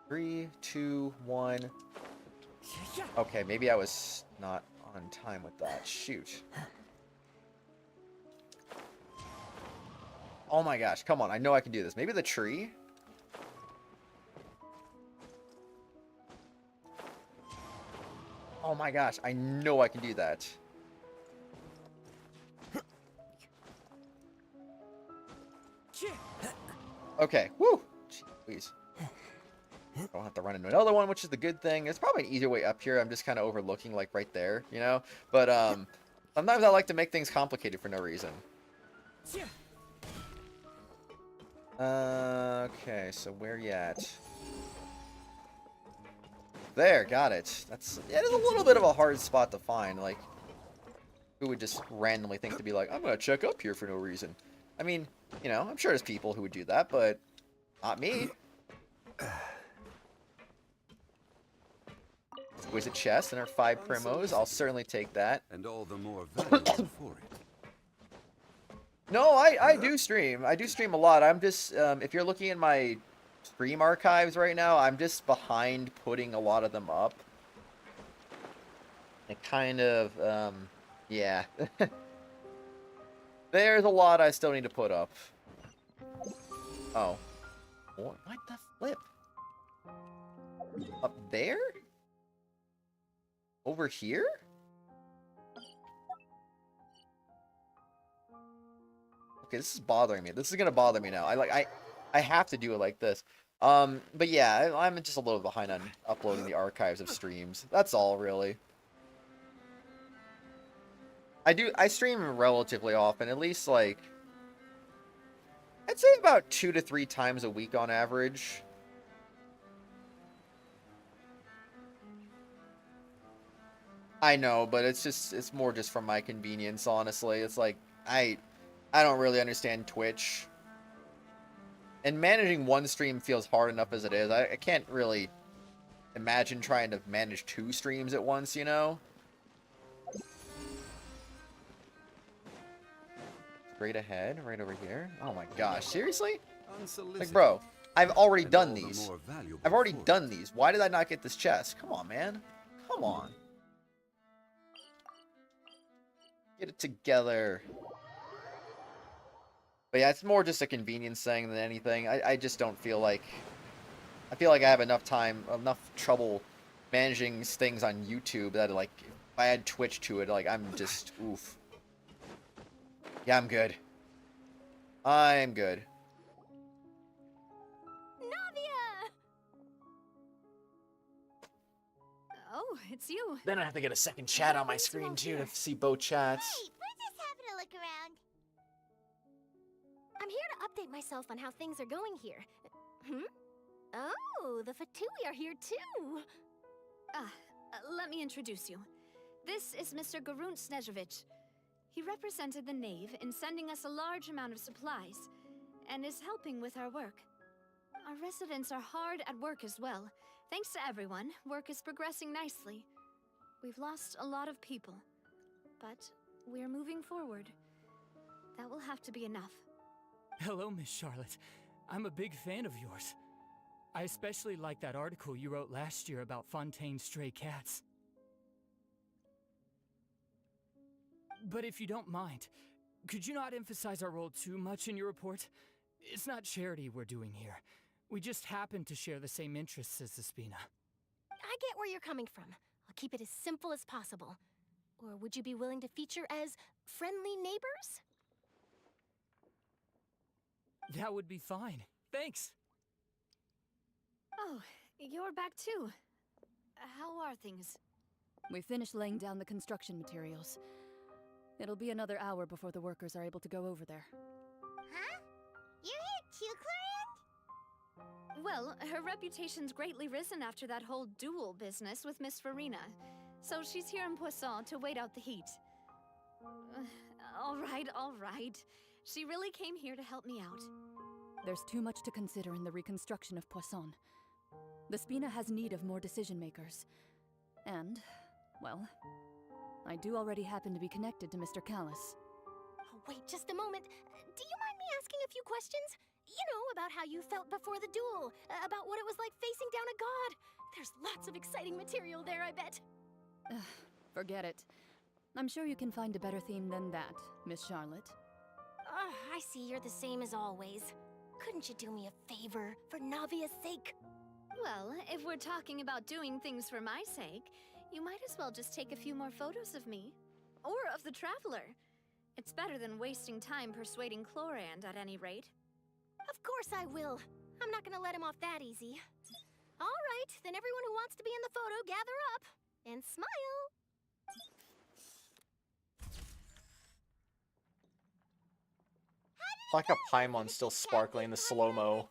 3, 2, 1. Okay, maybe I was not on time with that. Shoot. Oh my gosh, come on. I know I can do this. Maybe the tree? Oh my gosh, I know I can do that. Okay, woo! Please. I don't have to run into another one, which is the good thing. It's probably an easier way up here. I'm just kind of overlooking, like, right there, you know? But, sometimes I like to make things complicated for no reason. Okay, so where you at? There, got it. It is a little bit of a hard spot to find, like, who would just randomly think to be like, I'm gonna check up here for no reason. I mean, you know, I'm sure there's people who would do that, but not me. Exquisite chest and our 5 primos. I'll certainly take that. And all the more valuable for it. No, I do stream. I do stream a lot. I'm just, if you're looking in my stream archives right now, I'm just behind putting a lot of them up. It kind of, yeah. There's a lot I still need to put up. Oh. What the flip? Up there? Over here? Okay, this is bothering me. This is gonna bother me now. I have to do it like this. But yeah, I'm just a little behind on uploading the archives of streams. That's all, really. I stream relatively often, at least, like, I'd say about 2 to 3 times a week on average. I know, but it's more just for my convenience, honestly. It's like, I don't really understand Twitch. And managing one stream feels hard enough as it is. I can't really imagine trying to manage 2 streams at once, you know? Straight ahead, right over here. Oh my gosh, seriously? Like, bro, I've already done these. I've already done these. Why did I not get this chest? Come on, man. Come on. Get it together. But yeah, it's more just a convenience thing than anything. I just don't feel like... I feel like I have enough trouble managing things on YouTube that, like, if I add Twitch to it, like, I'm just, oof. Yeah, I'm good. I'm good. Navia! Oh, it's you. Then I have to get a second chat on my screen, too, to see both chats. Hey, we're just having a look around. I'm here to update myself on how things are going here. Oh, the Fatui are here too. Let me introduce you. This is Mr. Garunt Snezhevich. He represented the Knave in sending us a large amount of supplies, and is helping with our work. Our residents are hard at work as well. Thanks to everyone, work is progressing nicely. We've lost a lot of people, but we're moving forward. That will have to be enough. Hello, Miss Charlotte. I'm a big fan of yours. I especially like that article you wrote last year about Fontaine's stray cats. But if you don't mind, could you not emphasize our role too much in your report? It's not charity we're doing here. We just happen to share the same interests as the Spina. I get where you're coming from. I'll keep it as simple as possible. Or would you be willing to feature as friendly neighbors? That would be fine. Thanks. Oh, you're back too. How are things? We finished laying down the construction materials. It'll be another hour before the workers are able to go over there. Huh? You're here too, Clorian? Well, her reputation's greatly risen after that whole duel business with Miss Furina. So she's here in Poisson to wait out the heat. All right. She really came here to help me out. There's too much to consider in the reconstruction of Poisson. The Spina has need of more decision-makers. And, well, I do already happen to be connected to Mr. Callis. Oh, wait just a moment. Do you mind me a few questions? You know, about how you felt before the duel, about what it was like facing down a god. There's lots of exciting material there, I bet. Forget it. I'm sure you can find a better theme than that, Miss Charlotte. I see you're the same as always. Couldn't you do me a favor, for Navia's sake? Well, if we're talking about doing things for my sake, you might as well just take a few more photos of me. Or of the Traveler. It's better than wasting time persuading Chlorand at any rate. Of course I will. I'm not gonna let him off that easy. All right, then everyone who wants to be in the photo, gather up. And smile. I like how Paimon's still sparkling in the slow-mo.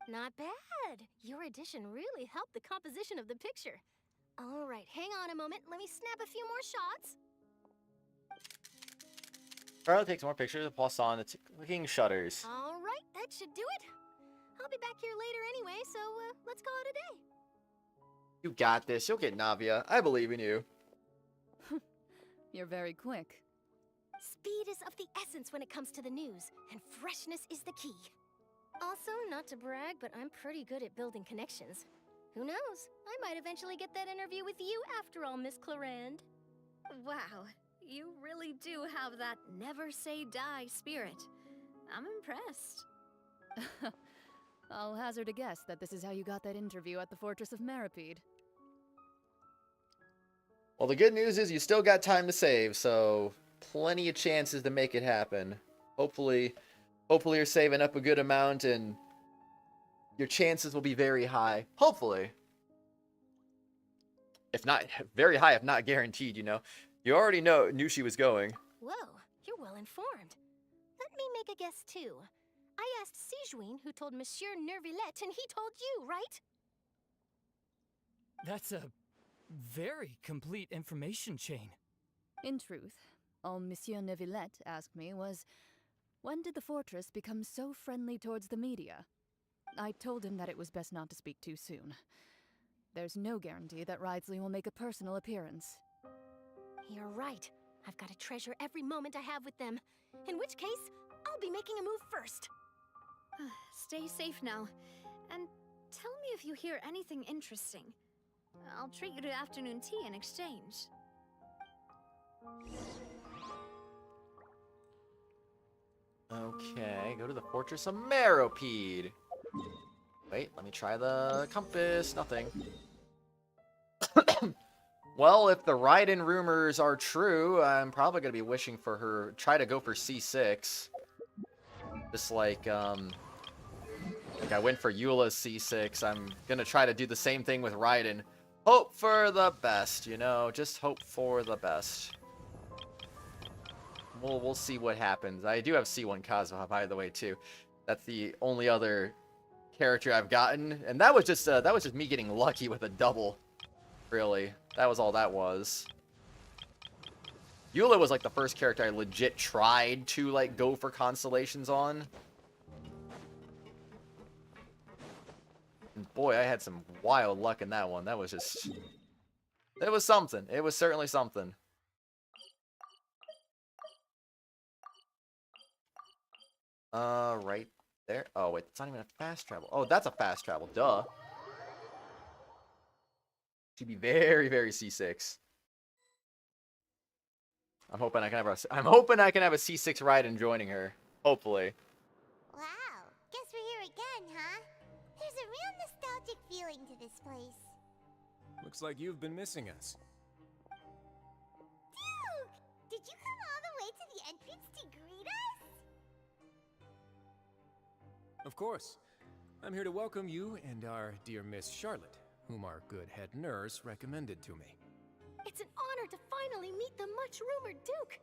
Not bad. Your addition really helped the composition of the picture. All right, hang on a moment. Let me snap a few more shots. Charlotte takes more pictures of Poisson, the clicking shutters. All right, that should do it. I'll be back here later anyway, so let's call it a day. You got this. You'll get Navia. I believe in you. You're very quick. Speed is of the essence when it comes to the news, and freshness is the key. Also, not to brag, but I'm pretty good at building connections. Who knows? I might eventually get that interview with you after all, Miss Chlorand. Wow, you really do have that never say die spirit. I'm impressed. I'll hazard a guess that this is how you got that interview at the Fortress of Meropide. Well, the good news is you still got time to save, so plenty of chances to make it happen. Hopefully you're saving up a good amount and your chances will be very high. Hopefully. If not, very high, if not guaranteed, you know. You already knew she was going. Whoa, you're well informed. Let me make a guess, too. I asked Sijuin, who told Monsieur Nervillette, and he told you, right? That's a very complete information chain. In truth, all Monsieur Neuvillette asked me was, when did the fortress become so friendly towards the media? I told him that it was best not to speak too soon. There's no guarantee that Wriothesley will make a personal appearance. You're right. I've got to treasure every moment I have with them. In which case, I'll be making a move first. Stay safe now, and tell me if you hear anything interesting. I'll treat you to afternoon tea in exchange. Okay, go to the Fortress of Meropide. Wait, let me try the compass. Nothing. Well, if the Raiden rumors are true, I'm probably going to be wishing for her... Try to go for C6. Just like I went for Eula's C6. I'm going to try to do the same thing with Raiden. Hope for the best, you know? Just hope for the best. We'll see what happens. I do have C1 Kazuha, by the way, too. That's the only other character I've gotten. And that was just me getting lucky with a double. Really. That was all that was. Eula was like the first character I legit tried to like go for constellations on. And boy, I had some wild luck in that one. That was just... It was something. It was certainly something. Right there. Oh, wait. It's not even a fast travel. Oh, that's a fast travel. Duh. She'd be very, very C6. I'm hoping I can have a C6 Raiden joining her. Hopefully. Wow, guess we're here again, huh? There's a real nostalgic feeling to this place. Looks like you've been missing us. Duke! Did you come all the way to the entrance to greet us? Of course. I'm here to welcome you and our dear Miss Charlotte, whom our good head nurse recommended to me. It's an honor to finally meet the much-rumored Duke.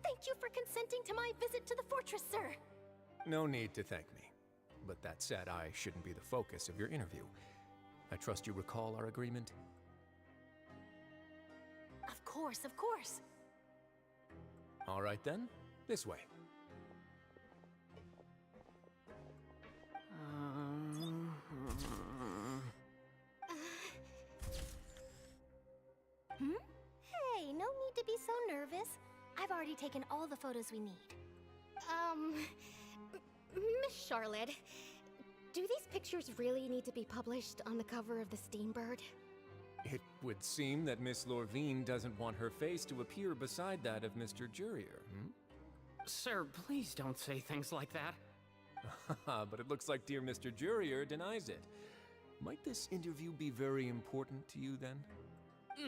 Thank you for consenting to my visit to the fortress, sir. No need to thank me. But that said, I shouldn't be the focus of your interview. I trust you recall our agreement? Of course, of course. All right then, this way. Hey, no need to be so nervous. I've already taken all the photos we need. Miss Charlotte, do these pictures really need to be published on the cover of the Steambird? It would seem that Miss Lorvine doesn't want her face to appear beside that of Mr. Jurier, hmm? Sir, please don't say things like that. But it looks like dear Mr. Jurier denies it. Might this interview be very important to you then?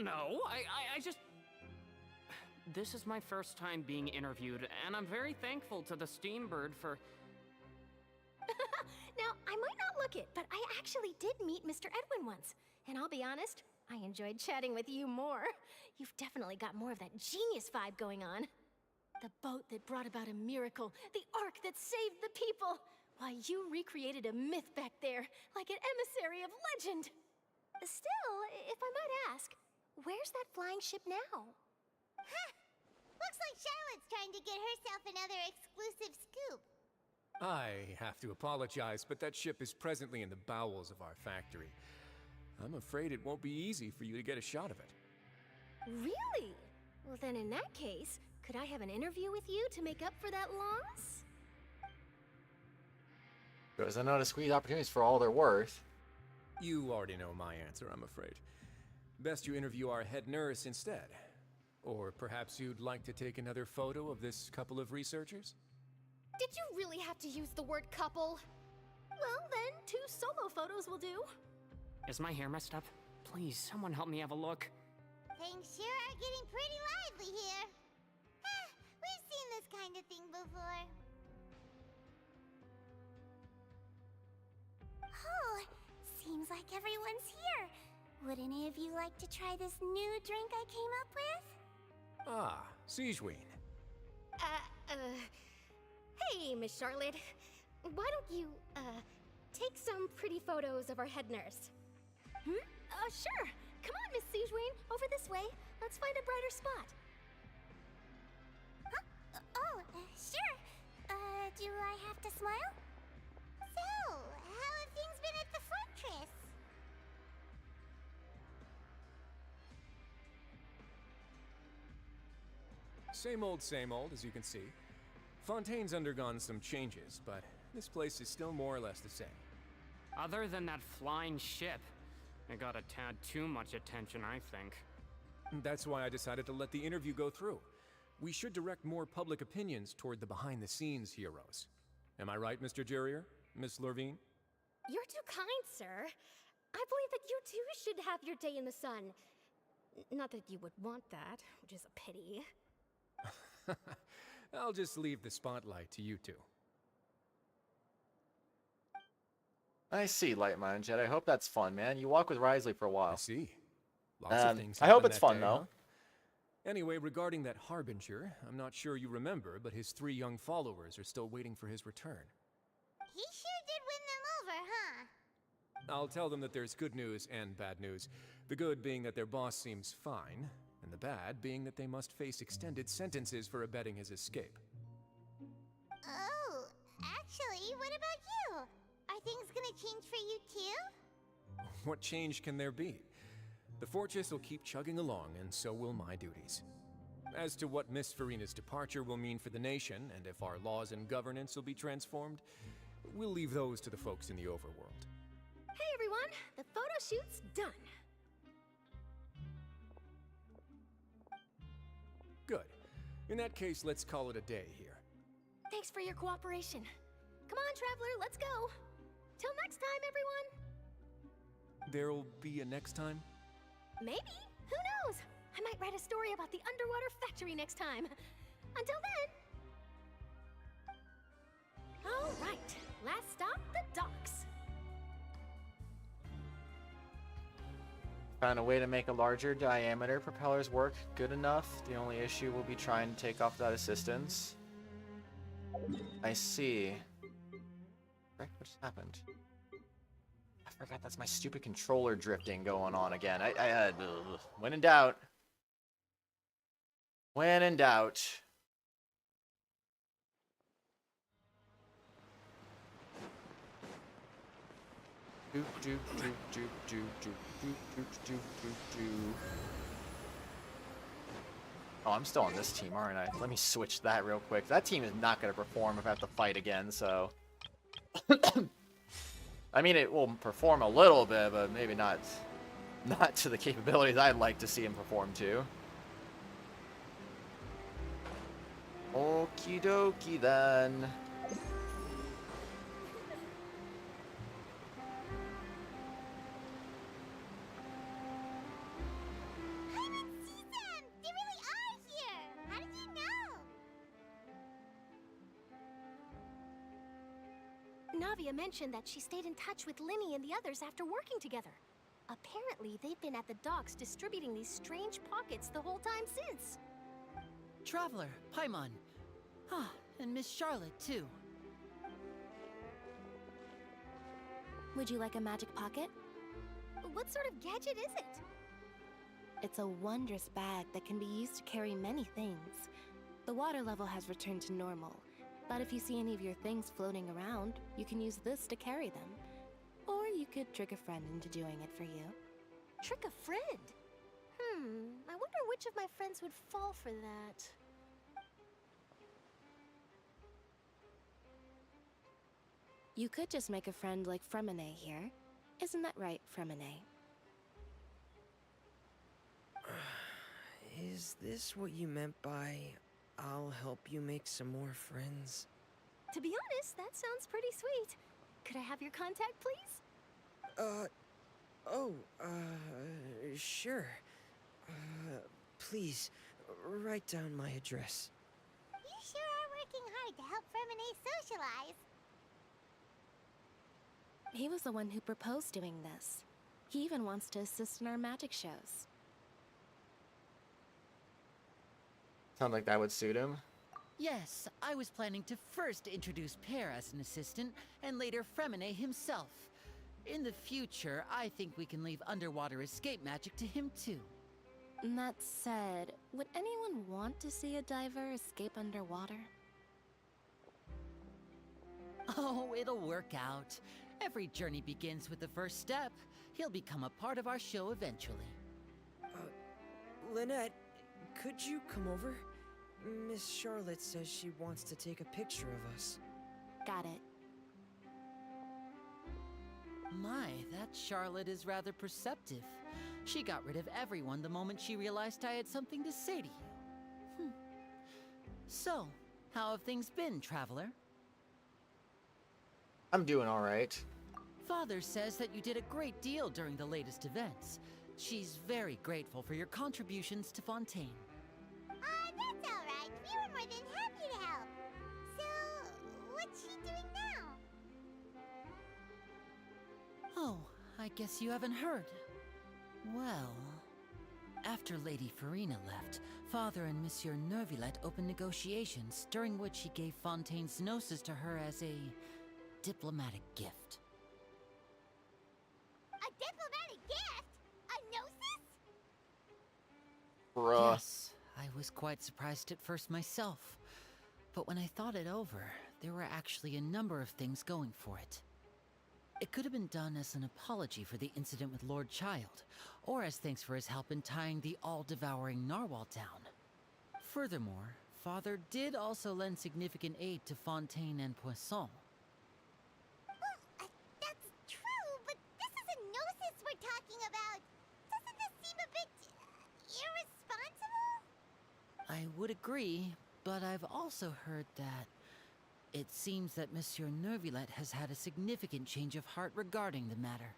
No, I just... This is my first time being interviewed, and I'm very thankful to the Steambird for... Now, I might not look it, but I actually did meet Mr. Edwin once. And I'll be honest, I enjoyed chatting with you more. You've definitely got more of that genius vibe going on. The boat that brought about a miracle, the ark that saved the people. Why, you recreated a myth back there, like an emissary of legend. Still, if I might ask, where's that flying ship now? Huh! Looks like Charlotte's trying to get herself another exclusive scoop. I have to apologize, but that ship is presently in the bowels of our factory. I'm afraid it won't be easy for you to get a shot of it. Really? Well then in that case, could I have an interview with you to make up for that loss? Because I know to squeeze opportunities for all they're worth. You already know my answer, I'm afraid. Best you interview our head nurse instead. Or perhaps you'd like to take another photo of this couple of researchers? Did you really have to use the word couple? Well then, 2 solo photos will do. Is my hair messed up? Please, someone help me have a look. Things sure are getting pretty lively here. We've seen this kind of thing before. Oh, seems like everyone's here. Would any of you like to try this new drink I came up with? Ah, Sigewinne. Hey, Miss Charlotte. Why don't you, take some pretty photos of our head nurse? Sure. Come on, Miss Sigewinne. Over this way. Let's find a brighter spot. Huh? Oh, sure. Do I have to smile? So, how have things been at the fortress? Same old, as you can see. Fontaine's undergone some changes, but this place is still more or less the same. Other than that flying ship, it got a tad too much attention, I think. That's why I decided to let the interview go through. We should direct more public opinions toward the behind-the-scenes heroes. Am I right, Mr. Jurier? Miss Lorvine? You're too kind, sir. I believe that you too should have your day in the sun. Not that you would want that, which is a pity. I'll just leave the spotlight to you two. I see, Light-Minded Jet. I hope that's fun, man. You walk with Risley for a while. I see. Lots of things I hope happened it's that fun, day, though. Huh? Anyway, regarding that Harbinger, I'm not sure you remember, but his 3 young followers are still waiting for his return. He sure did win them over, huh? I'll tell them that there's good news and bad news. The good being that their boss seems fine, and the bad being that they must face extended sentences for abetting his escape. Oh, actually, what about you? Are things gonna change for you too? What change can there be? The fortress will keep chugging along, and so will my duties. As to what Miss Furina's departure will mean for the nation, and if our laws and governance will be transformed, we'll leave those to the folks in the overworld. Hey everyone, the photo shoot's done. Good. In that case, let's call it a day here. Thanks for your cooperation. Come on, Traveler, let's go. Till next time, everyone. There'll be a next time? Maybe. Who knows? I might write a story about the underwater factory next time. Until then. All right. Last stop, the docks. Found a way to make a larger diameter propellers work good enough. The only issue will be trying to take off that assistance. I see. What just happened? I forgot that's my stupid controller drifting going on again. When in doubt. When in doubt. Do do do do do do do do do do do. Oh, I'm still on this team, aren't I? Let me switch that real quick. That team is not going to perform if I have to fight again, so... I mean, it will perform a little bit, but maybe not to the capabilities I'd like to see him perform to. Okie dokie then. Navia mentioned that she stayed in touch with Linny and the others after working together. Apparently, they've been at the docks distributing these strange pockets the whole time since. Traveler, Paimon. Ah, and Miss Charlotte, too. Would you like a magic pocket? What sort of gadget is it? It's a wondrous bag that can be used to carry many things. The water level has returned to normal, but if you see any of your things floating around, you can use this to carry them. Or you could trick a friend into doing it for you. Trick a friend? I wonder which of my friends would fall for that. You could just make a friend like Fremine here. Isn't that right, Fremine? Is this what you meant by, I'll help you make some more friends? To be honest, that sounds pretty sweet. Could I have your contact, please? Sure. Please, write down my address. You sure are working hard to help Fremine socialize. He was the one who proposed doing this. He even wants to assist in our magic shows. Sounds like that would suit him. Yes, I was planning to first introduce Pear as an assistant, and later Fremine himself. In the future, I think we can leave underwater escape magic to him too. That said, would anyone want to see a diver escape underwater? Oh, it'll work out. Every journey begins with the first step. He'll become a part of our show eventually. Lynette, could you come over? Miss Charlotte says she wants to take a picture of us. Got it. My, that Charlotte is rather perceptive. She got rid of everyone the moment she realized I had something to say to you. So, how have things been, Traveler? I'm doing alright. Father says that you did a great deal during the latest events. She's very grateful for your contributions to Fontaine. That's alright. We were more than happy to help. So, what's she doing now? Oh, I guess you haven't heard. Well, after Lady Furina left, Father and Monsieur Neuvillette opened negotiations, during which he gave Fontaine's gnosis to her as a diplomatic gift. A diplomatic gift? A gnosis? Bruh. Yes, I was quite surprised at first myself. But when I thought it over, there were actually a number of things going for it. It could have been done as an apology for the incident with Lord Child, or as thanks for his help in tying the all-devouring narwhal down. Furthermore, Father did also lend significant aid to Fontaine and Poisson. Well, that's true, but this is a gnosis we're talking about. Doesn't this seem a bit irresponsible? I would agree, but I've also heard that it seems that Monsieur Neuvillette has had a significant change of heart regarding the matter.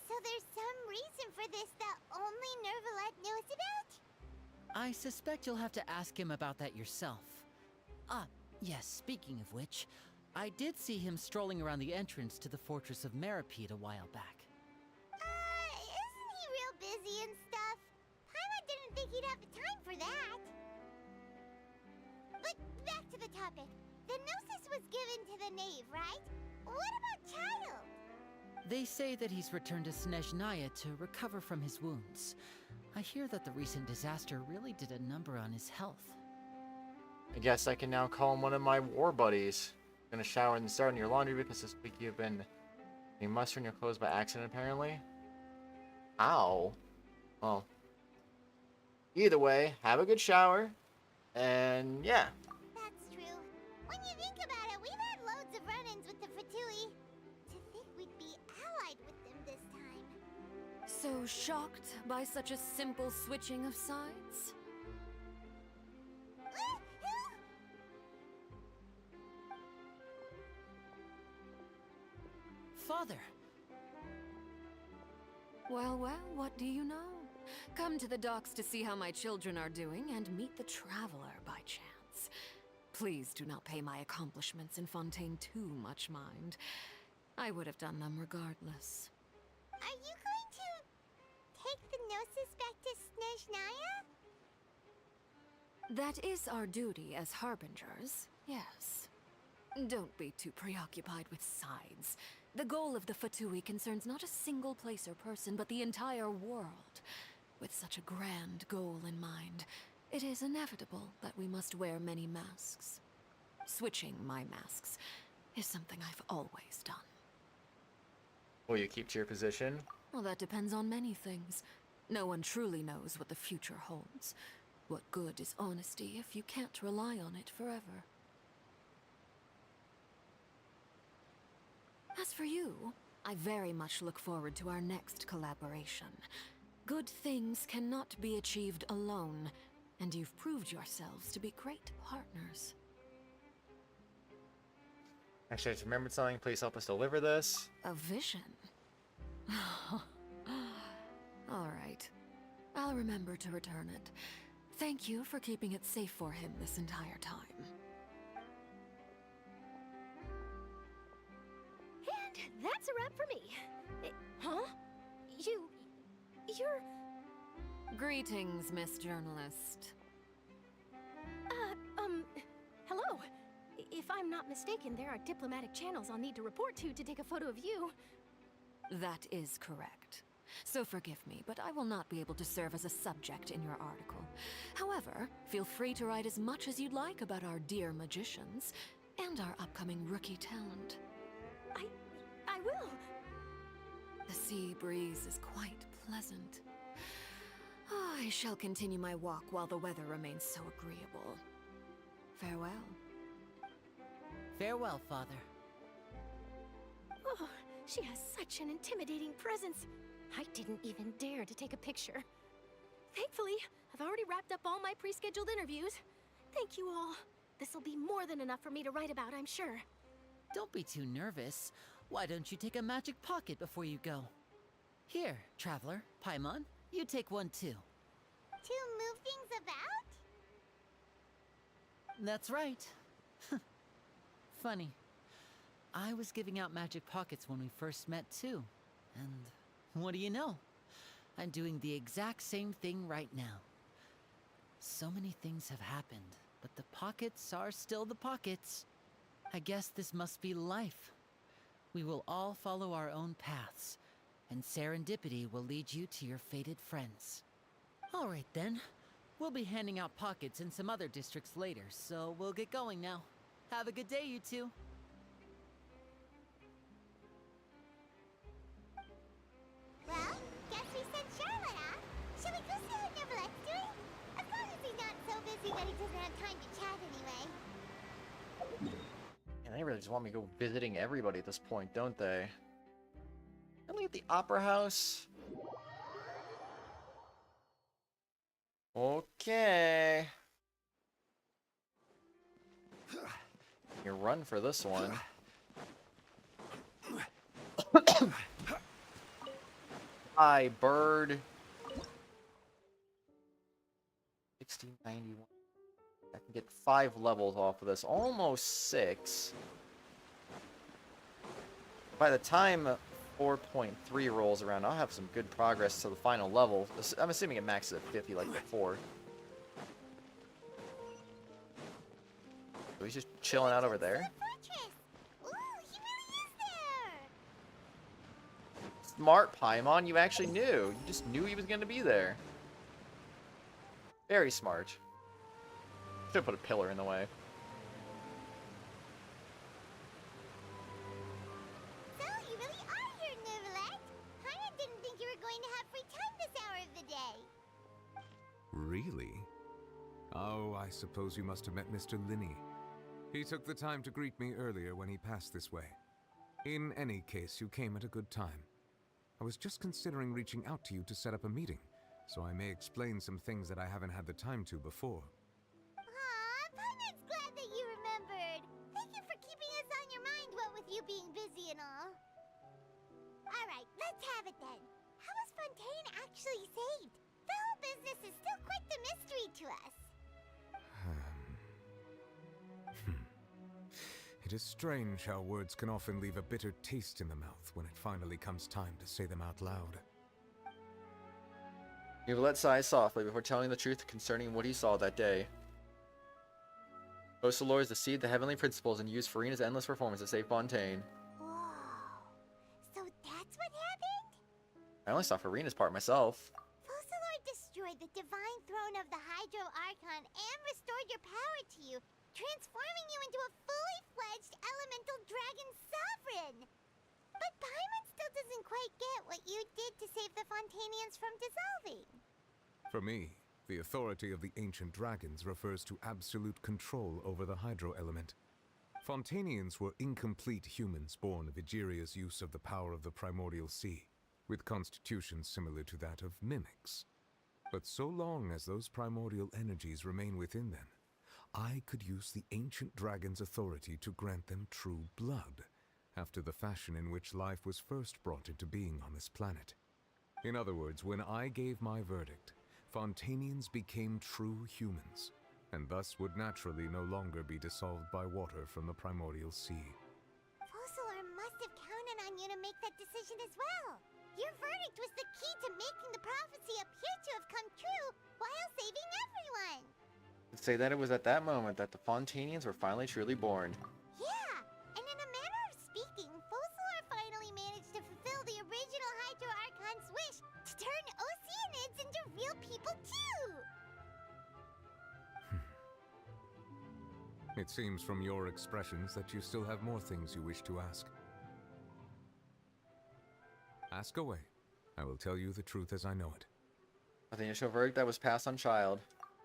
So there's some reason for this that only Neuvillette knows about? I suspect you'll have to ask him about that yourself. Ah, yes, speaking of which, I did see him strolling around the entrance to the Fortress of Meripede a while back. Isn't he real busy and stuff? Paimon didn't think he'd have the time for that. But back to the topic. The gnosis was given to the knave, right? What about Child? They say that he's returned to Snezhnaya to recover from his wounds. I hear that the recent disaster really did a number on his health. I guess I can now call him one of my war buddies. Gonna shower and start on your laundry because this week you've been getting mustard in your clothes by accident, apparently. Ow. Well, Either way, have a good shower, and yeah. That's true. When you think about it, we've had loads of run-ins with the Fatui. To think we'd be allied with them this time. So shocked by such a simple switching of sides? Father! Well, what do you know? Come to the docks to see how my children are doing and meet the traveler by chance. Please do not pay my accomplishments in Fontaine too much mind. I would have done them regardless. Are you going to take the Gnosis back to Snezhnaya? That is our duty as harbingers, yes. Don't be too preoccupied with sides. The goal of the Fatui concerns not a single place or person, but the entire world. With such a grand goal in mind, it is inevitable that we must wear many masks. Switching my masks is something I've always done. Will you keep to your position? Well, that depends on many things. No one truly knows what the future holds. What good is honesty if you can't rely on it forever? As for you, I very much look forward to our next collaboration. Good things cannot be achieved alone, and you've proved yourselves to be great partners. Actually, I just remembered something. Please help us deliver this. A vision? All right. I'll remember to return it. Thank you for keeping it safe for him this entire time. And that's a wrap for me. Huh? You're... Greetings, Miss Journalist. Hello. If I'm not mistaken, there are diplomatic channels I'll need to report to take a photo of you. That is correct. So forgive me, but I will not be able to serve as a subject in your article. However, feel free to write as much as you'd like about our dear magicians and our upcoming rookie talent. I will. The sea breeze is quite pleasant. Oh, I shall continue my walk while the weather remains so agreeable. Farewell. Farewell, Father. Oh, she has such an intimidating presence. I didn't even dare to take a picture. Thankfully, I've already wrapped up all my pre-scheduled interviews. Thank you all. This'll be more than enough for me to write about, I'm sure. Don't be too nervous. Why don't you take a magic pocket before you go? Here, Traveler, Paimon, you take one too. To move things about? That's right. Funny. I was giving out magic pockets when we first met too. And what do you know? I'm doing the exact same thing right now. So many things have happened, but the pockets are still the pockets. I guess this must be life. We will all follow our own paths, and serendipity will lead you to your fated friends. All right then. We'll be handing out pockets in some other districts later, so we'll get going now. Have a good day, you two. Well, guess we sent Charlotte off. Shall we go see what Neverlette's doing? As long as he's not so busy that he doesn't have time to chat anyway. And they really just want me to go visiting everybody at this point, don't they? Can I at the Opera House? Okay. You run for this one. Hi, bird. 1691. I can get 5 levels off of this. Almost 6. By the time 4.3 rolls around, I'll have some good progress to the final level. I'm assuming it maxes at 50 like before. So he's just chilling out over there. Smart, Paimon. You actually knew. You just knew he was going to be there. Very smart. Should have put a pillar in the way. So, you really are here, Neverlette. Paimon didn't think you were going to have free time this hour of the day. Really? Oh, I suppose you must have met Mr. Linney. He took the time to greet me earlier when he passed this way. In any case, you came at a good time. I was just considering reaching out to you to set up a meeting, so I may explain some things that I haven't had the time to before. Aw, Paimon's glad that you remembered. Thank you for keeping us on your mind, what with you being busy and all. Alright, let's have it then. How was Fontaine actually saved? The whole business is still quite the mystery to us. It is strange how words can often leave a bitter taste in the mouth when it finally comes time to say them out loud. Neuvillette sighs softly before telling the truth concerning what he saw that day. Focalors deceived the heavenly principles and used Furina's endless performance to save Fontaine. So that's what happened? I only saw Furina's part myself. Focalor destroyed the divine throne of the Hydro Archon and restored your power to you, transforming you into a fully fledged elemental dragon sovereign. But Paimon still doesn't quite get what you did to save the Fontainians from dissolving. For me, the authority of the ancient dragons refers to absolute control over the hydro element. Fontainians were incomplete humans born of Egeria's use of the power of the primordial sea, with constitutions similar to that of mimics. But so long as those primordial energies remain within them, I could use the ancient dragon's authority to grant them true blood, after the fashion in which life was first brought into being on this planet. In other words, when I gave my verdict, Fontainians became true humans, and thus would naturally no longer be dissolved by water from the primordial sea. Focalor must have counted on you to make that decision as well. Your verdict was the key to making the prophecy appear to have come true while saving everyone. I'd say that it was at that moment that the Fontainians were finally truly born. Yeah, and in a manner of speaking, Focalor finally managed to fulfill the original Hydro Archon's wish to turn Oceanids into real people too! It seems from your expressions that you still have more things you wish to ask. Ask away. I will tell you the truth as I know it. The initial verdict that was passed on Child.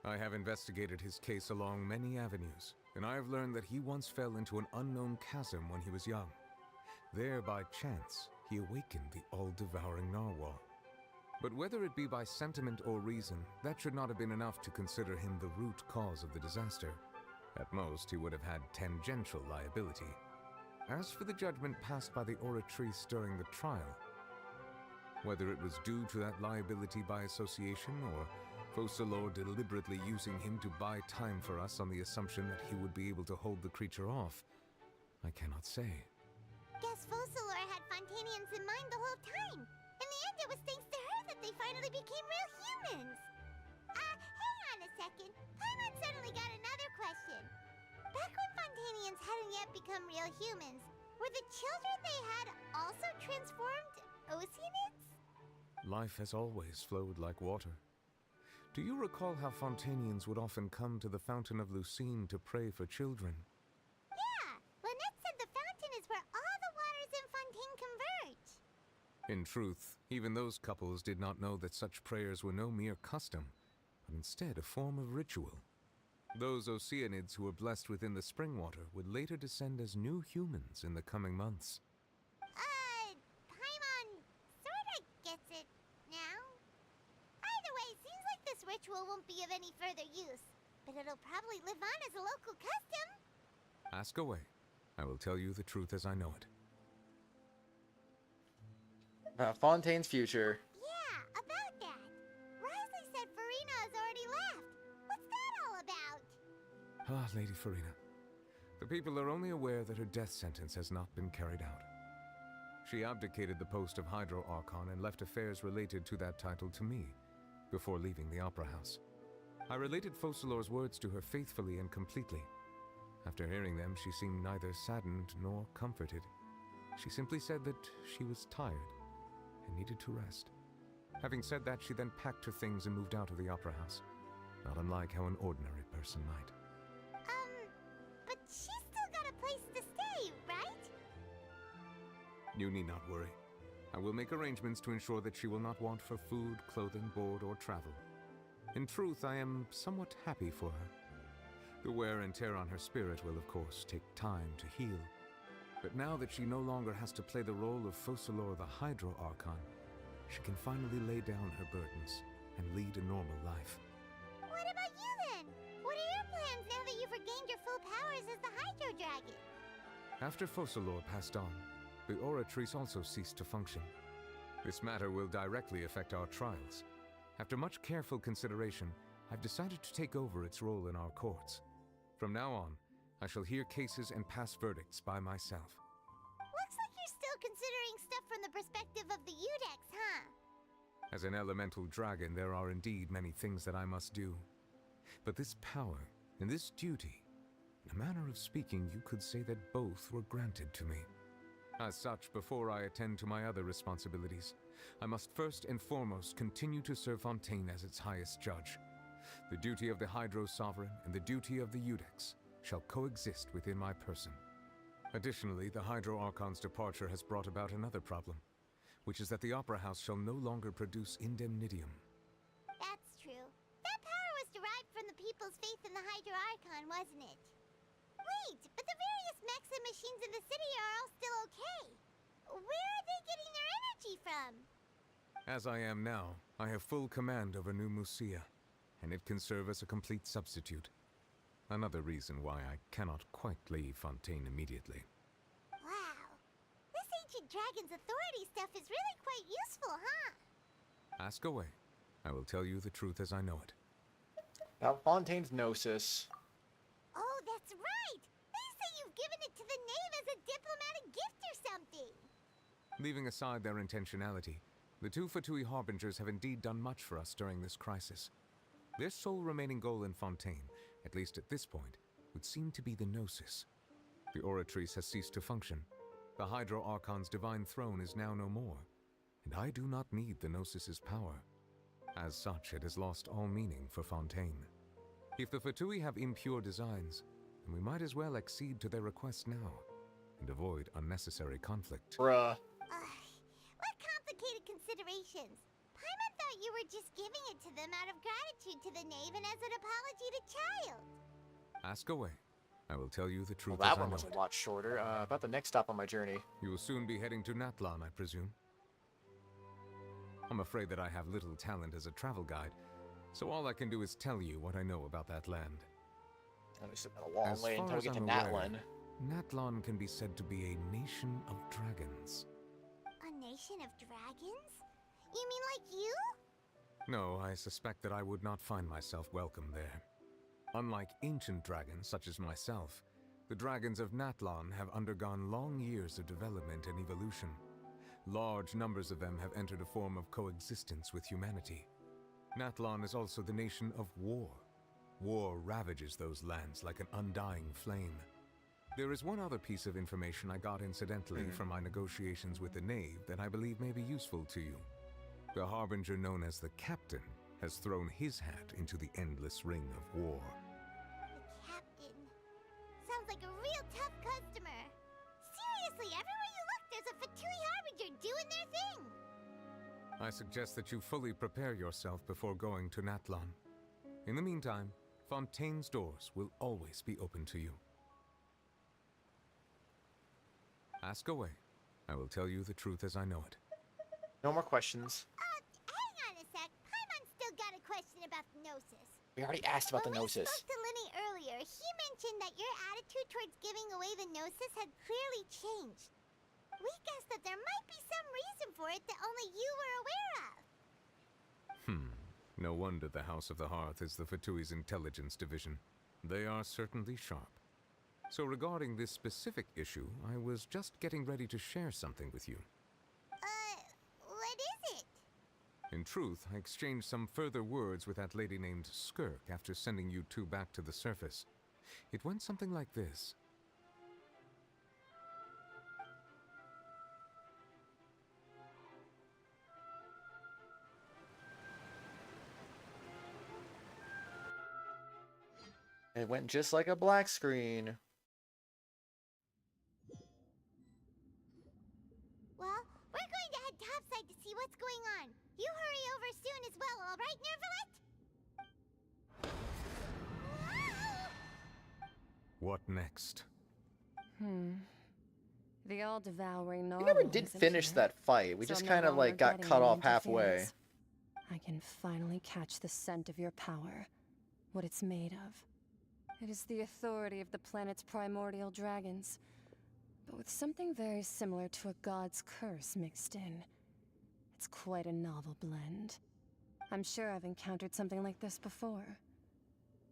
I have investigated his case along many avenues, and I have learned that he once fell into an unknown chasm when he was young. There, by chance, he awakened the all-devouring narwhal. But whether it be by sentiment or reason, that should not have been enough to consider him the root cause of the disaster. At most, he would have had tangential liability. As for the judgment passed by the oratrice during the trial, whether it was due to that liability by association, or Focalor deliberately using him to buy time for us on the assumption that he would be able to hold the creature off, I cannot say. Guess Focalor had Fontainians in mind the whole time. In the end, it was thanks to her that they finally became real humans. Hang on a second. Paimon suddenly got another question. Back when Fontainians hadn't yet become real humans, were the children they had also transformed Oceanids? Life has always flowed like water. Do you recall how Fontainians would often come to the Fountain of Lucine to pray for children? Yeah! Lynette said the fountain is where all the waters in Fontaine converge. In truth, even those couples did not know that such prayers were no mere custom, but instead a form of ritual. Those Oceanids who were blessed within the spring water would later descend as new humans in the coming months. Paimon sorta gets it now. Either way, seems like this ritual won't be of any further use, but it'll probably live on as a local custom. Ask away. I will tell you the truth as I know it. About Fontaine's future. Yeah, about that. Risley said Furina has already left. What's that all about? Ah, Lady Furina. The people are only aware that her death sentence has not been carried out. She abdicated the post of Hydro Archon and left affairs related to that title to me, before leaving the Opera House. I related Focalor's words to her faithfully and completely. After hearing them, she seemed neither saddened nor comforted. She simply said that she was tired and needed to rest. Having said that, she then packed her things and moved out of the Opera House, not unlike how an ordinary person might. But she's still got a place to stay, right? You need not worry. I will make arrangements to ensure that she will not want for food, clothing, board, or travel. In truth, I am somewhat happy for her. The wear and tear on her spirit will, of course, take time to heal. But now that she no longer has to play the role of Focalor the Hydro Archon, she can finally lay down her burdens and lead a normal life. What about you then? What are your plans now that you've regained your full powers as the Hydro Dragon? After Focalor passed on, the Oratrice also ceased to function. This matter will directly affect our trials. After much careful consideration, I've decided to take over its role in our courts. From now on, I shall hear cases and pass verdicts by myself. Looks like you're still considering stuff from the perspective of the Udex, huh? As an elemental dragon, there are indeed many things that I must do. But this power and this duty, in a manner of speaking, you could say that both were granted to me. As such, before I attend to my other responsibilities, I must first and foremost continue to serve Fontaine as its highest judge. The duty of the Hydro Sovereign and the duty of the Udex shall coexist within my person. Additionally, the Hydro Archon's departure has brought about another problem, which is that the Opera House shall no longer produce indemnitium. That's true. That power was derived from the people's faith in the Hydro Archon, wasn't it? Wait, but the various mechs and machines in the city are all still okay. Where are they getting their energy from? As I am now, I have full command over New Musia, and it can serve as a complete substitute. Another reason why I cannot quite leave Fontaine immediately. Wow. This ancient dragon's authority stuff is really quite useful, huh? Ask away. I will tell you the truth as I know it. About Fontaine's Gnosis. Oh, that's right! They say you've given it to the knave as a diplomatic gift or something! Leaving aside their intentionality, the two Fatui Harbingers have indeed done much for us during this crisis. Their sole remaining goal in Fontaine, at least at this point, would seem to be the Gnosis. The Oratrice has ceased to function. The Hydro Archon's divine throne is now no more, and I do not need the Gnosis's power. As such, it has lost all meaning for Fontaine. If the Fatui have impure designs, then we might as well accede to their request now, and avoid unnecessary conflict. Bruh. What complicated considerations? Paimon thought you were just giving it to them out of gratitude to the knave and as an apology to Child. Ask away. I will tell you the truth Well, as that I one know was it. a lot shorter. About the next stop on my journey. You will soon be heading to Natlan, I presume. I'm afraid that I have little talent as a travel guide, so all I can do is tell you what I know about that land. It's been a long As way far until we as get to I'm Natlan. aware, Natlan can be said to be a nation of dragons. A nation of dragons? You mean like you? No, I suspect that I would not find myself welcome there. Unlike ancient dragons such as myself, the dragons of Natlan have undergone long years of development and evolution. Large numbers of them have entered a form of coexistence with humanity. Natlan is also the nation of war. War ravages those lands like an undying flame. There is one other piece of information I got incidentally from my negotiations with the knave that I believe may be useful to you. The harbinger known as the Captain has thrown his hat into the endless ring of war. The captain. Sounds like a real tough customer. Seriously, everywhere you look, there's a Fatui Harbinger doing their thing. I suggest that you fully prepare yourself before going to Natlan. In the meantime, Fontaine's doors will always be open to you. Ask away. I will tell you the truth as I know it. No more questions. Hang on a sec. Paimon's still got a question about the Gnosis. We already asked about the When we Gnosis. spoke to Linny earlier, he mentioned that your attitude towards giving away the Gnosis had clearly changed. We guessed that there might be some reason for it that only you were aware of. No wonder the House of the Hearth is the Fatui's intelligence division. They are certainly sharp. So regarding this specific issue, I was just getting ready to share something with you. What is it? In truth, I exchanged some further words with that lady named Skirk after sending you two back to the surface. It went something like this. It went just like a black screen. Well, we're going to head topside to see what's going on. You hurry over soon as well, all right, Nervalet? What next? The all-devouring We narwhal never did isn't finish here, that fight. We so just I'm no kind of longer like got getting cut any off halfway. interference. I can finally catch the scent of your power, what it's made of. It is the authority of the planet's primordial dragons, but with something very similar to a god's curse mixed in. It's quite a novel blend. I'm sure I've encountered something like this before.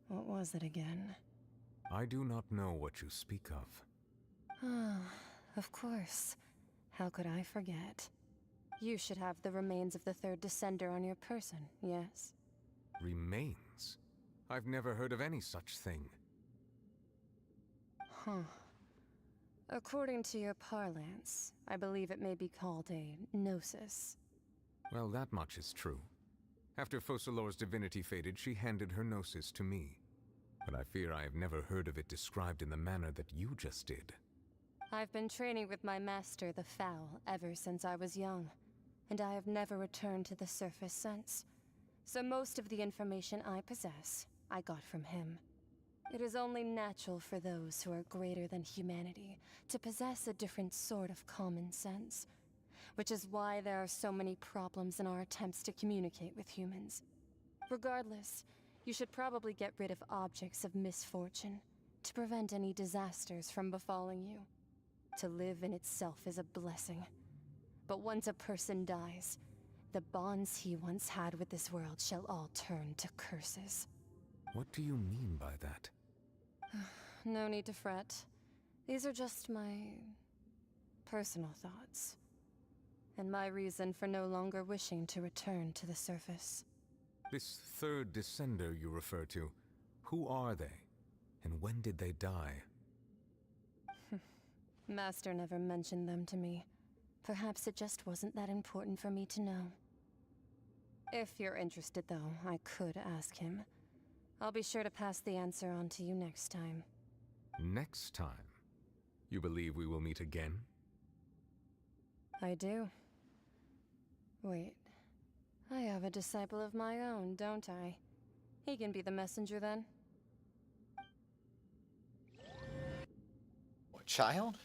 What was it again? I do not know what you speak of. Ah, of course. How could I forget? You should have the remains of the third descender on your person, yes? Remains? I've never heard of any such thing. Huh. According to your parlance, I believe it may be called a gnosis. Well, that much is true. After Focalor's divinity faded, she handed her gnosis to me. But I fear I have never heard of it described in the manner that you just did. I've been training with my master, the Foul, ever since I was young, and I have never returned to the surface since. So most of the information I possess, I got from him. It is only natural for those who are greater than humanity to possess a different sort of common sense, which is why there are so many problems in our attempts to communicate with humans. Regardless, you should probably get rid of objects of misfortune to prevent any disasters from befalling you. To live in itself is a blessing. But once a person dies, the bonds he once had with this world shall all turn to curses. What do you mean by that? No need to fret. These are just my personal thoughts, and my reason for no longer wishing to return to the surface. This third descender you refer to, who are they? And when did they die? Master never mentioned them to me. Perhaps it just wasn't that important for me to know. If you're interested, though, I could ask him. I'll be sure to pass the answer on to you next time. Next time? You believe we will meet again? I do. Wait. I have a disciple of my own, don't I? He can be the messenger then. What, child?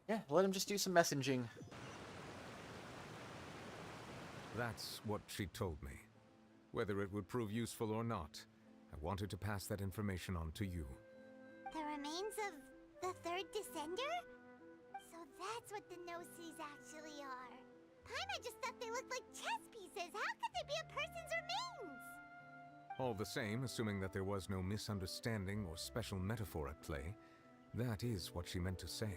Yeah, let him just do some messaging. That's what she told me. Whether it would prove useful or not, I wanted to pass that information on to you. The remains of the third descender? So that's what the Gnosis actually are. Paimon just thought they looked like chess pieces. How could they be a person's remains? All the same, assuming that there was no misunderstanding or special metaphor at play, that is what she meant to say.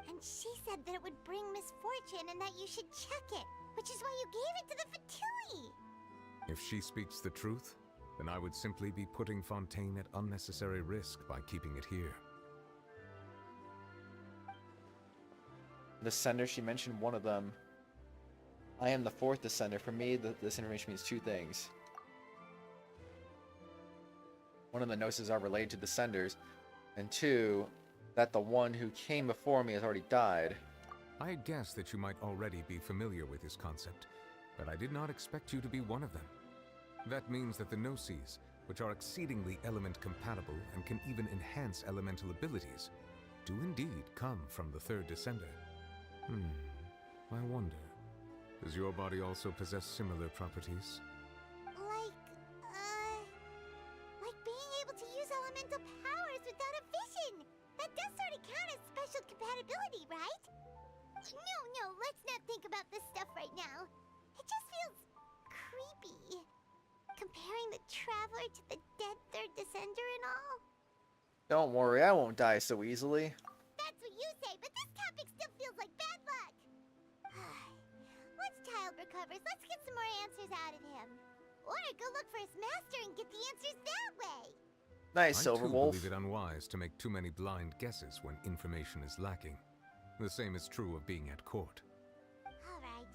And she said that it would bring misfortune and that you should check it, which is why you gave it to the Fatui. If she speaks the truth, then I would simply be putting Fontaine at unnecessary risk by keeping it here. Descender, she mentioned one of them. I am the fourth descender. For me, this information means two things. One of the gnosis are related to descenders, and two, that the one who came before me has already died. I had guessed that you might already be familiar with this concept, but I did not expect you to be one of them. That means that the Gnosis, which are exceedingly element compatible and can even enhance elemental abilities, do indeed come from the third descender. I wonder, does your body also possess similar properties? Like being able to use elemental powers without a vision. That does sort of count as special compatibility, right? No, let's not think about this stuff right now. It just feels creepy. Comparing the Traveler to the dead third descender and all. Don't worry, I won't die so easily. That's what you say, but this topic still feels like bad luck. Once Child recovers, let's get some more answers out of him. Or go look for his master and get the answers that way. Nice, I too Silverwolf. believe it unwise to make too many blind guesses when information is lacking. The same is true of being at court. Alright.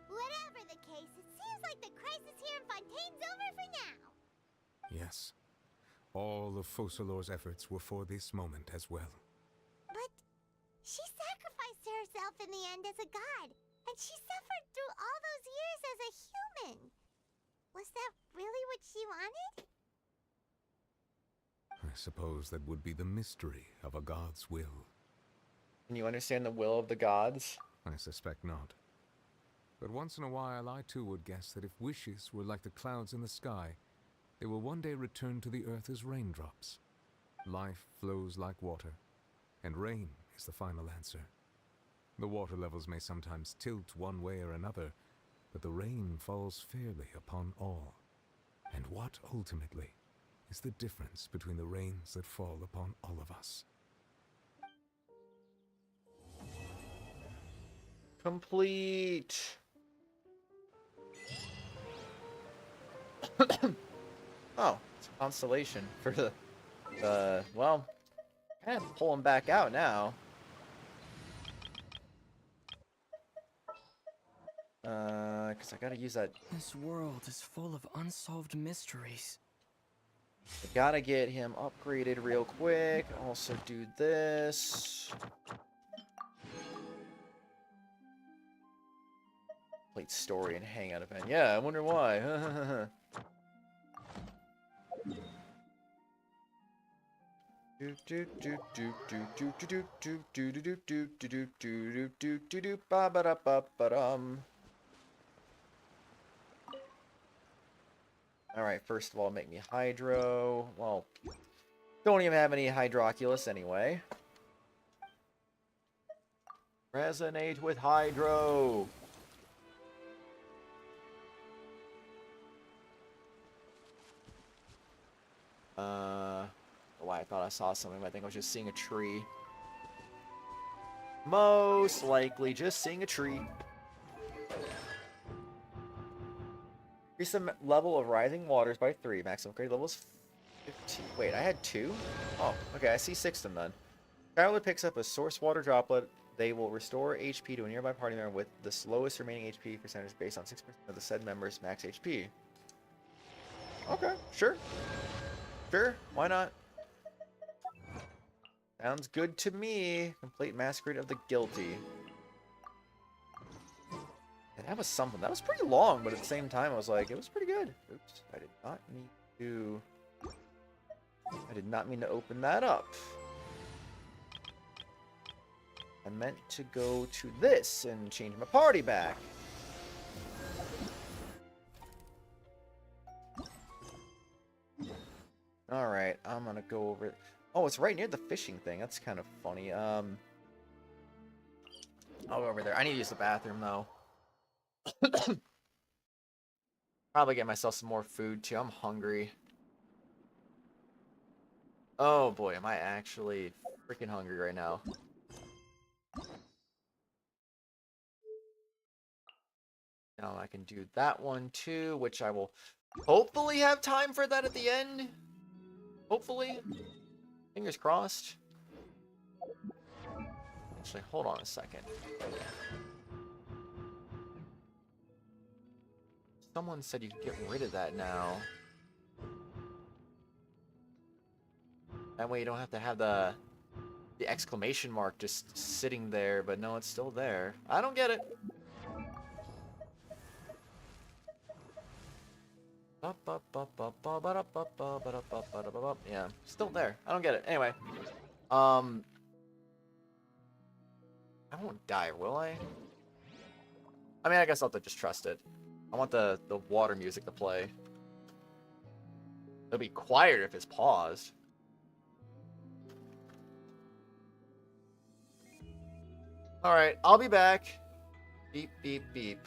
Whatever the case, it seems like the crisis here in Fontaine's over for now. Yes. All of Focalor's efforts were for this moment as well. But she sacrificed herself in the end as a god, and she suffered through all those years as a human. Was that really what she wanted? I suppose that would be the mystery of a god's will. Can you understand the will of the gods? I suspect not. But once in a while, I too would guess that if wishes were like the clouds in the sky, they will one day return to the earth as raindrops. Life flows like water, and rain is the final answer. The water levels may sometimes tilt one way or another, but the rain falls fairly upon all. And what, ultimately, is the difference between the rains that fall upon all of us? Complete. Oh, it's a constellation for the well, kind of pulling back out now. Because I gotta use that. This world is full of unsolved mysteries. I gotta get him upgraded real quick. Also do this. Complete story and hangout event. Yeah, I wonder why. Alright, first of all, make me Hydro. Well, don't even have any Hydroculus anyway. Resonate with Hydro! Oh, I thought I saw something, but I think I was just seeing a tree. Most likely just seeing a tree. Increase the level of rising waters by 3. Maximum upgrade level is 15. Wait, I had 2? Oh, okay, I see 6 of them then. Traveler picks up a source water droplet. They will restore HP to a nearby party member with the slowest remaining HP percentage based on 6% of the said member's max HP. Okay, sure. Sure, why not? Sounds good to me. Complete Masquerade of the Guilty. Yeah, that was something. That was pretty long, but at the same time, I was like, it was pretty good. Oops, I did not need to... I did not mean to open that up. I meant to go to this and change my party back. Alright, I'm gonna go over... Oh, it's right near the fishing thing. That's kind of funny. I'll go over there. I need to use the bathroom, though. Probably get myself some more food, too. I'm hungry. Oh, boy. Am I actually freaking hungry right now. Now I can do that one, too, which I will hopefully have time for that at the end. Hopefully. Fingers crossed. Actually, hold on a second. Someone said you could get rid of that now. That way you don't have to have the exclamation mark just sitting there, but no, it's still there. I don't get it. Yeah, still there. I don't get it. Anyway. I won't die, will I? I mean, I guess I'll have to just trust it. I want the water music to play. It'll be quieter if it's paused. Alright, I'll be back. Beep, beep, beep.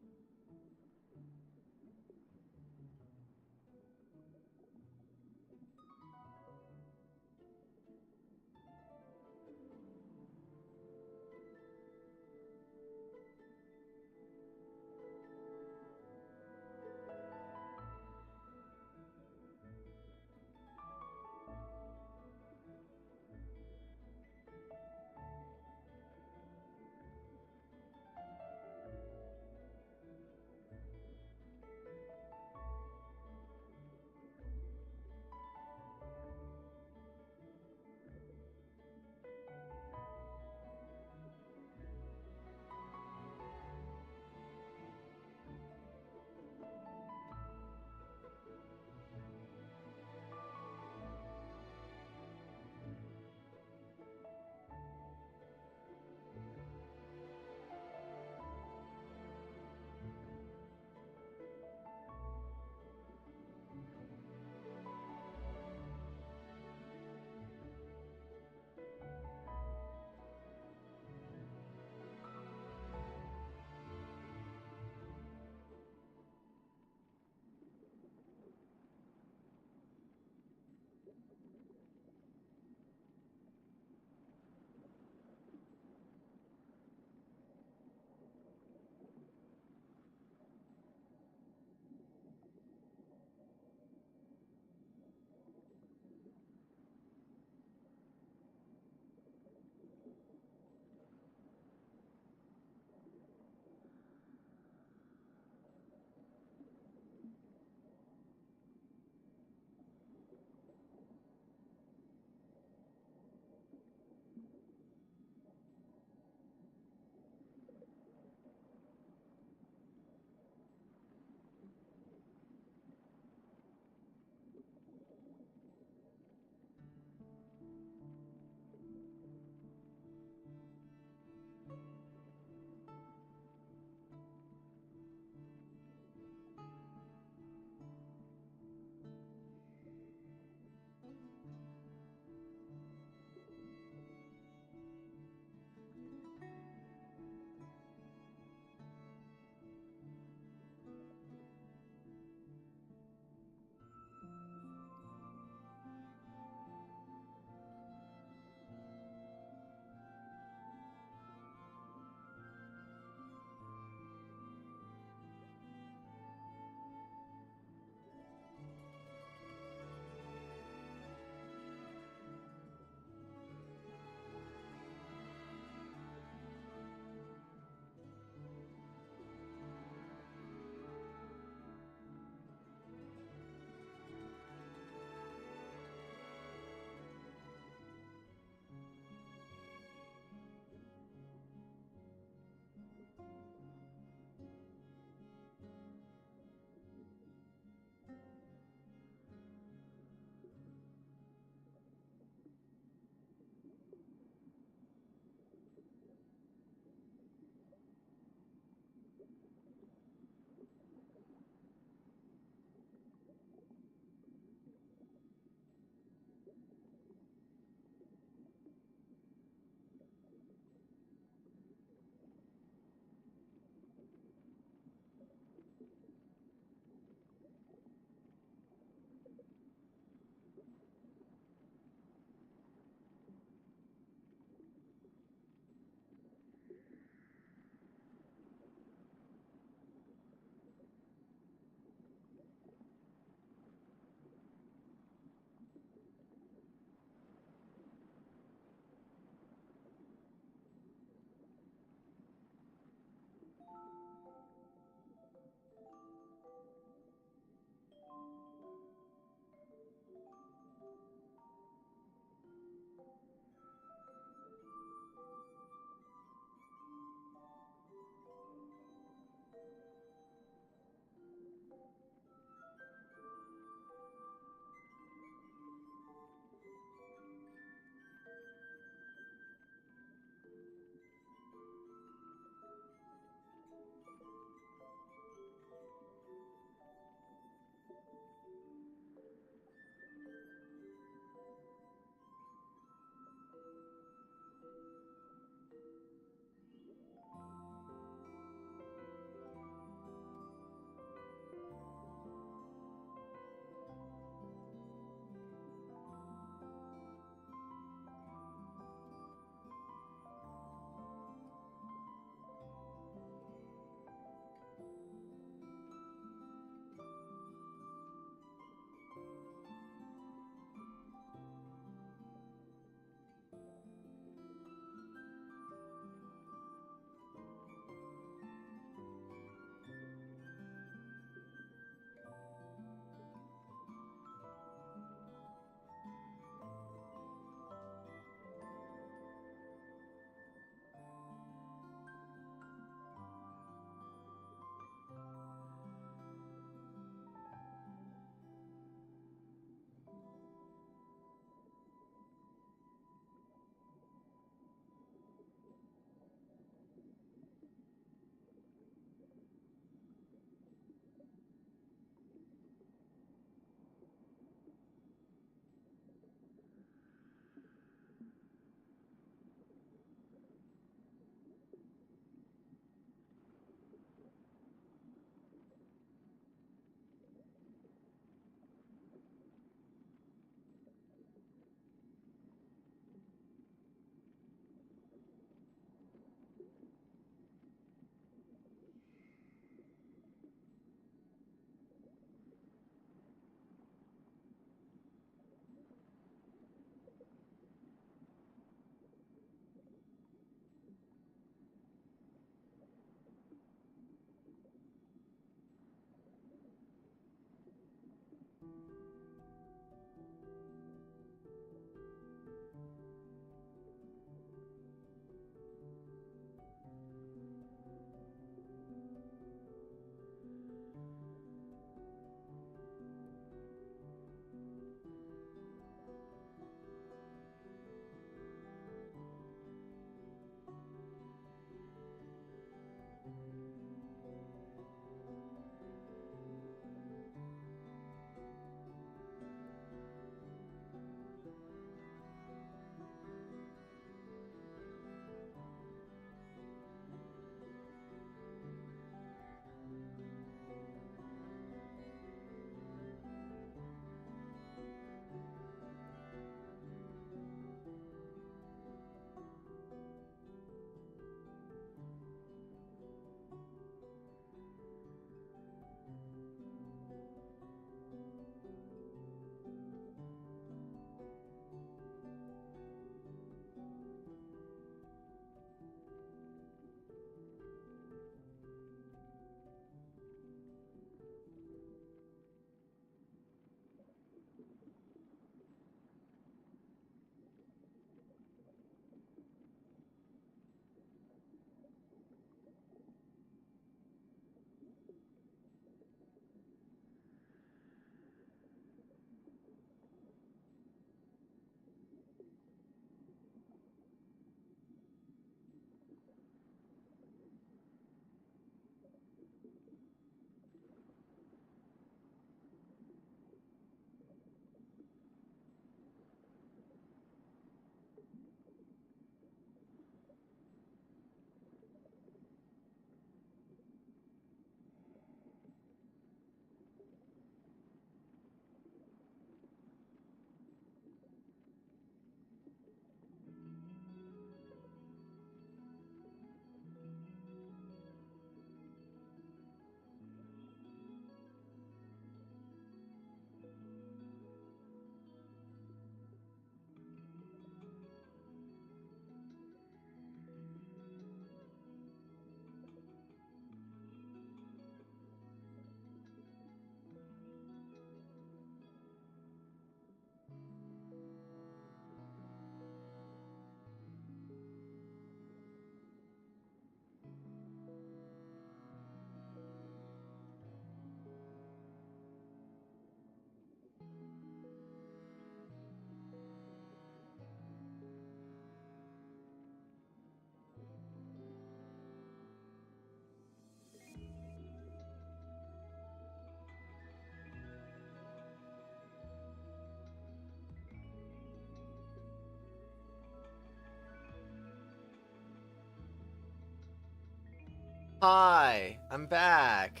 Hi, I'm back.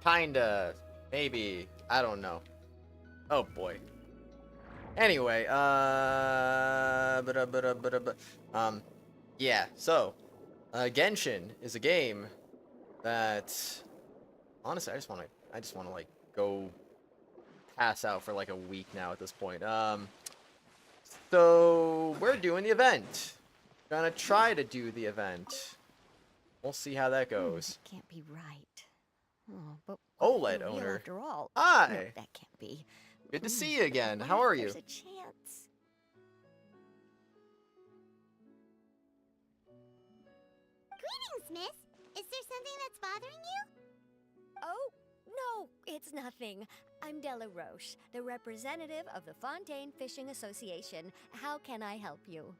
Kinda. Maybe. I don't know. Oh boy. Anyway, yeah, so, Genshin is a game that, honestly, I just wanna, like, go pass out for, like, a week now at this point. So, we're doing the event. Gonna try to do the event. We'll see how that goes. Can't be right. Oh, but OLED for real owner. after all. Hi. No, that can't be. Good to see you again. What How if are you? There's a chance. Greetings, miss. Is there something that's bothering you? Oh, no, it's nothing. I'm Della Roche, the representative of the Fontaine Fishing Association. How can I help you?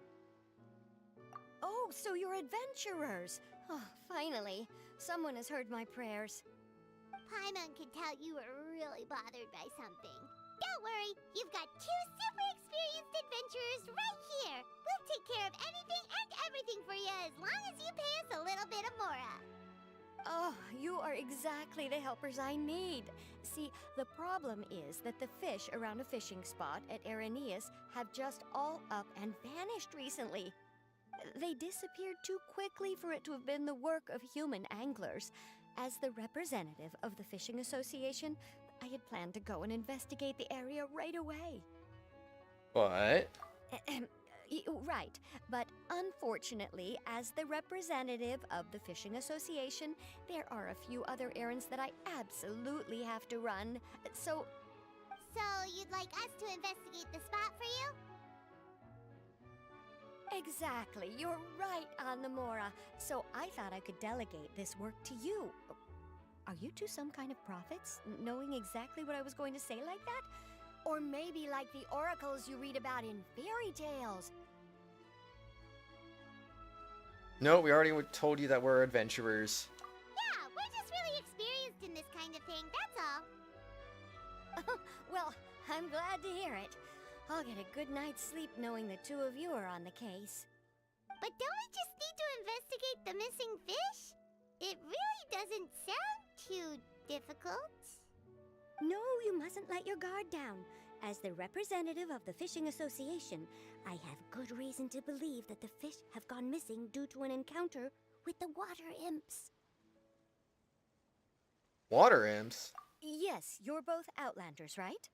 Oh, so you're adventurers. Oh, finally. Someone has heard my prayers. Paimon could tell you were really bothered by something. Don't worry, you've got 2 super experienced adventurers right here. We'll take care of anything and everything for you as long as you pay us a little bit of mora. Oh, you are exactly the helpers I need. See, the problem is that the fish around a fishing spot at Araneus have just all up and vanished recently. They disappeared too quickly for it to have been the work of human anglers. As the representative of the Fishing Association, I had planned to go and investigate the area right away. What? Right, but unfortunately, as the representative of the Fishing Association, there are a few other errands that I absolutely have to run, so... So, you'd like us to investigate the spot for you? Exactly, you're right on the Mora, so I thought I could delegate this work to you. Are you two some kind of prophets, knowing exactly what I was going to say like that? Or maybe like the oracles you read about in fairy tales? No, we already told you that we're adventurers. Yeah, we're just really experienced in this kind of thing, that's all. Well, I'm glad to hear it. I'll get a good night's sleep knowing the two of you are on the case. But don't we just need to investigate the missing fish? It really doesn't sound too difficult. No, you mustn't let your guard down. As the representative of the Fishing Association, I have good reason to believe that the fish have gone missing due to an encounter with the water imps. Water imps? Yes, you're both Outlanders, right?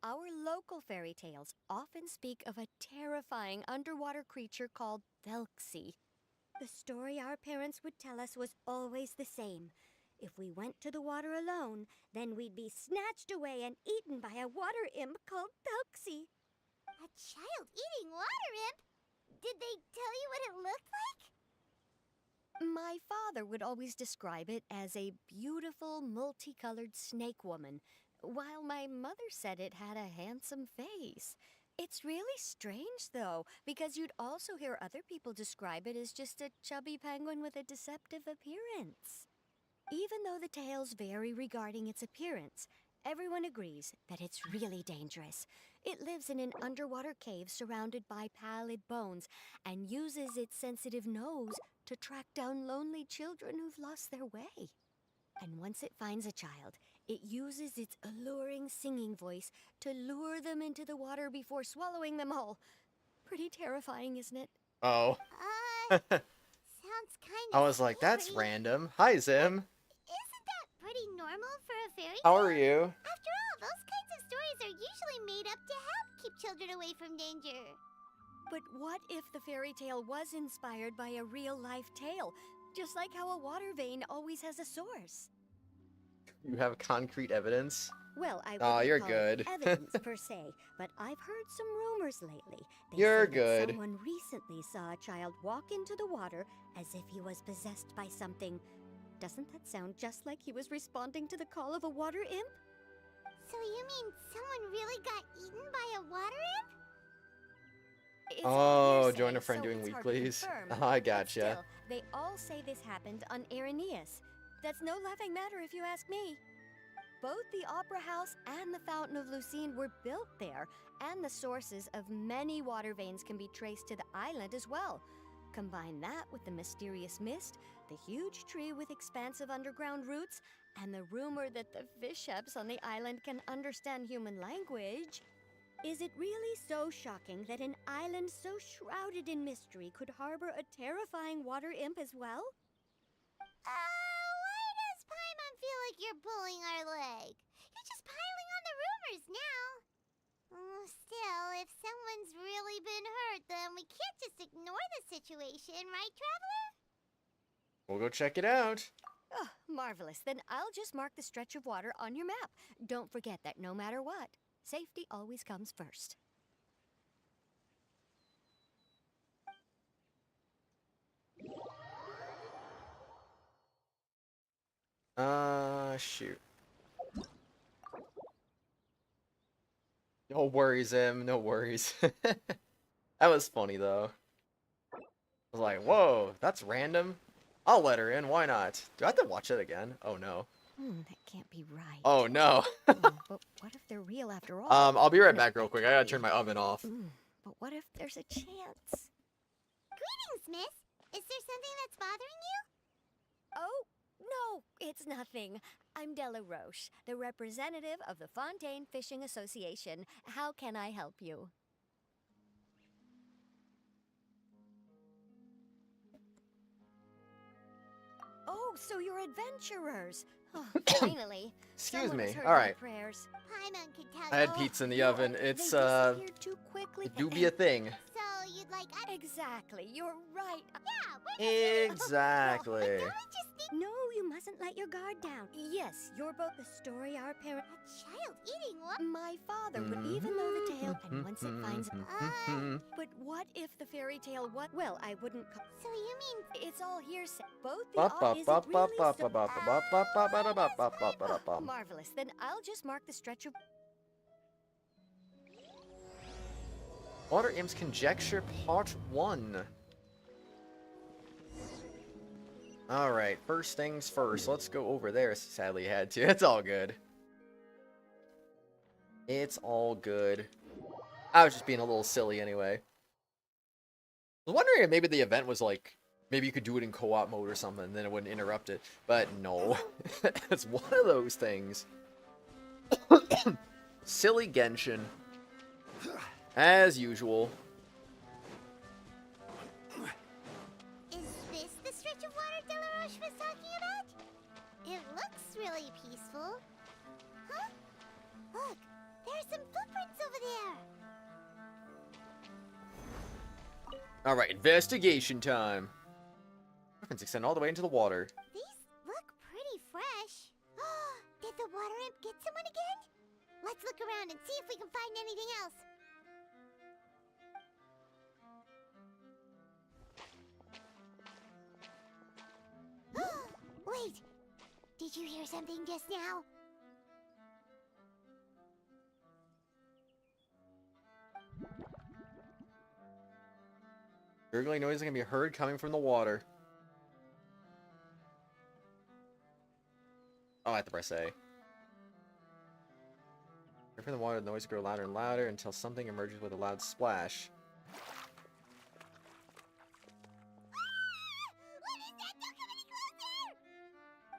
Our local fairy tales often speak of a terrifying underwater creature called Thelxie. The story our parents would tell us was always the same. If we went to the water alone, then we'd be snatched away and eaten by a water imp called Thelxie. A child-eating water imp? Did they tell you what it looked like? My father would always describe it as a beautiful, multicolored snake woman, while my mother said it had a handsome face. It's really strange, though, because you'd also hear other people describe it as just a chubby penguin with a deceptive appearance. Even though the tales vary regarding its appearance, everyone agrees that it's really dangerous. It lives in an underwater cave surrounded by pallid bones and uses its sensitive nose to track down lonely children who've lost their way. And once it finds a child, it uses its alluring singing voice to lure them into the water before swallowing them whole. Pretty terrifying, isn't it? Oh. Sounds kind of I was like, that's random. Hi, Zim. Isn't that pretty normal for a fairy tale? How are you? After all, those kinds of stories are usually made up to help keep children away from danger. But what if the fairy tale was inspired by a real-life tale? Just like how a water vein always has a source. You have concrete evidence? Well, I Aw, wouldn't you're call good. it evidence per se, but I've heard some rumors lately. They You're say that good. someone recently saw a child walk into the water as if he was possessed by something. Doesn't that sound just like he was responding to the call of a water imp? So you mean someone really got eaten by a water imp? It's Oh, hearsay, join a friend so doing it's hard to weeklies. confirm, I but gotcha. still, they all say this happened on Araneus. That's no laughing matter if you ask me. Both the Opera House and the Fountain of Lucine were built there, and the sources of many water veins can be traced to the island as well. Combine that with the mysterious mist, the huge tree with expansive underground roots, and the rumor that the fish sheps on the island can understand human language. Is it really so shocking that an island so shrouded in mystery could harbor a terrifying water imp as well? Why does Paimon feel like you're pulling our leg? You're just piling on the rumors now. Still, if someone's really been hurt, then we can't just ignore the situation, right, Traveler? We'll go check it out. Oh, marvelous. Then I'll just mark the stretch of water on your map. Don't forget that no matter what, safety always comes first. Shoot. No worries, Em. No worries. That was funny, though. I was like, whoa, that's random. I'll let her in. Why not? Do I have to watch it again? Oh, no. That can't be right. Oh, no. But what if they're real after all? I'll be right back real quick. I gotta turn my oven off. But what if there's a chance? Greetings, miss. Is there something that's bothering you? Oh, no, it's nothing. I'm Della Roche, the representative of the Fontaine Fishing Association. How can I help you? Oh, so you're adventurers. Oh, finally. Excuse Someone me. has heard All my right. prayers. Paimon can tell I had you. pizza in the oven. It's, They disappeared too quickly. do be a thing. So you'd like... Exactly. You're right. Yeah, Exactly. No, you mustn't let your guard down. Yes, you're both the story our parents... A child eating what? My father would even know the tale, and once it finds... But what if the fairy tale... What? Well, I wouldn't... So you mean... It's all hearsay. Both the art isn't really so... Marvelous. Then I'll just mark the stretch of... Water Imps Conjecture Part 1. Alright, first things first. Let's go over there. Sadly, I had to. It's all good. It's all good. I was just being a little silly anyway. I was wondering if maybe the event was like, maybe you could do it in co-op mode or something, and then it wouldn't interrupt it. But no. It's one of those things. Silly Genshin. As usual. Is this the stretch of water Delaroche was talking about? It looks really peaceful. Huh? Look, there's some footprints over there. Alright, investigation time. Footprints extend all the way into the water. These look pretty fresh. Did the water imp get someone again? Let's look around and see if we can find anything else. Wait, did you hear something just now? Gurgling noise can be heard coming from the water. Oh, I have to press A. From the water, the noise grows louder and louder until something emerges with a loud splash.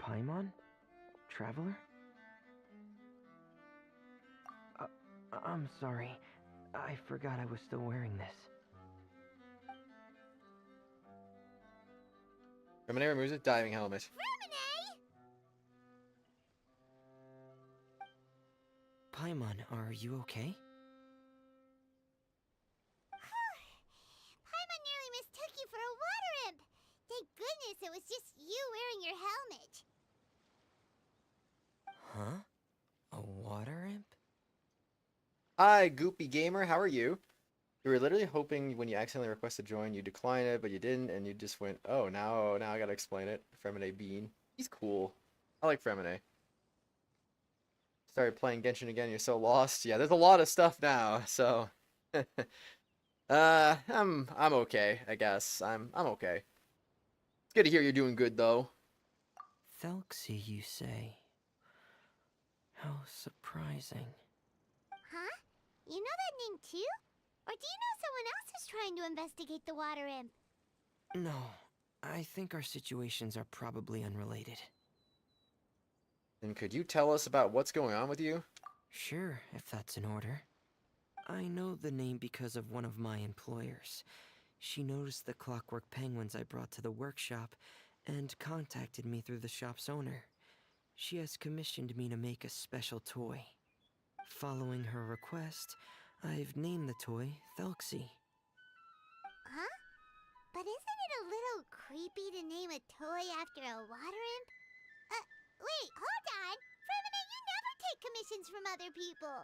Paimon? Traveler? I'm sorry. I forgot I was still wearing this. Remine removes a diving helmet. Paimon, are you okay? Paimon nearly mistook you for a water imp. Thank goodness it was just you wearing your helmet. Huh? A water imp? Hi, Goopy Gamer, how are you? You were literally hoping when you accidentally requested to join, you decline it, but you didn't, and you just went, oh, now I gotta explain it. Fremine Bean. He's cool. I like Fremine. Started playing Genshin again, you're so lost. Yeah, there's a lot of stuff now, so... I'm okay, I guess. I'm okay. It's good to hear you're doing good, though. Thelxie, you say? How surprising. Huh? You know that name too? Or do you know someone else who's trying to investigate the water imp? No, I think our situations are probably unrelated. Then could you tell us about what's going on with you? Sure, if that's in order. I know the name because of one of my employers. She noticed the clockwork penguins I brought to the workshop and contacted me through the shop's owner. She has commissioned me to make a special toy. Following her request, I've named the toy Thelxie. Huh? But isn't it a little creepy to name a toy after a water imp? Wait, hold on! Fremine, you never take commissions from other people!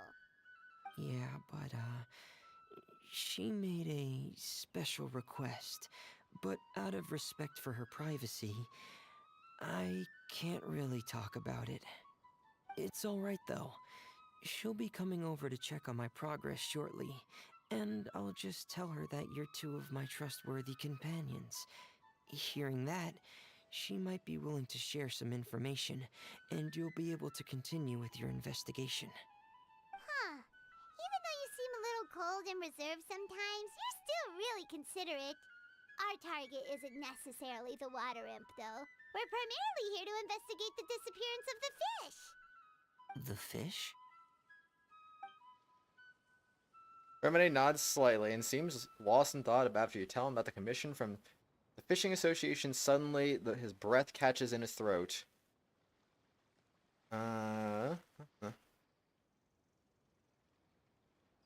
Yeah, but, she made a special request, but out of respect for her privacy, I can't really talk about it. It's alright though. She'll be coming over to check on my progress shortly, and I'll just tell her that you're two of my trustworthy companions. Hearing that, she might be willing to share some information, and you'll be able to continue with your investigation. Huh. Even though you seem a little cold and reserved sometimes, you're still really considerate. Our target isn't necessarily the water imp, though. We're primarily here to investigate the disappearance of the fish. The fish? Fremine nods slightly and seems lost in thought after you tell him about the commission from the Fishing Association. Suddenly, his breath catches in his throat. It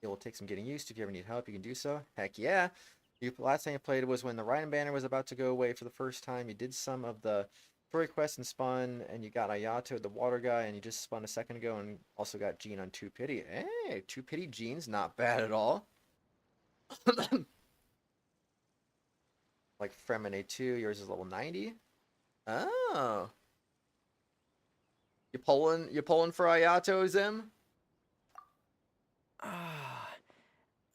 will take some getting used to. If you ever need help, you can do so. Heck yeah. Last time you played was when the Rhine Banner was about to go away for the first time. You did some of the story quests and spun, and you got Ayato, the water guy, and you just spun a second ago, and also got Jean on 2 Pity. Hey, 2 Pity Jean's not bad at all. Like Fremine 2, yours is level 90. Oh. You pulling for Ayato, Zim?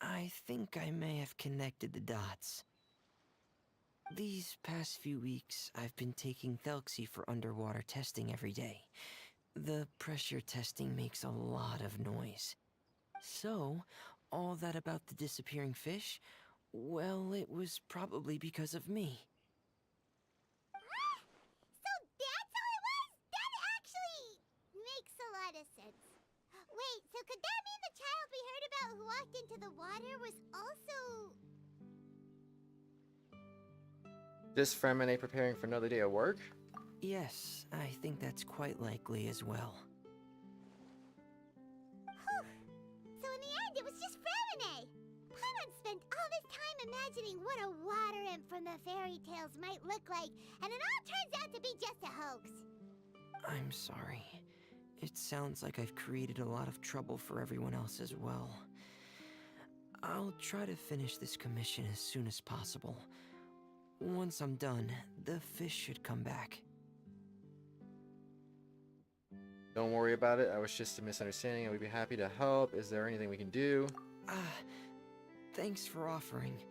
I think I may have connected the dots. These past few weeks, I've been taking Thelxie for underwater testing every day. The pressure testing makes a lot of noise. So, all that about the disappearing fish, well, it was probably because of me. So that's how it was? That actually makes a lot of sense. Wait, so could that mean the child we heard about who walked into the water was also... Just Fremine preparing for another day of work? Yes, I think that's quite likely as well. Whew. So in the end, it was just Fremine! Paimon spent all this time imagining what a water imp from the fairy tales might look like, and it all turns out to be just a hoax. I'm sorry. It sounds like I've created a lot of trouble for everyone else as well. I'll try to finish this commission as soon as possible. Once I'm done, the fish should come back. Don't worry about it. I was just a misunderstanding. I would be happy to help. Is there anything we can do? Thanks for offering.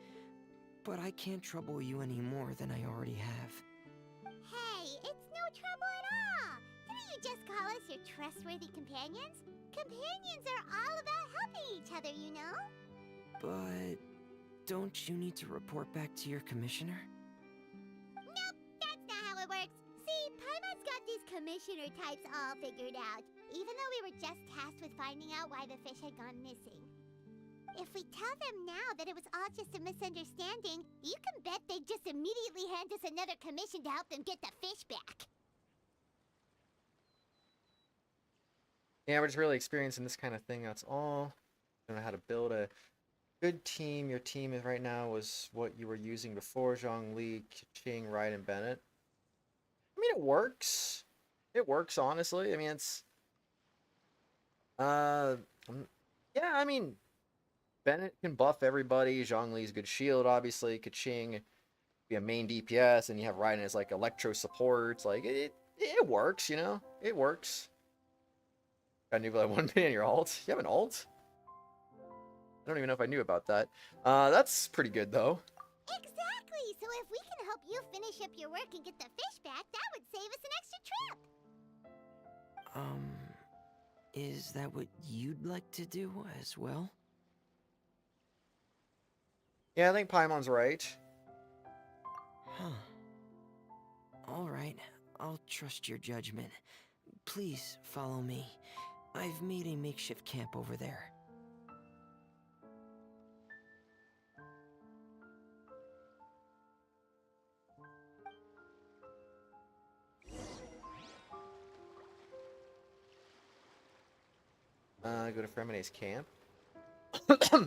But I can't trouble you any more than I already have. Hey, it's no trouble at all! Didn't you just call us your trustworthy companions? Companions are all about helping each other, you know? But don't you need to report back to your commissioner? Nope, that's not how it works. See, Paimon's got these commissioner types all figured out, even though we were just tasked with finding out why the fish had gone missing. If we tell them now that it was all just a misunderstanding, you can bet they'd just immediately hand us another commission to help them get the fish back. Yeah, we're just really experiencing this kind of thing, that's all. Don't know how to build a good team. Your team is right now was what you were using before. Zhongli, Qing, Wright, and Bennett. I mean, it works. It works, honestly. I mean, it's... yeah, I mean... Bennett can buff everybody. Zhongli's good shield, obviously. Kaching be a main DPS, and you have Raiden as like electro support. Like it works, you know. It works. Got a new level 1 pin in your ult. You have an ult? I don't even know if I knew about that. That's pretty good though. Exactly. So if we can help you finish up your work and get the fish back, that would save us an extra trip. Is that what you'd like to do as well? Yeah, I think Paimon's right. Huh. Alright, I'll trust your judgment. Please follow me. I've made a makeshift camp over there. Go to Fremene's camp.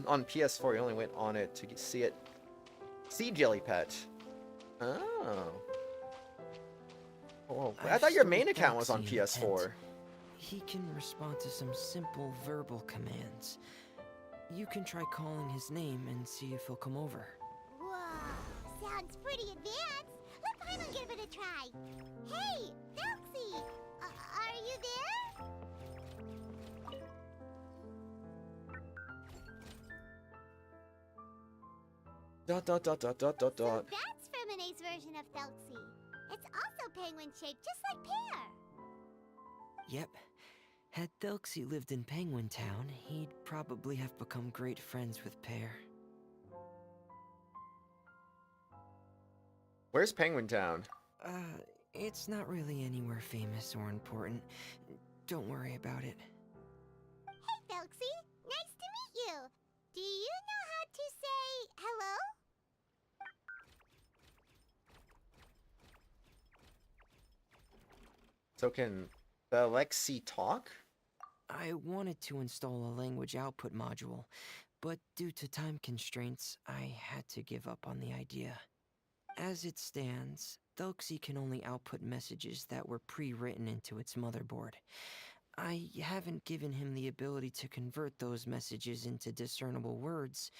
On PS4, you only went on it to see it. See Jelly Pet. Oh. Oh, I thought your main account was on PS4. He can respond to some simple verbal commands. You can try calling his name and see if he'll come over. Whoa, sounds pretty advanced. Let Paimon give it a try. Hey, Thelxie! Are you there? So that's Fremene's version of Thelxie. It's also penguin-shaped, just like Pear. Yep. Had Thelxie lived in Penguin Town, he'd probably have become great friends with Pear. Where's Penguin Town? It's not really anywhere famous or important. Don't worry about it. Hey, Thelxie. Nice to meet you. Do you know how to say hello? So can Thelxie talk? I wanted to install a language output module, but due to time constraints, I had to give up on the idea. As it stands, Thelxie can only output messages that were pre-written into its motherboard. I haven't given him the ability to convert those messages into discernible words,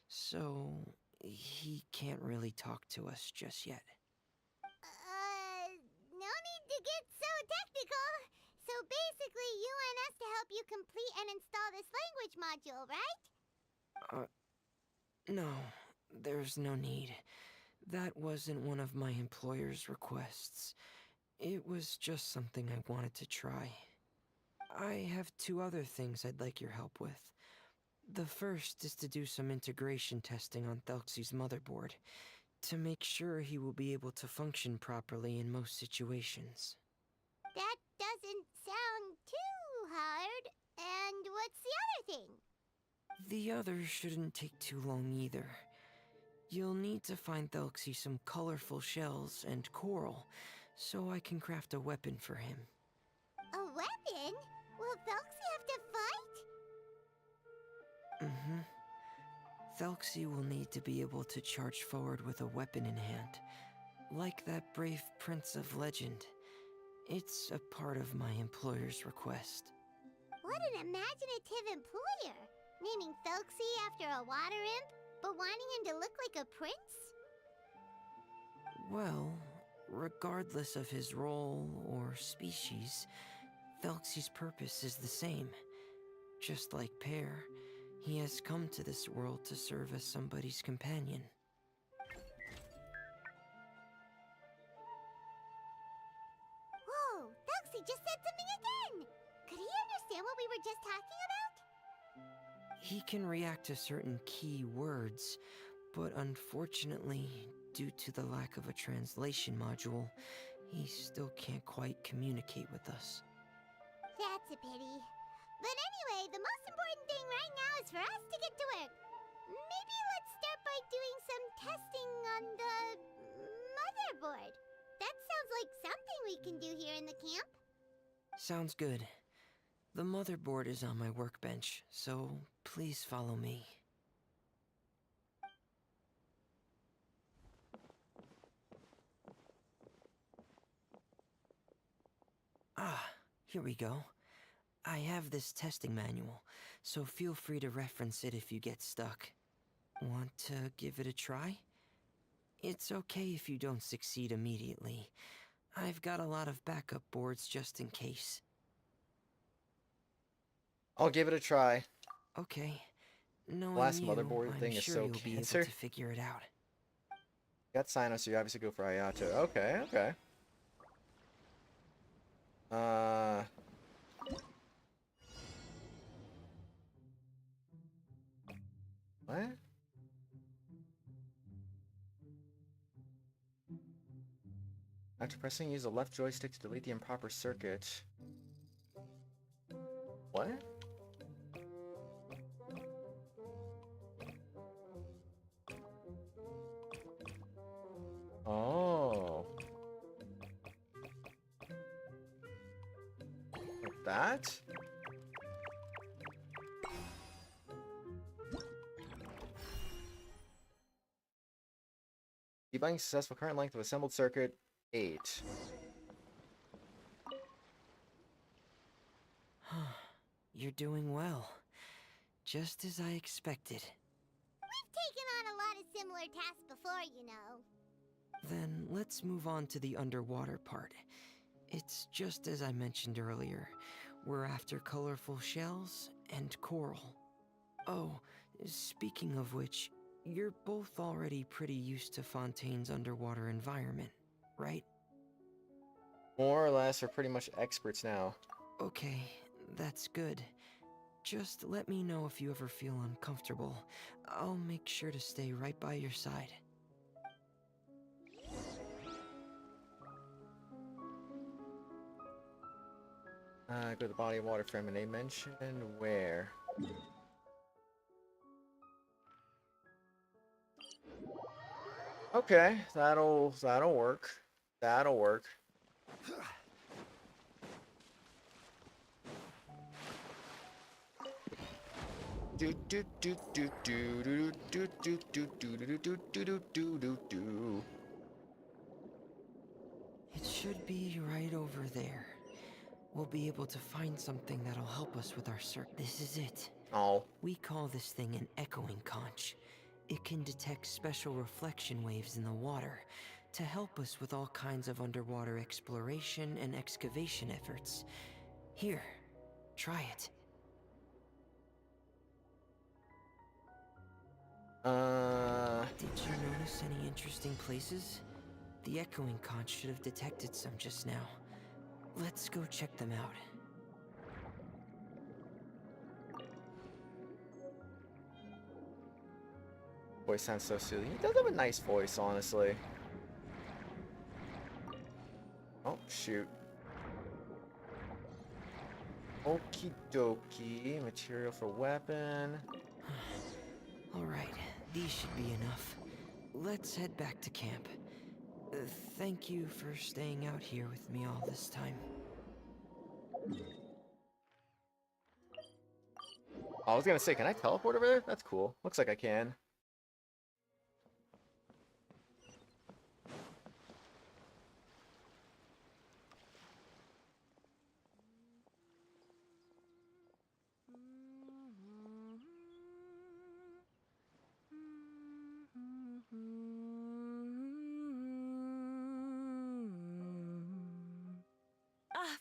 so he can't really talk to us just yet. No need to get so technical. So basically, you want us to help you complete and install this language module, right? No, there's no need. That wasn't one of my employer's requests. It was just something I wanted to try. I have 2 other things I'd like your help with. The first is to do some integration testing on Thelxie's motherboard, to make sure he will be able to function properly in most situations. That doesn't sound too hard. And what's the other thing? The other shouldn't take too long either. You'll need to find Thelxie some colorful shells and coral, so I can craft a weapon for him. A weapon? Will Thelxie have to fight? Thelxie will need to be able to charge forward with a weapon in hand, like that brave prince of legend. It's a part of my employer's request. What an imaginative employer! Naming Thelxie after a water imp, but wanting him to look like a prince? Well, regardless of his role or species, Thelxie's purpose is the same. Just like Pear, he has come to this world to serve as somebody's companion. Whoa, Thelxie just said something again! Could he understand what we were just talking about? He can react to certain key words, but unfortunately, due to the lack of a translation module, he still can't quite communicate with us. That's a pity. But anyway, the most important thing right now is for us to get to work. Maybe let's start by doing some testing on the motherboard. That sounds like something we can do here in the camp. Sounds good. The motherboard is on my workbench, so please follow me. Here we go. I have this testing manual, so feel free to reference it if you get stuck. Want to give it a try? It's okay if you don't succeed immediately. I've got a lot of backup boards just in case. I'll give it a try. Okay. Knowing Last you, motherboard I'm thing is sure so you'll be able cancer. to figure it out. Got Sinnoh, so you obviously go for Ayato. Okay, okay. What? After pressing, use the left joystick to delete the improper circuit. What? Oh. Like that? Debugging successful. Current length of assembled circuit 8. You're doing well. Just as I expected. We've taken on a lot of similar tasks before, you know. Then let's move on to the underwater part. It's just as I mentioned earlier. We're after colorful shells and coral. Oh, speaking of which, you're both already pretty used to Fontaine's underwater environment, right? More or less, we're pretty much experts now. Okay, that's good. Just let me know if you ever feel uncomfortable. I'll make sure to stay right by your side. Go to the body of water frame, and they mentioned where? Okay, that'll work. That'll work. Do do do do do do do do do do do do do do do do. It should be right over there. We'll be able to find something that'll help us with our search. This is it. Oh. We call this thing an echoing conch. It can detect special reflection waves in the water to help us with all kinds of underwater exploration and excavation efforts. Here, try it. Did you notice any interesting places? The echoing conch should have detected some just now. Let's go check them out. Voice sounds so soothing. He does have a nice voice, honestly. Oh, shoot. Okie dokie. Material for weapon. Alright, these should be enough. Let's head back to camp. Thank you for staying out here with me all this time. I was gonna say, can I teleport over there? That's cool. Looks like I can.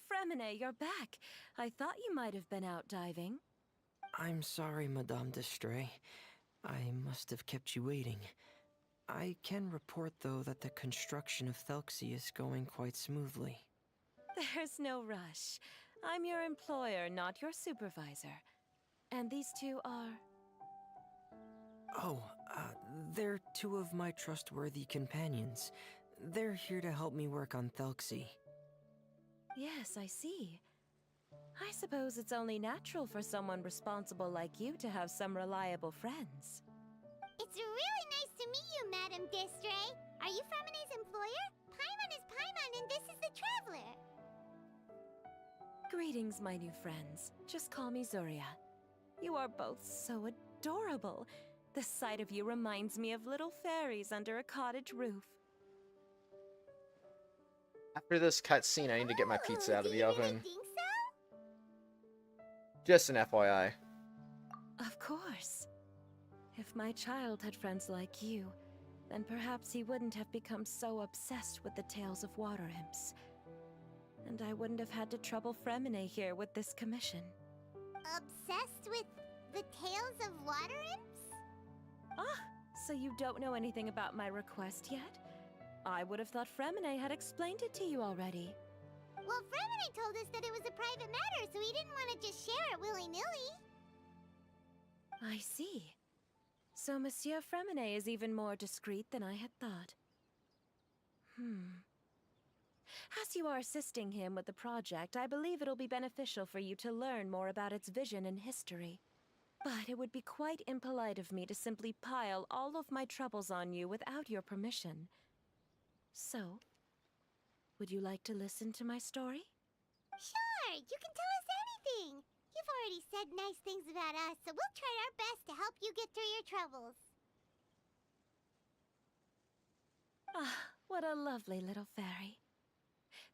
Fremine, you're back. I thought you might have been out diving. I'm sorry, Madame d'Estray. I must have kept you waiting. I can report, though, that the construction of Thelxie is going quite smoothly. There's no rush. I'm your employer, not your supervisor. And these two are... Oh, they're two of my trustworthy companions. They're here to help me work on Thelxie. Yes, I see. I suppose it's only natural for someone responsible like you to have some reliable friends. It's really nice to meet you, Madame d'Estray. Are you Fremine's employer? Paimon is Paimon, and this is the Traveler. Greetings, my new friends. Just call me Zuria. You are both so adorable. The sight of you reminds me of little fairies under a cottage roof. After this cutscene, I need to get my pizza out of the oven. Think so? Just an FYI. Of course. If my child had friends like you, then perhaps he wouldn't have become so obsessed with the tales of water imps. And I wouldn't have had to trouble Fremine here with this commission. Obsessed with the tales of water imps? Ah, so you don't know anything about my request yet? I would have thought Fremine had explained it to you already. Well, Fremine told us that it was a private matter, so he didn't want to just share it willy-nilly. I see. So Monsieur Fremine is even more discreet than I had thought. As you are assisting him with the project, I believe it'll be beneficial for you to learn more about its vision and history. But it would be quite impolite of me to simply pile all of my troubles on you without your permission. So, would you like to listen to my story? Sure, you can tell us anything. You've already said nice things about us, so we'll try our best to help you get through your troubles. Ah, what a lovely little fairy.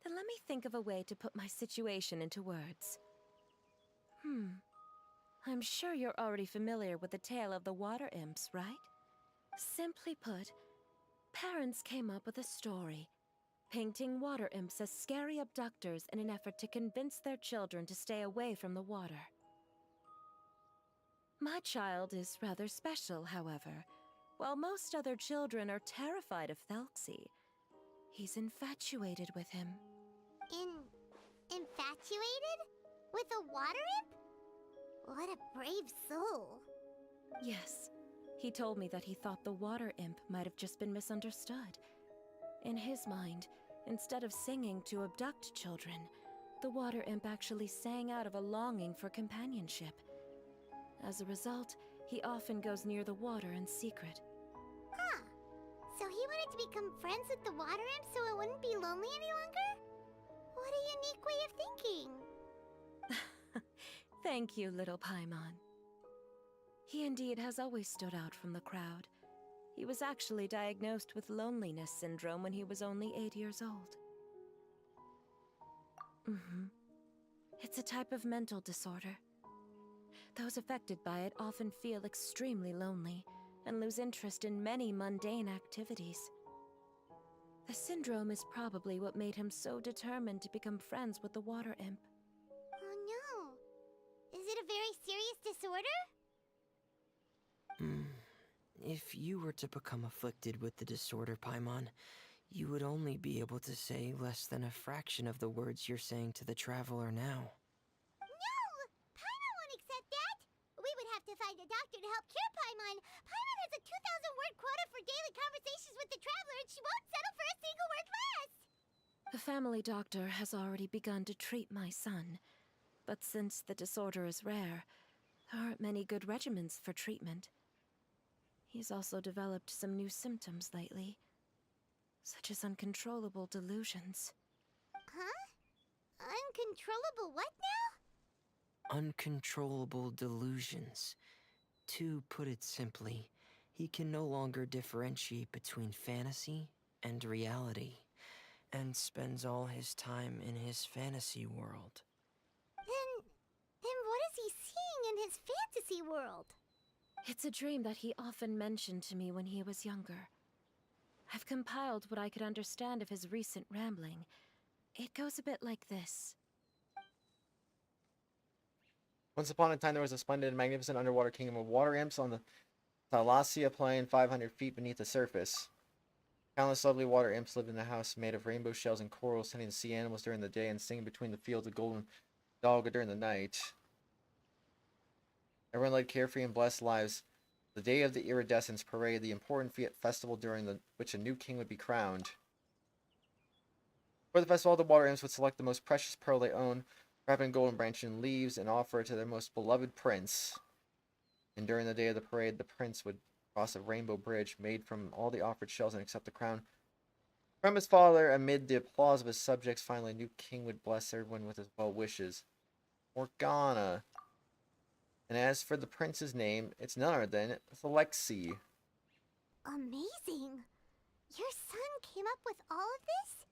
Then let me think of a way to put my situation into words. I'm sure you're already familiar with the tale of the water imps, right? Simply put, parents came up with a story, painting water imps as scary abductors in an effort to convince their children to stay away from the water. My child is rather special, however. While most other children are terrified of Thelxie, he's infatuated with him. Infatuated? With a water imp? What a brave soul. Yes, he told me that he thought the water imp might have just been misunderstood. In his mind, instead of singing to abduct children, the water imp actually sang out of a longing for companionship. As a result, he often goes near the water in secret. Huh. So he wanted to become friends with the water imp so it wouldn't be lonely any longer? What a unique way of thinking. Thank you, little Paimon. He indeed has always stood out from the crowd. He was actually diagnosed with loneliness syndrome when he was only 8 years old. It's a type of mental disorder. Those affected by it often feel extremely lonely and lose interest in many mundane activities. The syndrome is probably what made him so determined to become friends with the water imp. Oh no. Is it a very serious disorder? If you were to become afflicted with the disorder, Paimon, you would only be able to say less than a fraction of the words you're saying to the traveler now. No! Paimon won't accept that! We would have to find a doctor to help cure Paimon. Paimon has a 2,000-word quota for daily conversations with the traveler, and she won't settle for a single word less! The family doctor has already begun to treat my son, but since the disorder is rare, there aren't many good regimens for treatment. He's also developed some new symptoms lately, such as uncontrollable delusions. Huh? Uncontrollable what now? Uncontrollable delusions. To put it simply, he can no longer differentiate between fantasy and reality, and spends all his time in his fantasy world. Then what is he seeing in his fantasy world? It's a dream that he often mentioned to me when he was younger. I've compiled what I could understand of his recent rambling. It goes a bit like this. Once upon a time, there was a splendid and magnificent underwater kingdom of water imps on the Thelxie plain 500 feet beneath the surface. Countless lovely water imps lived in a house made of rainbow shells and corals, tending to sea animals during the day and singing between the fields of golden dog during the night. Everyone led carefree and blessed lives. The day of the iridescence parade, the important festival during which a new king would be crowned. For the festival, the water imps would select the most precious pearl they own, wrap it in golden branches and leaves, and offer it to their most beloved prince. And during the day of the parade, the prince would cross a rainbow bridge made from all the offered shells and accept the crown from his father. Amid the applause of his subjects, finally a new king would bless everyone with his well wishes. Morgana. And as for the prince's name, it's none other than Thelxie. Amazing! Your son came up with all of this?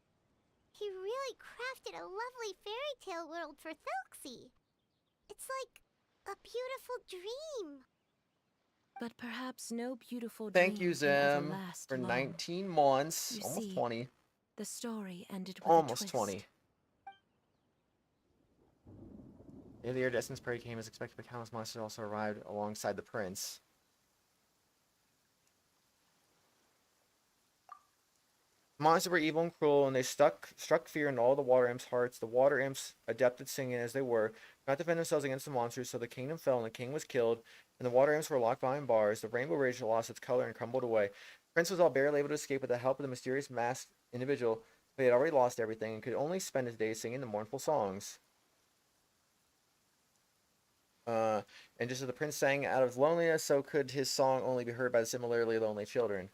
He really crafted a lovely fairy tale world for Thelxie. It's like a beautiful dream. But perhaps no beautiful Thank dream you, can ever Zim, last for long. 19 months. You Almost see, 20. The story ended with Almost a twist. 20. The iridescence parade came as expected, but countless monsters also arrived alongside the prince. The monsters were evil and cruel, and they struck fear into all the water imps' hearts. The water imps, adept at singing as they were, could not defend themselves against the monsters, so the kingdom fell and the king was killed, and the water imps were locked behind bars. The rainbow bridge lost its color and crumbled away. The prince was all barely able to escape with the help of the mysterious masked individual But he had already lost everything and could only spend his days singing the mournful songs. And just as the prince sang out of loneliness, so could his song only be heard by the similarly lonely children.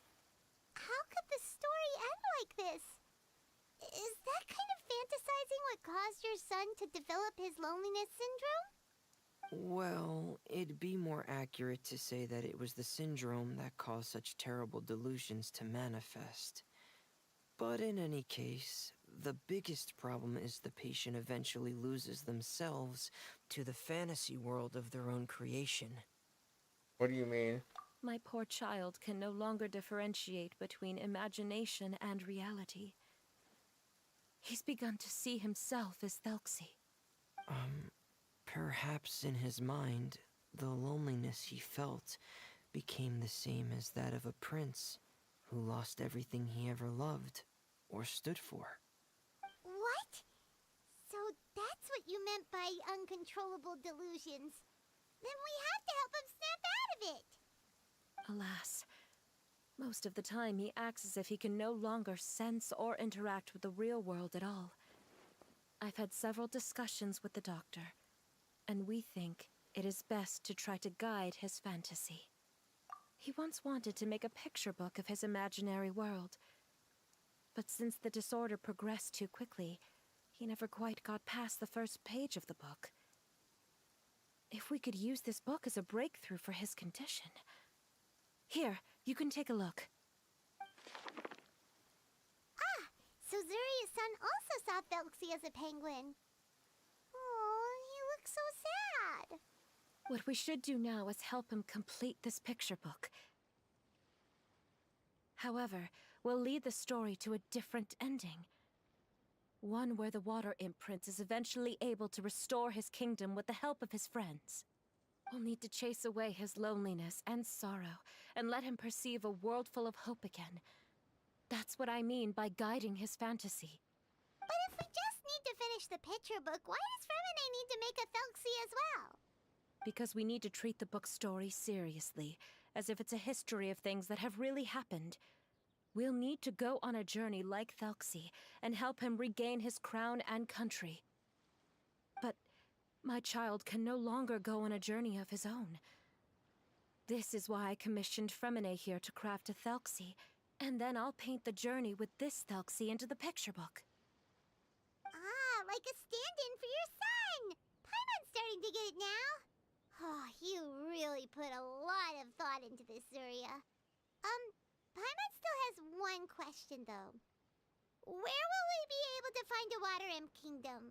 How could the story end like this? Is that kind of fantasizing what caused your son to develop his loneliness syndrome? Well, it'd be more accurate to say that it was the syndrome that caused such terrible delusions to manifest. But in any case, the biggest problem is the patient eventually loses themselves to the fantasy world of their own creation. What do you mean? My poor child can no longer differentiate between imagination and reality. He's begun to see himself as Thelxie. Perhaps in his mind, the loneliness he felt became the same as that of a prince who lost everything he ever loved or stood for. What? So that's what you meant by uncontrollable delusions. Then we have to help him snap out of it. Alas, most of the time he acts as if he can no longer sense or interact with the real world at all. I've had several discussions with the doctor, and we think it is best to try to guide his fantasy. He once wanted to make a picture book of his imaginary world, but since the disorder progressed too quickly, he never quite got past the first page of the book. If we could use this book as a breakthrough for his condition... Here, you can take a look. Ah, so Zuria's son also saw Thelxie as a penguin. Oh, he looks so sad. What we should do now is help him complete this picture book. However, we'll lead the story to a different ending. One where the Water Imp Prince is eventually able to restore his kingdom with the help of his friends. We'll need to chase away his loneliness and sorrow, and let him perceive a world full of hope again. That's what I mean by guiding his fantasy. But if we just need to finish the picture book, why does Furina need to make a Thelxie as well? Because we need to treat the book's story seriously, as if it's a history of things that have really happened. We'll need to go on a journey like Thelxie, and help him regain his crown and country. But my child can no longer go on a journey of his own. This is why I commissioned Furina here to craft a Thelxie, and then I'll paint the journey with this Thelxie into the picture book. Ah, like a stand-in for your son! Paimon's starting to get it now. Oh, you really put a lot of thought into this, Zuria. Paimon still has one question, though. Where will we be able to find a Water Imp Kingdom?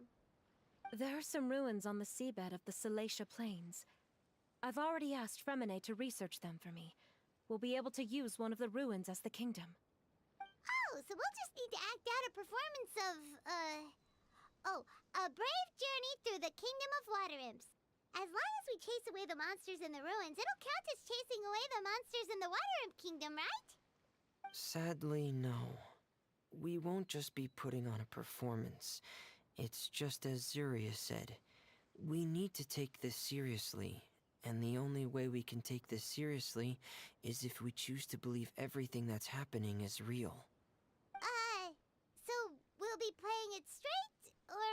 There are some ruins on the seabed of the Celacia Plains. I've already asked Furina to research them for me. We'll be able to use one of the ruins as the kingdom. Oh, so we'll just need to act out a performance of, a brave journey through the Kingdom of Water Imps. As long as we chase away the monsters in the ruins, it'll count as chasing away the monsters in the Water Imp Kingdom, right? Sadly, no. We won't just be putting on a performance. It's just as Zuria said. We need to take this seriously, and the only way we can take this seriously is if we choose to believe everything that's happening is real. So we'll be playing it straight, or,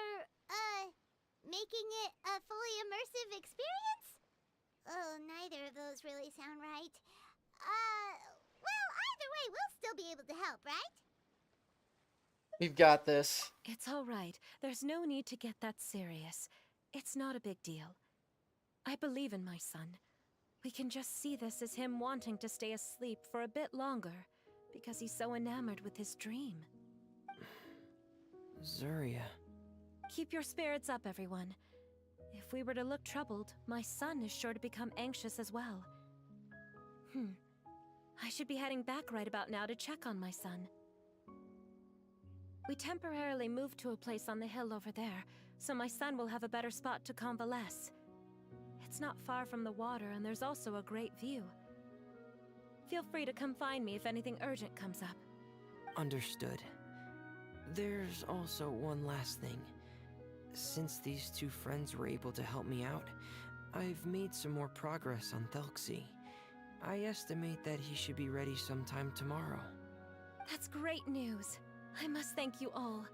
making it a fully immersive experience? Oh, neither of those really sound right. Well, either way, we'll still be able to help, right? We've got this. It's all right. There's no need to get that serious. It's not a big deal. I believe in my son. We can just see this as him wanting to stay asleep for a bit longer, because he's so enamored with his dream. Zuria. Keep your spirits up, everyone. If we were to look troubled, my son is sure to become anxious as well. I should be heading back right about now to check on my son. We temporarily moved to a place on the hill over there, so my son will have a better spot to convalesce. It's not far from the water, and there's also a great view. Feel free to come find me if anything urgent comes up. Understood. There's also one last thing. Since these two friends were able to help me out, I've made some more progress on Thelxie. I estimate that he should be ready sometime tomorrow. That's great news. I must thank you all.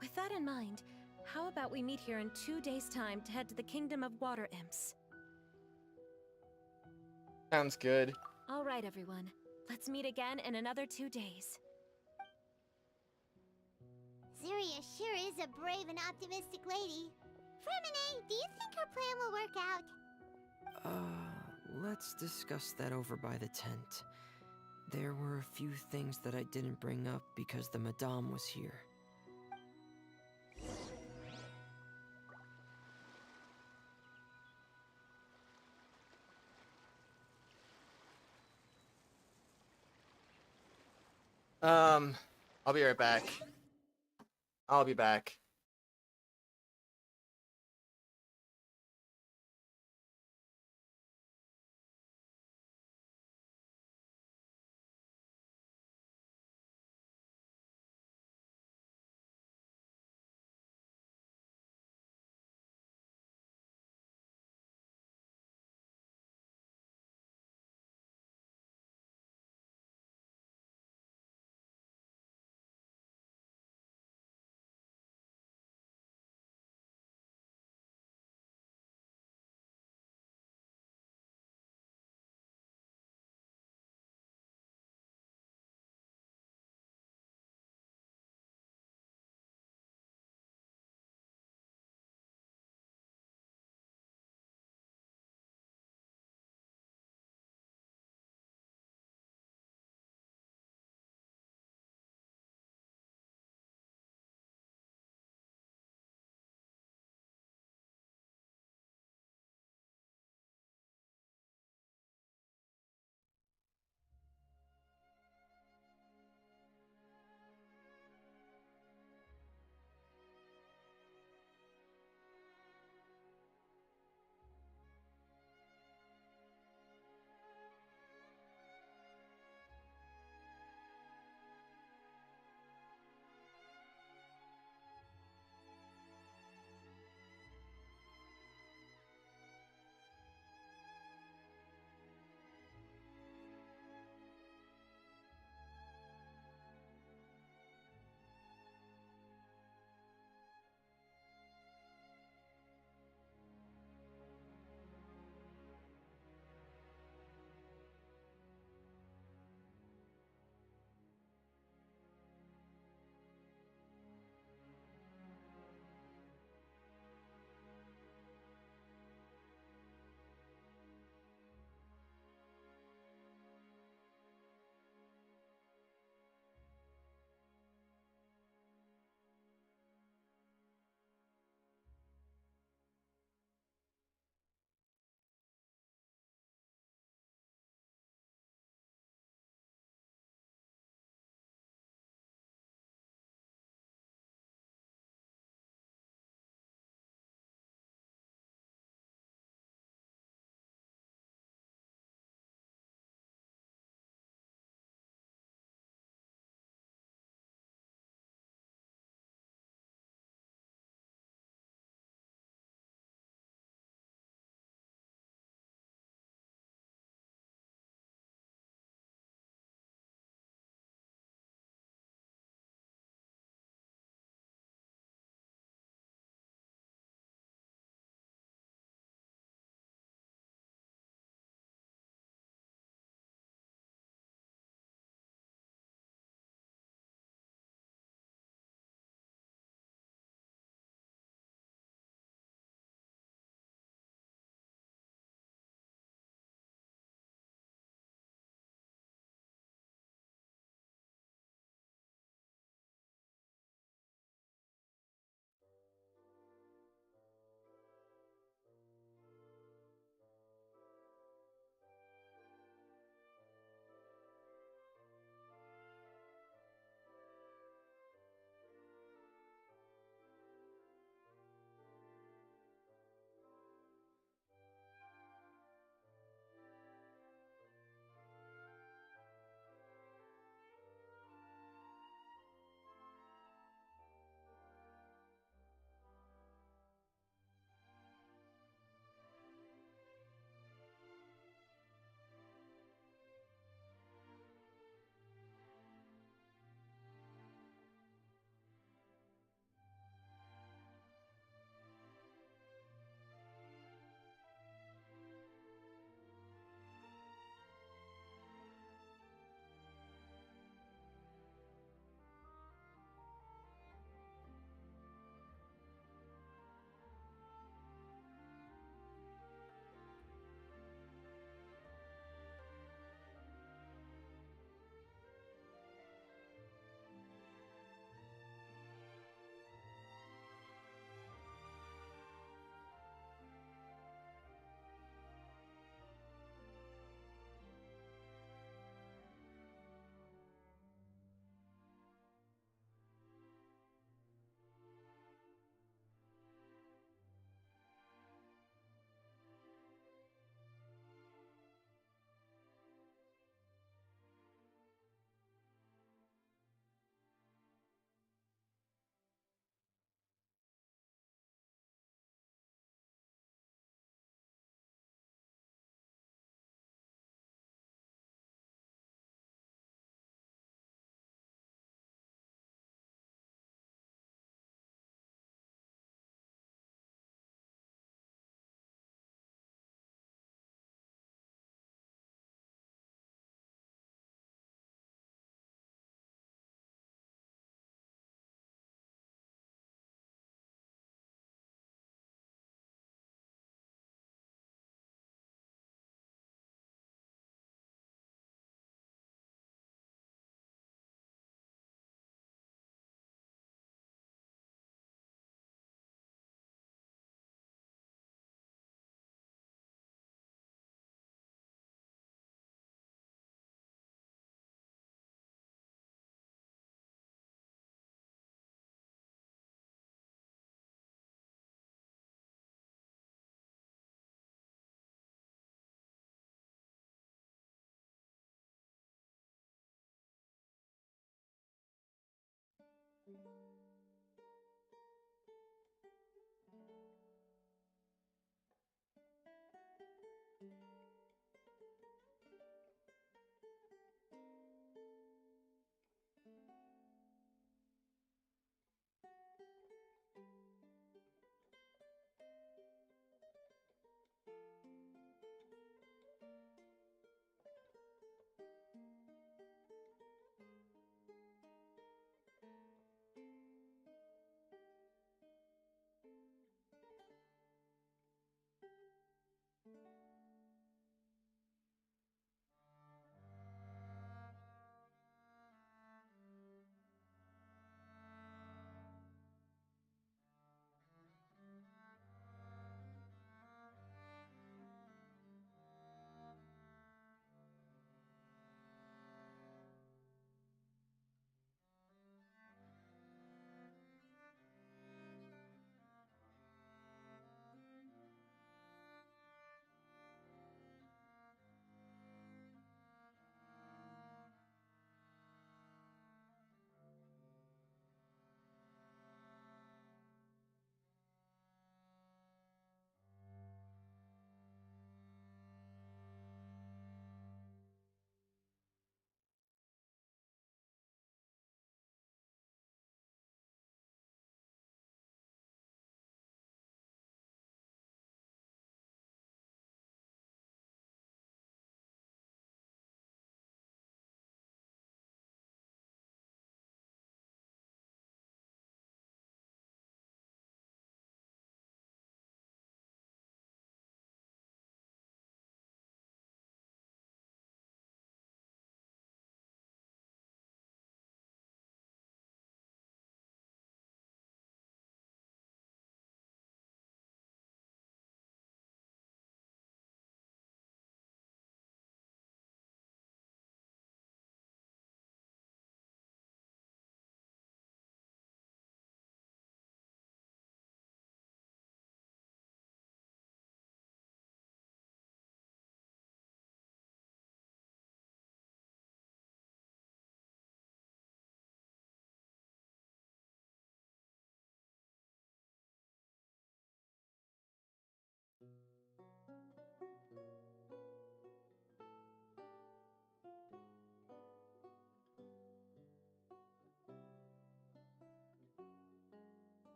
With that in mind, how about we meet here in 2 days' time to head to the Kingdom of Water Imps? Sounds good. All right, everyone. Let's meet again in another 2 days. Zuria sure is a brave and optimistic lady. Fremine, do you think her plan will work out? Let's discuss that over by the tent. There were a few things that I didn't bring up because the Madame was here. I'll be right back. I'll be back.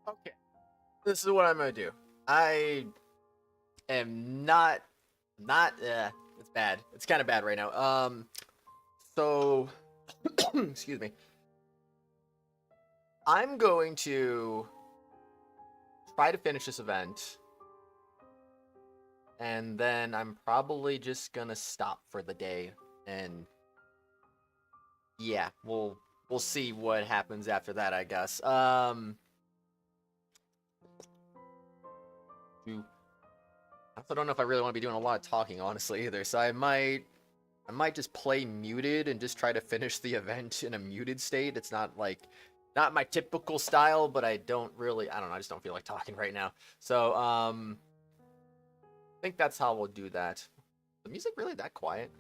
Okay. This is what I'm gonna do. I am not, it's bad. It's kind of bad right now. So, excuse me. I'm going to try to finish this event, and then I'm probably just gonna stop for the day, and yeah, we'll see what happens after that, I guess. I also don't know if I really want to be doing a lot of talking, honestly, either. So I might just play muted and just try to finish the event in a muted state. It's not my typical style, but I don't know, I just don't feel like talking right now. So, I think that's how we'll do that. The music really that quiet?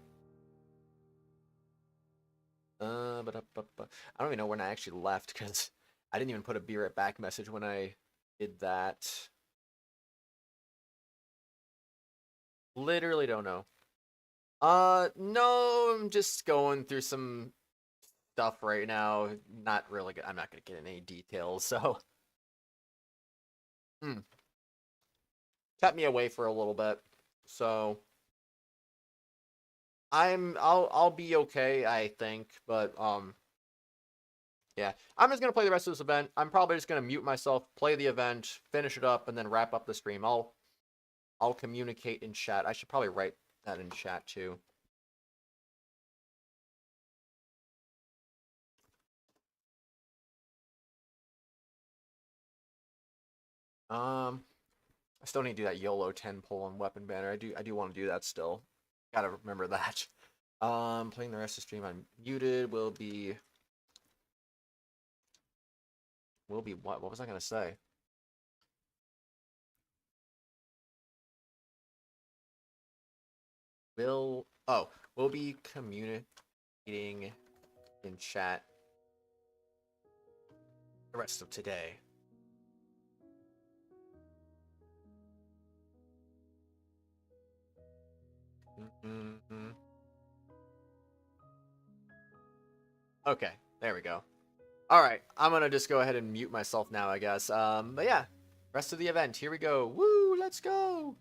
I don't even know when I actually left, because I didn't even put a be right back message when I did that. Literally don't know. No, I'm just going through some stuff right now. Not really good. I'm not gonna get in any details, so. Kept me away for a little bit, so. I'll be okay, I think, but, yeah. I'm just gonna play the rest of this event. I'm probably just gonna mute myself, play the event, finish it up, and then wrap up the stream. I'll communicate in chat. I should probably write that in chat too. I still need to do that YOLO 10 pull on weapon banner. I do want to do that still. Gotta remember that. Playing the rest of the stream I'm muted will be what? What was I gonna say? We'll be communicating in chat the rest of today. Okay, there we go. Alright, I'm gonna just go ahead and mute myself now, I guess. But yeah, rest of the event, here we go. Woo, let's go!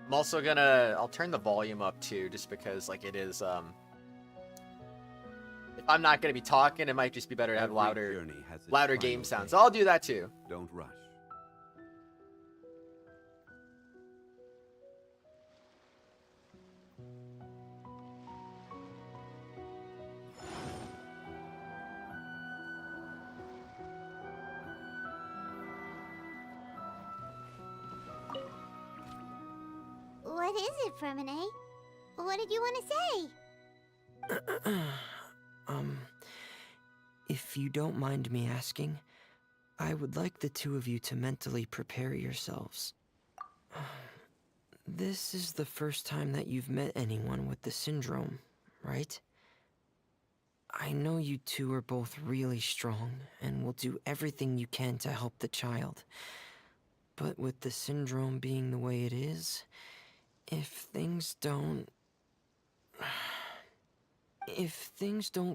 I'm also I'll turn the volume up too, just because it is, if I'm not gonna be talking, it might just be better to have louder game sounds. So I'll do that too. Don't rush. What is it, Furina? What did you want to say? If you don't mind me asking, I would like the two of you to mentally prepare yourselves. This is the first time that you've met anyone with the syndrome, right? I know you two are both really strong and will do everything you can to help the child. But with the syndrome being the way it is, if things don't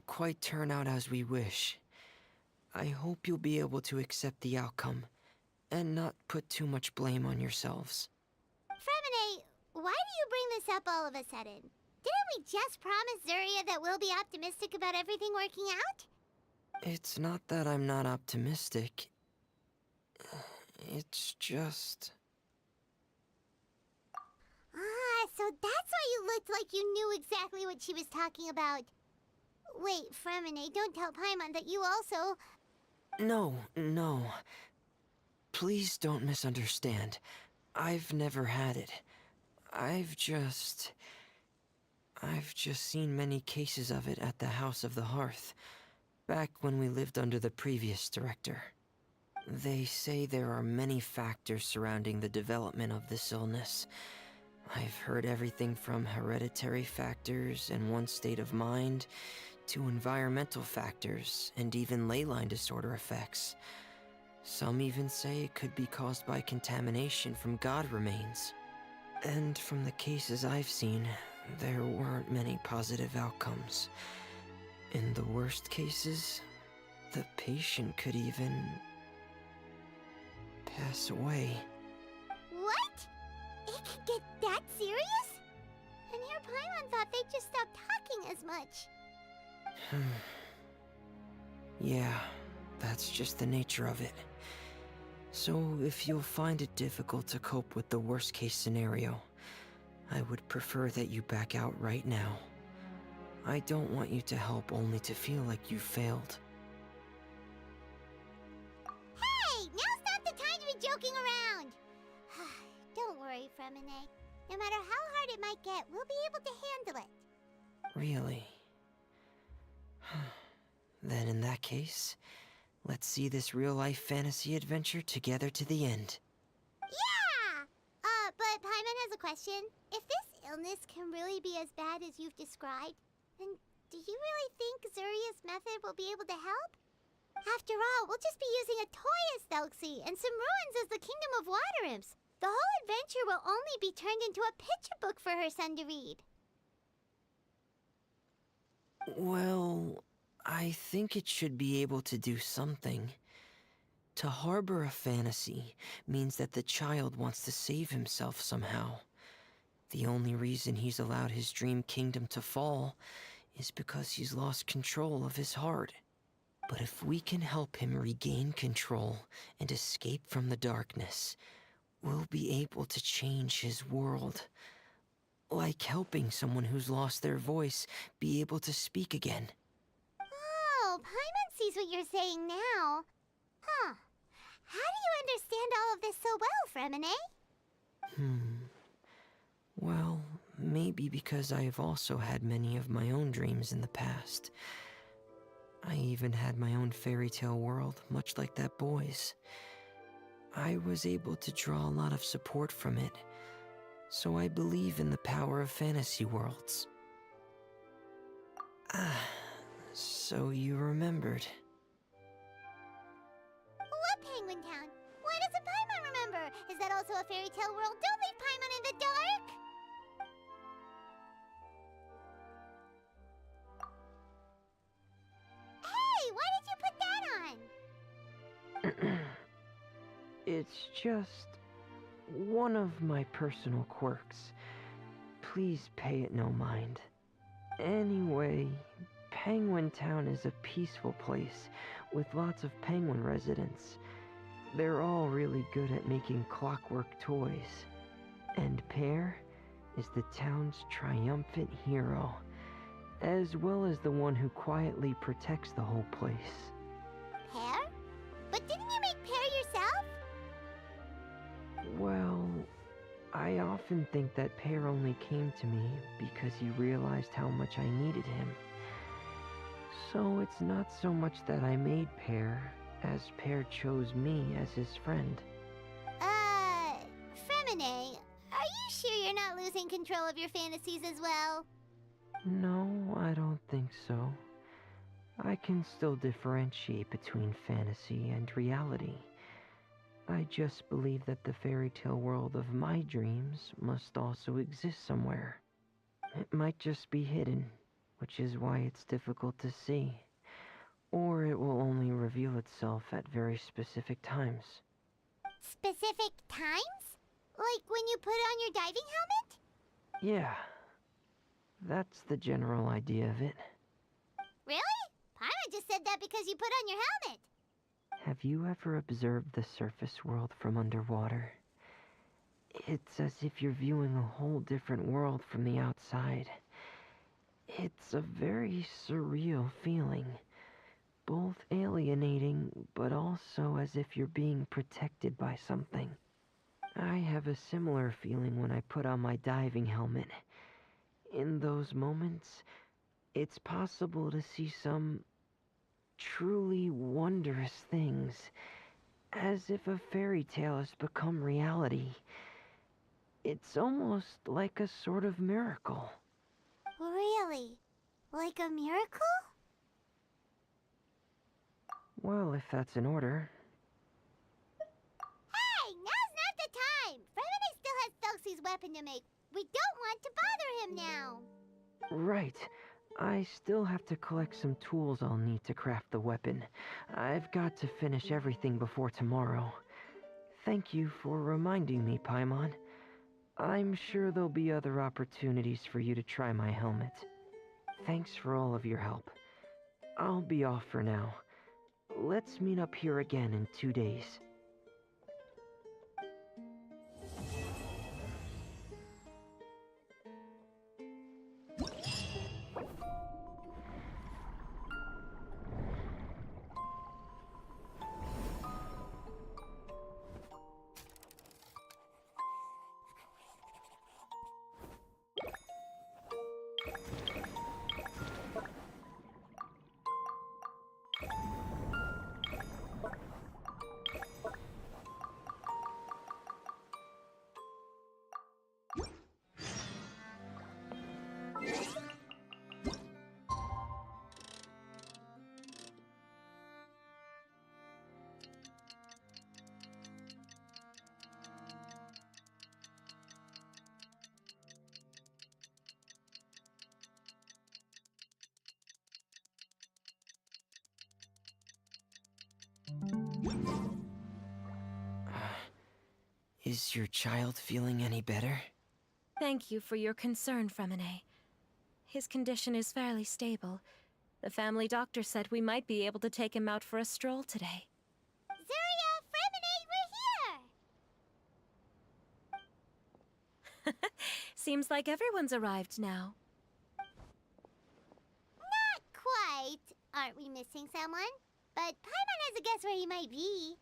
quite turn out as we wish, I hope you'll be able to accept the outcome and not put too much blame on yourselves. Furina, why do you bring this up all of a sudden? Didn't we just promise Zuria that we'll be optimistic about everything working out? It's not that I'm not optimistic. It's just... So that's why you looked like you knew exactly what she was talking about. Wait, Furina, don't tell Paimon that you also... No. Please don't misunderstand. I've never had it. I've just seen many cases of it at the House of the Hearth, back when we lived under the previous director. They say there are many factors surrounding the development of this illness. I've heard everything from hereditary factors and one's state of mind, to environmental factors, and even ley line disorder effects. Some even say it could be caused by contamination from god remains. And from the cases I've seen, there weren't many positive outcomes. In the worst cases, the patient could even pass away. What? It could get that serious? And here Paimon thought they'd just stop talking as much. Yeah, that's just the nature of it. So if you'll find it difficult to cope with the worst case scenario, I would prefer that you back out right now. I don't want you to help only to feel like you failed. Hey! Now's not the time to be joking around! Don't worry, Fremine. No matter how hard it might get, we'll be able to handle it. Really? Then in that case, let's see this real-life fantasy adventure together to the end. Yeah! But Paimon has a question. If this illness can really be as bad as you've described, then do you really think Zuria's method will be able to help? After all, we'll just be using a toy as Thelxie and some ruins as the Kingdom of Water Imps. The whole adventure will only be turned into a picture book for her son to read. Well, I think it should be able to do something. To harbor a fantasy means that the child wants to save himself somehow. The only reason he's allowed his dream kingdom to fall is because he's lost control of his heart. But if we can help him regain control and escape from the darkness, we'll be able to change his world. Like helping someone who's lost their voice be able to speak again. Oh, Paimon sees what you're saying now. Huh. How do you understand all of this so well, Fremine? Well, maybe because I have also had many of my own dreams in the past. I even had my own fairy tale world, much like that boy's. I was able to draw a lot of support from it, so I believe in the power of fantasy worlds. So you remembered. What Penguin Town? Why doesn't Paimon remember? Is that also a fairy tale world? Don't leave Paimon in the dark! Hey, why did you put that on? It's just one of my personal quirks. Please pay it no mind. Anyway, Penguin Town is a peaceful place with lots of penguin residents. They're all really good at making clockwork toys. And Pear is the town's triumphant hero, as well as the one who quietly protects the whole place. Pear? But didn't you make Pear yourself? Well, I often think that Pear only came to me because he realized how much I needed him. So it's not so much that I made Pear, as Pear chose me as his friend. Fremine, are you sure you're not losing control of your fantasies as well? No, I don't think so. I can still differentiate between fantasy and reality. I just believe that the fairy tale world of my dreams must also exist somewhere. It might just be hidden, which is why it's difficult to see. Or it will only reveal itself at very specific times. Specific times? Like when you put on your diving helmet? Yeah, that's the general idea of it. Really? Paimon just said that because you put on your helmet. Have you ever observed the surface world from underwater? It's as if you're viewing a whole different world from the outside. It's a very surreal feeling. Both alienating, but also as if you're being protected by something. I have a similar feeling when I put on my diving helmet. In those moments, it's possible to see some truly wondrous things, as if a fairy tale has become reality. It's almost like a sort of miracle. Really? Like a miracle? Well, if that's in order. Hey, now's not the time! Fremine still has Thelxie's weapon to make. We don't want to bother him now. Right. I still have to collect some tools I'll need to craft the weapon. I've got to finish everything before tomorrow. Thank you for reminding me, Paimon. I'm sure there'll be other opportunities for you to try my helmet. Thanks for all of your help. I'll be off for now. Let's meet up here again in 2 days. Is your child feeling any better? Thank you for your concern, Fremine. His condition is fairly stable. The family doctor said we might be able to take him out for a stroll today. Zuria, Fremine, we're here! Seems like everyone's arrived now. Not quite. Aren't we missing someone? But Paimon has a guess where he might be.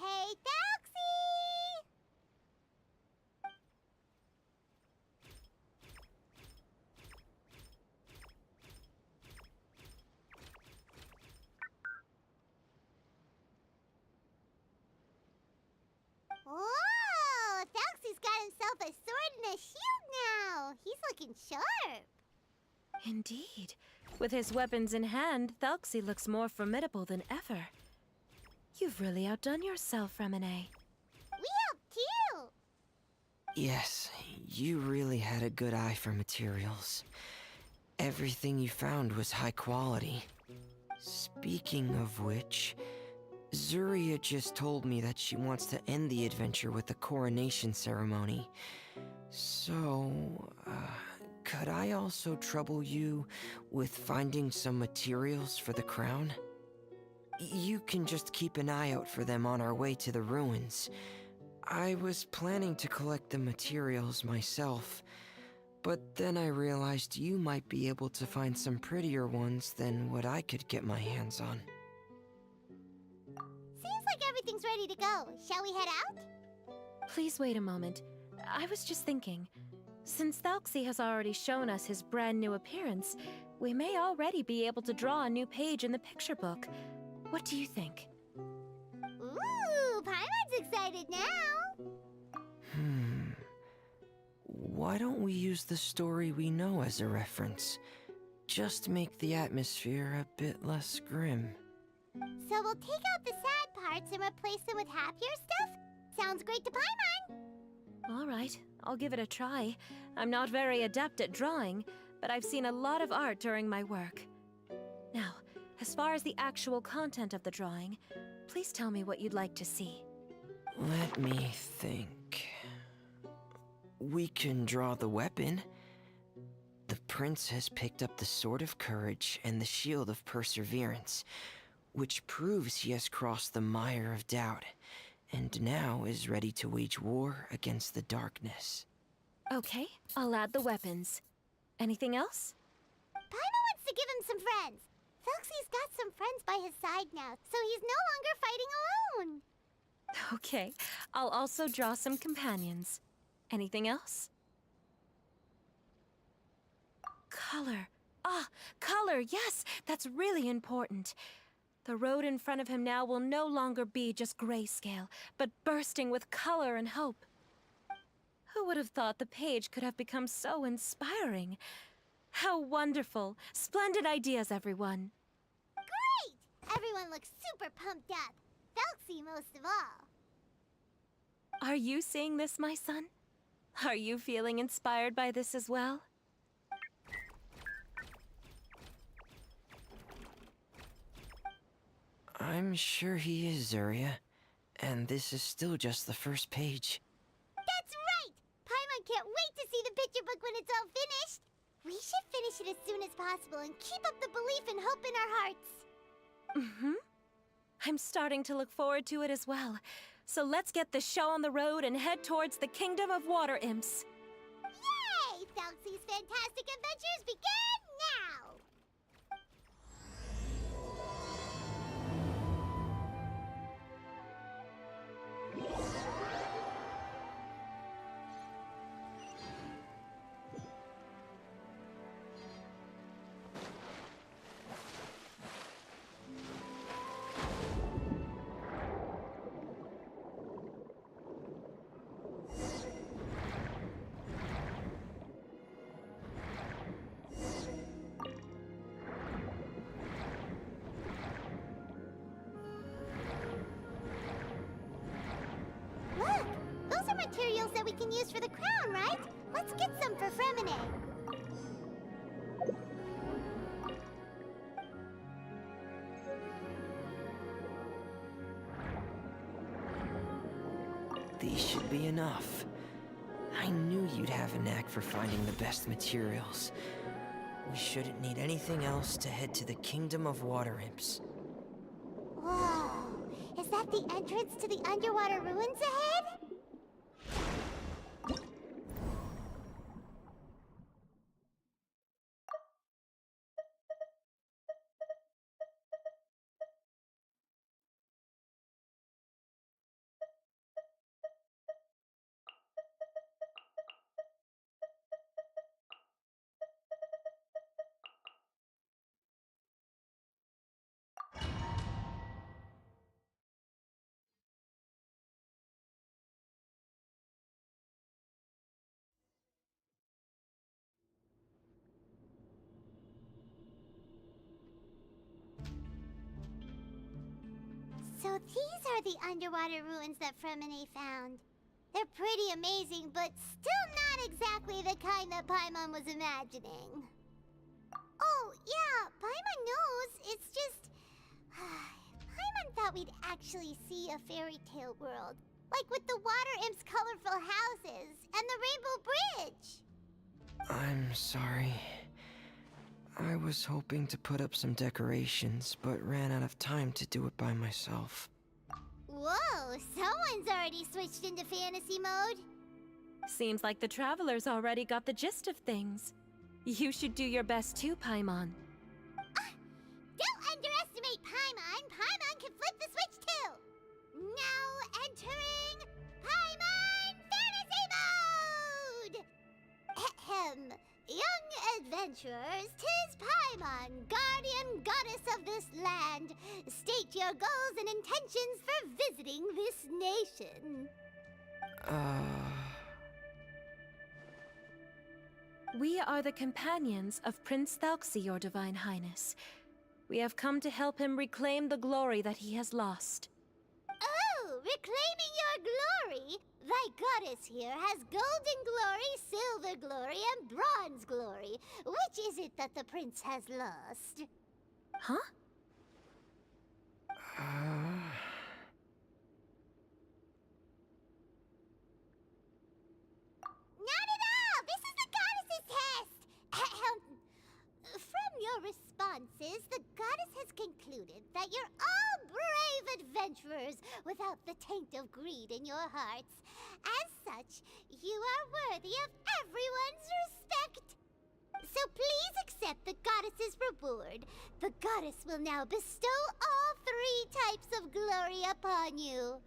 Hey, Thelxie! Whoa! Thelxie's got himself a sword and a shield now! He's looking sharp! Indeed. With his weapons in hand, Thelxie looks more formidable than ever. You've really outdone yourself, Fremine. We helped too! Yes, you really had a good eye for materials. Everything you found was high quality. Speaking of which, Zuria just told me that she wants to end the adventure with a coronation ceremony. So, could I also trouble you with finding some materials for the crown? You can just keep an eye out for them on our way to the ruins. I was planning to collect the materials myself, but then I realized you might be able to find some prettier ones than what I could get my hands on. Seems like everything's ready to go. Shall we head out? Please wait a moment. I was just thinking. Since Thelxie has already shown us his brand new appearance, we may already be able to draw a new page in the picture book. What do you think? Ooh, Paimon's excited now! Why don't we use the story we know as a reference? Just make the atmosphere a bit less grim. So we'll take out the sad parts and replace them with happier stuff? Sounds great to Paimon! All right, I'll give it a try. I'm not very adept at drawing, but I've seen a lot of art during my work. Now, as far as the actual content of the drawing, please tell me what you'd like to see. Let me think. We can draw the weapon. The prince has picked up the Sword of Courage and the Shield of Perseverance, which proves he has crossed the mire of doubt, and now is ready to wage war against the darkness. Okay, I'll add the weapons. Anything else? Paimon wants to give him some friends. Thelxie's got some friends by his side now, so he's no longer fighting alone. Okay, I'll also draw some companions. Anything else? Color. Ah, color, yes, that's really important. The road in front of him now will no longer be just grayscale, but bursting with color and hope. Who would have thought the page could have become so inspiring? How wonderful! Splendid ideas, everyone. Great! Everyone looks super pumped up. Thelxie most of all. Are you seeing this, my son? Are you feeling inspired by this as well? I'm sure he is, Zarya. And this is still just the first page. That's right! Paimon can't wait to see the picture book when it's all finished. We should finish it as soon as possible and keep up the belief and hope in our hearts. Mm-hmm. I'm starting to look forward to it as well. So let's get the show on the road and head towards the Kingdom of Water Imps. Yay! Thelxie's fantastic adventures begin now! Look! Those are materials that we can use for the crown, right? Let's get some for Fremine. These should be enough. I knew you'd have a knack for finding the best materials. We shouldn't need anything else to head to the Kingdom of Water Imps. Whoa! Is that the entrance to the underwater ruins ahead? So these are the underwater ruins that Fremine found. They're pretty amazing, but still not exactly the kind that Paimon was imagining. Oh, yeah, Paimon knows. It's just... Paimon thought we'd actually see a fairy tale world. Like with the Water Imp's colorful houses and the Rainbow Bridge. I'm sorry. I was hoping to put up some decorations, but ran out of time to do it by myself. Whoa, someone's already switched into fantasy mode. Seems like the travelers already got the gist of things. You should do your best too, Paimon. Don't underestimate Paimon. Paimon can flip the switch too. Now entering Paimon Fantasy Mode! Ahem. Young adventurers, 'tis Paimon, guardian goddess of this land. State your goals and intentions for visiting this nation. We are the companions of Prince Thelxie, your Divine Highness. We have come to help him reclaim the glory that he has lost. Oh, reclaiming your glory? Thy goddess here has golden glory, silver glory, and bronze glory. Which is it that the prince has lost? Huh? Not at all! This is the goddess's test! From your responses, the goddess has concluded that you're all brave adventurers without the taint of greed in your hearts. As such, you are worthy of everyone's respect. So please accept the goddess's reward. The goddess will now bestow all 3 types of glory upon you.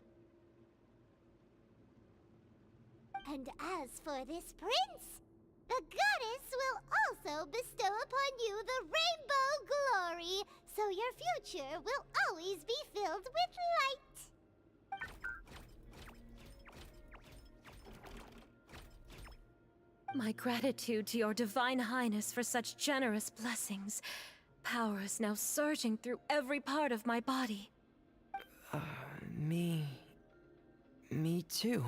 And as for this prince, the goddess will also bestow upon you the rainbow glory, so your future will always be filled with light. My gratitude to your divine highness for such generous blessings. Power is now surging through every part of my body. Me too.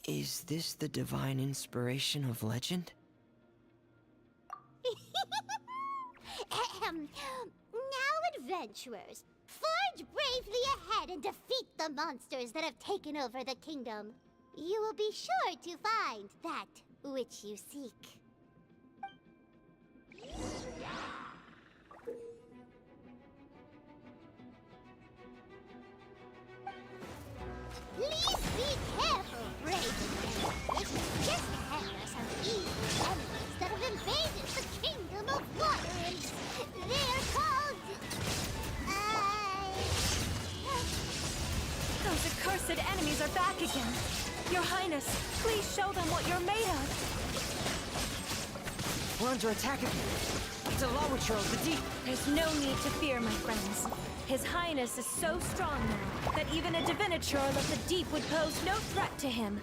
Is this the divine inspiration of legend? Now, adventurers, forge bravely ahead and defeat the monsters that have taken over the kingdom. You will be sure to find that which you seek. Please be careful, brave adventurers. Just ahead are some evil enemies that have invaded the kingdom of water imps. They are called... Those accursed enemies are back again. Your Highness, please show them what you're made of. We're under attack again. It's a Lawitcher of the deep. There's no need to fear, my friends. His Highness is so strong now that even a diviniture of the deep would pose no threat to him.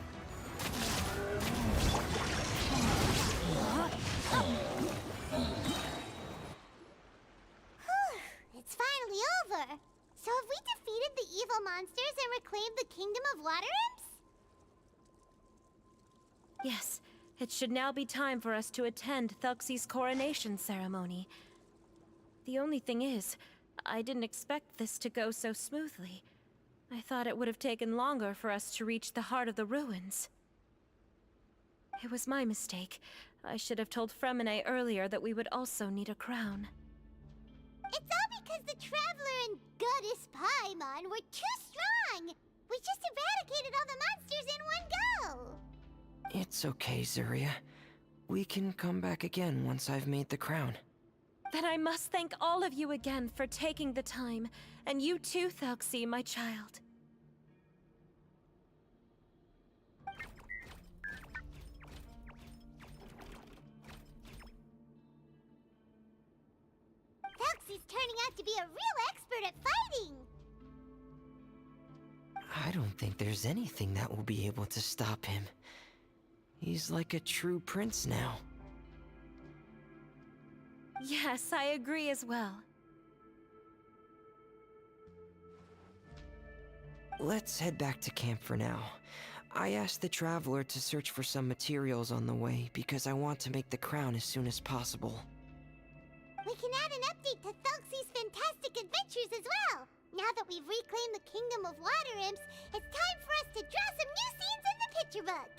It's finally over. So have we defeated the evil monsters and reclaimed the kingdom of water imps? Yes, it should now be time for us to attend Thelxie's coronation ceremony. The only thing is, I didn't expect this to go so smoothly. I thought it would have taken longer for us to reach the heart of the ruins. It was my mistake. I should have told Fremine earlier that we would also need a crown. It's all because the Traveler and Goddess Paimon were too strong! We just eradicated all the monsters in one go! It's okay, Zuria. We can come back again once I've made the crown. Then I must thank all of you again for taking the time, and you too, Thelxie, my child. Thelxie's turning out to be a real expert at fighting! I don't think there's anything that will be able to stop him. He's like a true prince now. Yes, I agree as well. Let's head back to camp for now. I asked the Traveler to search for some materials on the way because I want to make the crown as soon as possible. We can add an update to Thelxie's fantastic adventures as well! Now that we've reclaimed the kingdom of water imps, it's time for us to draw some new scenes in the picture book!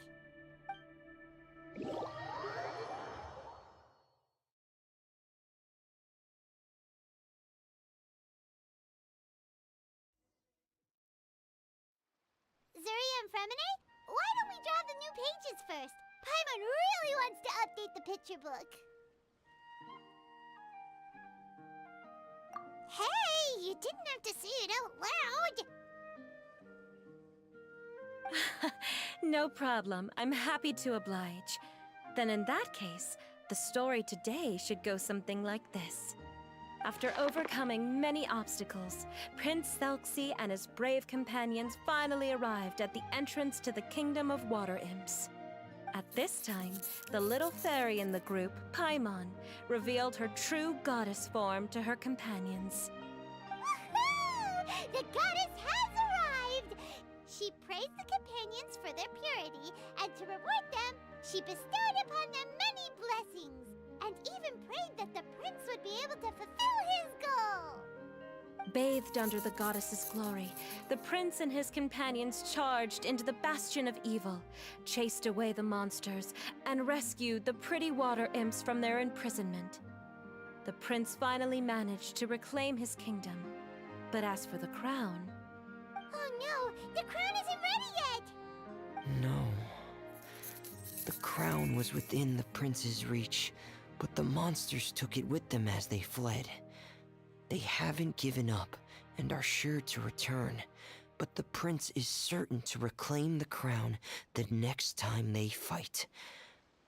Zuria and Fremine, why don't we draw the new pages first? Paimon really wants to update the picture book. Hey, you didn't have to say it out loud! No problem. I'm happy to oblige. Then in that case, the story today should go something like this. After overcoming many obstacles, Prince Thelxie and his brave companions finally arrived at the entrance to the Kingdom of Water Imps. At this time, the little fairy in the group, Paimon, revealed her true goddess form to her companions. Woohoo! The goddess has arrived! She praised the companions for their purity, and to reward them, she bestowed upon them many blessings, and even prayed that the prince would be able to fulfill his goal. Bathed under the goddess's glory, the prince and his companions charged into the bastion of evil, chased away the monsters, and rescued the pretty water imps from their imprisonment. The prince finally managed to reclaim his kingdom. But as for the crown... Oh no! The crown isn't ready yet! No. The crown was within the prince's reach, but the monsters took it with them as they fled. They haven't given up and are sure to return, but the prince is certain to reclaim the crown the next time they fight.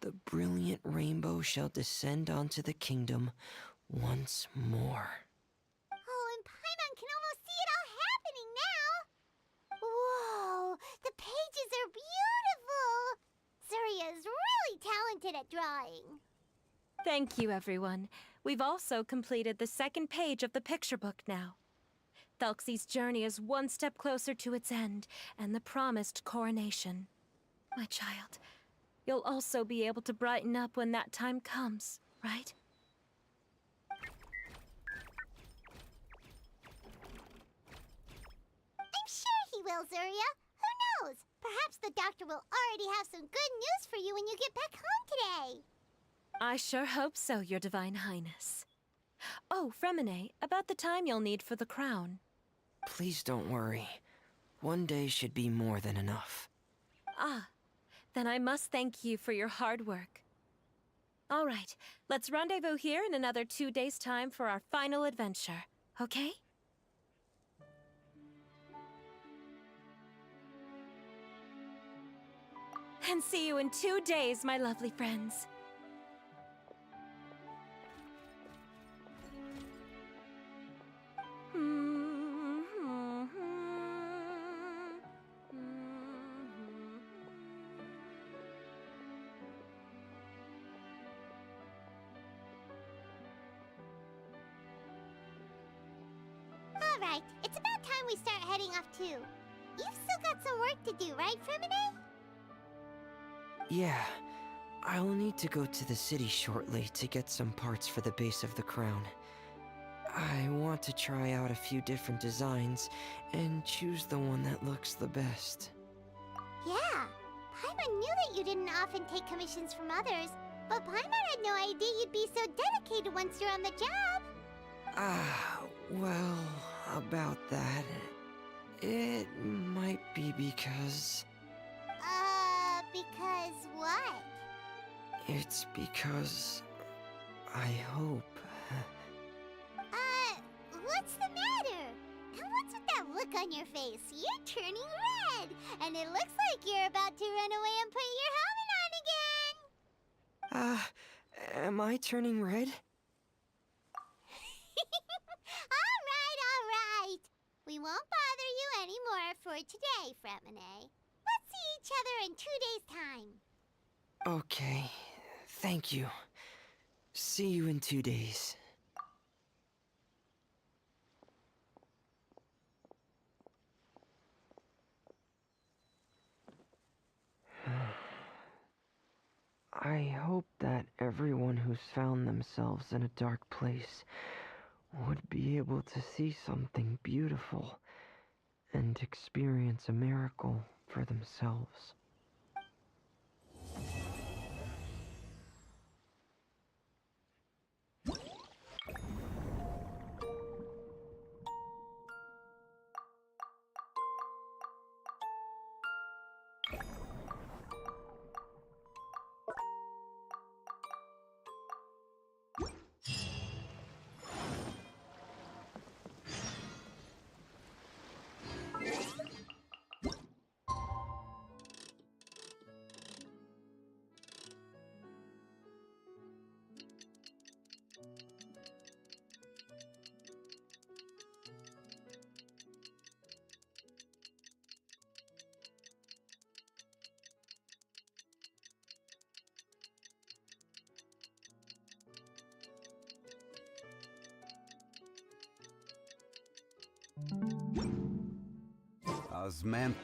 The brilliant rainbow shall descend onto the kingdom once more. Oh, and Paimon can almost see it all happening now! Whoa! The pages are beautiful! Zuria is really talented at drawing. Thank you, everyone. We've also completed the second page of the picture book now. Thelxie's journey is one step closer to its end, and the promised coronation. My child, you'll also be able to brighten up when that time comes, right? I'm sure he will, Zuria. Who knows? Perhaps the doctor will already have some good news for you when you get back home today. I sure hope so, Your Divine Highness. Oh, Fremine, about the time you'll need for the crown. Please don't worry. One day should be more than enough. Ah, then I must thank you for your hard work. All right, let's rendezvous here in another 2 days' time for our final adventure, okay? And see you in 2 days, my lovely friends. Alright, it's about time we start heading off too. You've still got some work to do, right, Fremine? Yeah, I'll need to go to the city shortly to get some parts for the base of the crown. I want to try out a few different designs and choose the one that looks the best. Yeah, Paimon knew that you didn't often take commissions from others, but Paimon had no idea you'd be so dedicated once you're on the job. Well, about that, it might be because... Because what? It's because... I hope... What's the matter? And what's with that look on your face? You're turning red, and it looks like you're about to run away and put your helmet on again. Am I turning red? All right. We won't bother you anymore for today, Fremine. Let's see each other in 2 days' time. Okay, thank you. See you in 2 days. I hope that everyone who's found themselves in a dark place would be able to see something beautiful and experience a miracle for themselves. Man.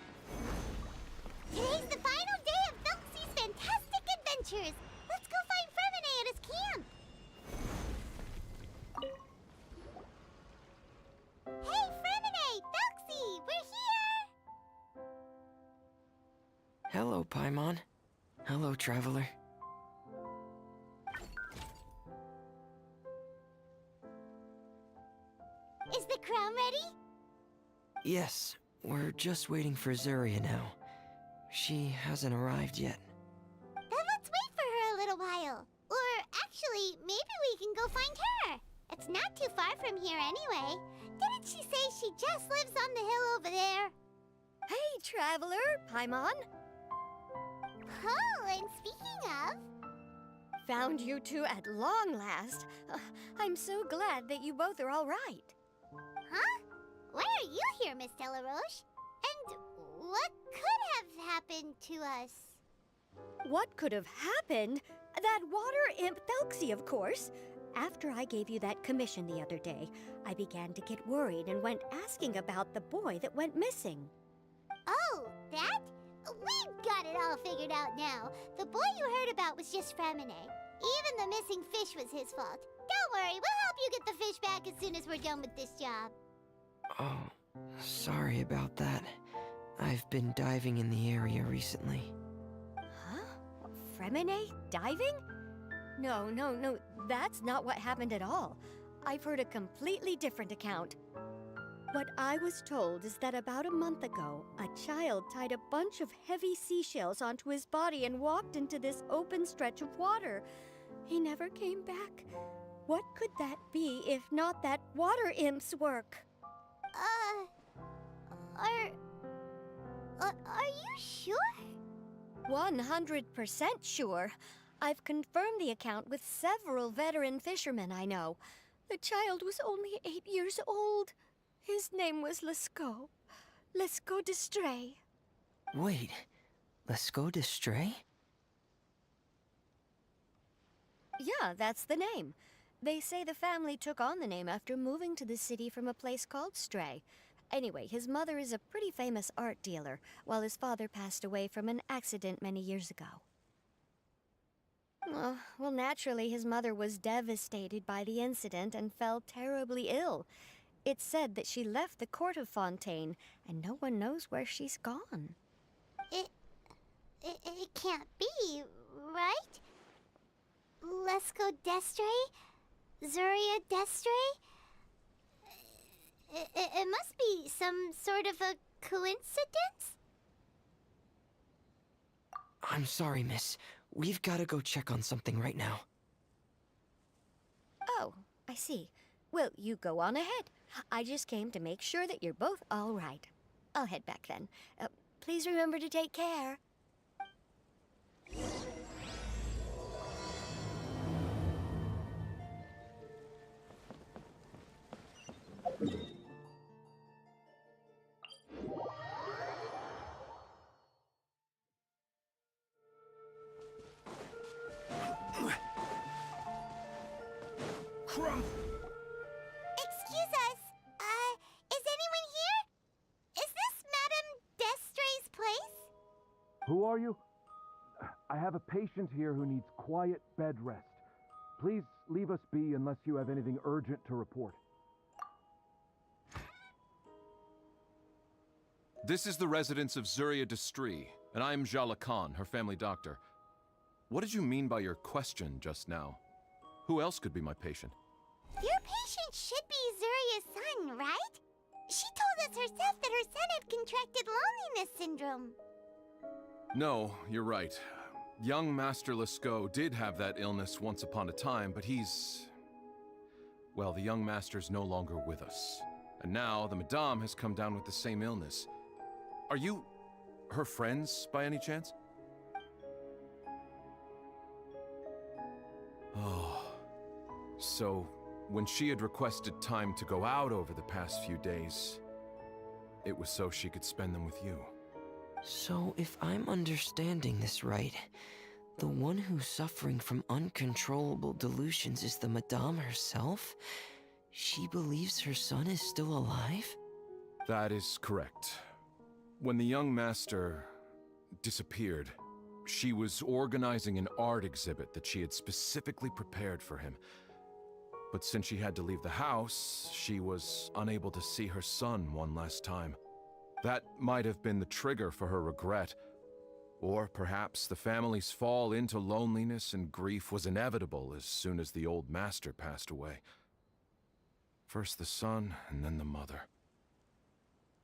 Today's the final day of Thelxie's fantastic adventures. Let's go find Fremine at his camp. Hey, Fremine! Thelxie! We're here! Hello, Paimon. Hello, traveler. Is the crown ready? Yes. We're just waiting for Zuria now. She hasn't arrived yet. Then let's wait for her a little while. Or actually, maybe we can go find her. It's not too far from here anyway. Didn't she say she just lives on the hill over there? Hey, traveler, Paimon. Oh, and speaking of... Found you two at long last. I'm so glad that you both are all right. Huh? Why are you here, Miss Delaroche? And what could have happened to us? What could have happened? That water imp Thelxie, of course. After I gave you that commission the other day, I began to get worried and went asking about the boy that went missing. Oh, that? We've got it all figured out now. The boy you heard about was just Fremine. Even the missing fish was his fault. Don't worry, we'll help you get the fish back as soon as we're done with this job. Oh, sorry about that. I've been diving in the area recently. Huh? Fremine diving? No, that's not what happened at all. I've heard a completely different account. What I was told is that about a month ago, a child tied a bunch of heavy seashells onto his body and walked into this open stretch of water. He never came back. What could that be if not that water imp's work? Are you sure? 100% sure. I've confirmed the account with several veteran fishermen I know. The child was only 8 years old. His name was Lescaut. Lescaut d'Estray. Wait, Lescaut d'Estray? Yeah, that's the name. They say the family took on the name after moving to the city from a place called Stray. Anyway, his mother is a pretty famous art dealer, while his father passed away from an accident many years ago. Well, naturally, his mother was devastated by the incident and fell terribly ill. It's said that she left the court of Fontaine, and no one knows where she's gone. It can't be, right? Lescaut d'Estray? Zuria d'Estray? It must be some sort of a coincidence? I'm sorry, miss. We've got to go check on something right now. Oh, I see. Well, you go on ahead. I just came to make sure that you're both all right. I'll head back then. Please remember to take care. Excuse us. Is anyone here? Is this Madame d'Estray's place? Who are you? I have a patient here who needs quiet bed rest. Please leave us be unless you have anything urgent to report. This is the residence of Zuria d'Estray, and I am Jala Khan, her family doctor. What did you mean by your question just now? Who else could be my patient? Your patient should be Zuria's son, right? She told us herself that her son had contracted loneliness syndrome. No, you're right. Young Master Lescaut did have that illness once upon a time, but well, the young master's no longer with us. And now the Madame has come down with the same illness. Are you her friends, by any chance? Oh. So, when she had requested time to go out over the past few days, it was so she could spend them with you. So, if I'm understanding this right, the one who's suffering from uncontrollable delusions is the Madame herself? She believes her son is still alive? That is correct. When the young master disappeared, she was organizing an art exhibit that she had specifically prepared for him. But since she had to leave the house, she was unable to see her son one last time. That might have been the trigger for her regret. Or perhaps the family's fall into loneliness and grief was inevitable as soon as the old master passed away. First the son, and then the mother.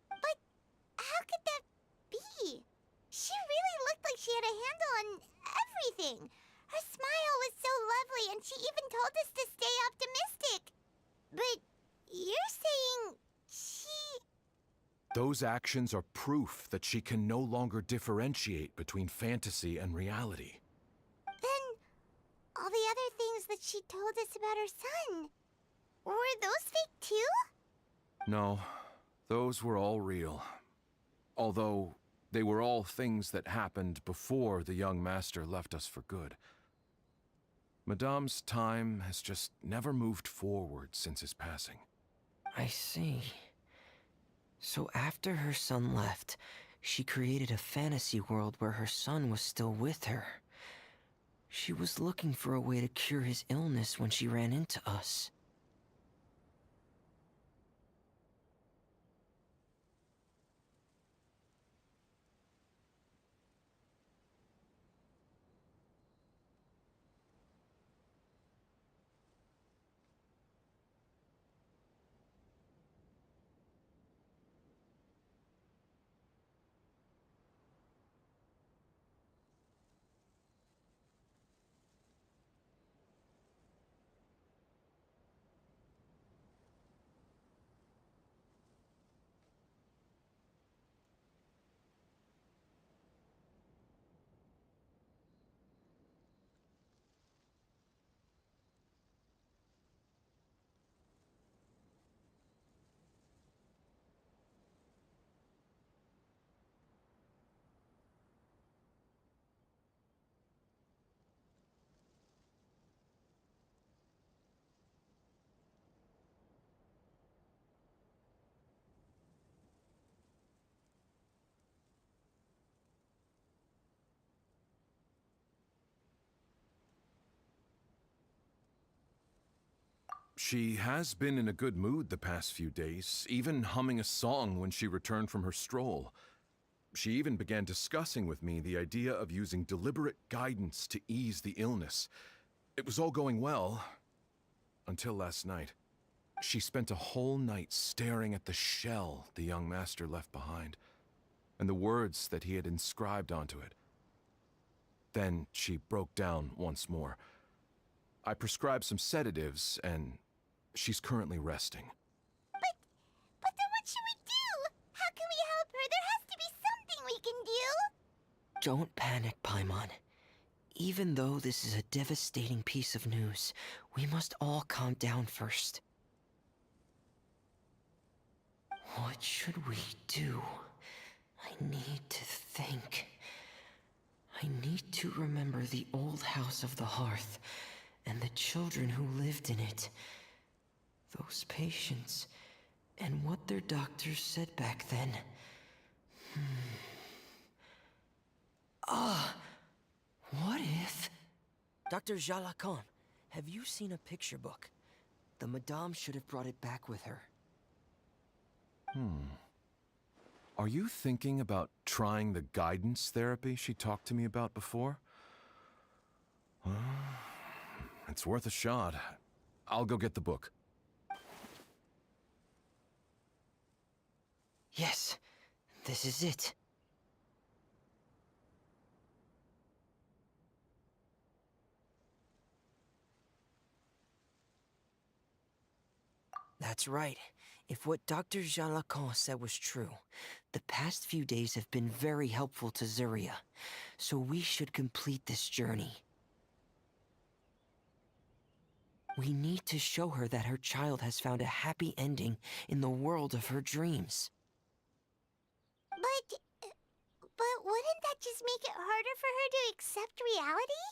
But how could that be? She really looked like she had a handle on everything. Her smile was so lovely, and she even told us to stay optimistic. But you're saying she... Those actions are proof that she can no longer differentiate between fantasy and reality. Then, all the other things that she told us about her son, were those fake too? No, those were all real. Although, they were all things that happened before the young master left us for good. Madame's time has just never moved forward since his passing. I see. So after her son left, she created a fantasy world where her son was still with her. She was looking for a way to cure his illness when she ran into us. She has been in a good mood the past few days, even humming a song when she returned from her stroll. She even began discussing with me the idea of using deliberate guidance to ease the illness. It was all going well, until last night. She spent a whole night staring at the shell the young master left behind, and the words that he had inscribed onto it. Then she broke down once more. I prescribed some sedatives, and she's currently resting. But then what should we do? How can we help her? There has to be something we can do. Don't panic, Paimon. Even though this is a devastating piece of news, we must all calm down first. What should we do? I need to think. I need to remember the old house of the hearth, and the children who lived in it. Those patients, and what their doctors said back then. What if... Dr. Jalakon, have you seen a picture book? The Madame should have brought it back with her. Are you thinking about trying the guidance therapy she talked to me about before? It's worth a shot. I'll go get the book. Yes, this is it. That's right. If what Dr. Jalakon said was true, the past few days have been very helpful to Zuria, so we should complete this journey. We need to show her that her child has found a happy ending in the world of her dreams. But wouldn't that just make it harder for her to accept reality?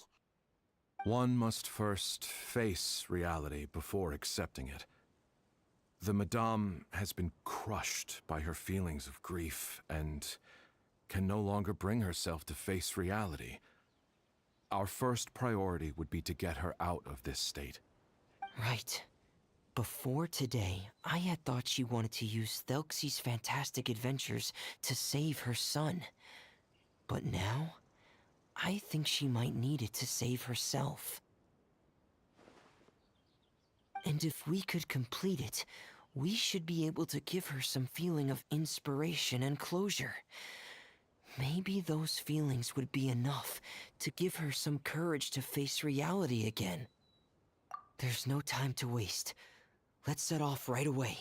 One must first face reality before accepting it. The Madame has been crushed by her feelings of grief and can no longer bring herself to face reality. Our first priority would be to get her out of this state. Right. Before today, I had thought she wanted to use Thelxie's fantastic adventures to save her son. But now, I think she might need it to save herself. And if we could complete it, we should be able to give her some feeling of inspiration and closure. Maybe those feelings would be enough to give her some courage to face reality again. There's no time to waste. Let's set off right away.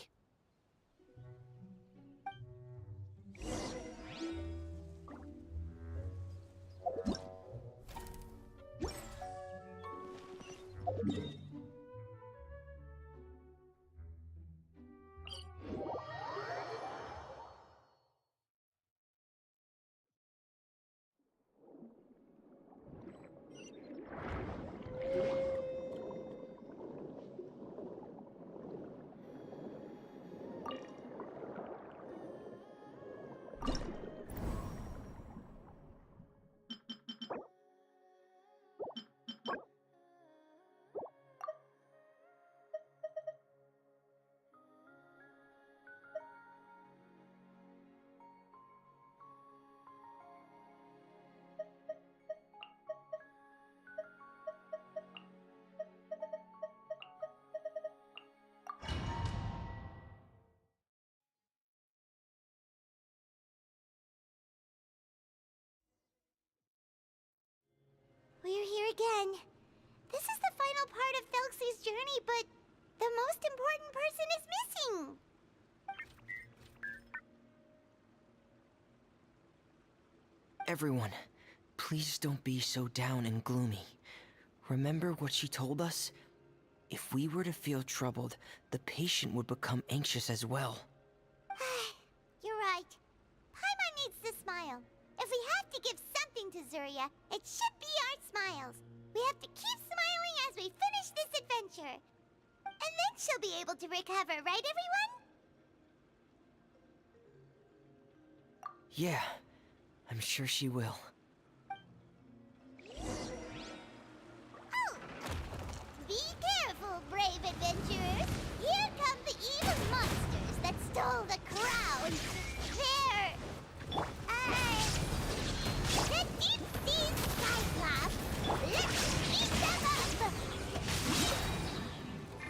again. This is the final part of Thelxie's journey, but the most important person is missing. Everyone, please don't be so down and gloomy. Remember what she told us? If we were to feel troubled, the patient would become anxious as well. You're right. Paimon needs to smile. If we have to give something to Zuria, it should be our smiles. We have to keep smiling as we finish this adventure. And then she'll be able to recover, right, everyone? Yeah, I'm sure she will. Oh! Be careful, brave adventurers. Here come the evil monsters that stole the crown. They're... the deep-sea Cyclops. Let's beat them up!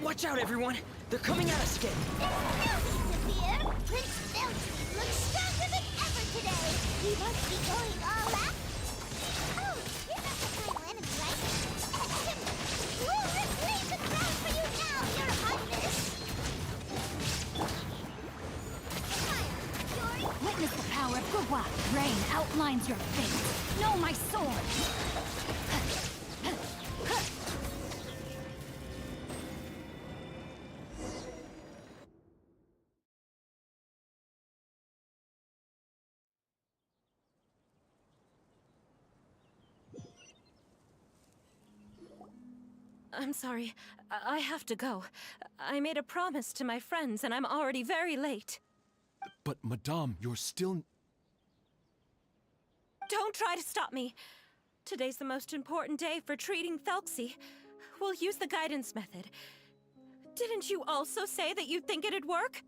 Watch out, everyone! They're coming at us again! There's no need to fear. Prince Thelxie looks stronger than ever today. He must be going all out. Oh, you're not the final enemy, right? We'll reclaim the crown for you now, Your Highness. Witness the power of Gugwa. Rain outlines your fate. Know my sword. I'm sorry. I have to go. I made a promise to my friends, and I'm already very late. But, Madame, you're still... Don't try to stop me. Today's the most important day for treating Thelxie. We'll use the guidance method. Didn't you also say that you think it'd work?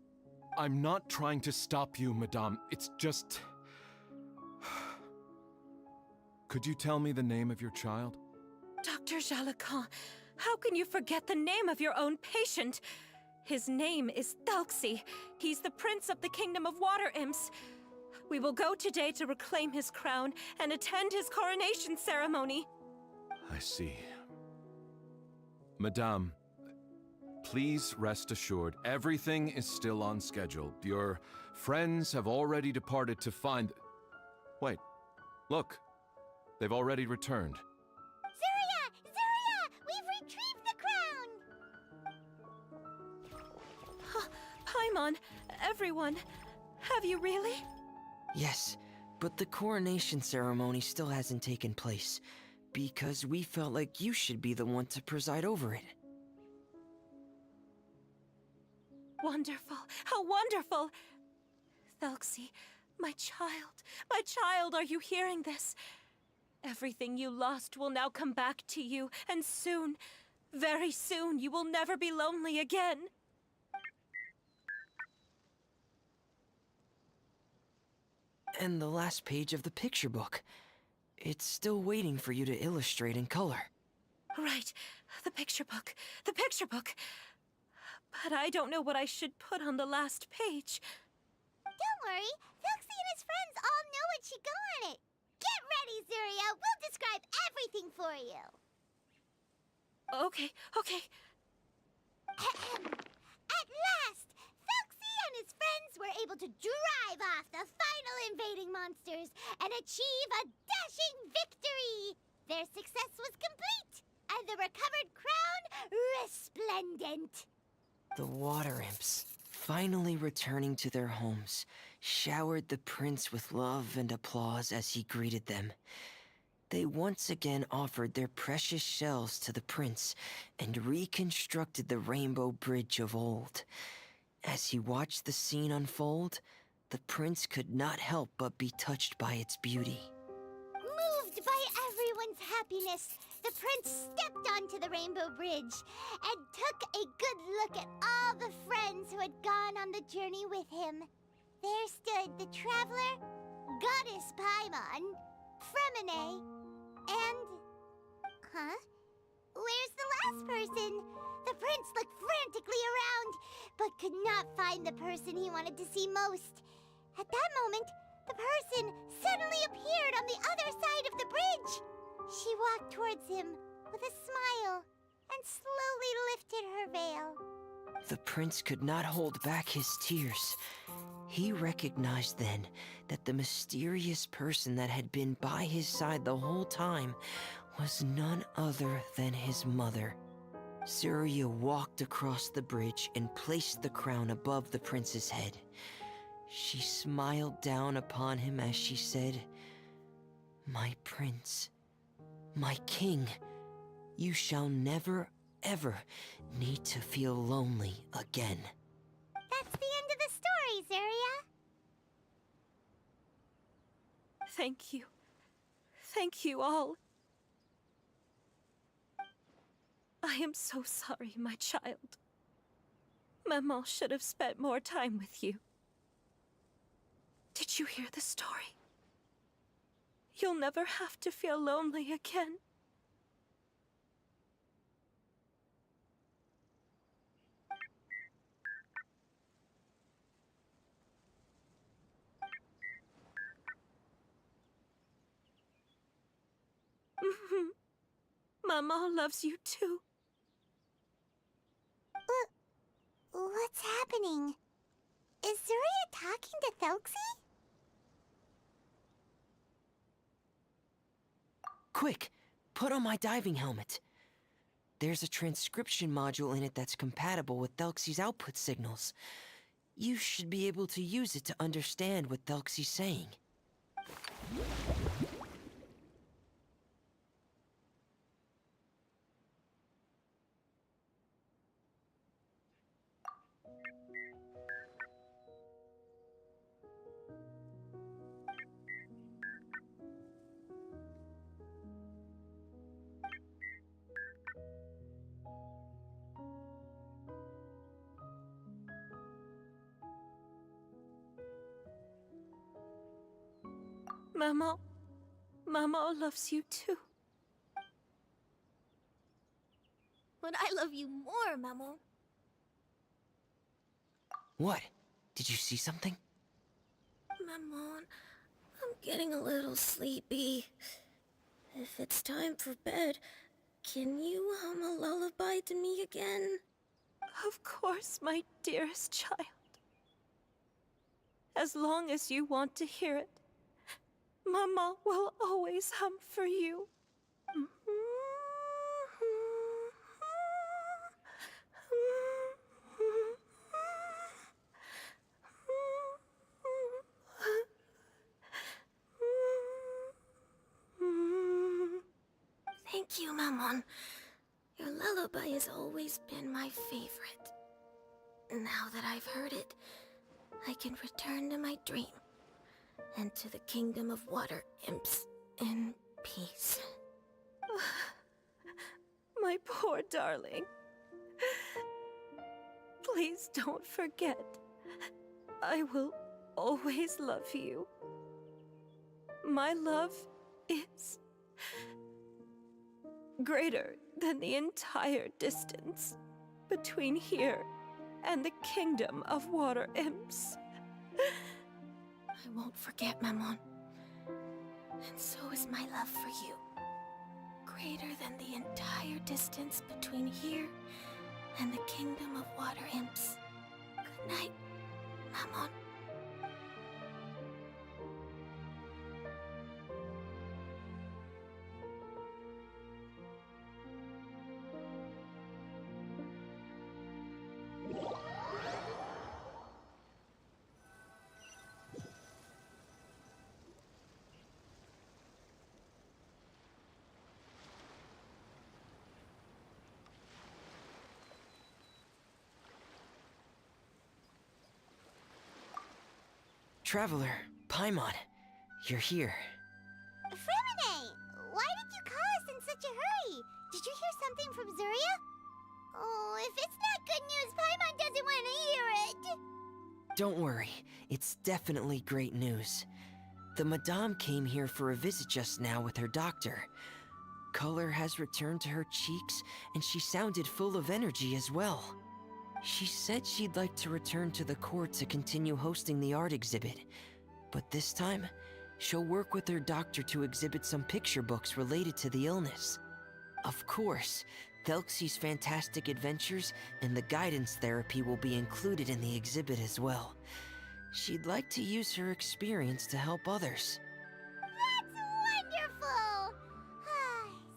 I'm not trying to stop you, Madame. It's just... Could you tell me the name of your child? Dr. Jalacan, how can you forget the name of your own patient? His name is Thelxie. He's the prince of the kingdom of water imps. We will go today to reclaim his crown and attend his coronation ceremony. I see. Madame, please rest assured, everything is still on schedule. Your friends have already departed to find... Wait, look. They've already returned. Zuria! Zuria! We've retrieved the crown! Paimon, everyone, have you really? Yes, but the coronation ceremony still hasn't taken place, because we felt like you should be the one to preside over it. Wonderful! How wonderful! Thelxie, my child, are you hearing this? Everything you lost will now come back to you, and soon, very soon, you will never be lonely again. And the last page of the picture book. It's still waiting for you to illustrate in color. Right, the picture book. But I don't know what I should put on the last page. Don't worry, Thelxie and his friends all know what should go on it. Get ready, Zuria. We'll describe everything for you. Okay. At last, Thelxie and his friends were able to drive off the final invading monsters and achieve a dashing victory. Their success was complete, and the recovered crown resplendent. The water imps, finally returning to their homes, showered the prince with love and applause as he greeted them. They once again offered their precious shells to the prince and reconstructed the rainbow bridge of old. As he watched the scene unfold, the prince could not help but be touched by its beauty. Moved by everyone's happiness, the prince stepped onto the rainbow bridge and took a good look at all the friends who had gone on the journey with him. There stood the traveler, Goddess Paimon, Fremine, and... Where's the last person? The prince looked frantically around, but could not find the person he wanted to see most. At that moment, the person suddenly appeared on the other side of the bridge. She walked toward towards him with a smile and slowly lifted her veil. The prince could not hold back his tears. He recognized then that the mysterious person that had been by his side the whole time was none other than his mother. Zuria walked across the bridge and placed the crown above the prince's head. She smiled down upon him as she said, "My prince, my king, you shall never, ever need to feel lonely again." That's the end of the story, Zuria. Thank you. Thank you all. I am so sorry, my child. Maman should have spent more time with you. Did you hear the story? You'll never have to feel lonely again. Maman loves you too. What's happening? Is Zuria talking to Thelxie? Quick, put on my diving helmet. There's a transcription module in it that's compatible with Thelxie's output signals. You should be able to use it to understand what Thelxie's saying. Maman loves you too. But I love you more, Maman. What? Did you see something? Maman, I'm getting a little sleepy. If it's time for bed, can you hum a lullaby to me again? Of course, my dearest child. As long as you want to hear it, Mama will always hum for you. Thank you, Maman. Your lullaby has always been my favorite. Now that I've heard it, I can return to my dream and to the kingdom of water imps in peace. My poor darling. Please don't forget. I will always love you. My love is greater than the entire distance between here and the kingdom of water imps. I won't forget, Maman. And so is my love for you. Greater than the entire distance between here and the kingdom of water imps. Good night, Maman. Traveler, Paimon, you're here. Furina, why did you call us in such a hurry? Did you hear something from Zuria? Oh, if it's not good news, Paimon doesn't want to hear it. Don't worry, it's definitely great news. The Madame came here for a visit just now with her doctor. Color has returned to her cheeks, and she sounded full of energy as well. She said she'd like to return to the court to continue hosting the art exhibit. But this time, she'll work with her doctor to exhibit some picture books related to the illness. Of course. Thelxie's fantastic adventures and the guidance therapy will be included in the exhibit as well. She'd like to use her experience to help others. That's wonderful!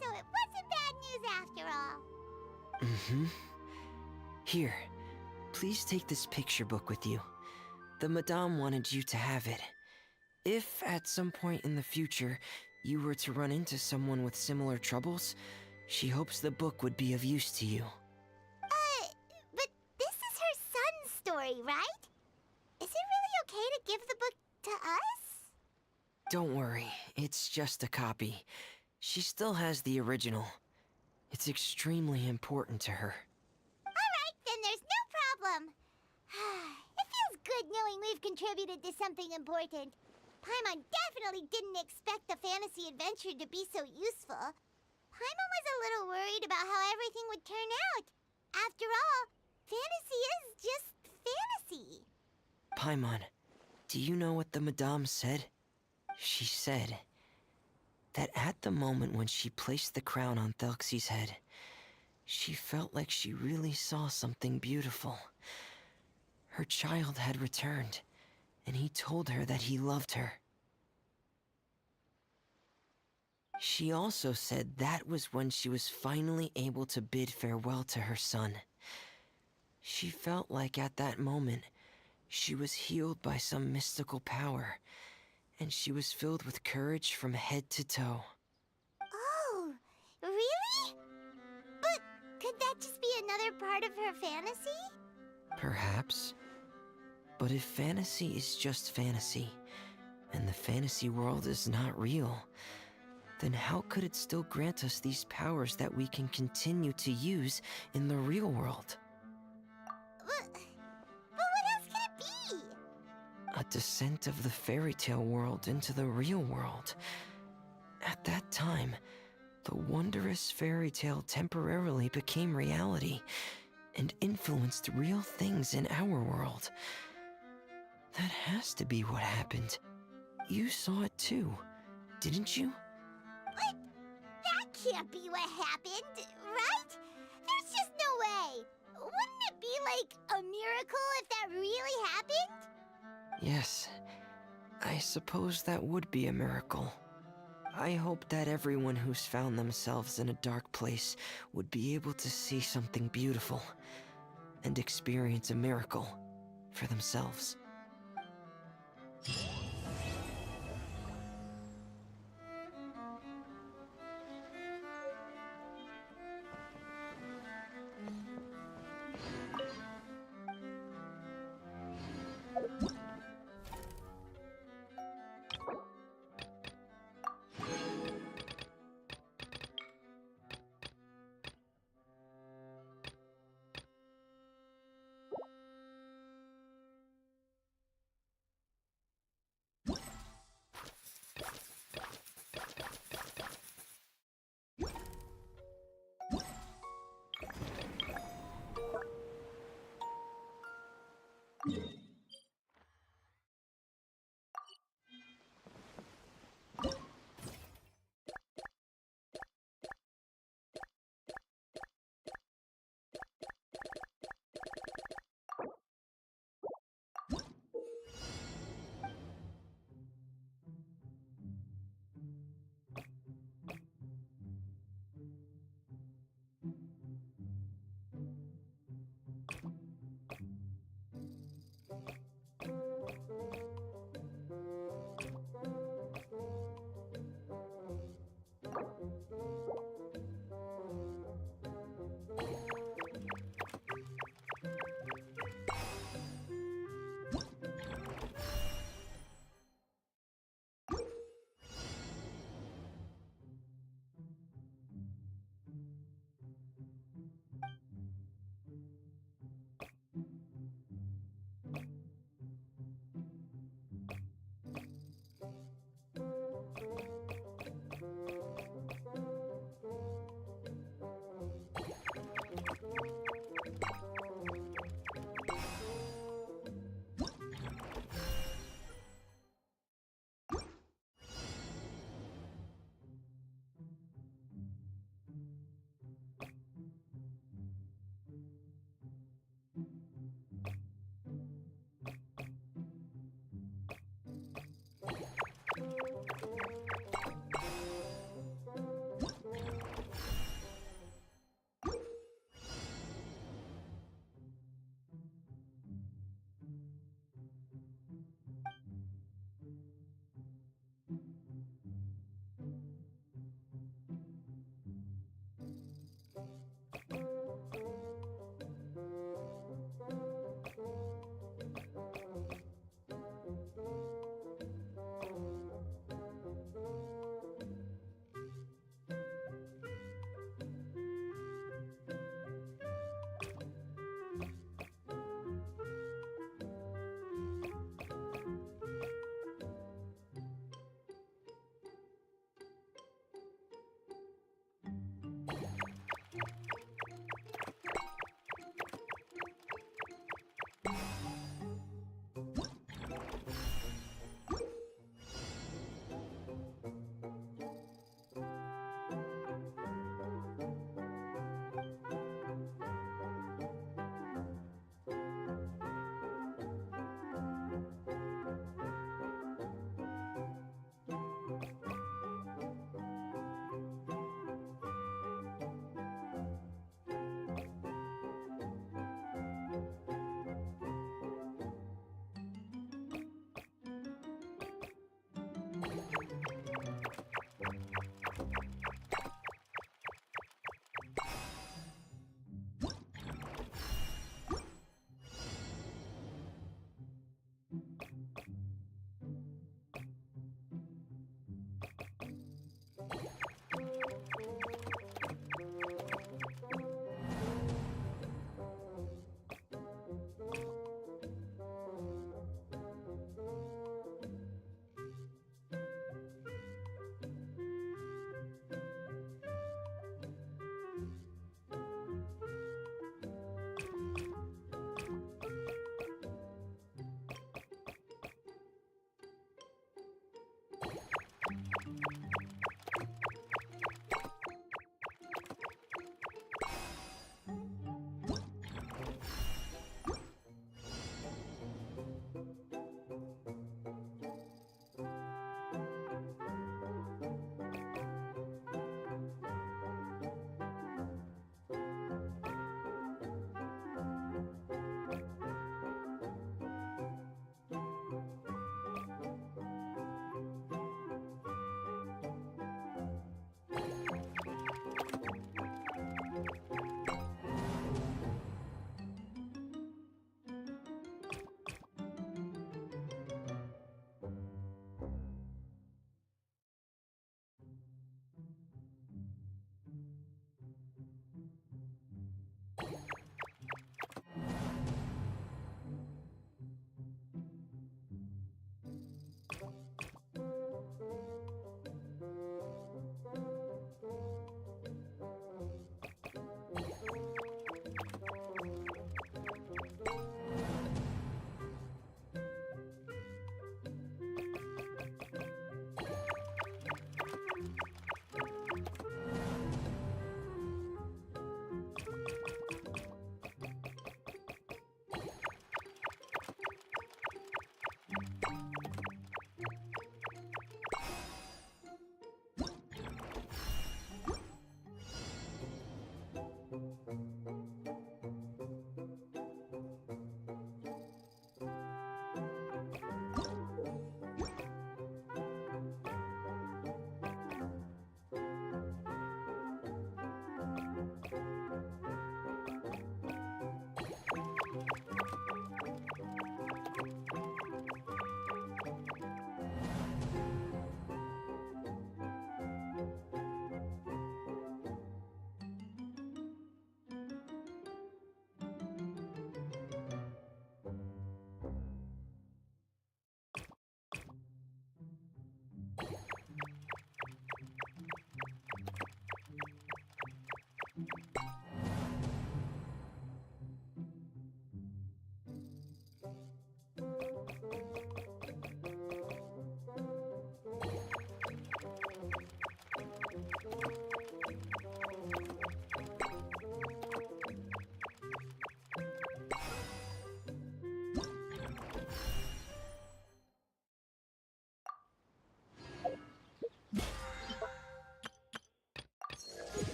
So it wasn't bad news after all. Mm-hmm. Here, please take this picture book with you. The Madame wanted you to have it. If, at some point in the future, you were to run into someone with similar troubles, she hopes the book would be of use to you. But this is her son's story, right? Is it really okay to give the book to us? Don't worry, it's just a copy. She still has the original. It's extremely important to her. Alright, then there's no problem. It feels good knowing we've contributed to something important. Paimon definitely didn't expect the fantasy adventure to be so useful. Paimon was a little worried about how everything would turn out. After all, fantasy is just fantasy. Paimon, do you know what the Madame said? She said that at the moment when she placed the crown on Thelxie's head, she felt like she really saw something beautiful. Her child had returned, and he told her that he loved her. She also said that was when she was finally able to bid farewell to her son. She felt like at that moment, she was healed by some mystical power, and she was filled with courage from head to toe. Oh, really? But could that just be another part of her fantasy? Perhaps. But if fantasy is just fantasy, and the fantasy world is not real, then how could it still grant us these powers that we can continue to use in the real world? But what else could it be? A descent of the fairy tale world into the real world. At that time, the wondrous fairy tale temporarily became reality and influenced real things in our world. That has to be what happened. You saw it too, didn't you? What? That can't be what happened, right? There's just no way. Wouldn't it be like a miracle if that really happened? Yes, I suppose that would be a miracle. I hope that everyone who's found themselves in a dark place would be able to see something beautiful and experience a miracle for themselves.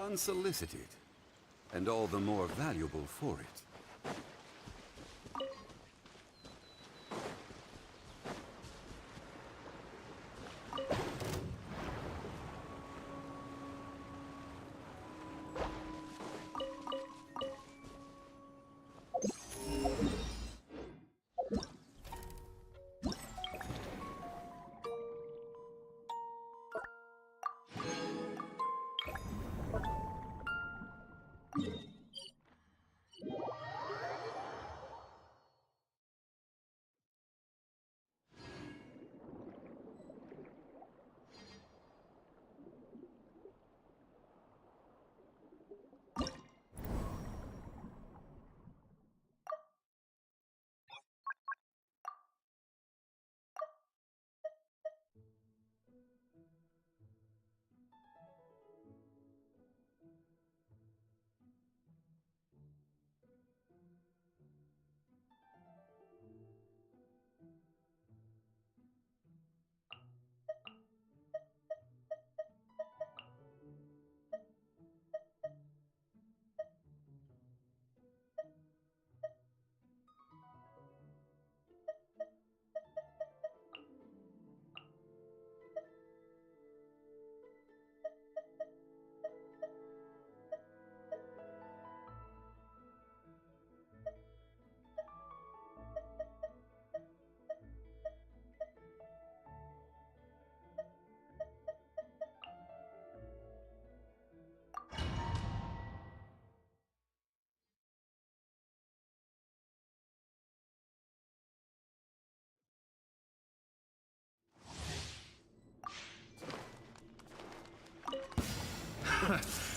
unsolicited, and all the more valuable for it.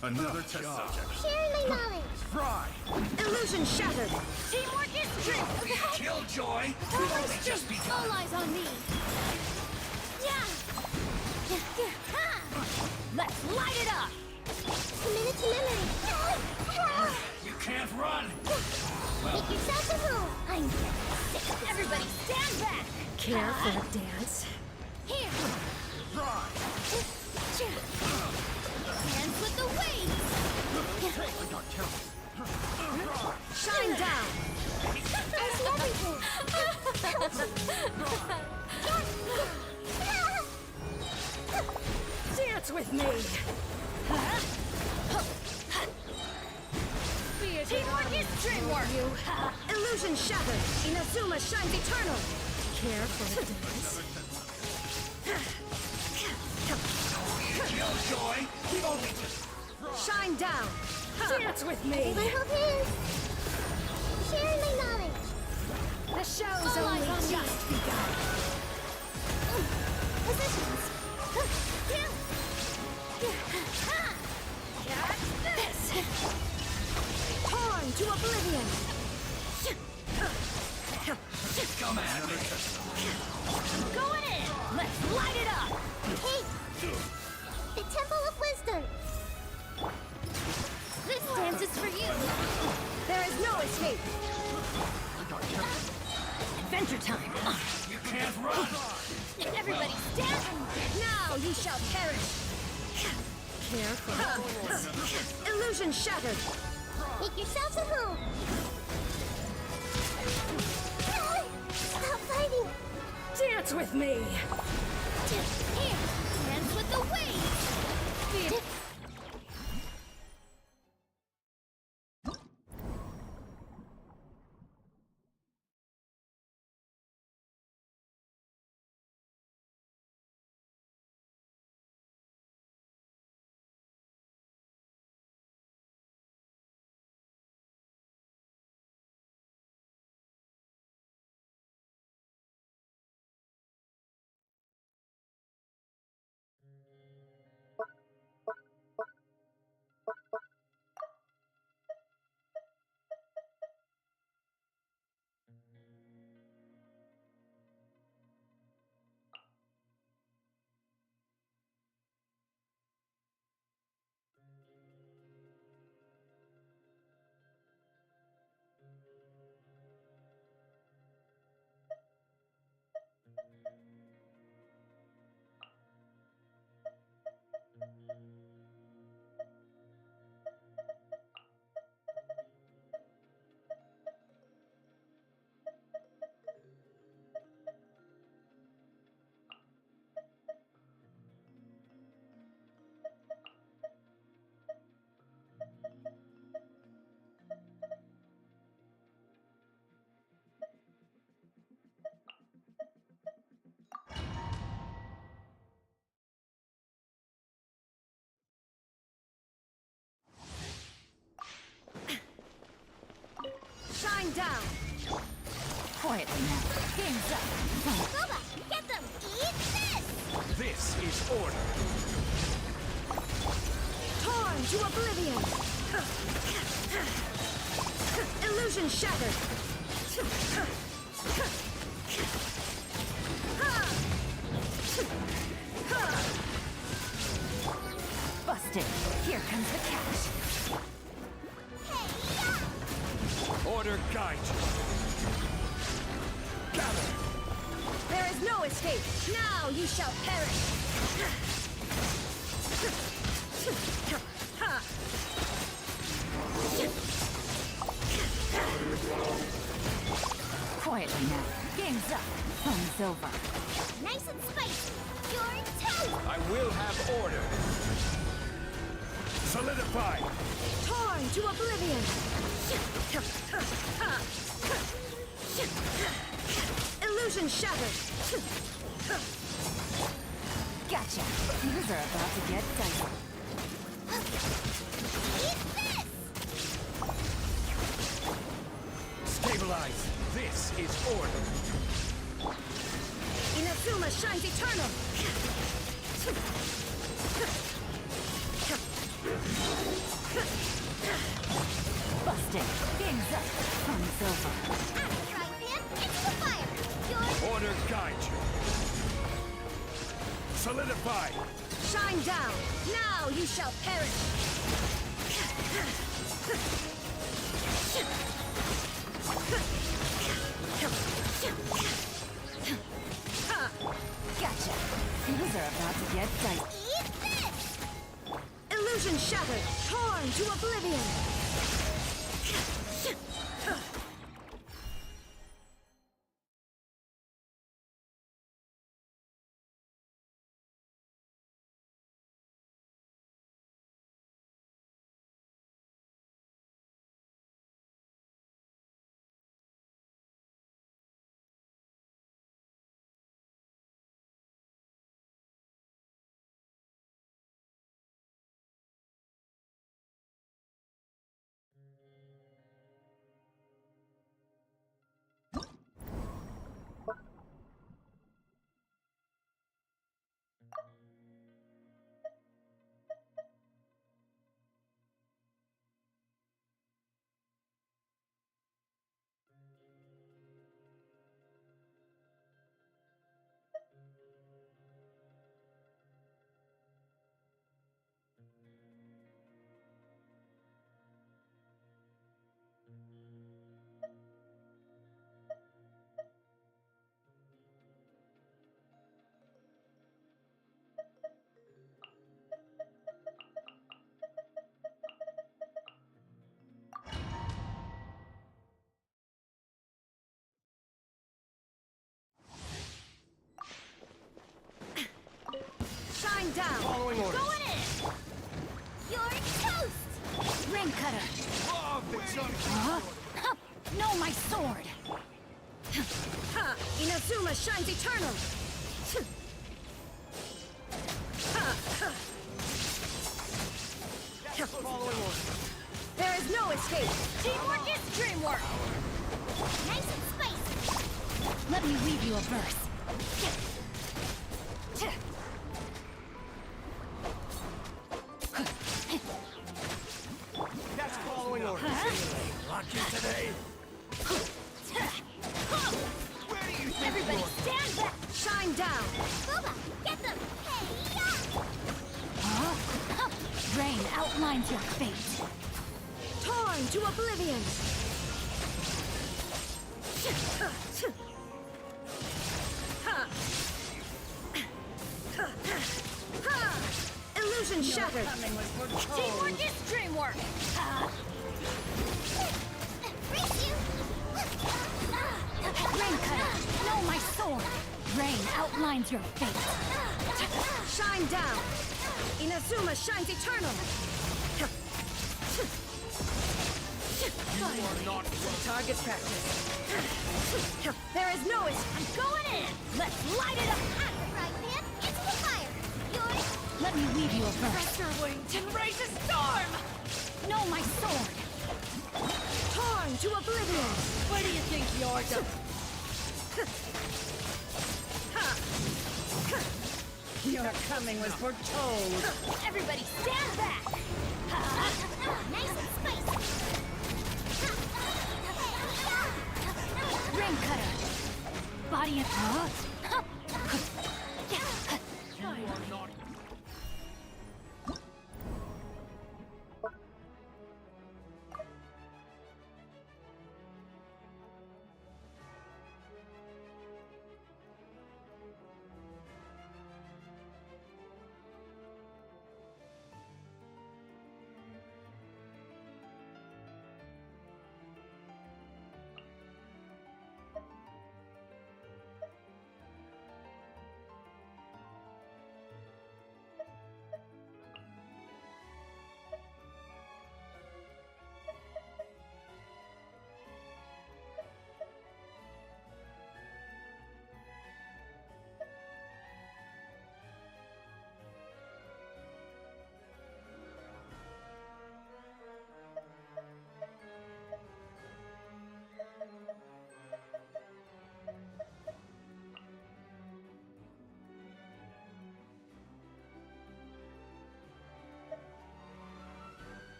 Another test subject. Sharing my knowledge. Fry! Illusion shattered. Teamwork is strength. Killjoy! Always just begun. All eyes on me. Yeah. Let's light it up. Commit it to memory. You can't run! Make yourself a move. I'm sick. Everybody stand back. Care for a dance? Here. Fry! Hands with the waves. Shine down. I see everything. Dance with me. Teamwork is dreamwork. Illusion shattered. Inazuma shines eternal. Care for a dance? Killjoy! He only just... Shine down. Dance with me. My hope is sharing my knowledge. The show's only just begun. Positions. This. Torn to oblivion. Come at me! Going in. Let's light it up. Hey, the Temple of Wisdom. This dance is for you. There is no escape. Adventure time. You can't run! Everybody stand. Now you shall perish. Care for a dance? Illusion shattered. Make yourselves a home. Stop fighting. Dance with me. Here. Dance with the waves. down! Quietly now. Game's up. Boba, get them! Eat this! This is order. Torn to oblivion! Illusion shattered! Busted. Here comes the catch. Order guide you. Gather. There is no escape! Now you shall perish! Quietly now. Game's up. Fun's over. Nice and spicy! You're toast! I will have order. Solidify. Torn to oblivion! Illusion shattered! Gotcha. Things are about to get dicey. Eat this! Stabilize. This is order. Inazuma shines eternal! Busted. Game's up. Fun's over. Frying pan into the fire! You're Order guide you. Solidify. Shine down! Now you shall perish! Gotcha. Things are about to get dicey. eat this! Illusion shattered! Torn to oblivion! Shine down! Following orders. Going in! You're toast! Ring cutter. Love the jump. Huh? No, my sword. Ha! Inazuma shines eternal! Following orders. There is no escape! Teamwork is dreamwork! Nice and spicy! Let me weave you a verse. That's following orders. Lucky today. Where do you think Everybody stand back! Shine down! Boba, get them! Hey-ya! Huh? Rain outlines your fate. Torn to oblivion! Illusion shattered! Teamwork is dreamwork! Freeze you! Rain cutter. No, my sword. Rain outlines your fate. Shine down! Inazuma shines eternal! Target practice. There is no escape. I'm going in! Let's light it up! Frying pan into the fire! You're Let me weave you a verse. Pressure wing can raise a storm! No, my sword. Torn into oblivion! Where do you think you're going? Your coming was foretold. Everybody stand back! Nice and spicy! Ring cutter! Body of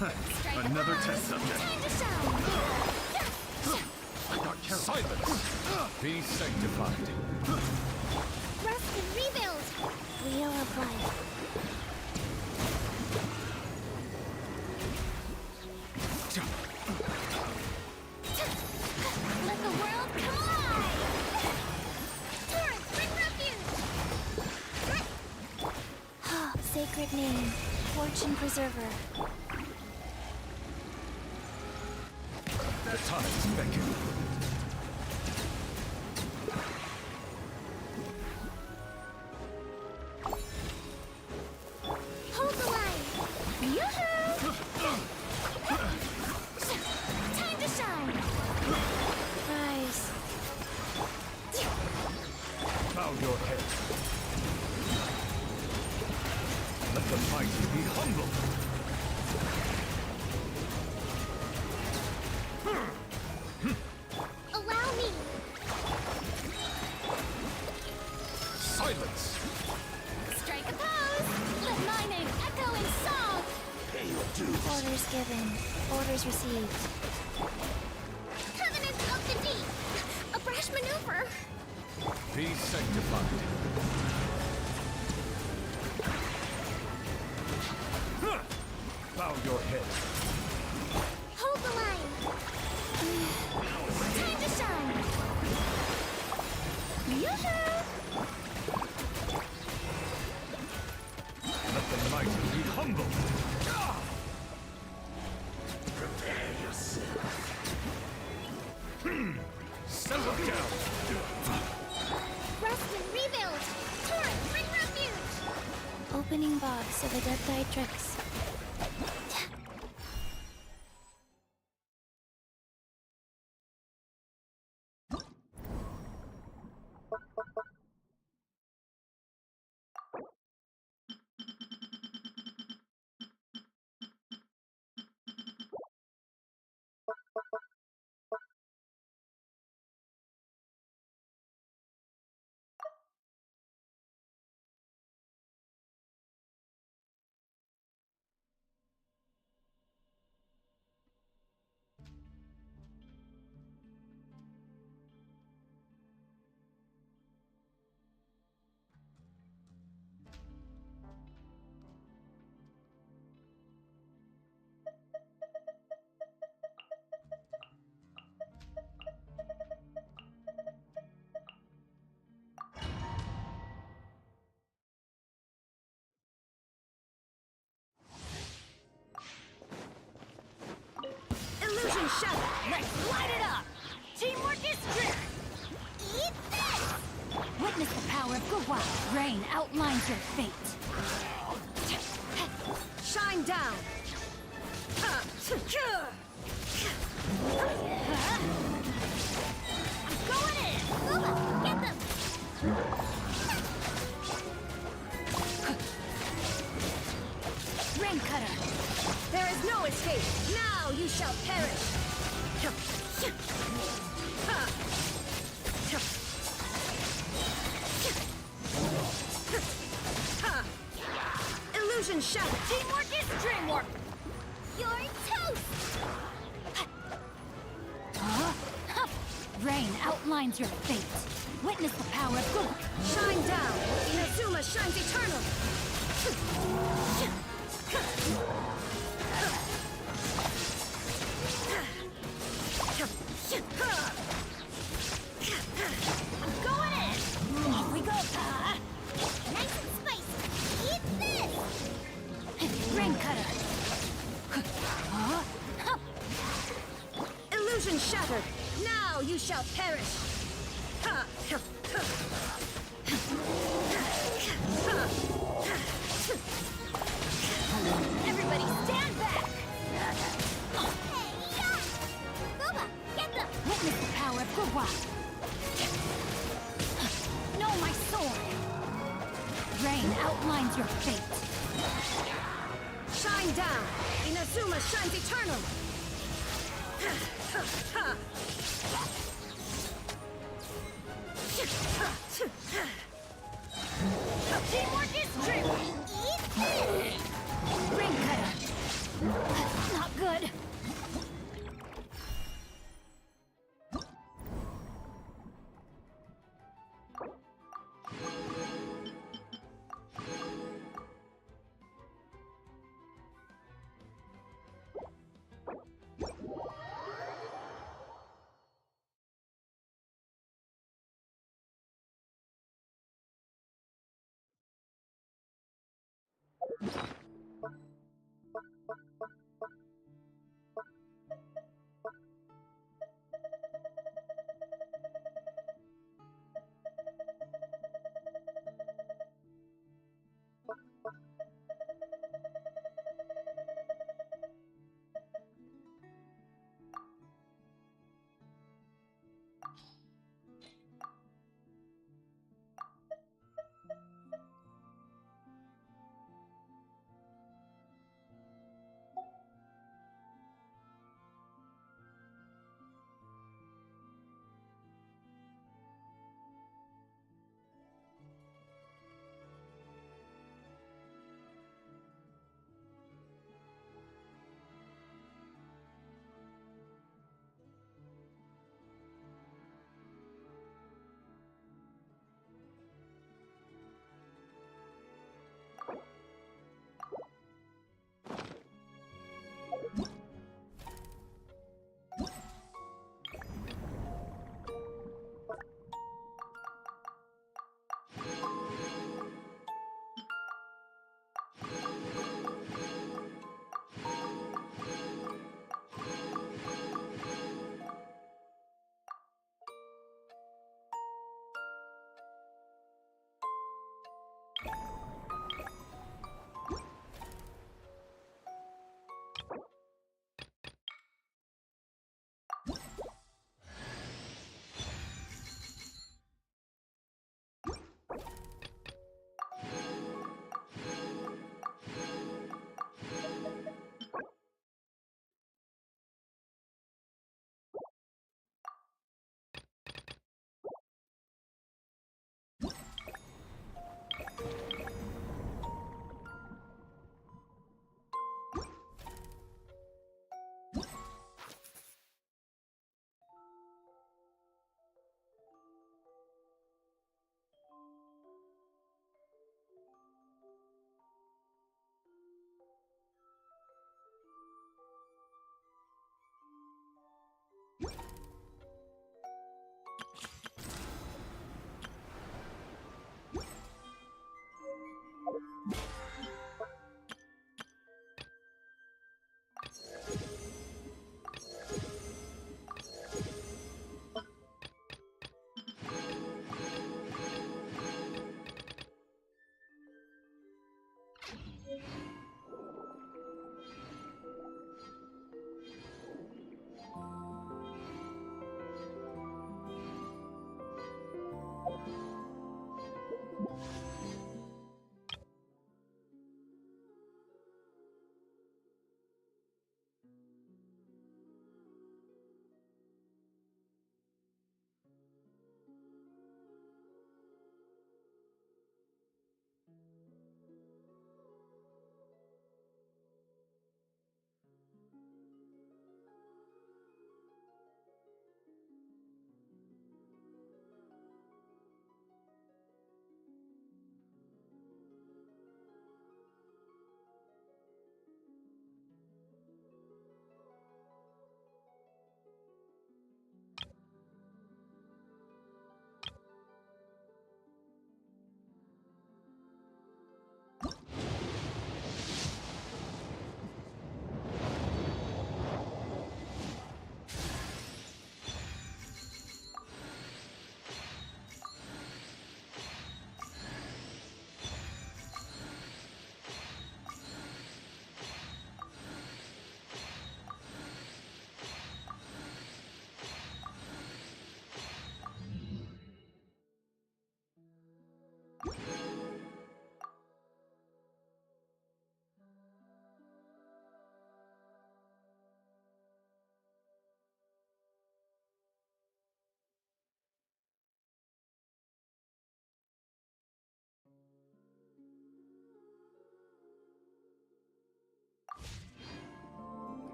Another test subject. Silence! Be sanctified. Rest and rebuild! Wheel of life. Let the world come alive! Torrent, bring refuge! Sacred name, Fortune Preserver. The tides beckon. Hold the line! Yoo-hoo! Time to shine! Rise. Bow your head. Let the mighty be humble. Allow me! Silence! Strike a pose! Let my name echo in song! Pay your dues. Orders given. Orders received. Covenant of the Deep! A brash maneuver! Be sanctified. Bow your head. Hold the line! Time to shine! Yoo-hoo! Let the mighty be humble. Prepare yourself. Settle down. Rest and rebuild! Torrent, bring refuge! Opening box of Adepti Tricks. Illusion Shadow! Let's light it up! Teamwork is strength! Eat this! Witness the power of Gawa. Rain outlines your fate. Shine down! I'm going in! Booba, get them! Rain Cutter! There is no escape! Now you shall perish! Illusion shattered! Teamwork is dreamwork! You're toast! Rain outlines your fate. Witness the power of good. Shine down! Inazuma shines eternal! I'm going in! Off we go! Nice and spicy! Eat this! Rain Cutter! Illusion shattered! Now you shall perish! Everybody stand back! Booba, get them! Witness the power of Gurwa! Know my sword! Rain outlines your fate! Shine down! Inazuma shines eternal! Teamwork is dreamwork! Eat this! Ring Cutter! Not good!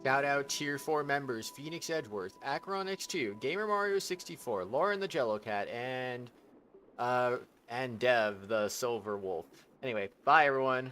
Shout out Tier 4 members Phoenix Edgeworth, Acheron X2, Gamer Mario 64, Lauren the Jello Cat, and Dev the Silver Wolf. Anyway, bye everyone.